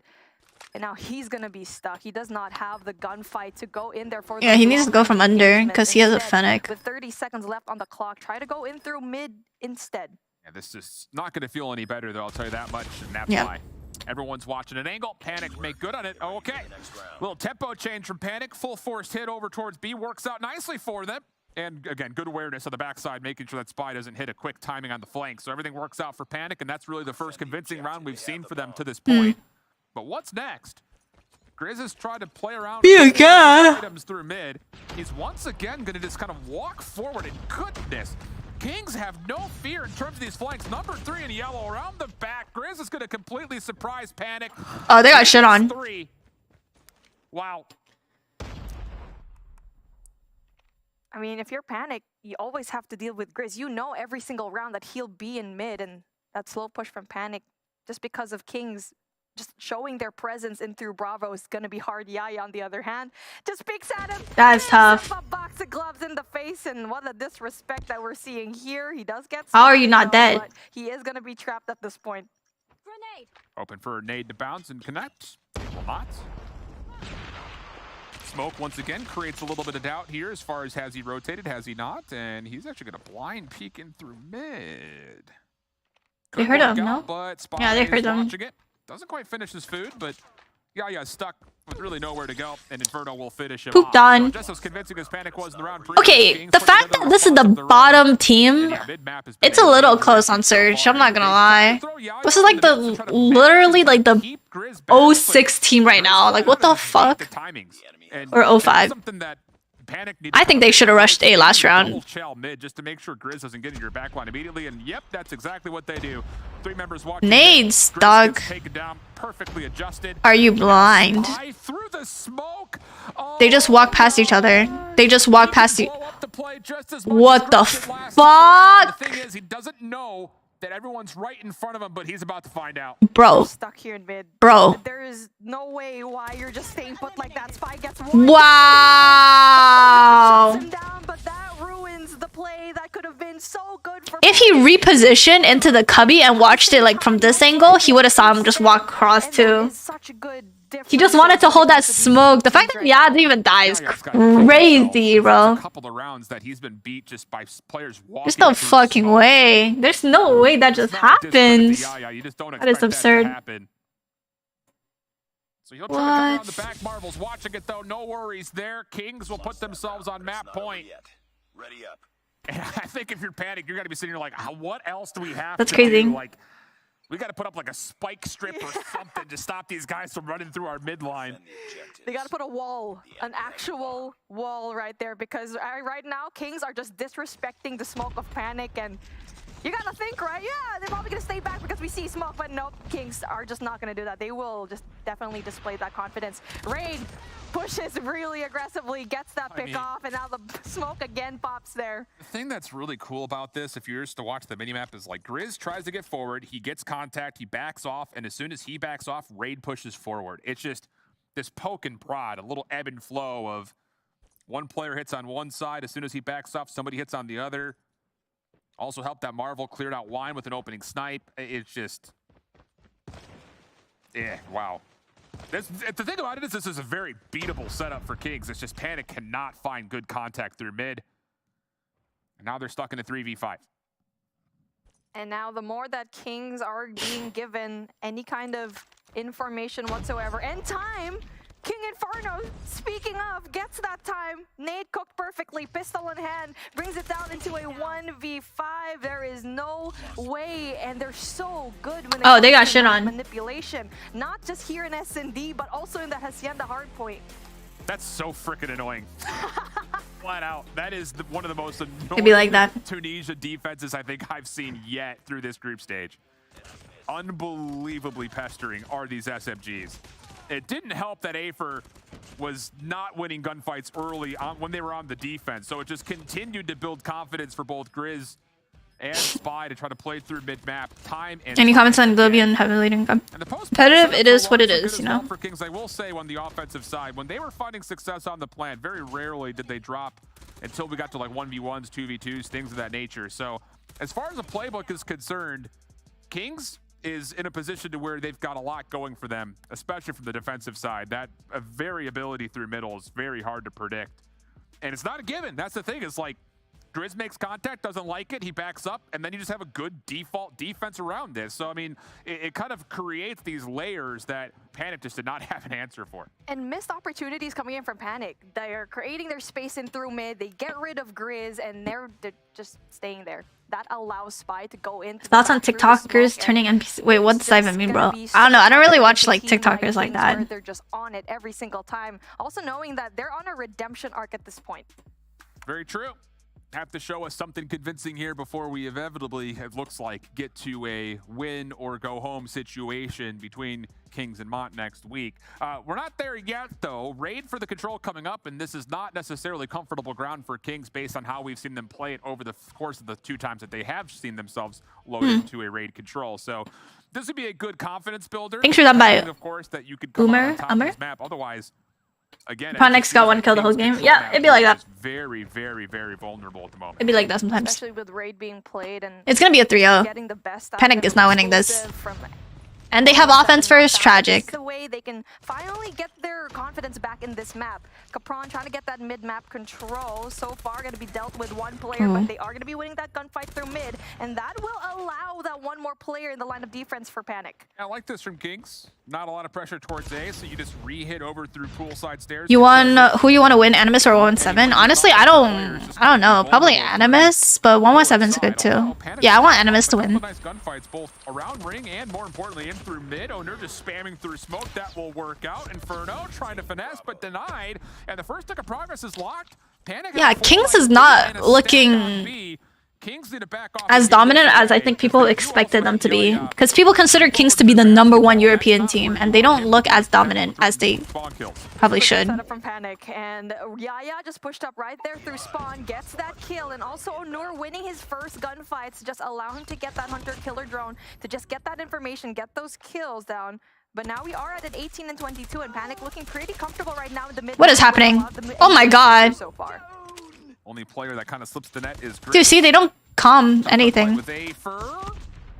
And now he's gonna be stuck. He does not have the gunfight to go in there for. Yeah, he needs to go from under because he has a Fennec. With 30 seconds left on the clock, try to go in through mid instead. Yeah, this is not going to feel any better though. I'll tell you that much, and that's Yeah. why. Everyone's watching an angle. Panic make good on it. Oh, okay. Little tempo change from Panic. Full force hit over towards B. Works out nicely for them. And again, good awareness on the backside, making sure that Spy doesn't hit a quick timing on the flank. So everything works out for Panic, and that's really the first convincing round we've seen for them to this point. But what's next? Grizz has tried to play around Be a with guy. items through mid. He's once again going to just kind of walk forward, and goodness, Kings have no fear in terms of these flanks. Number 3 in yellow around the back. Grizz is going to completely surprise Panic. Oh, they got shit on. 3. Wow. I mean, if you're Panic, you always have to deal with Grizz. You know every single round that he'll be in mid, and that slow push from Panic, just because of Kings just showing their presence in through Bravo is going to be hard. Yaya, on the other hand, just peeks at him. That's tough. A box of gloves in the face, and what a disrespect that we're seeing here. He does get How are you not though, dead? but he is going to be trapped at this point. Grenade. Open for a nade to bounce and connect. Will not. Smoke once again creates a little bit of doubt here as far as has he rotated, has he not? And he's actually going to blind peek in through mid. They heard him, no? But Yeah, they heard him. it. Doesn't quite finish his food, but yeah, stuck with really nowhere to go, and Inferno will finish him Pooped off. on. So just as convincing as Panic was in the round previous, Okay, Kings the put fact together that this is the response of their own. bottom team, Yeah, mid-map has been it's a little amazing close on so Surge. far. I'm not gonna They lie. throw Yaya This is like in the mix to try to literally manage like the keep Grizz back, but 06 team right now. Like what the Grizz fuck? the timings. And Or that's 05. something that Panic needed I to think they should have rushed A last round. double shell mid just to make sure Grizz doesn't get into your backline immediately, and yep, that's exactly what they do. 3 members watching. Nades, Grizz dog. gets taken down, perfectly adjusted. Are you blind? Spy through the smoke. They just walk past each other. They just walk past you. Blow up the play just as much What as the Grizz did last time. fuck? The thing is, he doesn't know that everyone's right in front of him, but he's about to find out. Bro, Stuck here in mid. bro. There is no way why you're just staying put like that. Spy gets one. Wow. Shuts him down, but that ruins the play that could have been so good for. If he repositioned into the cubby and watched it like from this angle, he would have saw him just walk across too. He just wanted to hold that smoke. The fact that Yaya didn't even die is crazy, bro. A couple of rounds that he's been beat just by players walking. There's no through fucking smoke. way. There's no way that just It's not a discredit to happens. Yaya, you just don't That is expect absurd. to happen. So he'll try to come around the back. Marvel's watching it though. No worries there. Kings will put themselves on map point. Ready up. And I think if you're Panic, you're gonna be sitting here like, what else do we have? That's to crazy. Do? Like, we got to put up like a spike strip or something to stop these guys from running through our midline. They got to put a wall, an actual wall right there, because right now Kings are just disrespecting the smoke of Panic, and you gotta think, right? Yeah, they're probably gonna stay back because we see smoke, but nope, Kings are just not gonna do that. They will just definitely display that confidence. Raid pushes really aggressively, gets that pick off, and now the smoke again pops there. The thing that's really cool about this, if you're just to watch the minimap, is like Grizz tries to get forward, he gets contact, he backs off, and as soon as he backs off, Raid pushes forward. It's just this poke and prod, a little ebb and flow of one player hits on one side, as soon as he backs off, somebody hits on the other. Also helped that Marvel cleared out Wine with an opening snipe. It's just, wow. The thing about it is this is a very beatable setup for Kings. It's just Panic cannot find good contact through mid. And now they're stuck in a 3v5. And now the more that Kings are being given any kind of information whatsoever, and time, King Inferno, speaking of, gets that time. Nade cooked perfectly, pistol in hand, brings it down into a 1v5. There is no way, and they're so good when They got shit on. manipulation. Not just here in S&D, but also in the Hacienda hardpoint. That's so freaking annoying. Flat out. That is one of the most annoying It'd be like that. Tunisia defenses I think I've seen yet through this group stage. Unbelievably pestering are these SMGs. It didn't help that Afer was not winning gunfights early on when they were on the defense, so it just continued to build confidence for both Grizz and Spy to try to play through mid-map time. And Any comments on Globian heavily leading? Competitive, it is what it is, you know? For Kings, I will say on the offensive side, when they were finding success on the plan, very rarely did they drop until we got to like 1v1s, 2v2s, things of that nature. So as far as the playbook is concerned, Kings is in a position to where they've got a lot going for them, especially from the defensive side. That variability through middle is very hard to predict. And it's not a given. That's the thing. It's like Grizz makes contact, doesn't like it, he backs up, and then you just have a good default defense around this. So, I mean, it kind of creates these layers that Panic just did not have an answer for. And missed opportunities coming in from Panic. They're creating their space in through mid, they get rid of Grizz, and they're just staying there. That allows Spy to go into Thoughts on TikTokers turning NPC? Wait, what does that even mean, bro? I don't know. I don't really watch like TikTokers like that. They're just on it every single time. Also knowing that they're on a redemption arc at this point. Very true. Have to show us something convincing here before we inevitably, it looks like, get to a win or go home situation between Kings and Mont next week. We're not there yet, though. Raid for the control coming up, and this is not necessarily comfortable ground for Kings based on how we've seen them play it over the course of the 2 times that they have seen themselves loaded into a raid control. So this would be a good confidence builder. Thanks for that by of course, that you could come on top of this map. Otherwise, again, Panics got 1 kill the whole game. Yeah, it'd be like that. Very, very, very vulnerable at the moment. It'd be like that sometimes. Especially with Raid being played and it's gonna be a 3-0. getting the best out Panic of is not winning this. Exclusive from And they have offense first. Tragic. It's the way they can finally get their confidence back in this map. Capron trying to get that mid-map control. So far, going to be dealt with 1 player, but they are going to be winning that gunfight through mid, and that will allow that 1 more player in the line of defense for Panic. I like this from Kings. Not a lot of pressure towards A, so you just re-hit over through poolside stairs. You want who you want to win, Animus or 117? Honestly, I don't know. Probably Animus, but 117 is good too. Yeah, I want Animus to win. Nice gunfights both around ring and more importantly in through mid. Oner just spamming through smoke. That will work out. Inferno trying to finesse but denied. And the first tick of progress is locked. Panic. Yeah, Kings is not looking Kings need to back off as dominant as I think people expected them to be. Because people consider Kings to be the #1 European team, and they don't look as dominant as they probably should. Setup from Panic, and Yaya just pushed up right there through spawn, gets that kill, and also Onur winning his first gunfights, just allow him to get that hunter-killer drone, to just get that information, get those kills down. But now we are at an 18 and 22, and Panic looking pretty comfortable right now in the mid. What is happening? Oh my god. So far. Only player that kind of slips the net is Dude, see, they don't calm anything.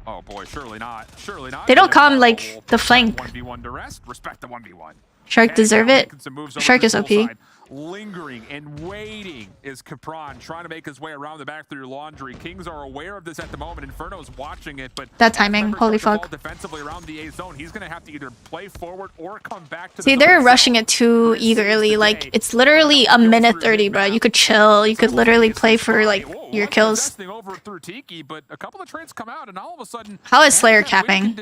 Oh boy, surely not. Surely not. They don't calm like the flank. 1v1 to rest. Respect the 1v1. Shark deserve it. Shark is OP. Lingering and waiting is Capron, trying to make his way around the back through laundry. Kings are aware of this at the moment. Inferno is watching it, but that timing, holy fuck. Defensively around the A zone, he's gonna have to either play forward or come back to see, they're rushing it too eagerly. Like, it's literally a minute 30, bro. You could chill. You could literally play for like your kills. Over through Tiki, but a couple of trades come out, and all of a sudden, how is Slayer capping?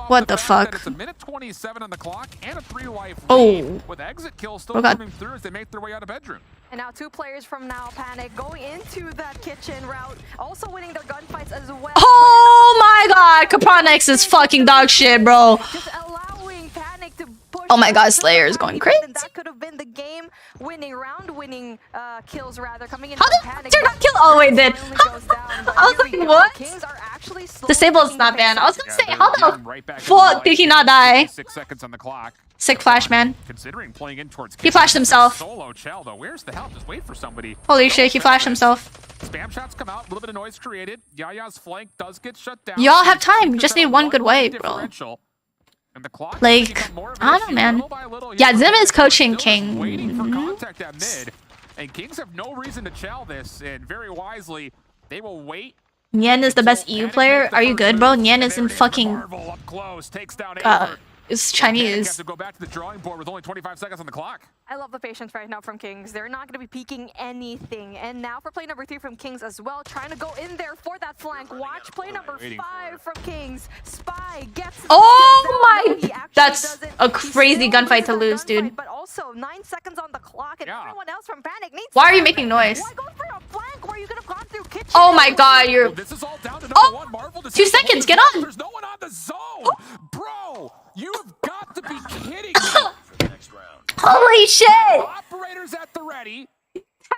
What the fuck? It's a minute 27 on the clock and a 3-life lead, with exit kills still coming through as they make their way out of bedroom. And now 2 players from now Panic going into that kitchen route, also winning their gunfights as well. Oh my god, Capronex is fucking dog shit, bro. Just allowing Panic to push. Oh my god, Slayer is going crazy. That could have been the game-winning, round-winning kills rather coming in. How did Panic not kill? Oh wait, did. I was like, what? Disable is not banned. I was gonna say, how the fuck did he not die? 6 seconds on the clock. Sick flash, man. Considering playing in towards he flashed himself. Solo Chell, though. Where's the help? Just wait for somebody. Holy shit, he flashed himself. Spam shots come out, a little bit of noise created. Yaya's flank does get shut down. Y'all have time. You just need 1 good wave, bro. And the clock like, I don't know, man. Yeah, Zim is coaching King. Waiting for contact at mid. And Kings have no reason to chow this, and very wisely, they will wait. Nyen is the best EU player. Are you good, bro? Nyen is in fucking is Chinese. Have to go back to the drawing board with only 25 seconds on the clock. I love the patience right now from Kings. They're not going to be peeking anything. And now for play number 3 from Kings as well, trying to go in there for that flank. Watch play number 5 from Kings. Spy gets. Oh my! That's a crazy gunfight to lose, dude. But also 9 seconds on the clock, and everyone else from Panic needs. Why are you making noise? Why go for a flank where you could have gone through kitchen? Oh my god, you're. Well, this is all down to number 1 Marvel. 2 seconds, get on. There's no one on the zone, bro. You've got to be kidding me. Holy shit! Operators at the ready.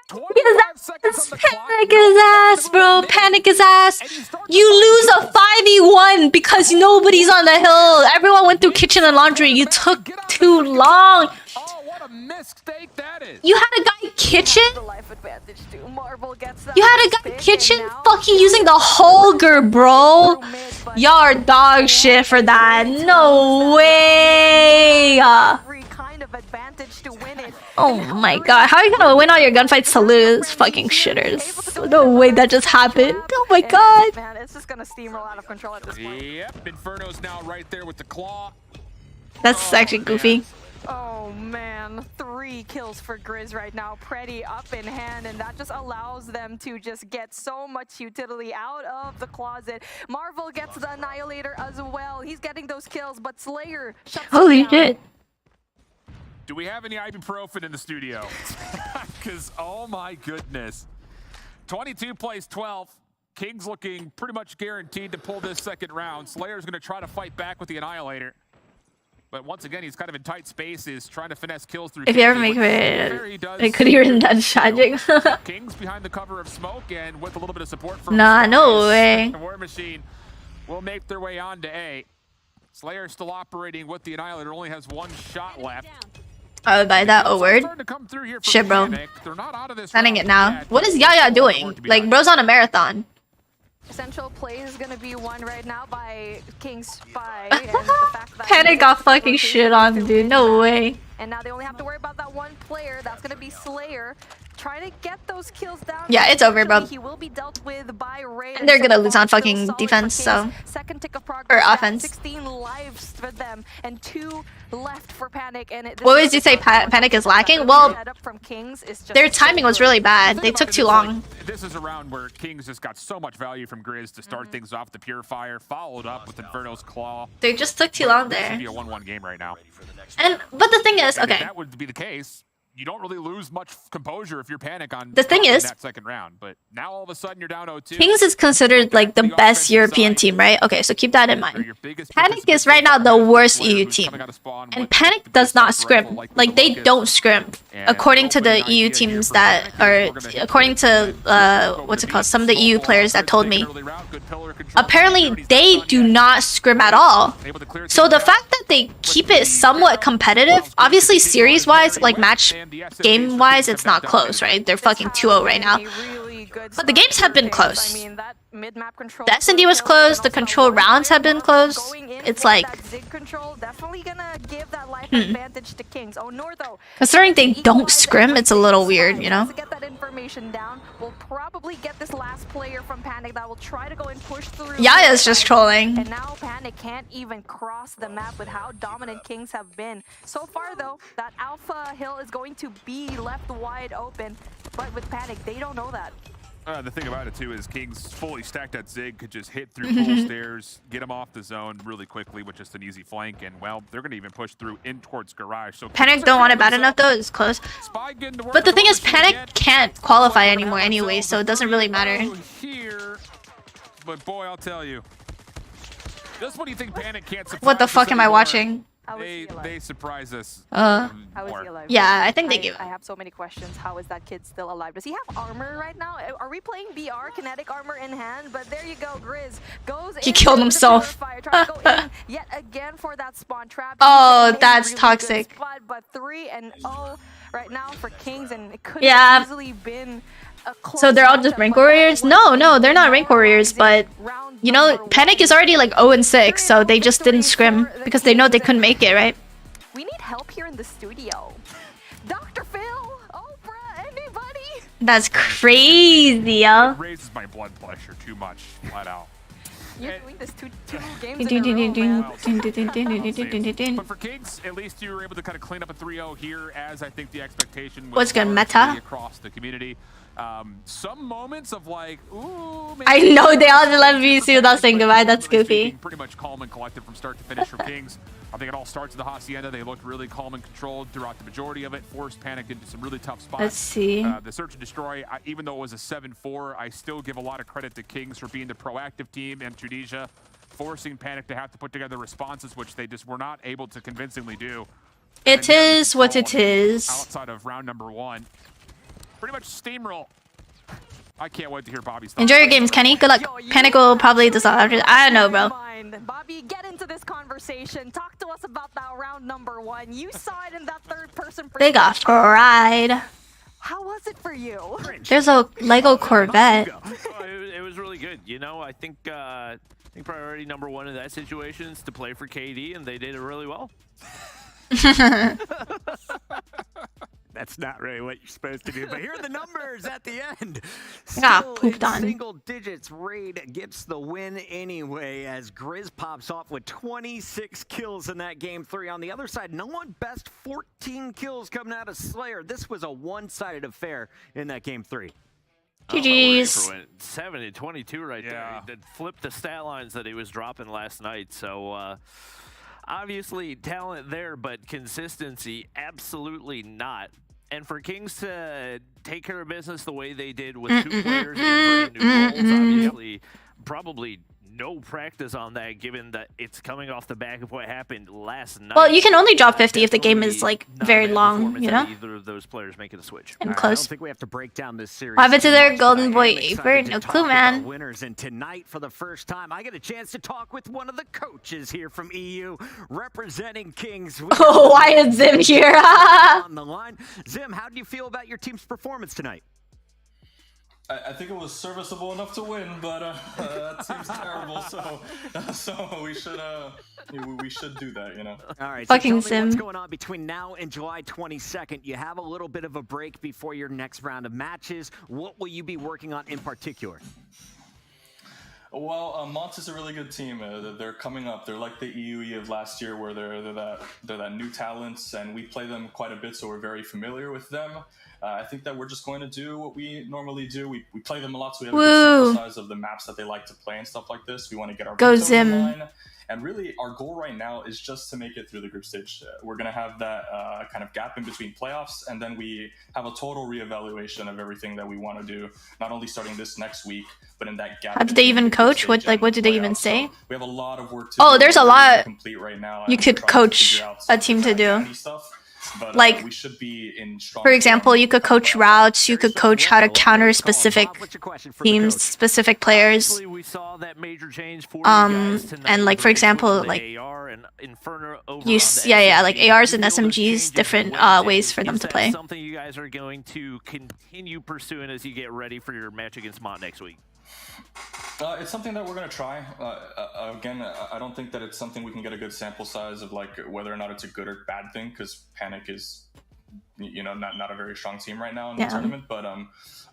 25 seconds on the clock. Panic his ass, bro. Panic his ass. You lose a 5v1 because nobody's on the hill. Everyone went through kitchen and laundry. You took too long. Oh, what a mistake that is. You had a guy kitchen? You had a guy kitchen fucking using the Holger, bro. Y'all are dog shit for that. No way. Kind of have advantage to win it. Oh my god, how are you gonna win all your gunfights to lose? Fucking shitters. No way that just happened. Oh my god. Man, it's just gonna steamroll out of control at this point. Yep, Inferno's now right there with the claw. That's actually goofy. Oh man, 3 kills for Grizz right now. Pretty up in hand, and that just allows them to just get so much utility out of the closet. Marvel gets the Annihilator as well. He's getting those kills, but Slayer shuts Holy him down. shit. Do we have any ibuprofen in the studio? Because, oh my goodness. 22 plays 12. King's looking pretty much guaranteed to pull this second round. Slayer's going to try to fight back with the Annihilator. But once again, he's kind of in tight spaces, trying to finesse kills through. If you ever make it could have written that tragic. King's behind the cover of smoke, and with a little bit of support from Nah, no way. War Machine will make their way on to A. Slayer still operating with the Annihilator, only has 1 shot left. I would buy that. Oh, word. Shit, bro. Sending it now. What is Yaya doing? Like, bro's on a marathon. Essential play is gonna be won right now by King Spy. And the fact that Panic got fucking shit on, dude. No way. And now they only have to worry about that 1 player. That's gonna be Slayer. Trying to get those kills down. Yeah, it's over, bro. He will be dealt with by Ray. And they're gonna lose on fucking defense, so. Second tick of progress. Or offense. 16 lives for them and 2 left for Panic. And What would you say Panic is lacking? Well, their timing was really bad. They took too long. This is a round where Kings just got so much value from Grizz to start things off. The Purifier followed up with Inferno's Claw. They just took too long This there. should be a 1-1 game right now. But the thing is, And if okay. that would be the case, you don't really lose much composure if you're Panic on The thing in is- that second round. But now all of a sudden you're down 0-2. Kings is considered like the best European team, right? Okay, so keep that in mind. Panic is right now the worst EU team. And Panic does not scrim. Like, they don't scrim. According to the EU teams that are, according to, what's it called? Some of the EU players that told me. Apparently, they do not scrim at all. So the fact that they keep it somewhat competitive, obviously series-wise, like match game-wise, it's not close, right? They're fucking 2-0 right now. But the games have been close. The S&D was close, the control rounds have been close. It's like, considering they don't scrim, it's a little weird, you know? We'll probably get this last player from Panic that will try to go and push through. Yaya's just trolling. And now Panic can't even cross the map with how dominant Kings have been. So far though, that Alpha Hill is going to be left wide open. But with Panic, they don't know that. The thing about it too is Kings fully stacked at Zig could just hit through pool stairs, get him off the zone really quickly with just an easy flank, and well, they're gonna even push through in towards garage. So Panic don't want it bad enough though, it's close. But the thing is, Panic can't qualify anymore anyway, so it doesn't really matter. Here, but boy, I'll tell you, just when you think Panic can't surprise What the fuck us am I anymore, watching? they surprise us. How is he alive? Yeah, I think they give. I have so many questions. How is that kid still alive? Does he have armor right now? Are we playing BR, kinetic armor in hand? But there you go, Grizz goes He in killed with the himself. Purifier, trying to go in yet again for that spawn trap. Oh, He's in a that's really good toxic. spot, but 3-0 right now for Kings, and it could Yeah. have easily been a close So they're all just matchup, rank but warriors? that No, was no, they're not rank warriors, but round you know, number Panic 1. is already like 0-6, so they just didn't scrim because they know they couldn't make it, right? We need help here in the studio. Dr. Phil, Oprah, anybody? That's crazy, yo. It raises my blood pressure too much, flat out. You're doing this two games in a row, man. But for Kings, at least you were able to kind of clean up a 3-0 here, as I think the expectation was What's good, meta? largely across the community. Some moments of like, ooh, maybe I know they all just left VC without saying goodbye. That's goofy. pretty much calm and collected from start to finish for Kings. I think it all starts at the Hacienda. They looked really calm and controlled throughout the majority of it, forced Panic into some really tough spots. Let's see. The Search and Destroy, even though it was a 7-4, I still give a lot of credit to Kings for being the proactive team, and Tunisia forcing Panic to have to put together responses, which they just were not able to convincingly do. It is what it is. Outside of round number 1. Pretty much steamroll. I can't wait to hear Bobby's thoughts. Enjoy your games, Kenny. Good luck. Panic will probably decide after. I don't know, bro. Bobby, get into this conversation. Talk to us about that round number 1. You saw it in that third-person They got fried. How was it for you? There's a Lego Corvette. It was really good. You know, I think priority number 1 in that situation is to play for KD, and they did it really well. That's not really what you're supposed to do, but here are the numbers at the end. Got Still pooped in on. single digits, Raid gets the win anyway as Grizz pops off with 26 kills in that game 3. On the other side, no one best 14 kills coming out of Slayer. This was a one-sided affair in that game 3. GG's. 7-22 right there. He did flip the stat lines that he was dropping last night. So obviously talent there, but consistency absolutely not. And for Kings to take care of business the way they did with 2 players in brand new roles, obviously probably no practice on that, given that it's coming off the back of what happened last night. Well, you can only drop 50 if the game is like very long, you know? Either of those players making a switch. And I close. don't think we have to break down this series. What happened to too their much, golden but I boy am excited Aver? to No talk clue, with man. our winners, and tonight, for the first time, I get a chance to talk with one of the coaches here from EU, representing Kings. Oh, why is Zim here? On the line, Zim, how do you feel about your team's performance tonight? I think it was serviceable enough to win, but that seems terrible. So we should do that, you know. All right. Fucking so tell me what's Sim. going on between now and July 22nd? You have a little bit of a break before your next round of matches. What will you be working on in particular? Well, Mont is a really good team. They're coming up. They're like the EUE of last year, where they're that new talents, and we play them quite a bit, so we're very familiar with them. I think that we're just going to do what we normally do. We play them a lot, so we have a good sample size of the maps that they like to play and stuff like this. We want to get our Go vetoes Zim. in line. And really, our goal right now is just to make it through the group stage. We're going to have that kind of gap in between playoffs, and then we have a total reevaluation of everything that we want to do, not only starting this next week, but in that gap. How did they even coach? What did they even say? So we have a lot of work to Oh, do. there's a We're lot complete right now. you could coach a team to do. But, like, we should be in strong for example, you could coach routes, you could coach how to counter specific teams, specific players. Obviously, we saw that major change for you guys tonight and like for with example, the like AR and Inferno over use on the like SMGs. ARs and You feel those SMGs, changes different went ways in. for them Is to that play. something you guys are going to continue pursuing as you get ready for your match against Mont next week? It's something that we're going to try. Again, I don't think that it's something we can get a good sample size of, like whether or not it's a good or bad thing, because Panic is, not a very strong team right now in the tournament. But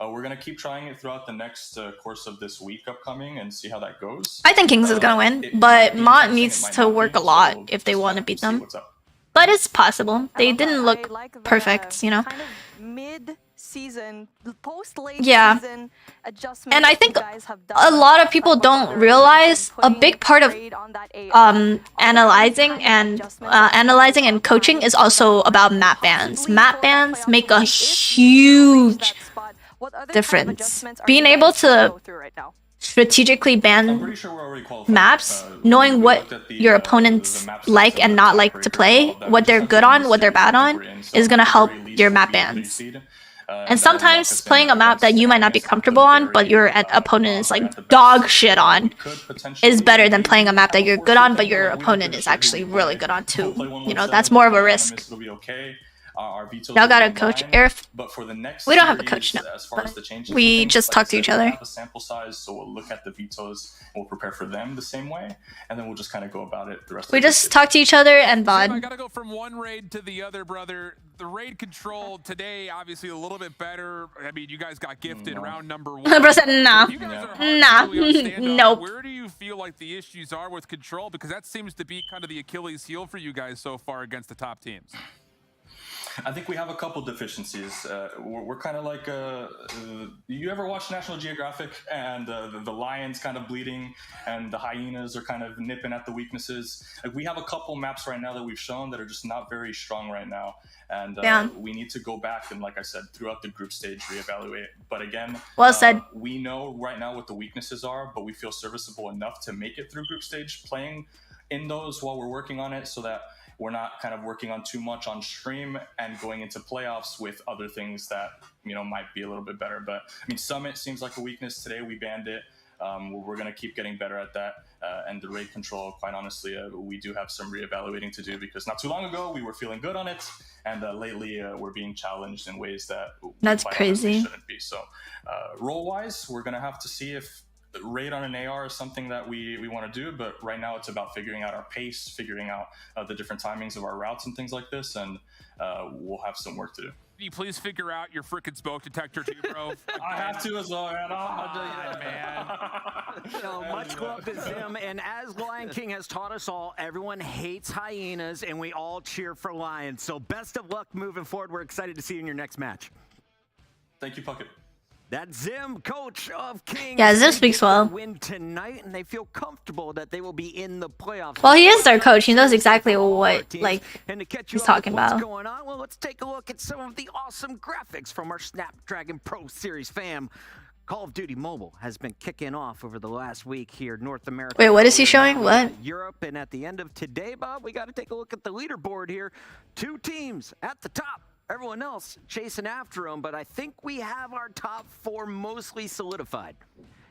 we're going to keep trying it throughout the next course of this week upcoming and see how that goes. I think Kings is gonna win, but Mont needs to work a lot if they want to beat them. But it's possible. They didn't look perfect, you know. Kind of mid-season, post-late Yeah. season adjustments. And I think you guys have done, a lot of people like what don't they're realize a putting big part of grade on that AR. analyzing and coaching is also about map bans. Map bans make a huge difference. Being able to strategically ban maps, knowing what your opponents like and not like to play, what they're good on, what they're bad on, is gonna help your map bans. And sometimes playing a map that you might not be comfortable on, but your opponent is like dog shit on, is better than playing a map that you're good on, but your opponent is actually really good on too. You know, that's more of a risk. Y'all got a coach, Aerith? But for the next we don't have a series, coach, no. as far as the changes, We just talk to each other. We have a sample size, so we'll look at the vetoes, we'll prepare for them the same way, and then we'll just kind of go about it the rest of the We just talk to each other and I VOD. gotta go from one raid to the other, brother. The raid control today, obviously a little bit better. I mean, you guys got gifted round number 1. Bro said nah. You guys are hard to Nah. really understand, Nope. Where do you feel like the issues are with control? Because that seems to be kind of the Achilles heel for you guys so far against the top teams. I think we have a couple deficiencies. We're kind of like, you ever watch National Geographic and the lions kind of bleeding and the hyenas are kind of nipping at the weaknesses? Like, we have a couple maps right now that we've shown that are just not very strong right now. And we need to go back and, like I said, throughout the group stage, reevaluate. But again, well said. We know right now what the weaknesses are, but we feel serviceable enough to make it through group stage, playing in those while we're working on it, so that we're not kind of working on too much on stream and going into playoffs with other things that, might be a little bit better. But I mean, Summit seems like a weakness today. We banned it. We're going to keep getting better at that. And the raid control, quite honestly, we do have some reevaluating to do, because not too long ago we were feeling good on it, and lately we're being challenged in ways that That's quite crazy. honestly shouldn't be. So role-wise, we're going to have to see if raid on an AR is something that we want to do, but right now it's about figuring out our pace, figuring out the different timings of our routes and things like this, and we'll have some work to do. Can you please figure out your freaking smoke detector too, bro? I have to as well, man. So much love to Zim, and as Lion King has taught us all, everyone hates hyenas, and we all cheer for lions. So best of luck moving forward. We're excited to see you in your next match. Thank you, Puckett. That's Zim, coach of Kings. Yeah, Zim speaks well. Win tonight, and they feel comfortable that they will be in the playoffs. Well, he is their coach. He knows exactly what and to catch he's you talking what's about. going on, well, let's take a look at some of the awesome graphics from our Snapdragon Pro Series fam. Call of Duty Mobile has been kicking off over the last week here, North America. Wait, what is he showing? What? Europe, and at the end of today, Bob, we got to take a look at the leaderboard here. 2 teams at the top. Everyone else chasing after them, but I think we have our top 4 mostly solidified.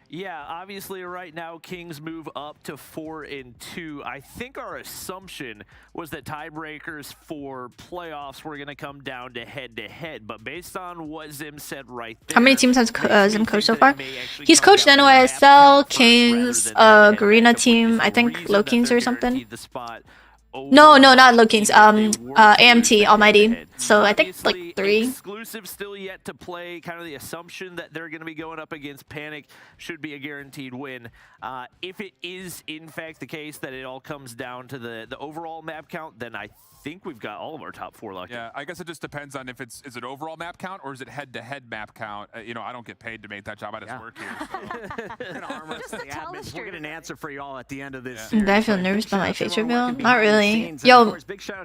Yeah, obviously right now Kings move up to 4-2. I think our assumption was that tiebreakers for playoffs were going to come down to head-to-head, but based on what Zim said right there... How many teams has Zim coached so far? He's coached NYSL, Kings, Garena team, I think Low Kings or something. No, not Low Kings. AMT Almighty. So I think like 3. Exclusive still yet to play. Kind of the assumption that they're going to be going up against Panic should be a guaranteed win. If it is in fact the case that it all comes down to the overall map count, then I think we've got all of our top 4 locked. Yeah, I guess it just depends on if is it overall map count or is it head-to-head map count. You know, I don't get paid to make that job. I just work here. So. We'll get an answer for you all at the end of this. Did I feel nervous about my face reveal? Not really. Yo,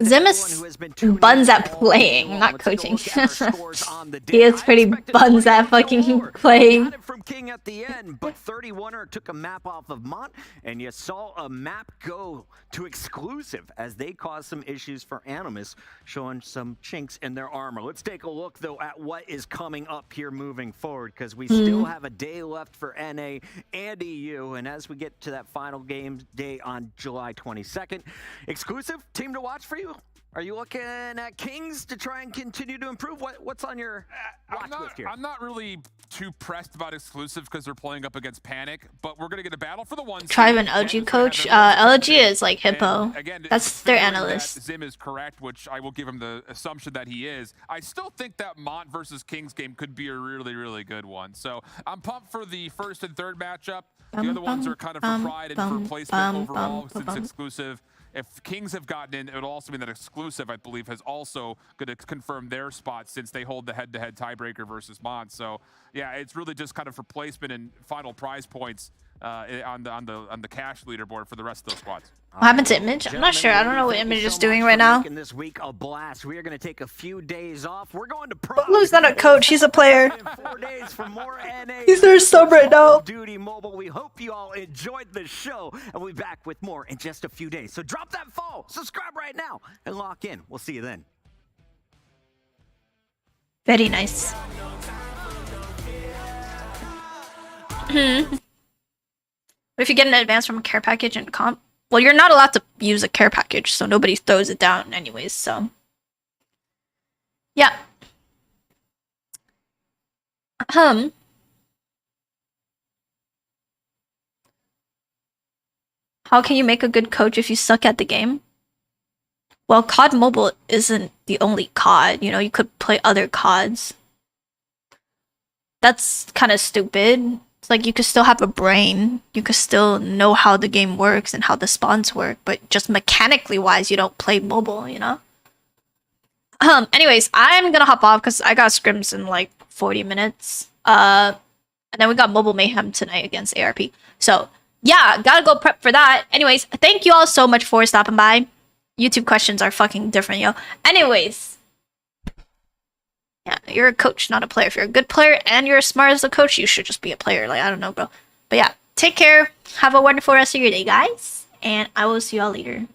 Zim is buns at playing, not coaching. He is pretty buns at fucking playing. From King at the end, but 31er took a map off of Mont, and you saw a map go to exclusive as they caused some issues for Animus, showing some chinks in their armor. Let's take a look though at what is coming up here moving forward, because we still have a day left for NA and EU, and as we get to that final game day on July 22nd, exclusive team to watch for you. Are you looking at Kings to try and continue to improve? What's on your watch list here? I'm not really too pressed about exclusive because they're playing up against Panic, but we're going to get a battle for the 1 seed. Tribe and LG coach. LG is like Hippo. Again, that's their analyst. Zim is correct, which I will give him the assumption that he is. I still think that Mont versus Kings game could be a really, really good one. So I'm pumped for the 1st and 3rd matchup. The other ones are kind of for pride and for placement overall since exclusive. If Kings have gotten in, it would also mean that exclusive, I believe, has also going to confirm their spot since they hold the head-to-head tiebreaker versus Mont. So, yeah, it's really just kind of for placement and final prize points on the cash leaderboard for the rest of those squads. What happened to Image? I'm not sure. I don't know what Image is doing right now. This week a blast. We are going to take a few days off. We're going to Blue's not a coach. He's a player. 4 days for more NA. He's their sub right now. Duty Mobile. We hope you all enjoyed the show, and we'll be back with more in just a few days. So drop that follow, subscribe right now, and lock in. We'll see you then. Very nice. What if you get an advance from a care package and comp? Well, you're not allowed to use a care package, so nobody throws it down anyways, so. Yeah. How can you make a good coach if you suck at the game? Well, COD Mobile isn't the only COD, you know, you could play other CODs. That's kind of stupid. It's like you could still have a brain. You could still know how the game works and how the spawns work, but just mechanically wise, you don't play mobile, you know? Anyways, I'm gonna hop off because I got scrims in like 40 minutes. And then we got Mobile Mayhem tonight against ARP. So, yeah, gotta go prep for that. Anyways, thank you all so much for stopping by. YouTube questions are fucking different, yo. Anyways. Yeah, you're a coach, not a player. If you're a good player and you're as smart as a coach, you should just be a player. Like, I don't know, bro. But yeah, take care. Have a wonderful rest of your day, guys. And I will see you all later.